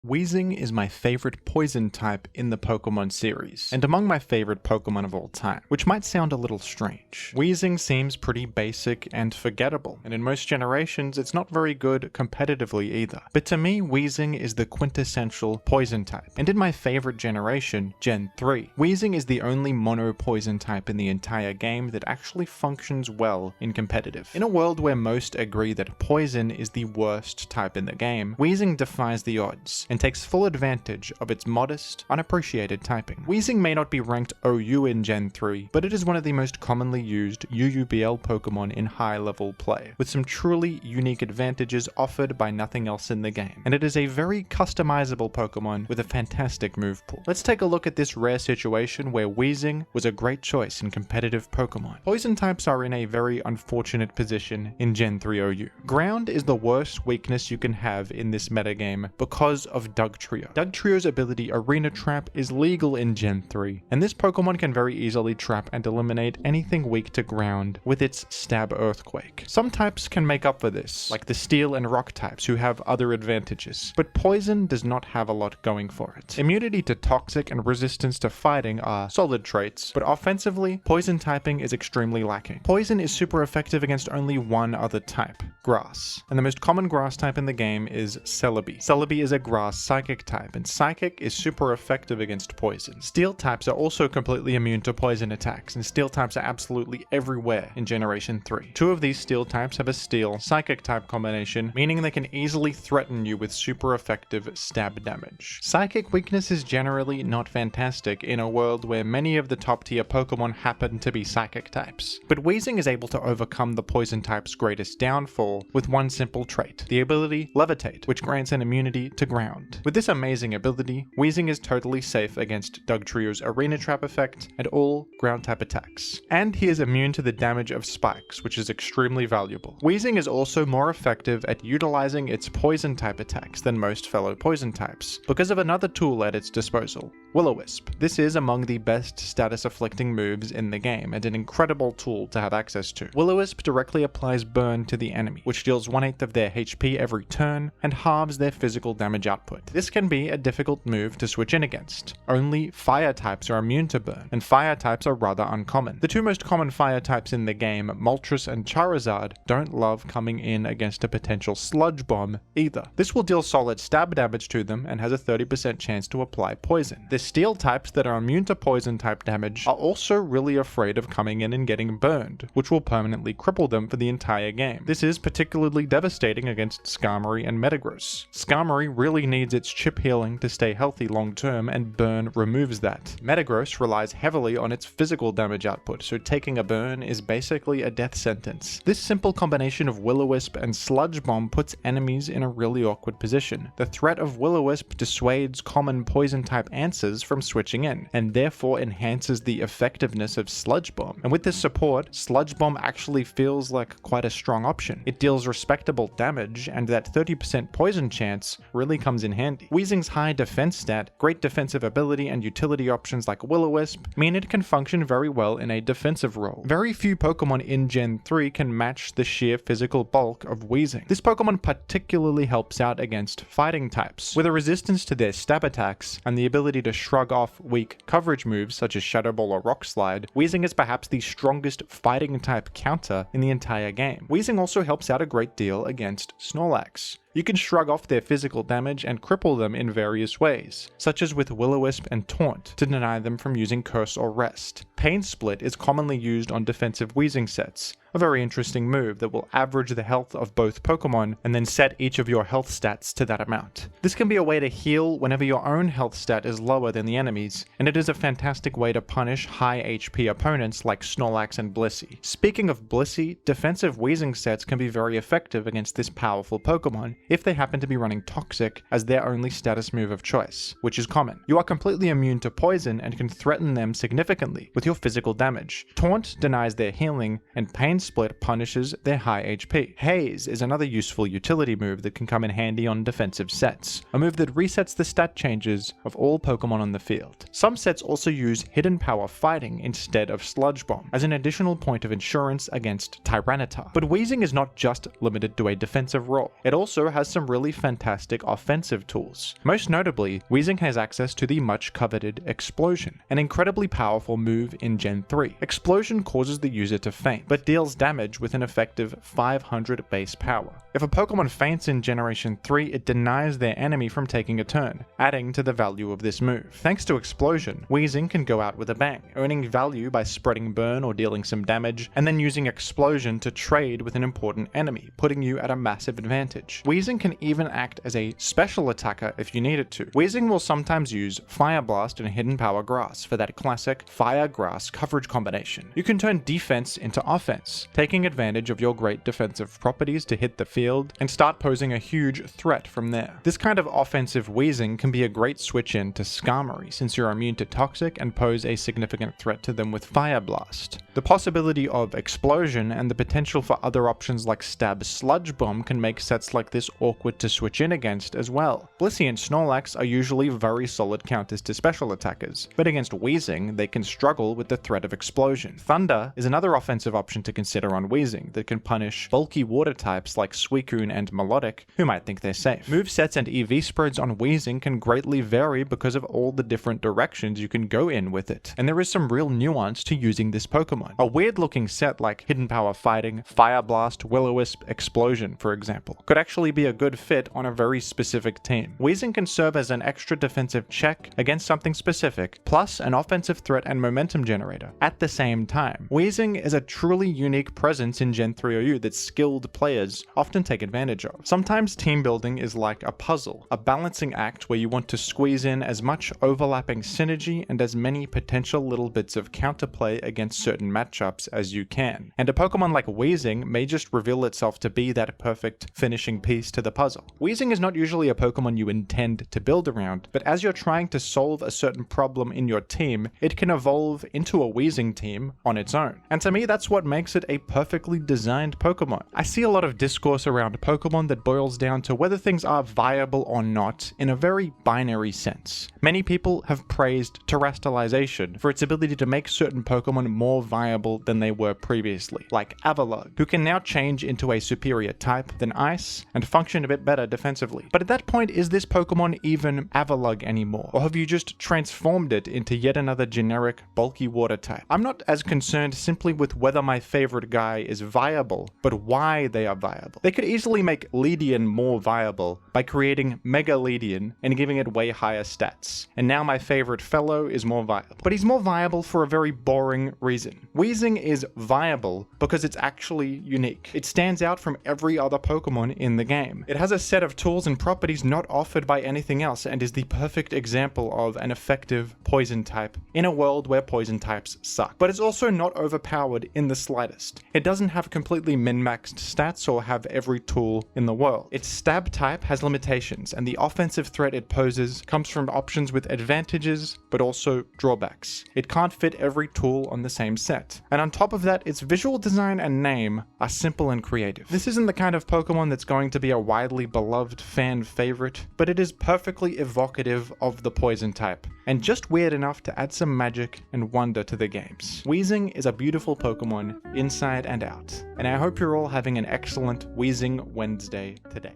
Weezing is my favorite poison type in the Pokemon series, and among my favorite Pokemon of all time, which might sound a little strange. Weezing seems pretty basic and forgettable, and in most generations it's not very good competitively either. But to me, Weezing is the quintessential poison type, and in my favorite generation, Gen 3, Weezing is the only mono poison type in the entire game that actually functions well in competitive. In a world where most agree that poison is the worst type in the game, Weezing defies the odds, and and takes full advantage of its modest, unappreciated typing. Weezing may not be ranked OU in Gen 3, but it is one of the most commonly used UUBL Pokemon in high-level play, with some truly unique advantages offered by nothing else in the game, and it is a very customizable Pokemon with a fantastic move pool. Let's take a look at this rare situation where Weezing was a great choice in competitive Pokemon. Poison types are in a very unfortunate position in Gen 3 OU. Ground is the worst weakness you can have in this metagame because of Dugtrio. Dugtrio's ability Arena Trap is legal in Gen 3, and this Pokemon can very easily trap and eliminate anything weak to ground with its Stab Earthquake. Some types can make up for this, like the Steel and Rock types who have other advantages, but Poison does not have a lot going for it. Immunity to Toxic and resistance to Fighting are solid traits, but offensively, Poison typing is extremely lacking. Poison is super effective against only one other type, Grass, and the most common Grass type in the game is Celebi. Celebi is a Grass Psychic type, and Psychic is super effective against Poison. Steel types are also completely immune to Poison attacks, and Steel types are absolutely everywhere in Generation 3. Two of these Steel types have a Steel Psychic type combination, meaning they can easily threaten you with super effective stab damage. Psychic weakness is generally not fantastic in a world where many of the top tier Pokemon happen to be Psychic types, but Weezing is able to overcome the Poison type's greatest downfall with one simple trait, the ability Levitate, which grants an immunity to ground. With this amazing ability, Weezing is totally safe against Dugtrio's Arena Trap effect and all ground type attacks, and he is immune to the damage of spikes, which is extremely valuable. Weezing is also more effective at utilizing its Poison type attacks than most fellow Poison types, because of another tool at its disposal, Will-O-Wisp. This is among the best status afflicting moves in the game, and an incredible tool to have access to. Will-O-Wisp directly applies burn to the enemy, which deals 1/8 of their HP every turn, and halves their physical damage output. This can be a difficult move to switch in against. Only Fire types are immune to burn, and Fire types are rather uncommon. The two most common Fire types in the game, Moltres and Charizard, don't love coming in against a potential Sludge Bomb either. This will deal solid stab damage to them and has a 30% chance to apply poison. The Steel types that are immune to Poison type damage are also really afraid of coming in and getting burned, which will permanently cripple them for the entire game. This is particularly devastating against Skarmory and Metagross. Skarmory really needs its chip healing to stay healthy long term, and burn removes that. Metagross relies heavily on its physical damage output, so taking a burn is basically a death sentence. This simple combination of Will-O-Wisp and Sludge Bomb puts enemies in a really awkward position. The threat of Will-O-Wisp dissuades common Poison type answers from switching in, and therefore enhances the effectiveness of Sludge Bomb. And with this support, Sludge Bomb actually feels like quite a strong option. It deals respectable damage, and that 30% poison chance really comes in handy. Weezing's high defense stat, great defensive ability, and utility options like Will-O-Wisp mean it can function very well in a defensive role. Very few Pokemon in Gen 3 can match the sheer physical bulk of Weezing. This Pokemon particularly helps out against fighting types. With a resistance to their stab attacks, and the ability to shrug off weak coverage moves such as Shadow Ball or Rock Slide, Weezing is perhaps the strongest fighting type counter in the entire game. Weezing also helps out a great deal against Snorlax. You can shrug off their physical damage and cripple them in various ways, such as with Will-O-Wisp and Taunt, to deny them from using Curse or Rest. Pain Split is commonly used on defensive Weezing sets, a very interesting move that will average the health of both Pokemon and then set each of your health stats to that amount. This can be a way to heal whenever your own health stat is lower than the enemy's, and it is a fantastic way to punish high HP opponents like Snorlax and Blissey. Speaking of Blissey, defensive Weezing sets can be very effective against this powerful Pokemon if they happen to be running Toxic as their only status move of choice, which is common. You are completely immune to poison and can threaten them significantly with your physical damage. Taunt denies their healing, and Pain Split punishes their high HP. Haze is another useful utility move that can come in handy on defensive sets, a move that resets the stat changes of all Pokemon on the field. Some sets also use Hidden Power Fighting instead of Sludge Bomb, as an additional point of insurance against Tyranitar. But Weezing is not just limited to a defensive role, it also has some really fantastic offensive tools. Most notably, Weezing has access to the much coveted Explosion, an incredibly powerful move in Gen 3. Explosion causes the user to faint, but deals deals damage with an effective 500 base power. If a Pokemon faints in Generation 3, it denies their enemy from taking a turn, adding to the value of this move. Thanks to Explosion, Weezing can go out with a bang, earning value by spreading burn or dealing some damage, and then using Explosion to trade with an important enemy, putting you at a massive advantage. Weezing can even act as a special attacker if you need it to. Weezing will sometimes use Fire Blast and Hidden Power Grass for that classic Fire-Grass coverage combination. You can turn defense into offense, taking advantage of your great defensive properties to hit the field and start posing a huge threat from there. This kind of offensive Weezing can be a great switch in to Skarmory since you're immune to Toxic and pose a significant threat to them with Fire Blast. The possibility of Explosion and the potential for other options like Stab Sludge Bomb can make sets like this awkward to switch in against as well. Blissey and Snorlax are usually very solid counters to special attackers, but against Weezing they can struggle with the threat of Explosion. Thunder is another offensive option to consider on Weezing that can punish bulky water types like Suicune and Melodic, who might think they're safe. Movesets and EV spreads on Weezing can greatly vary because of all the different directions you can go in with it, and there is some real nuance to using this Pokemon. A weird looking set like Hidden Power Fighting, Fire Blast, Will-O-Wisp, Explosion, for example, could actually be a good fit on a very specific team. Weezing can serve as an extra defensive check against something specific, plus an offensive threat and momentum generator at the same time. Weezing is a truly unique presence in Gen 3 OU that skilled players often take advantage of. Sometimes team building is like a puzzle, a balancing act where you want to squeeze in as much overlapping synergy and as many potential little bits of counterplay against certain matchups as you can. And a Pokemon like Weezing may just reveal itself to be that perfect finishing piece to the puzzle. Weezing is not usually a Pokemon you intend to build around, but as you're trying to solve a certain problem in your team, it can evolve into a Weezing team on its own. And to me, that's what makes it a perfectly designed Pokemon. I see a lot of discourse around Pokemon that boils down to whether things are viable or not in a very binary sense. Many people have praised Terastallization for its ability to make certain Pokemon more viable than they were previously, like Avalugg, who can now change into a superior type than Ice and function a bit better defensively. But at that point, is this Pokemon even Avalugg anymore? Or have you just transformed it into yet another generic, bulky water type? I'm not as concerned simply with whether my favorite guy is viable, but why they are viable. They could easily make Leedian more viable by creating Mega Leedian and giving it way higher stats. And now my favorite fellow is more viable. But he's more viable for a very boring reason. Weezing is viable because it's actually unique. It stands out from every other Pokemon in the game. It has a set of tools and properties not offered by anything else and is the perfect example of an effective poison type in a world where poison types suck. But it's also not overpowered in the slightest. It doesn't have completely min-maxed stats or have every tool in the world. Its stab type has limitations, and the offensive threat it poses comes from options with advantages but also drawbacks. It can't fit every tool on the same set. And on top of that, its visual design and name are simple and creative. This isn't the kind of Pokemon that's going to be a widely beloved fan favorite, but it is perfectly evocative of the poison type, and just weird enough to add some magic and wonder to the games. Weezing is a beautiful Pokemon inside and out, and I hope you're all having an excellent Weezing Wednesday today.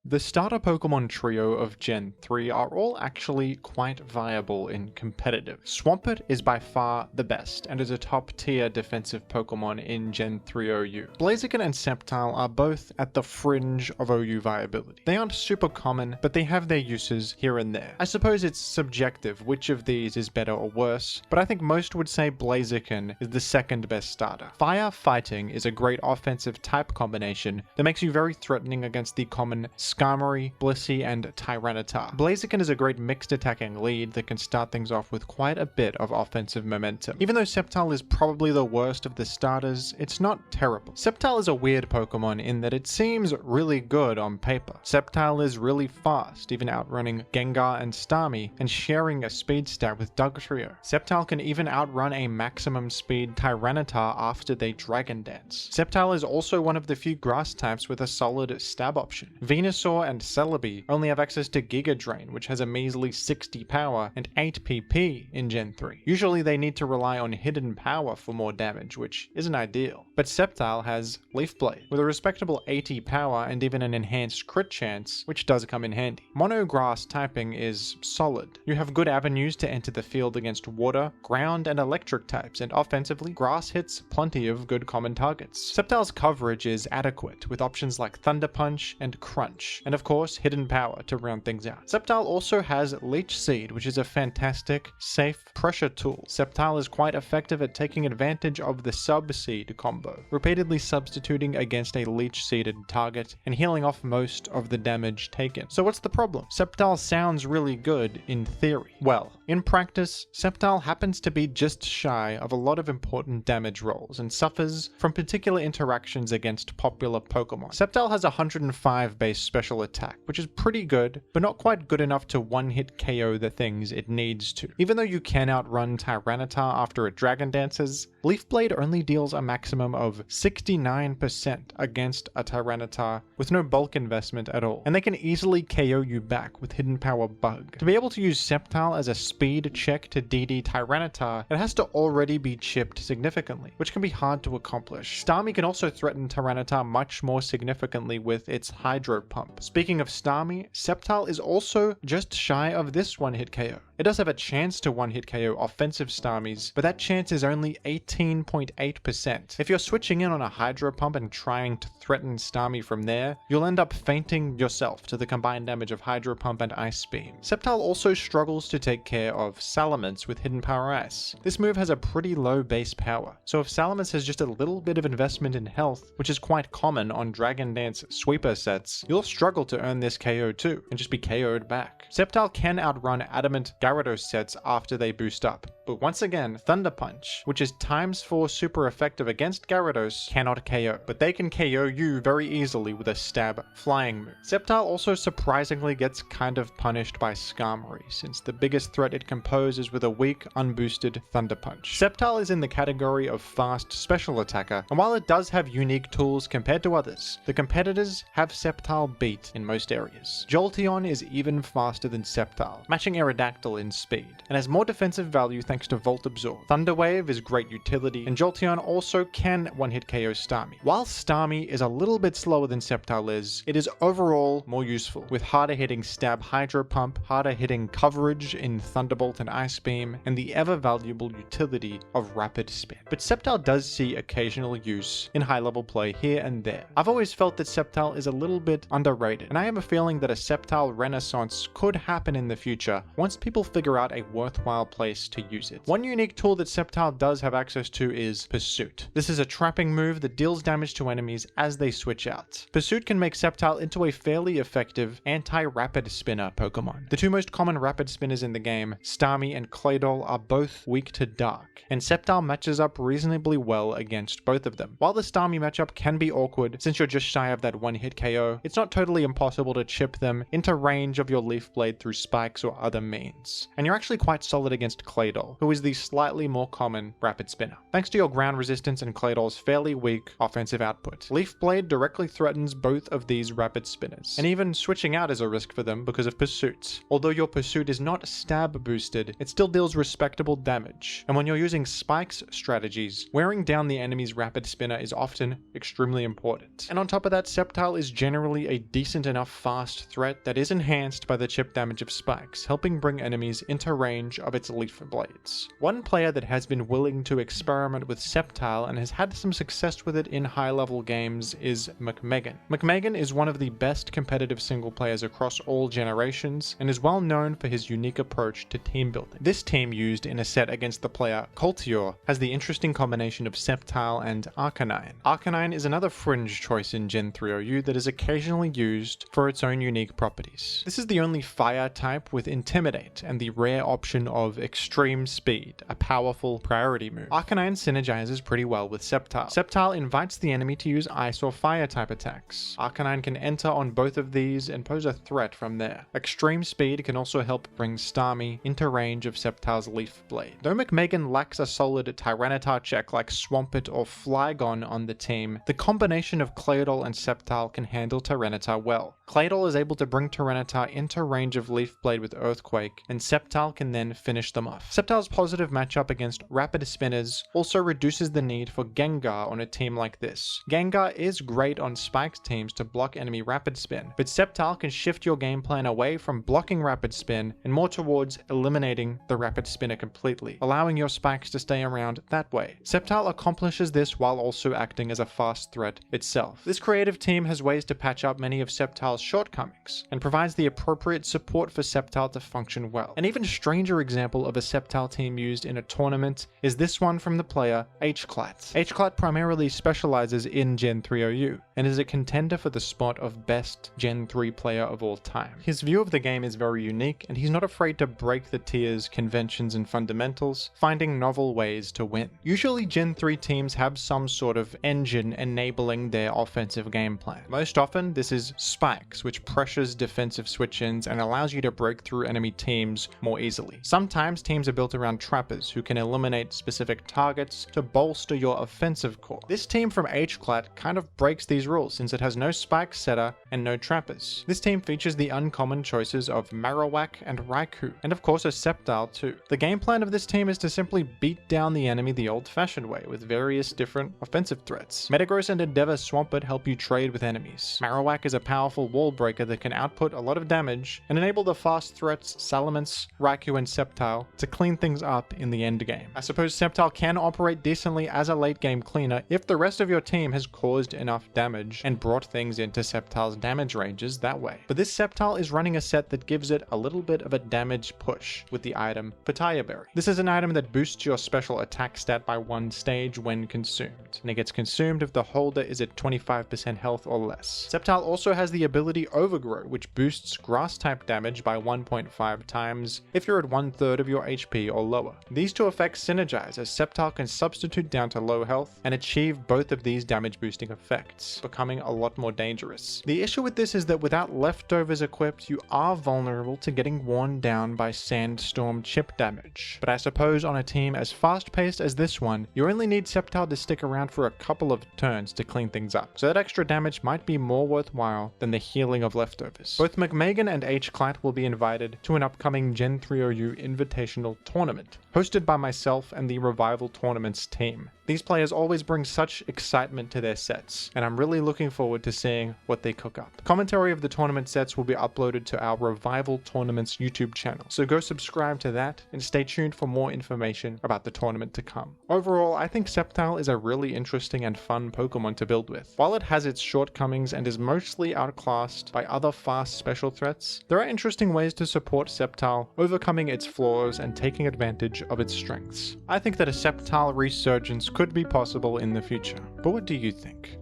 The starter Pokemon trio of Gen 3 are all actually quite viable in competitive. Swampert is by far the best and is a top tier defensive Pokemon in Gen 3 OU. Blaziken and Sceptile are both at the fringe of OU viability. They aren't super common, but they have their uses here and there. I suppose it's subjective which of these is better or worse, but I think most would say Blaziken is the second best starter. Fire Fighting is a great offensive type combination that makes you very threatening against the common Skarmory, Blissey, and Tyranitar. Blaziken is a great mixed attacking lead that can start things off with quite a bit of offensive momentum. Even though Sceptile is probably the worst of the starters, it's not terrible. Sceptile is a weird Pokemon in that it seems really good on paper. Sceptile is really fast, even outrunning Gengar and Starmie, and sharing a speed stat with Dugtrio. Sceptile can even outrun a maximum speed Tyranitar after they Dragon Dance. Sceptile is also one of the few grass types with a solid stab option. Venusaur Venusaur and Celebi only have access to Giga Drain, which has a measly 60 power and 8 PP in Gen 3. Usually they need to rely on hidden power for more damage, which isn't ideal. But Sceptile has Leaf Blade, with a respectable 80 power and even an enhanced crit chance, which does come in handy. Mono Grass typing is solid. You have good avenues to enter the field against water, ground, and electric types, and offensively, Grass hits plenty of good common targets. Sceptile's coverage is adequate, with options like Thunder Punch and Crunch, and of course, hidden power to round things out. Sceptile also has Leech Seed, which is a fantastic, safe pressure tool. Sceptile is quite effective at taking advantage of the Sub-Seed combo, repeatedly substituting against a Leech Seeded target and healing off most of the damage taken. So what's the problem? Sceptile sounds really good in theory. Well, in practice, Sceptile happens to be just shy of a lot of important damage rolls and suffers from particular interactions against popular Pokemon. Sceptile has 105 base special attack, which is pretty good, but not quite good enough to one-hit KO the things it needs to. Even though you can outrun Tyranitar after it Dragon Dances, Leaf Blade only deals a maximum of 69% against a Tyranitar with no bulk investment at all, and they can easily KO you back with Hidden Power Bug. To be able to use Sceptile as a speed check to DD Tyranitar, it has to already be chipped significantly, which can be hard to accomplish. Starmie can also threaten Tyranitar much more significantly with its Hydro Pump. Speaking of Starmie, Sceptile is also just shy of this one-hit KO. It does have a chance to one-hit KO offensive Starmies, but that chance is only 18.8%. If you're switching in on a Hydro Pump and trying to threaten Starmie from there, you'll end up fainting yourself to the combined damage of Hydro Pump and Ice Beam. Sceptile also struggles to take care of Salamence with Hidden Power Ice. This move has a pretty low base power, so if Salamence has just a little bit of investment in health, which is quite common on Dragon Dance sweeper sets, you'll struggle to earn this KO too, and just be KO'd back. Sceptile can outrun Adamant Gyarados sets after they boost up, but once again, Thunder Punch, which is ×4 super effective against Gyarados, cannot KO, but they can KO you very easily with a Stab flying move. Sceptile also surprisingly gets kind of punished by Skarmory, since the biggest threat it can pose is with a weak, unboosted Thunder Punch. Sceptile is in the category of fast special attacker, and while it does have unique tools compared to others, the competitors have Sceptile beat in most areas. Jolteon is even faster than Sceptile, matching Aerodactyl in speed, and has more defensive value thanks to Volt Absorb. Thunder Wave is great utility, and Jolteon also can one-hit KO Starmie. While Starmie is a little bit slower than Sceptile is, it is overall more useful, with harder hitting Stab Hydro Pump, harder hitting coverage in Thunderbolt and Ice Beam, and the ever valuable utility of Rapid Spin. But Sceptile does see occasional use in high-level play here and there. I've always felt that Sceptile is a little bit underrated, and I have a feeling that a Sceptile renaissance could happen in the future once people figure out a worthwhile place to use it. One unique tool that Sceptile does have access to is Pursuit. This is a trapping move that deals damage to enemies as they switch out. Pursuit can make Sceptile into a fairly effective anti-rapid spinner Pokemon. The two most common rapid spinners in the game, Starmie and Claydol, are both weak to Dark, and Sceptile matches up reasonably well against both of them. While the Starmie matchup can be awkward since you're just shy of that one-hit KO, it's not totally impossible to chip them into range of your Leaf Blade through spikes or other means. And you're actually quite solid against Claydol, who is the slightly more common rapid spinner. Thanks to your ground resistance and Claydol's fairly weak offensive output, Leaf Blade directly threatens both of these rapid spinners, and even switching out is a risk for them because of Pursuit. Although your Pursuit is not stab boosted, it still deals respectable damage, and when you're using spikes strategies, wearing down the enemy's rapid spinner is often extremely important. And on top of that, Sceptile is generally a decent enough fast threat that is enhanced by the chip damage of spikes, helping bring enemies into range of its Leaf Blades. One player that has been willing to experiment with Sceptile and has had some success with it in high-level games is McMegan. McMegan is one of the best competitive single players across all generations and is well known for his unique approach to team building. This team used in a set against the player Coltior has the interesting combination of Sceptile and Arcanine. Arcanine is another fringe choice in Gen 3OU that is occasionally used for its own unique properties. This is the only fire type with Intimidate and the rare option of Extreme Speed, a powerful priority move. Arcanine synergizes pretty well with Sceptile. Sceptile invites the enemy to use ice or fire type attacks. Arcanine can enter on both of these and pose a threat from there. Extreme Speed can also help bring Starmie into range of Sceptile's Leaf Blade. Though McMegan lacks a solid Tyranitar check like Swampert or Flareon on the team, the combination of Claydol and Sceptile can handle Tyranitar well. Claydol is able to bring Tyranitar into range of Leaf Blade with Earthquake, and Sceptile can then finish them off. Sceptile's positive matchup against Rapid Spinners also reduces the need for Gengar on a team like this. Gengar is great on Spike's teams to block enemy Rapid Spin, but Sceptile can shift your game plan away from blocking Rapid Spin and more towards eliminating the Rapid Spinner completely, allowing your Spikes to stay around that way. Sceptile accomplishes this while also acting as a fast threat itself. This creative team has ways to patch up many of Sceptile's shortcomings, and provides the appropriate support for Sceptile to function well. An even stranger example of a Sceptile team used in a tournament is this one from the player Hclat. Hclat primarily specializes in Gen 3 OU, and is a contender for the spot of best Gen 3 player of all time. His view of the game is very unique, and he's not afraid to break the tiers, conventions, and fundamentals, finding novel ways to win. Usually Gen 3 teams have some sort of engine enabling their offensive game plan. Most often this is Spikes, which pressures defensive switch-ins and allows you to break through enemy teams more easily. Sometimes teams are built around trappers who can eliminate specific targets to bolster your offensive core. This team from Hclat kind of breaks these rules since it has no Spike setter and no trappers. This team features the uncommon choices of Marowak and Raikou, and of course a Sceptile too. The game plan of this team is to simply beat down the enemy the old-fashioned way with various different offensive threats. Metagross and Endeavor Swampert help you trade with enemies. Marowak is a powerful wall breaker that can output a lot of damage and enable the fast threats Salamence, Raikou, and Sceptile to clean things up in the end game. I suppose Sceptile can operate decently as a late game cleaner if the rest of your team has caused enough damage and brought things into Sceptile's damage ranges that way. But this Sceptile is running a set that gives it a little bit of a damage push with the item Pitaya Berry. This is an item that boosts your special attack stat by 1 stage when consumed, and it gets consumed if the holder is at 25% health or less. Sceptile also has the ability Overgrow, which boosts grass type damage by 1.5 times if you're at 1/3 of your HP or lower. These two effects synergize as Sceptile can substitute down to low health and achieve both of these damage boosting effects, becoming a lot more dangerous. The issue with this is that without leftovers equipped, you are vulnerable to getting worn down by Sandstorm chip damage. But I suppose on a team as fast paced as this one, you only need Sceptile to stick around for a couple of turns to clean things up, so that extra damage might be more worthwhile than the healing of leftovers. Both McMagan and Hclat will be invited to an upcoming Gen 3 OU Invitational Tournament, hosted by myself and the Revival Tournaments team. These players always bring such excitement to their sets, and I'm really looking forward to seeing what they cook up. Commentary of the tournament sets will be uploaded to our Revival Tournaments YouTube channel, so go subscribe to that and stay tuned for more information about the tournament to come. Overall, I think Sceptile is a really interesting and fun Pokemon to build with. While it has its shortcomings and is mostly outclassed by other fast special threats, there are interesting ways to support Sceptile, overcoming its flaws and taking advantage of its strengths. I think that a Sceptile resurgence could be possible in the future, but what do you think?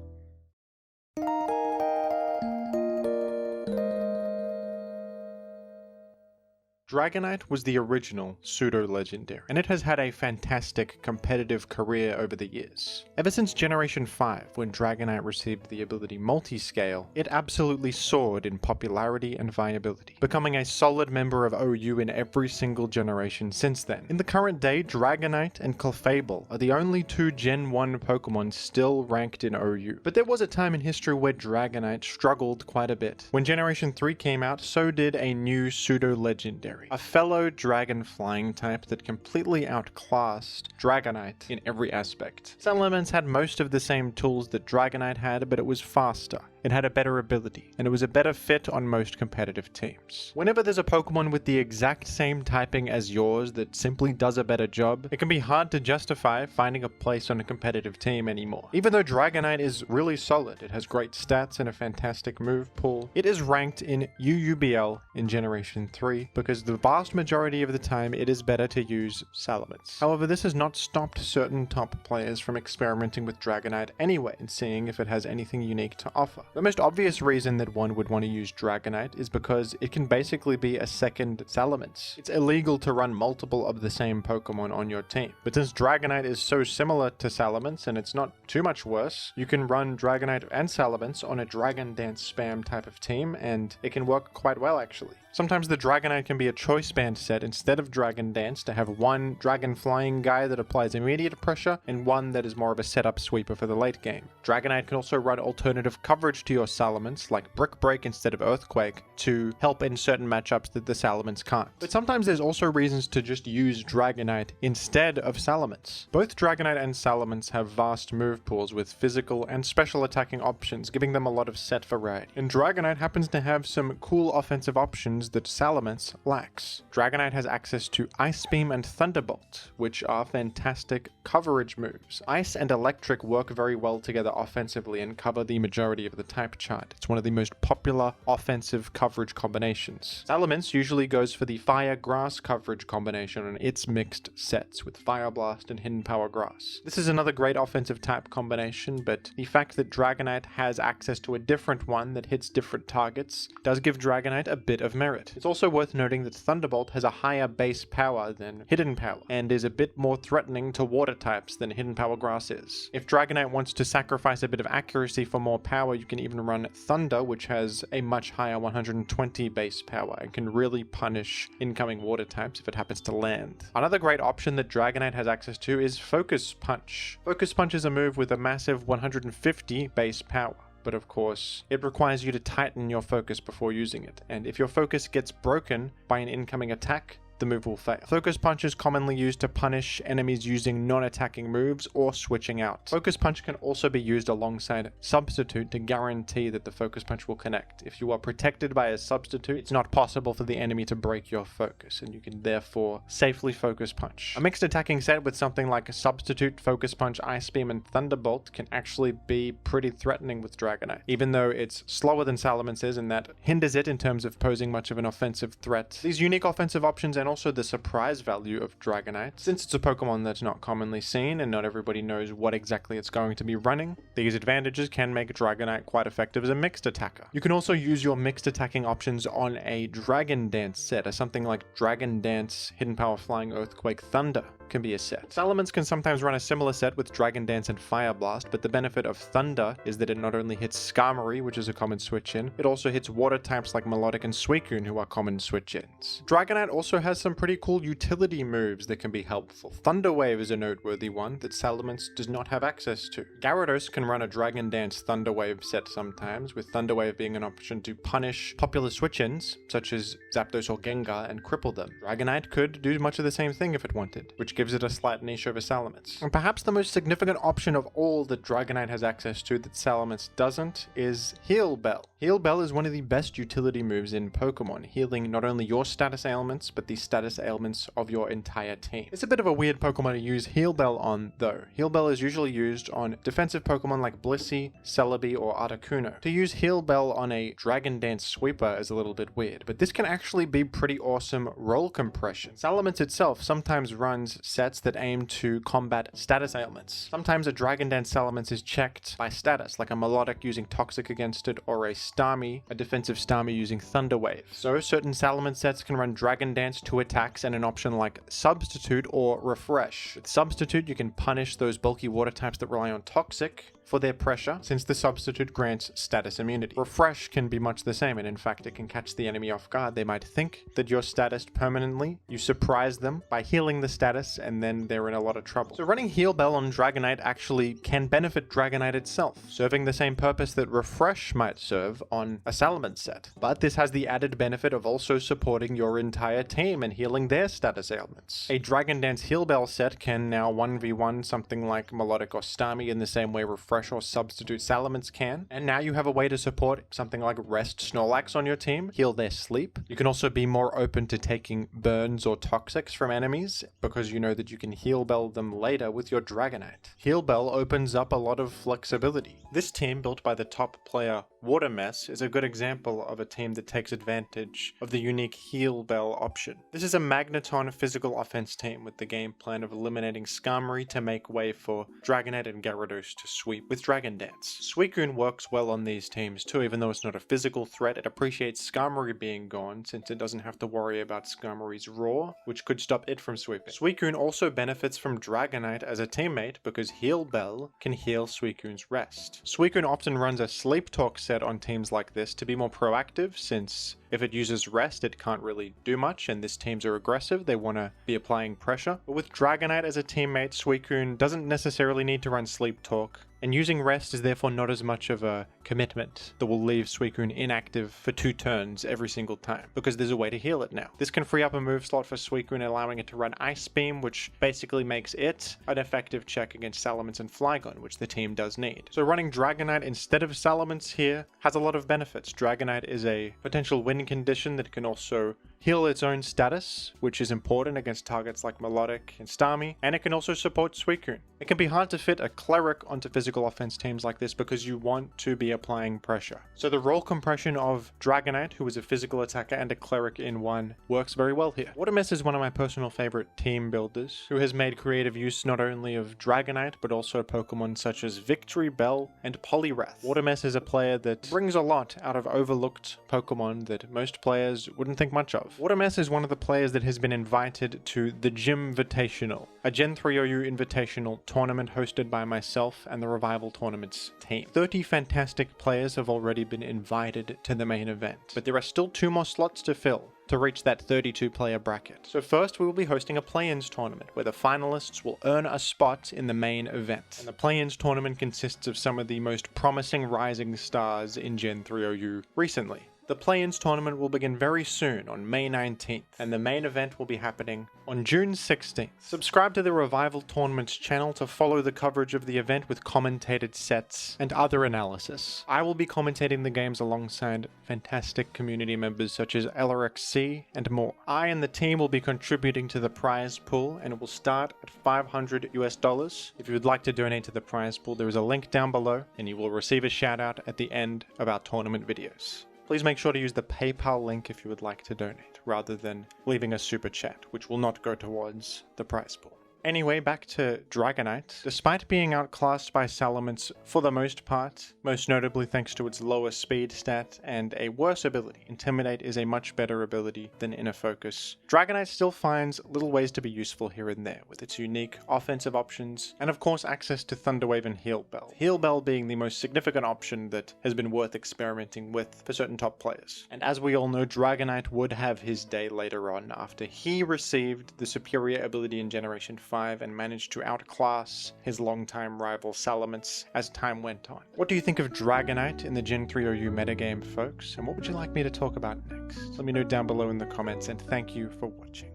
Dragonite was the original pseudo-legendary, and it has had a fantastic competitive career over the years. Ever since Generation 5, when Dragonite received the ability Multiscale, it absolutely soared in popularity and viability, becoming a solid member of OU in every single generation since then. In the current day, Dragonite and Clefable are the only two Gen 1 Pokemon still ranked in OU, but there was a time in history where Dragonite struggled quite a bit. When Generation 3 came out, so did a new pseudo-legendary, a fellow dragon flying type that completely outclassed Dragonite in every aspect. Salamence had most of the same tools that Dragonite had, but it was faster. It had a better ability, and it was a better fit on most competitive teams. Whenever there's a Pokemon with the exact same typing as yours that simply does a better job, it can be hard to justify finding a place on a competitive team anymore. Even though Dragonite is really solid, it has great stats and a fantastic move pool, it is ranked in UUBL in Generation 3 because the vast majority of the time it is better to use Salamence. However, this has not stopped certain top players from experimenting with Dragonite anyway and seeing if it has anything unique to offer. The most obvious reason that one would want to use Dragonite is because it can basically be a second Salamence. It's illegal to run multiple of the same Pokemon on your team, but since Dragonite is so similar to Salamence and it's not too much worse, you can run Dragonite and Salamence on a Dragon Dance spam type of team and it can work quite well actually. Sometimes the Dragonite can be a Choice Band set instead of Dragon Dance to have one Dragon Flying guy that applies immediate pressure and one that is more of a setup sweeper for the late game. Dragonite can also run alternative coverage to your Salamence, like Brick Break instead of Earthquake, to help in certain matchups that the Salamence can't. But sometimes there's also reasons to just use Dragonite instead of Salamence. Both Dragonite and Salamence have vast move pools with physical and special attacking options, giving them a lot of set variety. And Dragonite happens to have some cool offensive options that Salamence lacks. Dragonite has access to Ice Beam and Thunderbolt, which are fantastic coverage moves. Ice and Electric work very well together offensively and cover the majority of the type chart. It's one of the most popular offensive coverage combinations. Salamence usually goes for the Fire Grass coverage combination on its mixed sets with Fire Blast and Hidden Power Grass. This is another great offensive type combination, but the fact that Dragonite has access to a different one that hits different targets does give Dragonite a bit of merit. It's also worth noting that Thunderbolt has a higher base power than Hidden Power, and is a bit more threatening to water types than Hidden Power Grass is. If Dragonite wants to sacrifice a bit of accuracy for more power, you can even run Thunder, which has a much higher 120 base power and can really punish incoming water types if it happens to land. Another great option that Dragonite has access to is Focus Punch. Focus Punch is a move with a massive 150 base power. But of course, it requires you to tighten your focus before using it, and if your focus gets broken by an incoming attack, the move will fail. Focus Punch is commonly used to punish enemies using non-attacking moves or switching out. Focus Punch can also be used alongside Substitute to guarantee that the Focus Punch will connect. If you are protected by a Substitute, it's not possible for the enemy to break your focus, and you can therefore safely Focus Punch. A mixed attacking set with something like a Substitute, Focus Punch, Ice Beam, and Thunderbolt can actually be pretty threatening with Dragonite, even though it's slower than Salamence is, and that hinders it in terms of posing much of an offensive threat. These unique offensive options and also the surprise value of Dragonite. Since it's a Pokemon that's not commonly seen and not everybody knows what exactly it's going to be running, these advantages can make Dragonite quite effective as a mixed attacker. You can also use your mixed attacking options on a Dragon Dance set, as something like Dragon Dance, Hidden Power Flying, Earthquake, Thunder can be a set. Salamence can sometimes run a similar set with Dragon Dance and Fire Blast, but the benefit of Thunder is that it not only hits Skarmory, which is a common switch-in, it also hits water types like Melodic and Suicune, who are common switch-ins. Dragonite also has some pretty cool utility moves that can be helpful. Thunder Wave is a noteworthy one that Salamence does not have access to. Gyarados can run a Dragon Dance Thunder Wave set sometimes, with Thunder Wave being an option to punish popular switch-ins, such as Zapdos or Gengar, and cripple them. Dragonite could do much of the same thing if it wanted, which gives it a slight niche over Salamence. And perhaps the most significant option of all that Dragonite has access to that Salamence doesn't is Heal Bell. Heal Bell is one of the best utility moves in Pokemon, healing not only your status ailments, but the status ailments of your entire team. It's a bit of a weird Pokemon to use Heal Bell on, though. Heal Bell is usually used on defensive Pokemon like Blissey, Celebi, or Articuno. To use Heal Bell on a Dragon Dance Sweeper is a little bit weird, but this can actually be pretty awesome roll compression. Salamence itself sometimes runs sets that aim to combat status ailments. Sometimes a Dragon Dance Salamence is checked by status, like a Melodic using Toxic against it, or a Starmie, a defensive Starmie using Thunder Wave. So certain Salamence sets can run Dragon Dance to attacks and an option like Substitute or Refresh. With Substitute, you can punish those bulky water types that rely on Toxic for their pressure, since the Substitute grants status immunity. Refresh can be much the same, and in fact it can catch the enemy off guard. They might think that you're statused permanently, you surprise them by healing the status, and then they're in a lot of trouble. So running Heal Bell on Dragonite actually can benefit Dragonite itself, serving the same purpose that Refresh might serve on a Salamence set. But this has the added benefit of also supporting your entire team and healing their status ailments. A Dragon Dance Heal Bell set can now 1v1 something like Melodic or Starmie in the same way Refresh or Substitute Salamence can, and now you have a way to support something like Rest Snorlax on your team, heal their sleep. You can also be more open to taking burns or toxics from enemies, because you know that you can Heal Bell them later with your Dragonite. Heal Bell opens up a lot of flexibility. This team, built by the top player Watermess, is a good example of a team that takes advantage of the unique Heal Bell option. This is a Magneton physical offense team with the game plan of eliminating Skarmory to make way for Dragonite and Gyarados to sweep with Dragon Dance. Suicune works well on these teams too, even though it's not a physical threat. It appreciates Skarmory being gone, since it doesn't have to worry about Skarmory's Roar, which could stop it from sweeping. Suicune also benefits from Dragonite as a teammate because Heal Bell can heal Suicune's Rest. Suicune often runs a Sleep Talk set set on teams like this to be more proactive, since if it uses rest, it can't really do much, and this teams are aggressive, they want to be applying pressure. But with Dragonite as a teammate, Suicune doesn't necessarily need to run Sleep Talk, and using rest is therefore not as much of a commitment that will leave Suicune inactive for 2 turns every single time, because there's a way to heal it now. This can free up a move slot for Suicune, allowing it to run Ice Beam, which basically makes it an effective check against Salamence and Flygon, which the team does need. So running Dragonite instead of Salamence here has a lot of benefits. Dragonite is a potential win condition that can also heal its own status, which is important against targets like Melodic and Starmie, and it can also support Suicune. It can be hard to fit a Cleric onto physical offense teams like this because you want to be applying pressure. So the role compression of Dragonite, who is a physical attacker and a Cleric in one, works very well here. Watermess is one of my personal favorite team builders, who has made creative use not only of Dragonite, but also Pokemon such as Victory Bell and Poliwrath. Watermess is a player that brings a lot out of overlooked Pokemon that most players wouldn't think much of. Watermess is one of the players that has been invited to the Gymvitational, a Gen 3 OU Invitational tournament hosted by myself and the Revival Tournaments team. 30 fantastic players have already been invited to the main event, but there are still 2 more slots to fill to reach that 32-player bracket. So first we will be hosting a play-ins tournament where the finalists will earn a spot in the main event. And the play-ins tournament consists of some of the most promising rising stars in Gen 3 OU recently. The play-ins tournament will begin very soon on May 19th, and the main event will be happening on June 16th. Subscribe to the Revival Tournaments channel to follow the coverage of the event with commentated sets and other analysis. I will be commentating the games alongside fantastic community members such as LRXC and more. I and the team will be contributing to the prize pool, and it will start at $500 US. If you would like to donate to the prize pool, there is a link down below, and you will receive a shout out at the end of our tournament videos. Please make sure to use the PayPal link if you would like to donate, rather than leaving a super chat, which will not go towards the prize pool. Anyway, back to Dragonite. Despite being outclassed by Salamence for the most part, most notably thanks to its lower speed stat and a worse ability, Intimidate is a much better ability than Inner Focus. Dragonite still finds little ways to be useful here and there, with its unique offensive options, and of course access to Thunder Wave and Heal Bell. Heal Bell being the most significant option that has been worth experimenting with for certain top players. And as we all know, Dragonite would have his day later on after he received the superior ability in Generation 5 and managed to outclass his longtime rival Salamence as time went on. What do you think of Dragonite in the Gen 3 OU metagame, folks? And what would you like me to talk about next? Let me know down below in the comments, and thank you for watching.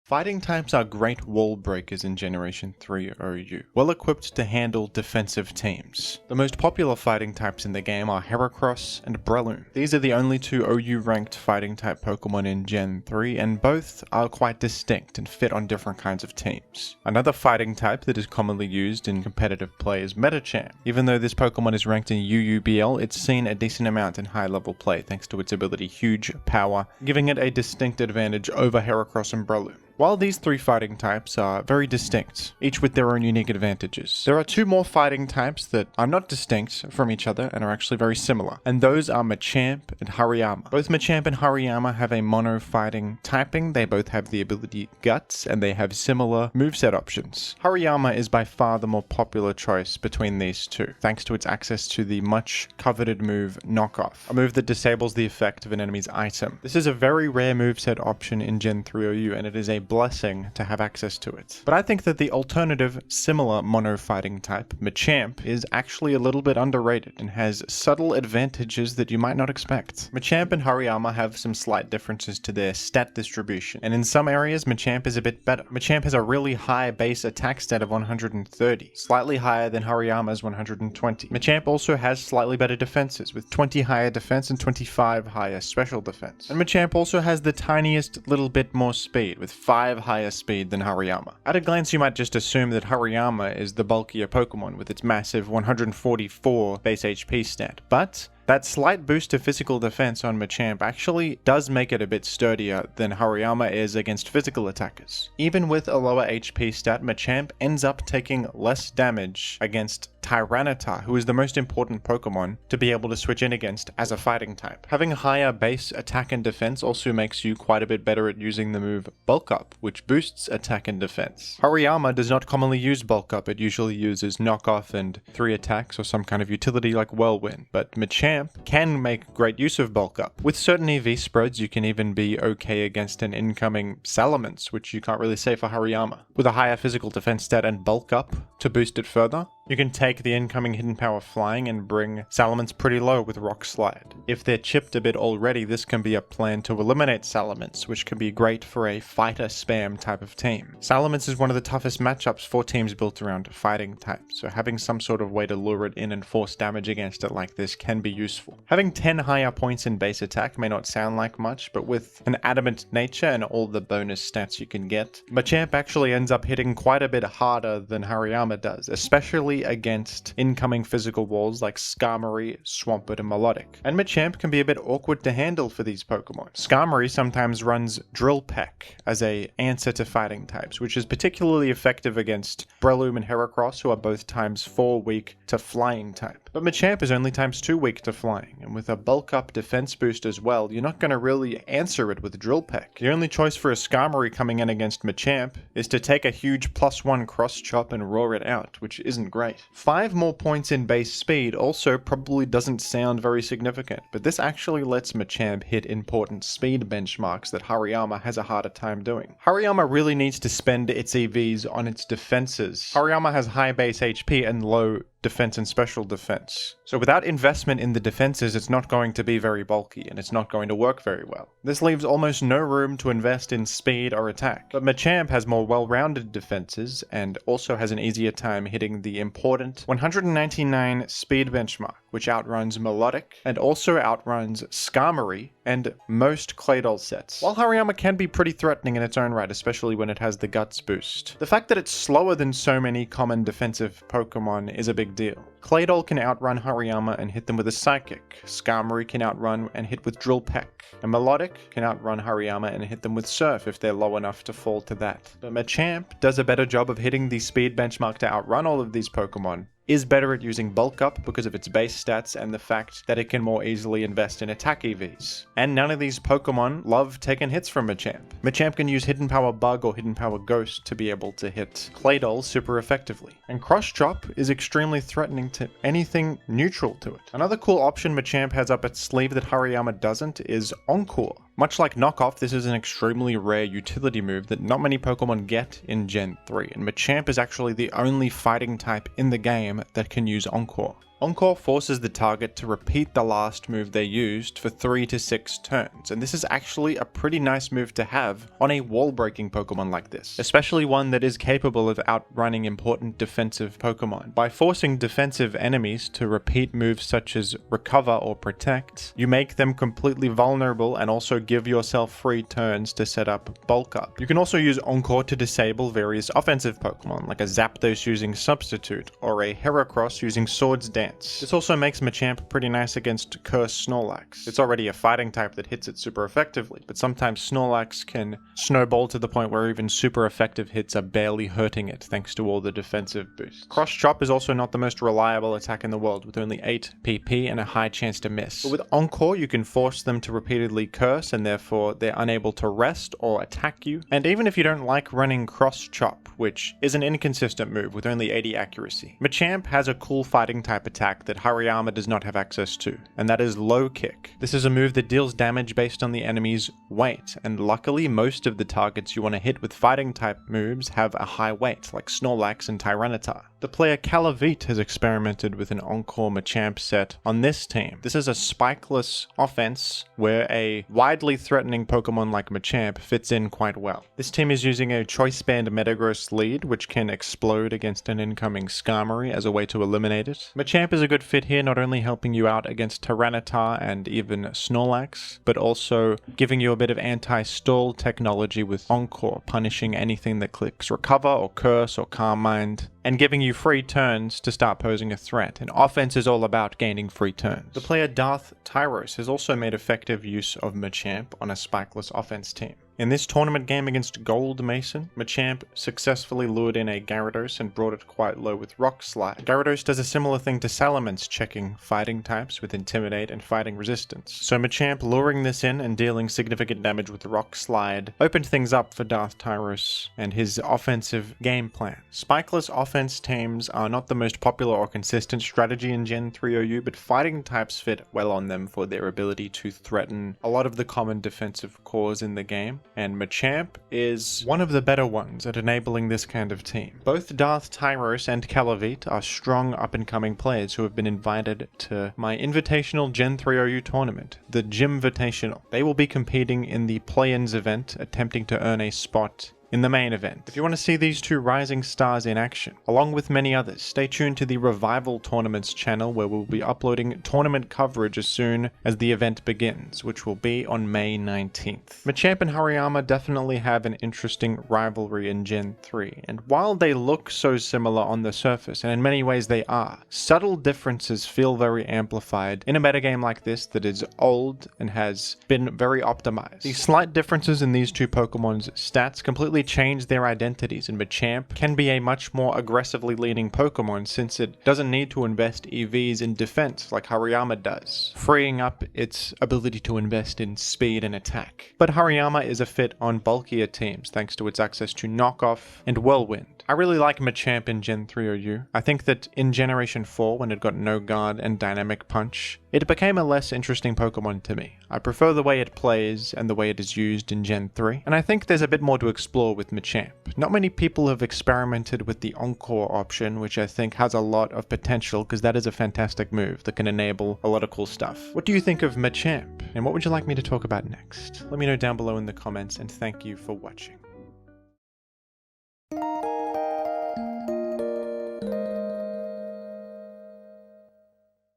Fighting types are great wall breakers in Generation 3 OU, well equipped to handle defensive teams. The most popular fighting types in the game are Heracross and Breloom. These are the only 2 OU ranked fighting type Pokemon in Gen 3, and both are quite distinct and fit on different kinds of teams. Another fighting type that is commonly used in competitive play is Medicham. Even though this Pokemon is ranked in UUBL, it's seen a decent amount in high level play thanks to its ability Huge Power, giving it a distinct advantage over Heracross and Breloom. While these 3 fighting types are very distinct, each with their own unique advantages, there are 2 more fighting types that are not distinct from each other and are actually very similar, and those are Machamp and Hariyama. Both Machamp and Hariyama have a mono fighting typing, they both have the ability Guts, and they have similar moveset options. Hariyama is by far the more popular choice between these 2, thanks to its access to the much coveted move Knockoff, a move that disables the effect of an enemy's item. This is a very rare moveset option in Gen 3 OU, and it is a blessing to have access to it. But I think that the alternative, similar mono fighting type, Machamp, is actually a little bit underrated and has subtle advantages that you might not expect. Machamp and Hariyama have some slight differences to their stat distribution, and in some areas Machamp is a bit better. Machamp has a really high base attack stat of 130, slightly higher than Hariyama's 120. Machamp also has slightly better defenses, with 20 higher defense and 25 higher special defense. And Machamp also has the tiniest little bit more speed, with 5 higher speed than Hariyama. At a glance you might just assume that Hariyama is the bulkier Pokemon with its massive 144 base HP stat, but that slight boost to physical defense on Machamp actually does make it a bit sturdier than Hariyama is against physical attackers. Even with a lower HP stat, Machamp ends up taking less damage against Tyranitar, who is the most important Pokemon to be able to switch in against as a fighting type. Having higher base attack and defense also makes you quite a bit better at using the move Bulk Up, which boosts attack and defense. Hariyama does not commonly use Bulk Up, it usually uses Knock Off and 3 attacks or some kind of utility like Whirlwind, but Machamp can make great use of Bulk Up. With certain EV spreads, you can even be okay against an incoming Salamence, which you can't really say for Hariyama. With a higher physical defense stat and Bulk Up to boost it further, you can take the incoming Hidden Power Flying and bring Salamence pretty low with Rock Slide. If they're chipped a bit already, this can be a plan to eliminate Salamence, which can be great for a fighter spam type of team. Salamence is one of the toughest matchups for teams built around fighting types, so having some sort of way to lure it in and force damage against it like this can be useful. Having 10 higher points in base attack may not sound like much, but with an adamant nature and all the bonus stats you can get, Machamp actually ends up hitting quite a bit harder than Hariyama does, especially against incoming physical walls like Skarmory, Swampert, and Melodic. And Machamp can be a bit awkward to handle for these Pokemon. Skarmory sometimes runs Drill Peck as an answer to fighting types, which is particularly effective against Breloom and Heracross, who are both ×4 weak to flying type. But Machamp is only ×2 weak to flying, and with a bulk up defense boost as well, you're not going to really answer it with Drill Peck. The only choice for a Skarmory coming in against Machamp is to take a huge +1 cross chop and roar it out, which isn't great. 5 more points in base speed also probably doesn't sound very significant, but this actually lets Machamp hit important speed benchmarks that Hariyama has a harder time doing. Hariyama really needs to spend its EVs on its defenses. Hariyama has high base HP and low defense and special defense. So without investment in the defenses, it's not going to be very bulky and it's not going to work very well. This leaves almost no room to invest in speed or attack. But Machamp has more well-rounded defenses and also has an easier time hitting the important 199 speed benchmark, which outruns Melodic and also outruns Skarmory and most Claydol sets. While Hariyama can be pretty threatening in its own right, especially when it has the Guts boost, the fact that it's slower than so many common defensive Pokemon is a big deal. Claydol can outrun Hariyama and hit them with a Psychic, Skarmory can outrun and hit with Drill Peck, and Melodic can outrun Hariyama and hit them with Surf if they're low enough to fall to that. But Machamp does a better job of hitting the speed benchmark to outrun all of these Pokemon, is better at using Bulk Up because of its base stats and the fact that it can more easily invest in attack EVs. And none of these Pokemon love taking hits from Machamp. Machamp can use Hidden Power Bug or Hidden Power Ghost to be able to hit Claydol super effectively. And Cross Chop is extremely threatening to anything neutral to it. Another cool option Machamp has up its sleeve that Hariyama doesn't is Encore. Much like Knockoff, this is an extremely rare utility move that not many Pokemon get in Gen 3, and Machamp is actually the only fighting type in the game that can use Encore. Encore forces the target to repeat the last move they used for 3 to 6 turns, and this is actually a pretty nice move to have on a wall-breaking Pokemon like this, especially one that is capable of outrunning important defensive Pokemon. By forcing defensive enemies to repeat moves such as Recover or Protect, you make them completely vulnerable and also give yourself free turns to set up Bulk Up. You can also use Encore to disable various offensive Pokemon, like a Zapdos using Substitute, or a Heracross using Swords Dance. This also makes Machamp pretty nice against Curse Snorlax. It's already a fighting type that hits it super effectively, but sometimes Snorlax can snowball to the point where even super effective hits are barely hurting it thanks to all the defensive boosts. Cross Chop is also not the most reliable attack in the world, with only 8 PP and a high chance to miss. But with Encore, you can force them to repeatedly curse and therefore they're unable to rest or attack you. And even if you don't like running Cross Chop, which is an inconsistent move with only 80 accuracy, Machamp has a cool fighting type attack that Hariyama does not have access to, and that is Low Kick. This is a move that deals damage based on the enemy's weight, and luckily most of the targets you want to hit with fighting type moves have a high weight, like Snorlax and Tyranitar. The player Calavite has experimented with an Encore Machamp set on this team. This is a spikeless offense where a widely threatening Pokemon like Machamp fits in quite well. This team is using a Choice Band Metagross lead, which can explode against an incoming Skarmory as a way to eliminate it. Machamp is a good fit here, not only helping you out against Tyranitar and even Snorlax, but also giving you a bit of anti-stall technology with Encore, punishing anything that clicks Recover or Curse or Calm Mind, and giving you free turns to start posing a threat, and offense is all about gaining free turns. The player Darth Tyros has also made effective use of Machamp on a spikeless offense team. In this tournament game against Gold Mason, Machamp successfully lured in a Gyarados and brought it quite low with Rock Slide. Gyarados does a similar thing to Salamence, checking fighting types with Intimidate and fighting resistance. So Machamp luring this in and dealing significant damage with Rock Slide opened things up for Darth Tyros and his offensive game plan. Spikeless offense teams are not the most popular or consistent strategy in Gen 3 OU, but fighting types fit well on them for their ability to threaten a lot of the common defensive cores in the game, and Machamp is one of the better ones at enabling this kind of team. Both Darth Tyros and Calavit are strong up-and-coming players who have been invited to my invitational Gen 3 OU tournament, the Gymvitational. They will be competing in the play-ins event, attempting to earn a spot in the main event. If you want to see these two rising stars in action, along with many others, stay tuned to the Revival Tournaments channel, where we'll be uploading tournament coverage as soon as the event begins, which will be on May 19th. Machamp and Hariyama definitely have an interesting rivalry in Gen 3, and while they look so similar on the surface, and in many ways they are, subtle differences feel very amplified in a metagame like this that is old and has been very optimized. The slight differences in these two Pokemon's stats completely change their identities, and Machamp can be a much more aggressively leaning Pokemon since it doesn't need to invest EVs in defense like Hariyama does, freeing up its ability to invest in speed and attack. But Hariyama is a fit on bulkier teams thanks to its access to Knockoff and Whirlwind. I really like Machamp in Gen 3 OU. I think that in Generation 4, when it got No Guard and Dynamic Punch, it became a less interesting Pokemon to me. I prefer the way it plays and the way it is used in Gen 3, and I think there's a bit more to explore with Machamp. Not many people have experimented with the Encore option, which I think has a lot of potential because that is a fantastic move that can enable a lot of cool stuff. What do you think of Machamp, and what would you like me to talk about next? Let me know down below in the comments, and thank you for watching.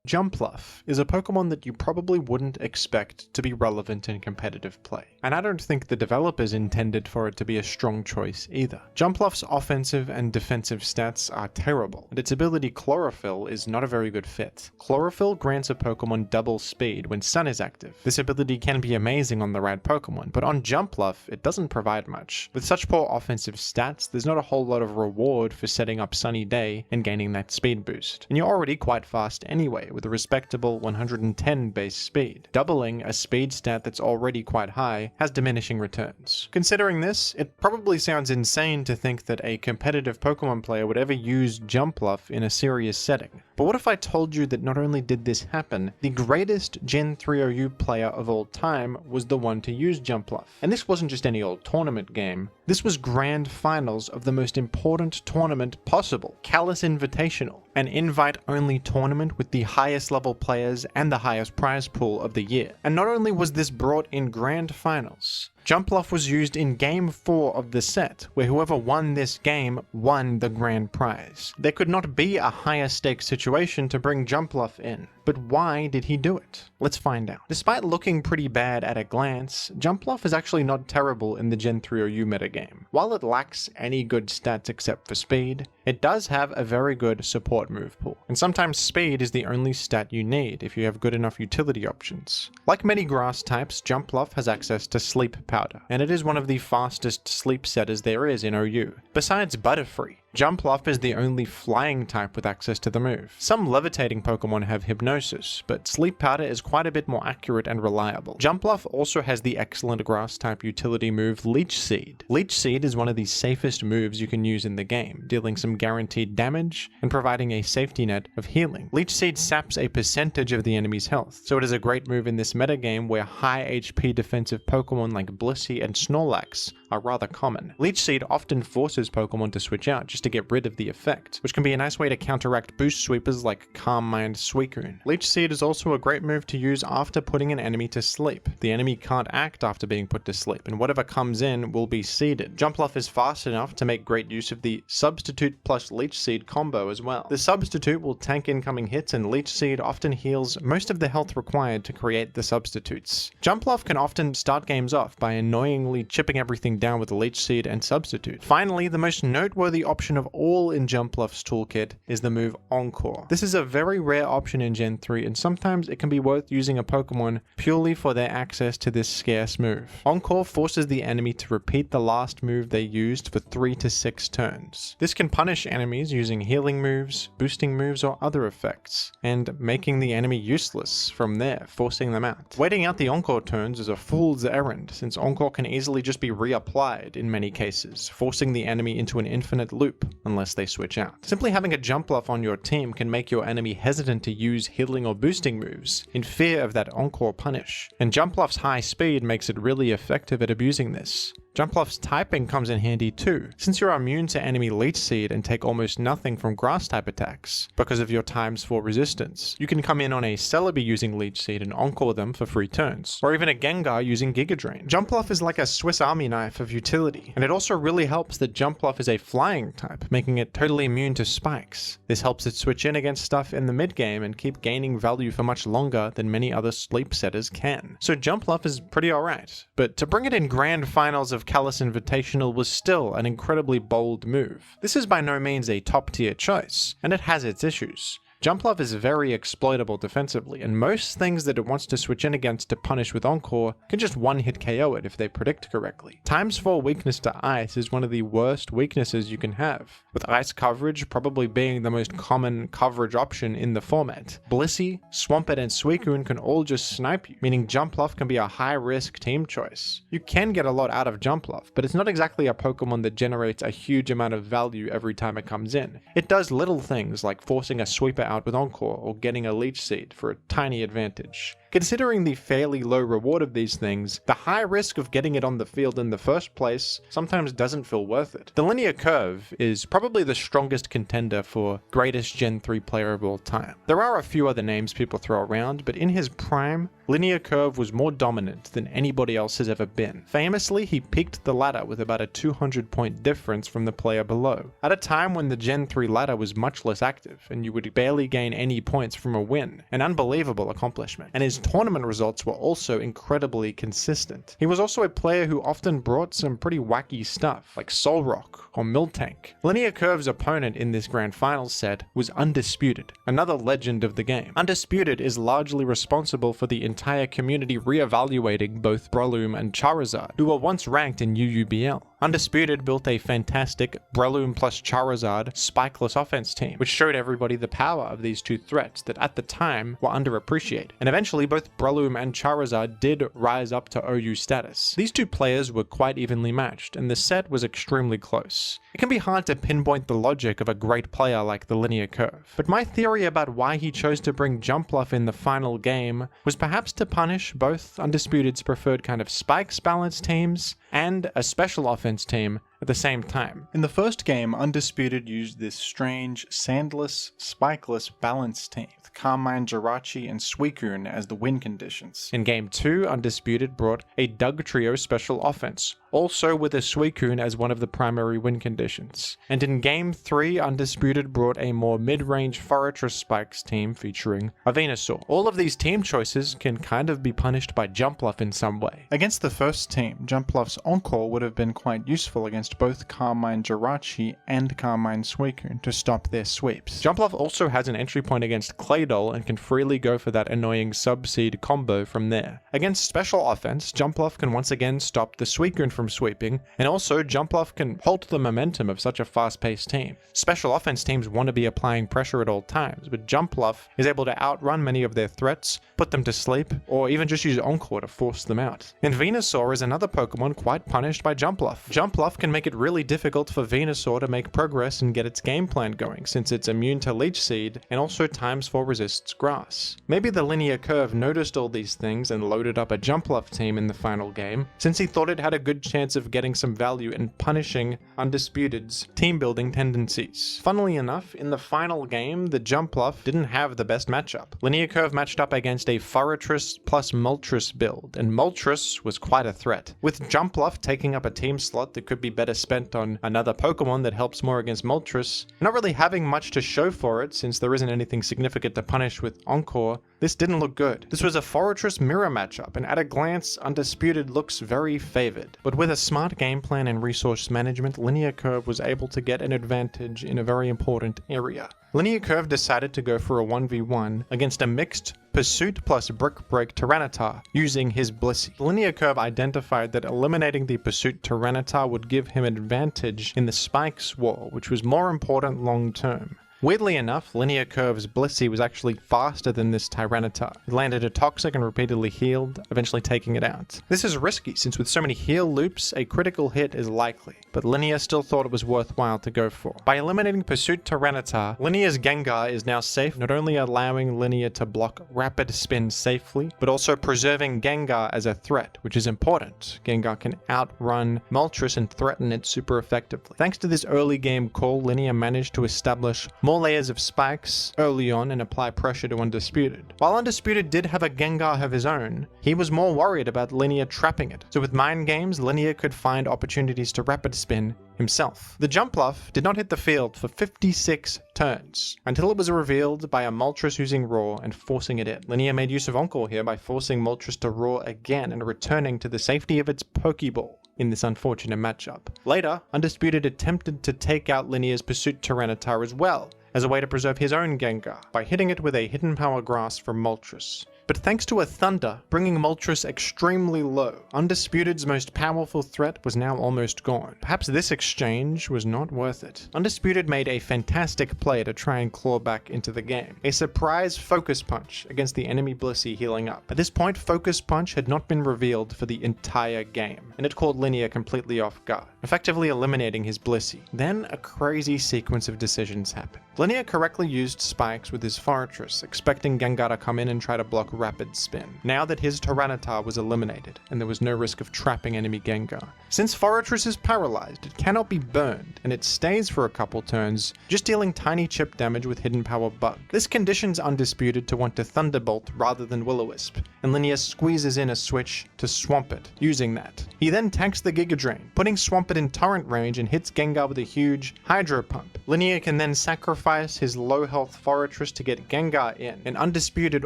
Jumpluff is a Pokemon that you probably wouldn't expect to be relevant in competitive play, and I don't think the developers intended for it to be a strong choice either. Jumpluff's offensive and defensive stats are terrible, and its ability Chlorophyll is not a very good fit. Chlorophyll grants a Pokemon double speed when Sun is active. This ability can be amazing on the right Pokemon, but on Jumpluff it doesn't provide much. With such poor offensive stats, there's not a whole lot of reward for setting up Sunny Day and gaining that speed boost, and you're already quite fast anyway, with a respectable 110 base speed. Doubling a speed stat that's already quite high has diminishing returns. Considering this, it probably sounds insane to think that a competitive Pokemon player would ever use Jumpluff in a serious setting. But what if I told you that not only did this happen, the greatest Gen 3 OU player of all time was the one to use Jumpluff. And this wasn't just any old tournament game, this was grand finals of the most important tournament possible, Kalos Invitational, an invite-only tournament with the highest level players and the highest prize pool of the year. And not only was this brought in grand finals, Jumpluff was used in Game 4 of the set, where whoever won this game won the grand prize. There could not be a higher stakes situation to bring Jumpluff in. But why did he do it? Let's find out. Despite looking pretty bad at a glance, Jumpluff is actually not terrible in the Gen 3 OU metagame. While it lacks any good stats except for speed, it does have a very good support move pool. And sometimes speed is the only stat you need if you have good enough utility options. Like many grass types, Jumpluff has access to Sleep Powder, and it is one of the fastest sleep setters there is in OU. Besides Butterfree, Jumpluff is the only flying type with access to the move. Some levitating Pokemon have Hypnosis, but Sleep Powder is quite a bit more accurate and reliable. Jumpluff also has the excellent grass type utility move Leech Seed. Leech Seed is one of the safest moves you can use in the game, dealing some guaranteed damage and providing a safety net of healing. Leech Seed saps a percentage of the enemy's health, so it is a great move in this metagame where high HP defensive Pokemon like Blissey and Snorlax are rather common. Leech Seed often forces Pokemon to switch out just to get rid of the effect, which can be a nice way to counteract boost sweepers like Calm Mind Suicune. Leech Seed is also a great move to use after putting an enemy to sleep. The enemy can't act after being put to sleep, and whatever comes in will be seeded. Jumpluff is fast enough to make great use of the Substitute plus Leech Seed combo as well. The Substitute will tank incoming hits, and Leech Seed often heals most of the health required to create the substitutes. Jumpluff can often start games off by annoyingly chipping everything down with Leech Seed and Substitute. Finally, the most noteworthy option of all in Jumpluff's toolkit is the move Encore. This is a very rare option in Gen 3, and sometimes it can be worth using a Pokemon purely for their access to this scarce move. Encore forces the enemy to repeat the last move they used for 3 to 6 turns. This can punish enemies using healing moves, boosting moves, or other effects, and making the enemy useless from there, forcing them out. Waiting out the Encore turns is a fool's errand, since Encore can easily just be reapplied in many cases, forcing the enemy into an infinite loop unless they switch out. Simply having a Jumpluff on your team can make your enemy hesitant to use healing or boosting moves in fear of that Encore punish, and Jumpluff's high speed makes it really effective at abusing this. Jumpluff's typing comes in handy too, since you're immune to enemy Leech Seed and take almost nothing from grass type attacks because of your ×4 resistance. You can come in on a Celebi using Leech Seed and Encore them for free turns, or even a Gengar using Giga Drain. Jumpluff is like a Swiss Army knife of utility, and it also really helps that Jumpluff is a flying type, making it totally immune to spikes. This helps it switch in against stuff in the mid game and keep gaining value for much longer than many other sleep setters can. So Jumpluff is pretty alright, but to bring it in grand finals of Kalos Invitational was still an incredibly bold move. This is by no means a top tier choice, and it has its issues. Jumpluff is very exploitable defensively, and most things that it wants to switch in against to punish with Encore can just one-hit KO it if they predict correctly. ×4 weakness to Ice is one of the worst weaknesses you can have, with Ice coverage probably being the most common coverage option in the format. Blissey, Swampert, and Suicune can all just snipe you, meaning Jumpluff can be a high-risk team choice. You can get a lot out of Jumpluff, but it's not exactly a Pokemon that generates a huge amount of value every time it comes in. It does little things like forcing a sweeper out with Encore or getting a Leech Seed for a tiny advantage. Considering the fairly low reward of these things, the high risk of getting it on the field in the first place sometimes doesn't feel worth it. The Linear Curve is probably the strongest contender for greatest Gen 3 player of all time. There are a few other names people throw around, but in his prime, Linear Curve was more dominant than anybody else has ever been. Famously, he peaked the ladder with about a 200-point difference from the player below, at a time when the Gen 3 ladder was much less active, and you would barely gain any points from a win, an unbelievable accomplishment. And his tournament results were also incredibly consistent. He was also a player who often brought some pretty wacky stuff, like Solrock or Miltank. Linear Curve's opponent in this grand finals set was Undisputed, another legend of the game. Undisputed is largely responsible for the entire community re-evaluating both Breloom and Charizard, who were once ranked in UUBL. Undisputed built a fantastic Breloom plus Charizard spikeless offense team, which showed everybody the power of these two threats that at the time were underappreciated, and eventually both Breloom and Charizard did rise up to OU status. These two players were quite evenly matched, and the set was extremely close. It can be hard to pinpoint the logic of a great player like the Linear Curve, but my theory about why he chose to bring Jumpluff in the final game was perhaps to punish both Undisputed's preferred kind of spikes balance teams and a special offense team at the same time. In the first game, Undisputed used this strange, sandless, spikeless balance team, with Carmine, Jirachi, and Suicune as the win conditions. In Game 2, Undisputed brought a Dugtrio special offense, also with a Suicune as one of the primary win conditions. And in Game 3, Undisputed brought a more mid-range Forretress Spikes team featuring a Venusaur. All of these team choices can kind of be punished by Jumpluff in some way. Against the first team, Jumpluff's Encore would have been quite useful against both Carmine Jirachi and Carmine Suicune to stop their sweeps. Jumpluff also has an entry point against Claydol and can freely go for that annoying Sub-Seed combo from there. Against special offense, Jumpluff can once again stop the Suicune from sweeping, and also Jumpluff can halt the momentum of such a fast-paced team. Special offense teams want to be applying pressure at all times, but Jumpluff is able to outrun many of their threats, put them to sleep, or even just use Encore to force them out. And Venusaur is another Pokemon quite punished by Jumpluff. Jumpluff can make it really difficult for Venusaur to make progress and get its game plan going, since it's immune to Leech Seed and also ×4 resists Grass. Maybe the Linear Curve noticed all these things and loaded up a Jumpluff team in the final game, since he thought it had a good chance of getting some value in punishing Undisputed's team building tendencies. Funnily enough, in the final game, the Jumpluff didn't have the best matchup. Linear Curve matched up against a Forretress plus Moltres build, and Moltres was quite a threat. With Jumpluff taking up a team slot that could be better spent on another Pokemon that helps more against Moltres, not really having much to show for it since there isn't anything significant to punish with Encore, This didn't look good. This was a Fortress mirror matchup, and at a glance, Undisputed looks very favored. But with a smart game plan and resource management, Linear Curve was able to get an advantage in a very important area. Linear Curve decided to go for a 1v1 against a mixed Pursuit plus Brick Break Tyranitar using his Blissey. Linear Curve identified that eliminating the Pursuit Tyranitar would give him an advantage in the Spikes war, which was more important long term. Weirdly enough, Linear Curve's Blissey was actually faster than this Tyranitar. It landed a Toxic and repeatedly healed, eventually taking it out. This is risky, since with so many heal loops, a critical hit is likely, but Linear still thought it was worthwhile to go for. By eliminating Pursuit Tyranitar, Linear's Gengar is now safe, not only allowing Linear to block Rapid Spin safely, but also preserving Gengar as a threat, which is important. Gengar can outrun Moltres and threaten it super effectively. Thanks to this early game call, Linear managed to establish more layers of spikes early on and apply pressure to Undisputed. While Undisputed did have a Gengar of his own, he was more worried about Linear trapping it. So with mind games, Linear could find opportunities to rapid spin himself. The Jumpluff did not hit the field for 56 turns, until it was revealed by a Moltres using Roar and forcing it in. Linear made use of Encore here by forcing Moltres to Roar again and returning to the safety of its Pokeball in this unfortunate matchup. Later, Undisputed attempted to take out Linear's Pursuit Tyranitar as well, as a way to preserve his own Gengar, by hitting it with a Hidden Power Grass from Moltres. But thanks to a Thunder, bringing Moltres extremely low, Undisputed's most powerful threat was now almost gone. Perhaps this exchange was not worth it. Undisputed made a fantastic play to try and claw back into the game. A surprise Focus Punch against the enemy Blissey healing up. At this point, Focus Punch had not been revealed for the entire game, and it caught Linear completely off guard, effectively eliminating his Blissey. Then a crazy sequence of decisions happened. Linear correctly used Spikes with his Fortress, expecting Gengar to come in and try to block Rapid Spin, now that his Tyranitar was eliminated, and there was no risk of trapping enemy Gengar. Since Fortress is paralyzed, it cannot be burned, and it stays for a couple turns, just dealing tiny chip damage with Hidden Power Bug. This conditions Undisputed to want to Thunderbolt rather than Will-O-Wisp, and Linear squeezes in a switch to Swampert, using that. He then tanks the Giga Drain, putting Swampert in Torrent range and hits Gengar with a huge Hydro Pump. Linear can then sacrifice his low health Fortress to get Gengar in, and Undisputed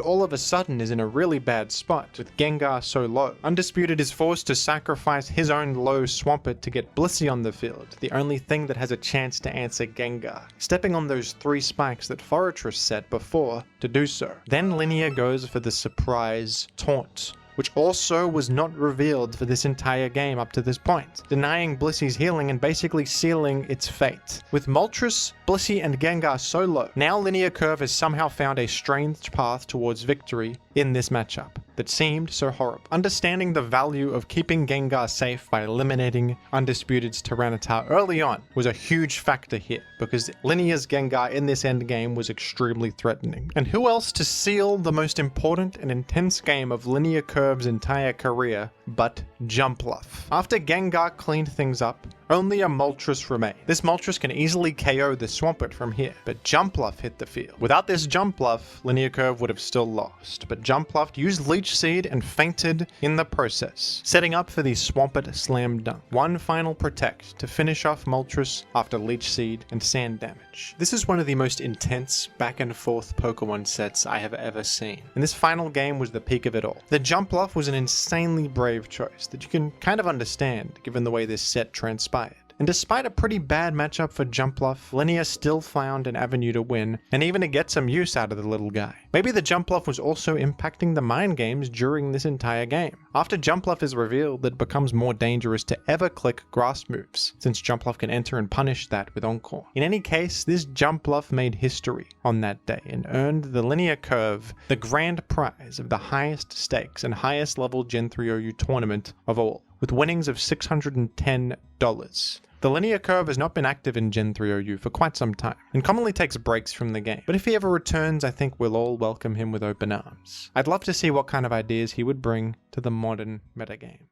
all of a sudden is in a really bad spot, with Gengar so low. Undisputed is forced to sacrifice his own low Swampert to get Blissey on the field, the only thing that has a chance to answer Gengar, stepping on those 3 spikes that Fortress set before to do so. Then Linear goes for the surprise Taunt, which also was not revealed for this entire game up to this point, denying Blissey's healing and basically sealing its fate. With Moltres, Blissey, and Gengar so low, now Linear Curve has somehow found a strange path towards victory in this matchup that seemed so horrible. Understanding the value of keeping Gengar safe by eliminating Undisputed's Tyranitar early on was a huge factor here, because Linear's Gengar in this endgame was extremely threatening. And who else to seal the most important and intense game of Linear Curve's entire career but Jumpluff? After Gengar cleaned things up, only a Moltres remained. This Moltres can easily KO the Swampert from here, but Jumpluff hit the field. Without this Jumpluff, Linear Curve would have still lost, but Jumpluff used Leech Seed and fainted in the process, setting up for the Swampert Slam Dunk. One final Protect to finish off Moltres after Leech Seed and Sand damage. This is one of the most intense back and forth Pokemon sets I have ever seen, and this final game was the peak of it all. The Jumpluff was an insanely brave choice that you can kind of understand given the way this set transpired. And despite a pretty bad matchup for Jumpluff, Linear still found an avenue to win, and even to get some use out of the little guy. Maybe the Jumpluff was also impacting the mind games during this entire game. After Jumpluff is revealed, it becomes more dangerous to ever click grass moves, since Jumpluff can enter and punish that with Encore. In any case, this Jumpluff made history on that day and earned the Linear Curve the grand prize of the highest stakes and highest level Gen 3 OU tournament of all, with winnings of $610. The Linear Curve has not been active in Gen 3 OU for quite some time, and commonly takes breaks from the game, but if he ever returns, I think we'll all welcome him with open arms. I'd love to see what kind of ideas he would bring to the modern metagame.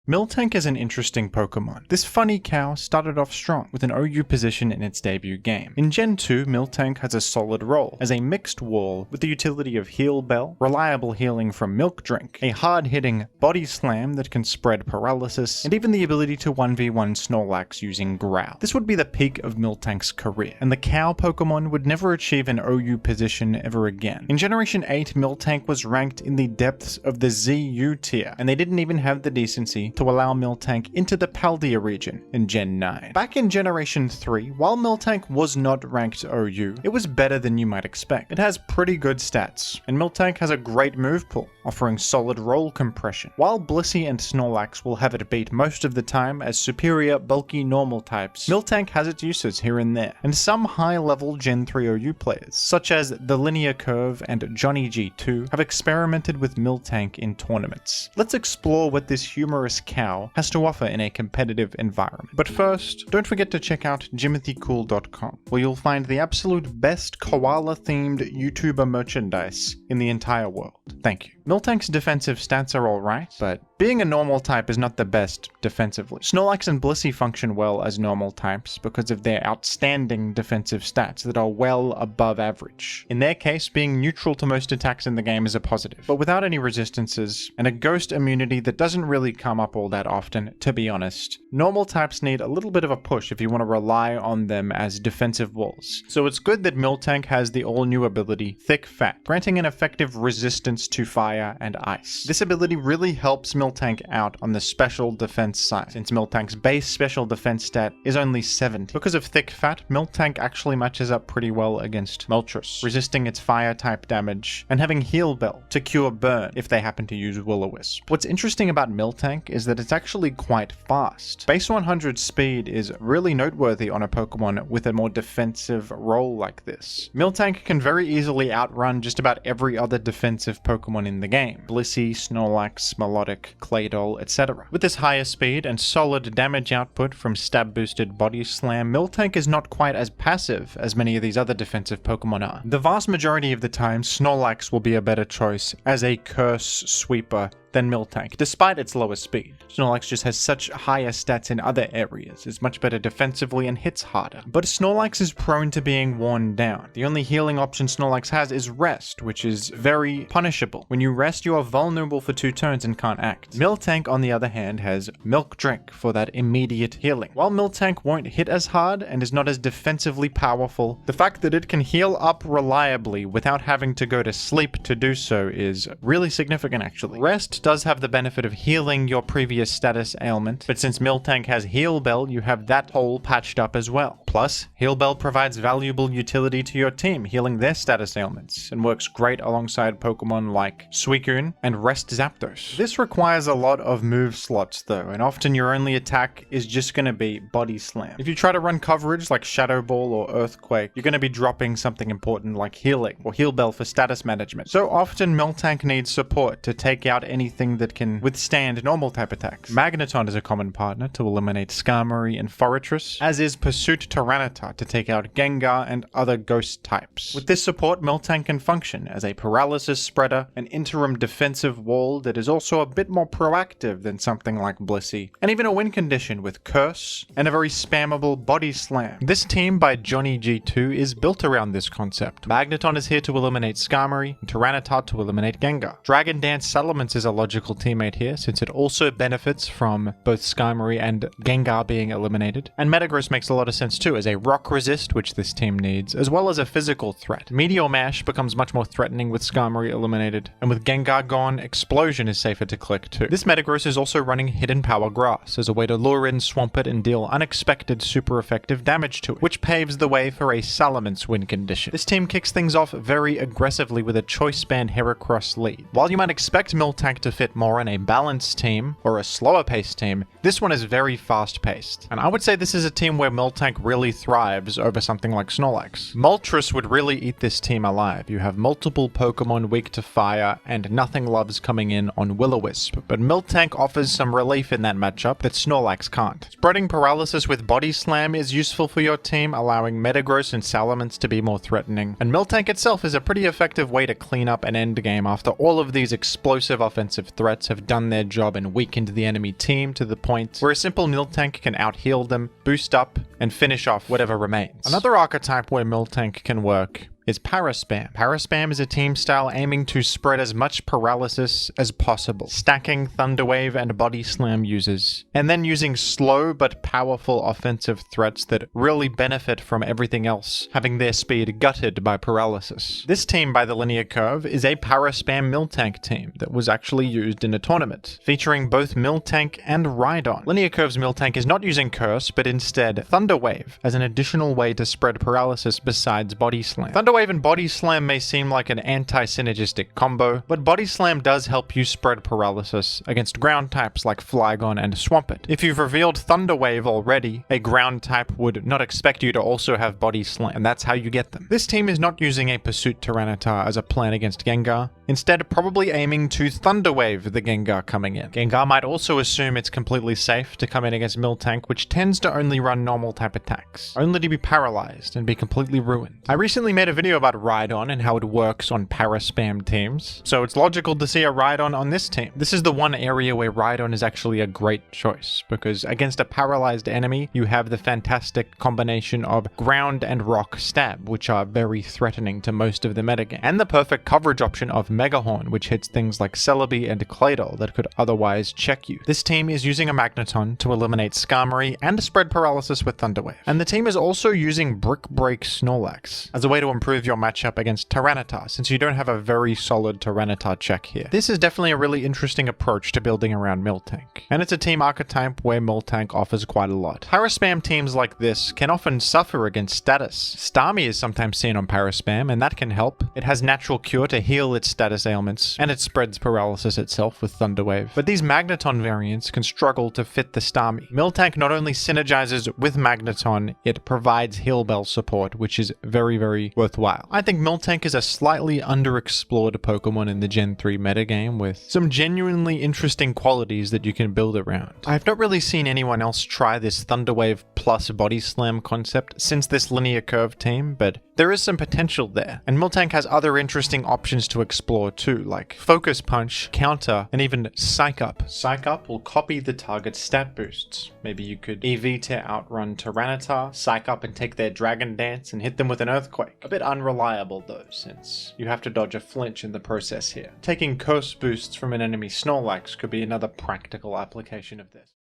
Miltank is an interesting Pokemon. This funny cow started off strong with an OU position in its debut game. In Gen 2, Miltank has a solid role as a mixed wall with the utility of Heal Bell, reliable healing from Milk Drink, a hard-hitting Body Slam that can spread paralysis, and even the ability to 1v1 Snorlax using Growl. This would be the peak of Miltank's career, and the cow Pokemon would never achieve an OU position ever again. In Generation 8, Miltank was ranked in the depths of the ZU tier, and they didn't even have the decency to allow Miltank into the Paldea region in Gen 9. Back in Generation 3, while Miltank was not ranked OU, it was better than you might expect. It has pretty good stats, and Miltank has a great move pool, offering solid roll compression. While Blissey and Snorlax will have it beat most of the time as superior bulky normal types, Miltank has its uses here and there, and some high-level Gen 3 OU players, such as the Linear Curve and Johnny G2, have experimented with Miltank in tournaments. Let's explore what this humorous cow has to offer in a competitive environment. But first, don't forget to check out JimothyCool.com, where you'll find the absolute best koala-themed YouTuber merchandise in the entire world. Thank you. Miltank's defensive stats are alright, but being a normal type is not the best defensively. Snorlax and Blissey function well as normal types because of their outstanding defensive stats that are well above average. In their case, being neutral to most attacks in the game is a positive, but without any resistances, and a ghost immunity that doesn't really come up all that often, to be honest. Normal types need a little bit of a push if you want to rely on them as defensive walls. So it's good that Miltank has the all-new ability, Thick Fat, granting an effective resistance to fire and ice. This ability really helps Miltank out on the special defense side, since Miltank's base special defense stat is only 70. Because of Thick Fat, Miltank actually matches up pretty well against Moltres, resisting its fire type damage, and having Heal Bell to cure burn if they happen to use Will-O-Wisp. What's interesting about Miltank is that it's actually quite fast. Base 100 speed is really noteworthy on a Pokemon with a more defensive role like this. Miltank can very easily outrun just about every other defensive Pokemon in the game. Blissey, Snorlax, Melodic, Claydol, etc. With this higher speed and solid damage output from stab-boosted Body Slam, Miltank is not quite as passive as many of these other defensive Pokemon are. The vast majority of the time, Snorlax will be a better choice as a curse sweeper than Miltank, despite its lower speed. Snorlax just has such higher stats in other areas, is much better defensively and hits harder. But Snorlax is prone to being worn down. The only healing option Snorlax has is Rest, which is very punishable. When you rest, you are vulnerable for 2 turns and can't act. Miltank, on the other hand, has Milk Drink for that immediate healing. While Miltank won't hit as hard and is not as defensively powerful, the fact that it can heal up reliably without having to go to sleep to do so is really significant actually. Rest does have the benefit of healing your previous status ailment, but since Miltank has Heal Bell, you have that hole patched up as well. Plus, Heal Bell provides valuable utility to your team, healing their status ailments, and works great alongside Pokemon like Suicune and Rest Zapdos. This requires a lot of move slots though, and often your only attack is just going to be Body Slam. If you try to run coverage like Shadow Ball or Earthquake, you're going to be dropping something important like Healing or Heal Bell for status management. So often Miltank needs support to take out anything that can withstand normal type attacks. Magneton is a common partner to eliminate Skarmory and Forretress, as is Pursuit Tyranitar to take out Gengar and other ghost types. With this support, Miltank can function as a paralysis spreader, an interim defensive wall that is also a bit more proactive than something like Blissey, and even a win condition with Curse and a very spammable Body Slam. This team by Johnny G2 is built around this concept. Magneton is here to eliminate Skarmory, and Tyranitar to eliminate Gengar. Dragon Dance Salamence is a logical teammate here, since it also benefits from both Skarmory and Gengar being eliminated. And Metagross makes a lot of sense too, as a rock resist, which this team needs, as well as a physical threat. Meteor Mash becomes much more threatening with Skarmory eliminated, and with Gengar gone, Explosion is safer to click too. This Metagross is also running Hidden Power Grass as a way to lure in Swampert and deal unexpected super effective damage to it, which paves the way for a Salamence win condition. This team kicks things off very aggressively with a Choice Band Heracross lead. While you might expect Miltank to fit more in a balanced team or a slower paced team, this one is very fast paced. And I would say this is a team where Miltank really thrives over something like Snorlax. Moltres would really eat this team alive. You have multiple Pokemon weak to fire and nothing loves coming in on Will-O-Wisp, but Miltank offers some relief in that matchup that Snorlax can't. Spreading paralysis with Body Slam is useful for your team, allowing Metagross and Salamence to be more threatening, and Miltank itself is a pretty effective way to clean up an endgame after all of these explosive offensive defensive threats have done their job and weakened the enemy team to the point where a simple Miltank can out-heal them, boost up, and finish off whatever remains. Another archetype where Miltank can work is Paraspam. Paraspam is a team style aiming to spread as much paralysis as possible, stacking Thunder Wave and Body Slam users, and then using slow but powerful offensive threats that really benefit from everything else having their speed gutted by paralysis. This team by the linear curve is a Paraspam Miltank team that was actually used in a tournament, featuring both Miltank and Rhydon. Linear curve's Miltank is not using Curse, but instead Thunder Wave as an additional way to spread paralysis besides Body Slam. Thunder Wave and Body Slam may seem like an anti-synergistic combo, but Body Slam does help you spread paralysis against ground types like Flareon and Swampert. If you've revealed Thunder Wave already, a ground type would not expect you to also have Body Slam, and that's how you get them. This team is not using a Pursuit Tyranitar as a plan against Gengar, instead probably aiming to Thunder Wave the Gengar coming in. Gengar might also assume it's completely safe to come in against Miltank, which tends to only run normal type attacks, only to be paralyzed and be completely ruined. I recently made a video about Rhydon and how it works on Paraspam teams, so it's logical to see a Rhydon on this team. This is the one area where Rhydon is actually a great choice, because against a paralyzed enemy, you have the fantastic combination of ground and rock stab, which are very threatening to most of the metagame, and the perfect coverage option of Megahorn, which hits things like Celebi and Claydol that could otherwise check you. This team is using a Magneton to eliminate Skarmory and to spread paralysis with Thunder Wave. And the team is also using Brick Break Snorlax as a way to improve your matchup against Tyranitar, since you don't have a very solid Tyranitar check here. This is definitely a really interesting approach to building around Miltank, and it's a team archetype where Miltank offers quite a lot. Paraspam teams like this can often suffer against status. Starmie is sometimes seen on Paraspam, and that can help. It has Natural Cure to heal its status ailments, and it spreads paralysis itself with Thunder Wave. But these Magneton variants can struggle to fit the Starmie. Miltank not only synergizes with Magneton, it provides Heal Bell support, which is very, very worthwhile. I think Miltank is a slightly underexplored Pokemon in the Gen 3 metagame with some genuinely interesting qualities that you can build around. I've not really seen anyone else try this Thunder Wave plus Body Slam concept since this linear curve team, but there is some potential there, and Miltank has other interesting options to explore too, like Focus Punch, Counter, and even Psych Up. Psych Up will copy the target's stat boosts. Maybe you could EV to outrun Tyranitar, Psych Up and take their Dragon Dance and hit them with an Earthquake. A bit unreliable though, since you have to dodge a flinch in the process here. Taking Curse boosts from an enemy Snorlax could be another practical application of this.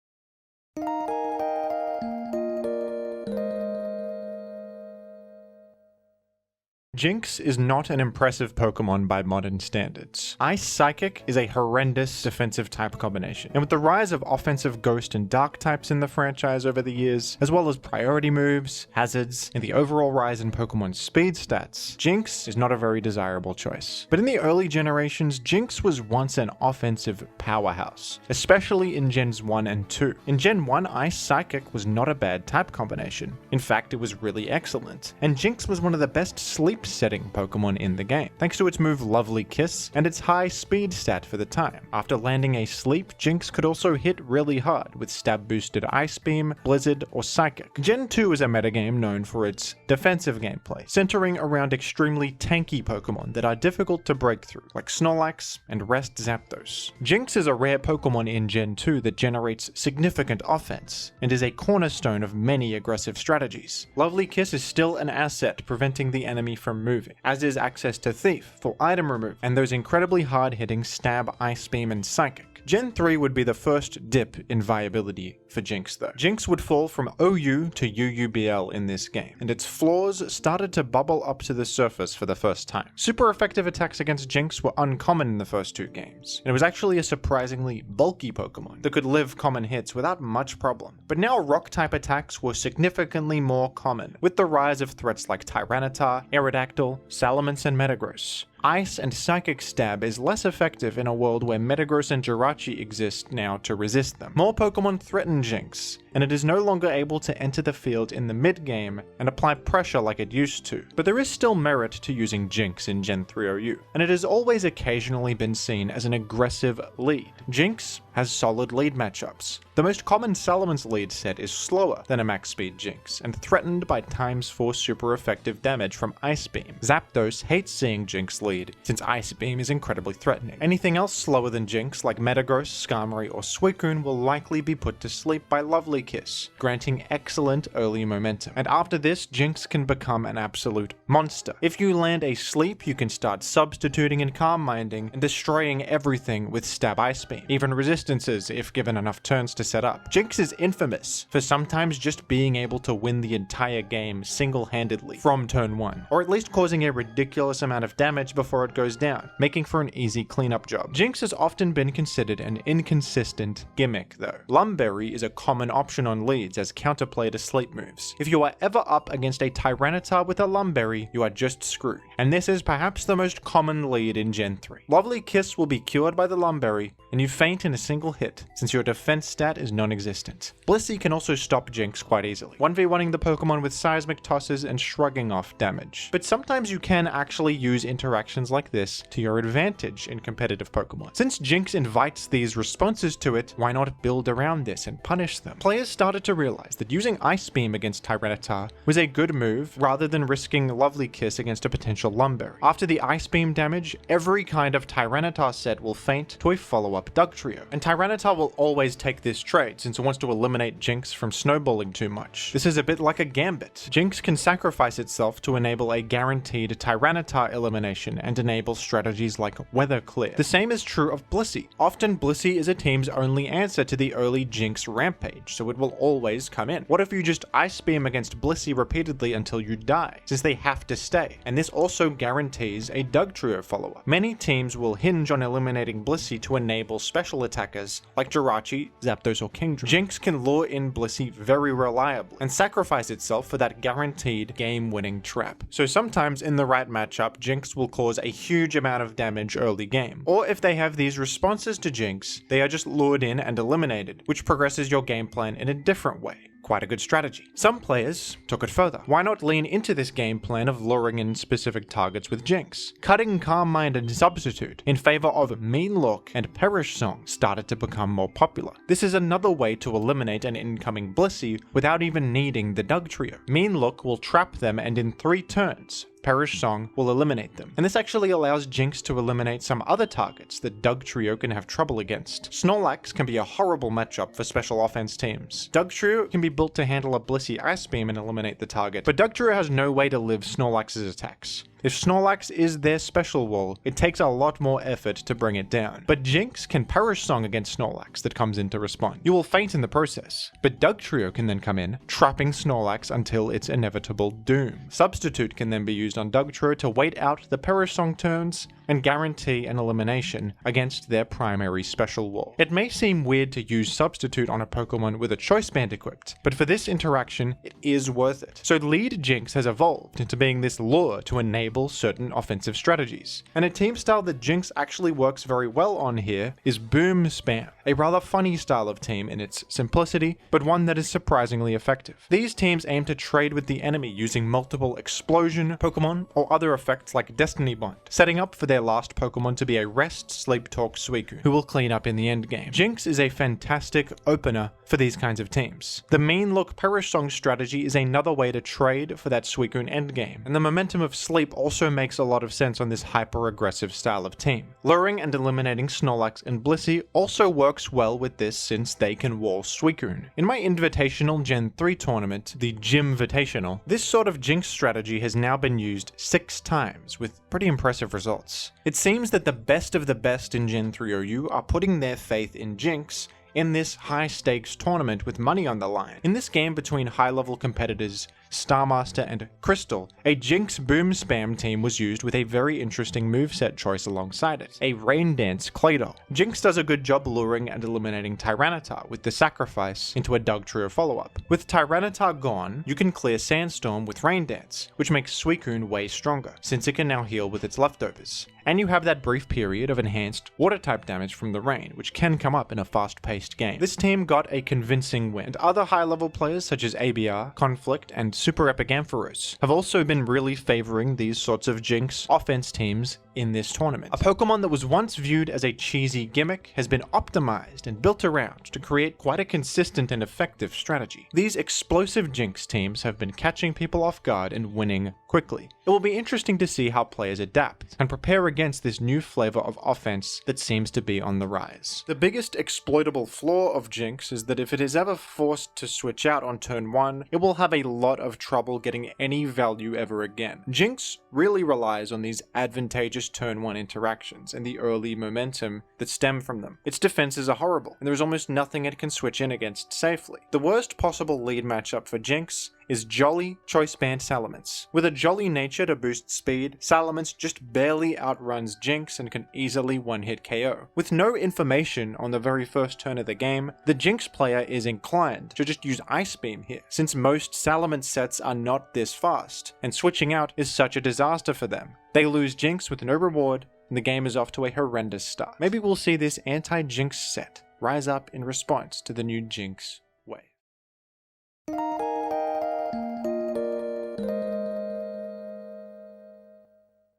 Jynx is not an impressive Pokemon by modern standards. Ice Psychic is a horrendous defensive type combination, and with the rise of offensive Ghost and Dark types in the franchise over the years, as well as priority moves, hazards, and the overall rise in Pokemon's speed stats, Jynx is not a very desirable choice. But in the early generations, Jynx was once an offensive powerhouse, especially in Gens 1 and 2. In Gen 1, Ice Psychic was not a bad type combination. In fact, it was really excellent, and Jynx was one of the best sleep setting Pokemon in the game, thanks to its move Lovely Kiss and its high speed stat for the time. After landing a sleep, Jynx could also hit really hard with stab boosted Ice Beam, Blizzard, or Psychic. Gen 2 is a metagame known for its defensive gameplay, centering around extremely tanky Pokemon that are difficult to break through, like Snorlax and Rest Zapdos. Jynx is a rare Pokemon in Gen 2 that generates significant offense, and is a cornerstone of many aggressive strategies. Lovely Kiss is still an asset preventing the enemy from moving, as is access to Thief for item removal, and those incredibly hard-hitting Stab, Ice Beam, and Psychic. Gen 3 would be the first dip in viability for Jynx though. Jynx would fall from OU to UUBL in this game, and its flaws started to bubble up to the surface for the first time. Super effective attacks against Jynx were uncommon in the first two games, and it was actually a surprisingly bulky Pokemon that could live common hits without much problem. But now rock-type attacks were significantly more common, with the rise of threats like Tyranitar, Aerodactyl, Salamence, and Metagross. Ice and Psychic Stab is less effective in a world where Metagross and Jirachi exist now to resist them. More Pokemon threaten Jynx, and it is no longer able to enter the field in the mid-game and apply pressure like it used to. But there is still merit to using Jynx in Gen 3 OU, and it has always occasionally been seen as an aggressive lead. Jynx has solid lead matchups. The most common Salamence lead set is slower than a max speed Jynx, and threatened by ×4 super effective damage from Ice Beam. Zapdos hates seeing Jynx lead lead, since Ice Beam is incredibly threatening. Anything else slower than Jynx, like Metagross, Skarmory, or Suicune, will likely be put to sleep by Lovely Kiss, granting excellent early momentum. And after this, Jynx can become an absolute monster. If you land a sleep, you can start substituting and Calm Minding and destroying everything with Stab Ice Beam, even resistances if given enough turns to set up. Jynx is infamous for sometimes just being able to win the entire game single-handedly from turn 1, or at least causing a ridiculous amount of damage before it goes down, making for an easy cleanup job. Jynx has often been considered an inconsistent gimmick though. Lumberry is a common option on leads as counterplay to sleep moves. If you are ever up against a Tyranitar with a Lumberry, you are just screwed, and this is perhaps the most common lead in Gen 3. Lovely Kiss will be cured by the Lumberry, and you faint in a single hit, since your defense stat is non-existent. Blissey can also stop Jynx quite easily, 1v1ing the Pokemon with seismic tosses and shrugging off damage. But sometimes you can actually use interactions like this to your advantage in competitive Pokemon. Since Jynx invites these responses to it, why not build around this and punish them? Players started to realize that using Ice Beam against Tyranitar was a good move rather than risking Lovely Kiss against a potential Lumberry. After the Ice Beam damage, every kind of Tyranitar set will faint to a follow-up Dugtrio, and Tyranitar will always take this trade since it wants to eliminate Jynx from snowballing too much. This is a bit like a gambit. Jynx can sacrifice itself to enable a guaranteed Tyranitar elimination and enable strategies like Weather Clear. The same is true of Blissey. Often Blissey is a team's only answer to the early Jynx rampage, so it will always come in. What if you just Ice Beam against Blissey repeatedly until you die, since they have to stay, and this also guarantees a Dugtrio follow-up. Many teams will hinge on eliminating Blissey to enable special attackers like Jirachi, Zapdos, or Kingdra. Jynx can lure in Blissey very reliably and sacrifice itself for that guaranteed game-winning trap. So sometimes in the right matchup, Jynx will cause a huge amount of damage early game. Or if they have these responses to Jynx, they are just lured in and eliminated, which progresses your game plan in a different way. Quite a good strategy. Some players took it further. Why not lean into this game plan of luring in specific targets with Jynx? Cutting Calm Mind and Substitute in favor of Mean Look and Perish Song started to become more popular. This is another way to eliminate an incoming Blissey without even needing the Dugtrio. Mean Look will trap them, and in 3 turns, Perish Song will eliminate them. And this actually allows Jynx to eliminate some other targets that Dugtrio can have trouble against. Snorlax can be a horrible matchup for special offense teams. Dugtrio can be built to handle a Blissey Ice Beam and eliminate the target, but Dugtrio has no way to live Snorlax's attacks. If Snorlax is their special wall, it takes a lot more effort to bring it down. But Jynx can Perish Song against Snorlax that comes in to respond. You will faint in the process, but Dugtrio can then come in, trapping Snorlax until its inevitable doom. Substitute can then be used on Dugtrio to wait out the Perish Song turns and guarantee an elimination against their primary special wall. It may seem weird to use Substitute on a Pokemon with a Choice Band equipped, but for this interaction, it is worth it. So Lead Jynx has evolved into being this lure to enable certain offensive strategies. And a team style that Jynx actually works very well on here is Boom Spam, a rather funny style of team in its simplicity, but one that is surprisingly effective. These teams aim to trade with the enemy using multiple explosion Pokemon or other effects like Destiny Bond, setting up for their last Pokemon to be a Rest, Sleep, Talk Suicune, who will clean up in the end game. Jynx is a fantastic opener for these kinds of teams. The Mean Look Perish Song strategy is another way to trade for that Suicune endgame, and the momentum of Sleep also makes a lot of sense on this hyper-aggressive style of team. Luring and eliminating Snorlax and Blissey also works well with this since they can wall Suicune. In my Invitational Gen 3 tournament, the Gymvitational, this sort of Jynx strategy has now been used 6 times with pretty impressive results. It seems that the best of the best in Gen 3 OU are putting their faith in Jynx in this high-stakes tournament with money on the line. In this game between high-level competitors Starmaster and Crystal, a Jynx Boom Spam team was used with a very interesting moveset choice alongside it, a Rain Dance Claydol. Jynx does a good job luring and eliminating Tyranitar with the sacrifice into a Dugtrio follow-up. With Tyranitar gone, you can clear Sandstorm with Rain Dance, which makes Suicune way stronger, since it can now heal with its leftovers. And you have that brief period of enhanced water-type damage from the rain, which can come up in a fast-paced game. This team got a convincing win, and other high-level players such as ABR, Conflict, and Super Epic Ampharos have also been really favoring these sorts of Jynx offense teams in this tournament. A Pokemon that was once viewed as a cheesy gimmick has been optimized and built around to create quite a consistent and effective strategy. These explosive Jynx teams have been catching people off guard and winning quickly. It will be interesting to see how players adapt and prepare against this new flavor of offense that seems to be on the rise. The biggest exploitable flaw of Jynx is that if it is ever forced to switch out on turn 1, it will have a lot of trouble getting any value ever again. Jynx really relies on these advantageous turn 1 interactions and the early momentum that stem from them. Its defenses are horrible, and there is almost nothing it can switch in against safely. The worst possible lead matchup for Jynx is Jolly Choice Band Salamence. With a jolly nature to boost speed, Salamence just barely outruns Jynx and can easily one-hit KO. With no information on the very first turn of the game, the Jynx player is inclined to just use Ice Beam here, since most Salamence sets are not this fast, and switching out is such a disaster for them. They lose Jynx with no reward, and the game is off to a horrendous start. Maybe we'll see this anti-Jynx set rise up in response to the new Jynx wave.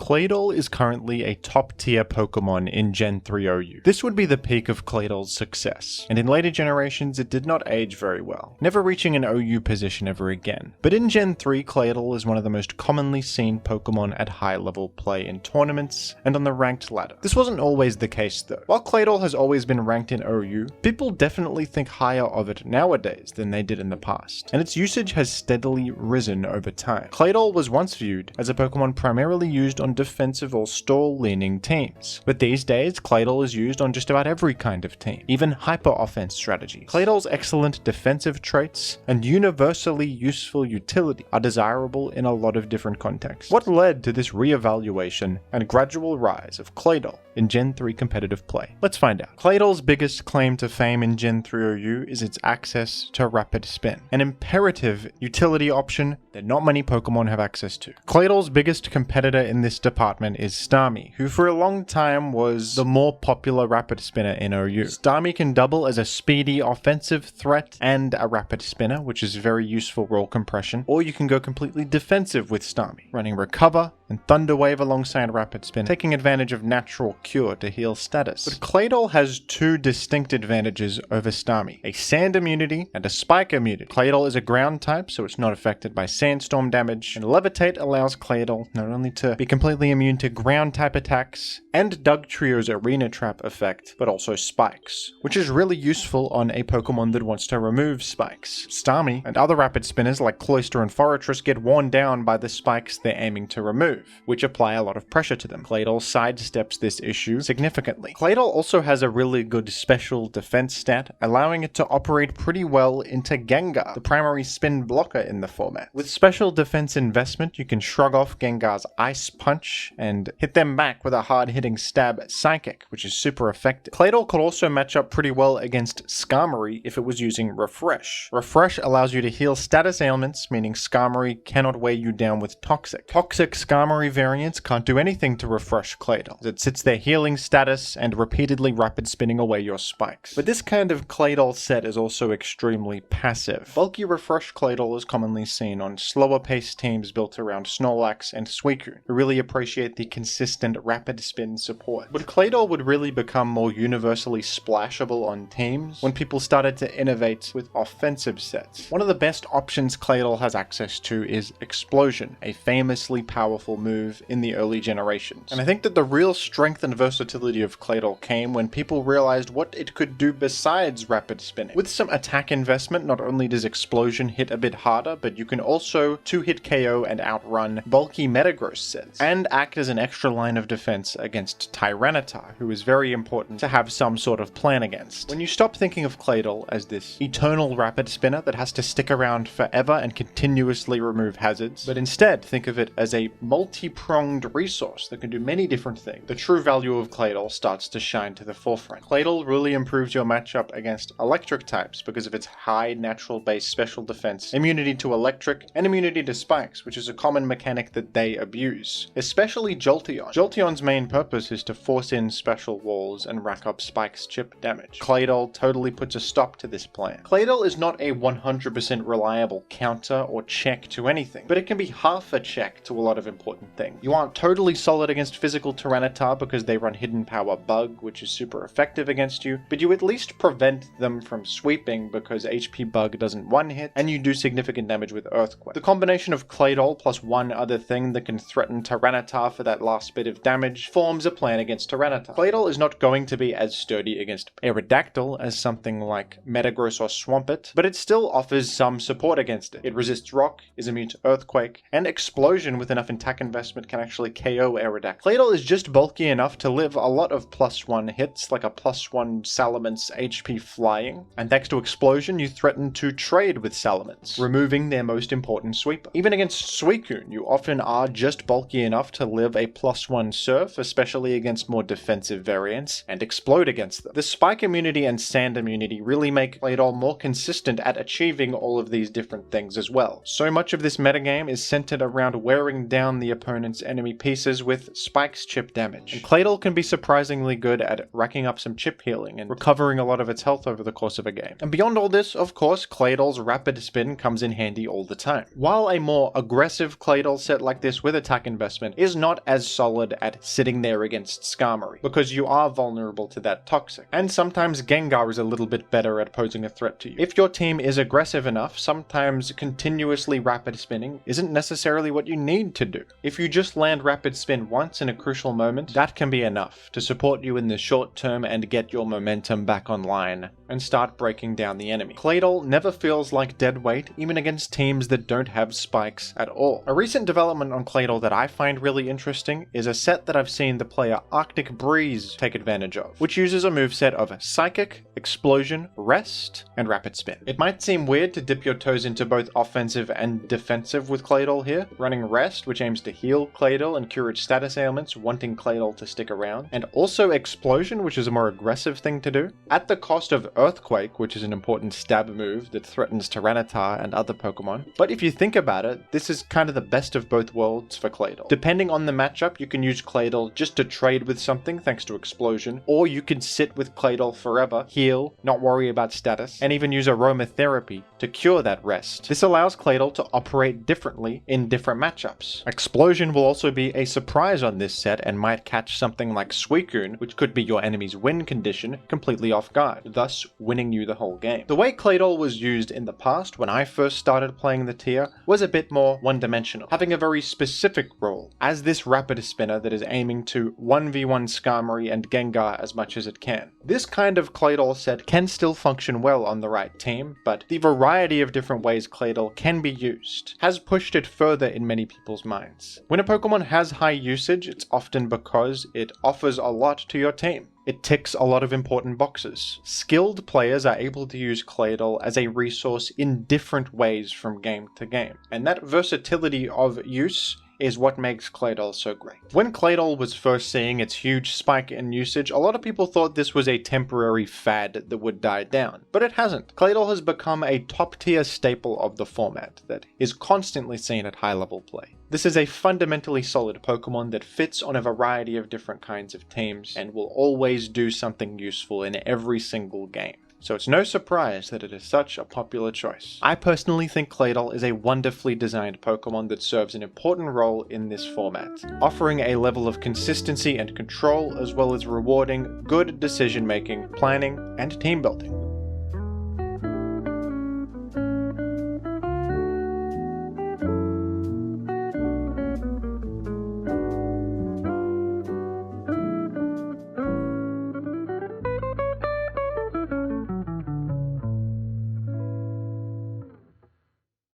Claydol is currently a top-tier Pokemon in Gen 3 OU. This would be the peak of Claydol's success, and in later generations it did not age very well, never reaching an OU position ever again. But in Gen 3, Claydol is one of the most commonly seen Pokemon at high-level play in tournaments and on the ranked ladder. This wasn't always the case though. While Claydol has always been ranked in OU, people definitely think higher of it nowadays than they did in the past, and its usage has steadily risen over time. Claydol was once viewed as a Pokemon primarily used on defensive or stall-leaning teams, but these days Claydol is used on just about every kind of team, even hyper-offense strategies. Claydol's excellent defensive traits and universally useful utility are desirable in a lot of different contexts. What led to this re-evaluation and gradual rise of Claydol in Gen 3 competitive play? Let's find out. Claydol's biggest claim to fame in Gen 3 OU is its access to Rapid Spin, an imperative utility option that not many Pokemon have access to. Claydol's biggest competitor in this department is Starmie, who for a long time was the more popular Rapid Spinner in OU. Starmie can double as a speedy offensive threat and a Rapid Spinner, which is very useful role compression, or you can go completely defensive with Starmie, running Recover and Thunder Wave alongside Rapid Spin, taking advantage of Natural Cure to heal status. But Claydol has two distinct advantages over Starmie, a Sand immunity and a Spike immunity. Claydol is a ground type, so it's not affected by Sandstorm damage, and Levitate allows Claydol not only to be completely immune to ground type attacks and Dugtrio's Arena Trap effect, but also spikes, which is really useful on a Pokemon that wants to remove spikes. Starmie and other Rapid Spinners like Cloyster and Forretress get worn down by the spikes they're aiming to remove, which apply a lot of pressure to them. Claydol sidesteps this issue significantly. Claydol also has a really good special defense stat, allowing it to operate pretty well into Gengar, the primary spin blocker in the format. With special defense investment, you can shrug off Gengar's Ice Punch and hit them back with a hard-hitting stab Psychic, which is super effective. Claydol could also match up pretty well against Skarmory if it was using Refresh. Refresh allows you to heal status ailments, meaning Skarmory cannot weigh you down with Toxic. Toxic Skarmory variants can't do anything to refresh Claydol, as it sits there healing status and repeatedly rapid spinning away your spikes. But this kind of Claydol set is also extremely passive. Bulky Refresh Claydol is commonly seen on slower paced teams built around Snorlax and Suicune, who really appreciate the consistent rapid spin support. But Claydol would really become more universally splashable on teams when people started to innovate with offensive sets. One of the best options Claydol has access to is Explosion, a famously powerful move in the early generations. And I think that the real strength and versatility of Claydol came when people realized what it could do besides rapid spinning. With some attack investment, not only does Explosion hit a bit harder, but you can also 2-hit KO and outrun bulky Metagross sets, and act as an extra line of defense against Tyranitar, who is very important to have some sort of plan against. When you stop thinking of Claydol as this eternal rapid spinner that has to stick around forever and continuously remove hazards, but instead think of it as a multi-pronged resource that can do many different things, the true value of Claydol starts to shine to the forefront. Claydol really improves your matchup against electric types because of its high natural base special defense, immunity to electric, and immunity to spikes, which is a common mechanic that they abuse, especially Jolteon. Jolteon's main purpose is to force in special walls and rack up spikes chip damage. Claydol totally puts a stop to this plan. Claydol is not a 100% reliable counter or check to anything, but it can be half a check to a lot of important important thing. You aren't totally solid against physical Tyranitar because they run Hidden Power Bug, which is super effective against you, but you at least prevent them from sweeping because HP Bug doesn't one-hit, and you do significant damage with Earthquake. The combination of Claydol plus one other thing that can threaten Tyranitar for that last bit of damage forms a plan against Tyranitar. Claydol is not going to be as sturdy against Aerodactyl as something like Metagross or Swampert, but it still offers some support against it. It resists Rock, is immune to Earthquake, and Explosion with enough attack investment can actually KO Aerodactyl. Claydol is just bulky enough to live a lot of +1 hits, like a +1 Salamence HP Flying, and thanks to Explosion you threaten to trade with Salamence, removing their most important sweeper. Even against Suicune, you often are just bulky enough to live a +1 Surf, especially against more defensive variants, and explode against them. The Spike immunity and Sand immunity really make Claydol more consistent at achieving all of these different things as well. So much of this metagame is centered around wearing down the opponent's enemy pieces with Spike's chip damage. And Claydol can be surprisingly good at racking up some chip healing and recovering a lot of its health over the course of a game. And beyond all this, of course, Claydol's Rapid Spin comes in handy all the time. While a more aggressive Claydol set like this with attack investment is not as solid at sitting there against Skarmory, because you are vulnerable to that Toxic. And sometimes Gengar is a little bit better at posing a threat to you. If your team is aggressive enough, sometimes continuously rapid spinning isn't necessarily what you need to do. If you just land Rapid Spin once in a crucial moment, that can be enough to support you in the short term and get your momentum back online and start breaking down the enemy. Claydol never feels like dead weight, even against teams that don't have spikes at all. A recent development on Claydol that I find really interesting is a set that I've seen the player Arctic Breeze take advantage of, which uses a moveset of Psychic, Explosion, Rest, and Rapid Spin. It might seem weird to dip your toes into both offensive and defensive with Claydol here, running Rest, which aims to heal Claydol and cure its status ailments, wanting Claydol to stick around, and also Explosion, which is a more aggressive thing to do, at the cost of Earthquake, which is an important stab move that threatens Tyranitar and other Pokemon. But if you think about it, this is kind of the best of both worlds for Claydol. Depending on the matchup, you can use Claydol just to trade with something thanks to Explosion, or you can sit with Claydol forever, heal, not worry about status, and even use Aromatherapy to cure that rest. This allows Claydol to operate differently in different matchups. Explosion will also be a surprise on this set and might catch something like Suicune, which could be your enemy's win condition, completely off guard, thus winning you the whole game. The way Claydol was used in the past when I first started playing the tier was a bit more one-dimensional, having a very specific role as this rapid spinner that is aiming to 1v1 Skarmory and Gengar as much as it can. This kind of Claydol set can still function well on the right team, but the variety of different ways Claydol can be used has pushed it further in many people's minds. When a Pokemon has high usage, it's often because it offers a lot to your team. It ticks a lot of important boxes. Skilled players are able to use Claydol as a resource in different ways from game to game, and that versatility of use is what makes Claydol so great. When Claydol was first seeing its huge spike in usage, a lot of people thought this was a temporary fad that would die down, but it hasn't. Claydol has become a top-tier staple of the format that is constantly seen at high-level play. This is a fundamentally solid Pokemon that fits on a variety of different kinds of teams and will always do something useful in every single game. So it's no surprise that it is such a popular choice. I personally think Claydol is a wonderfully designed Pokemon that serves an important role in this format, offering a level of consistency and control as well as rewarding good decision making, planning, and team building.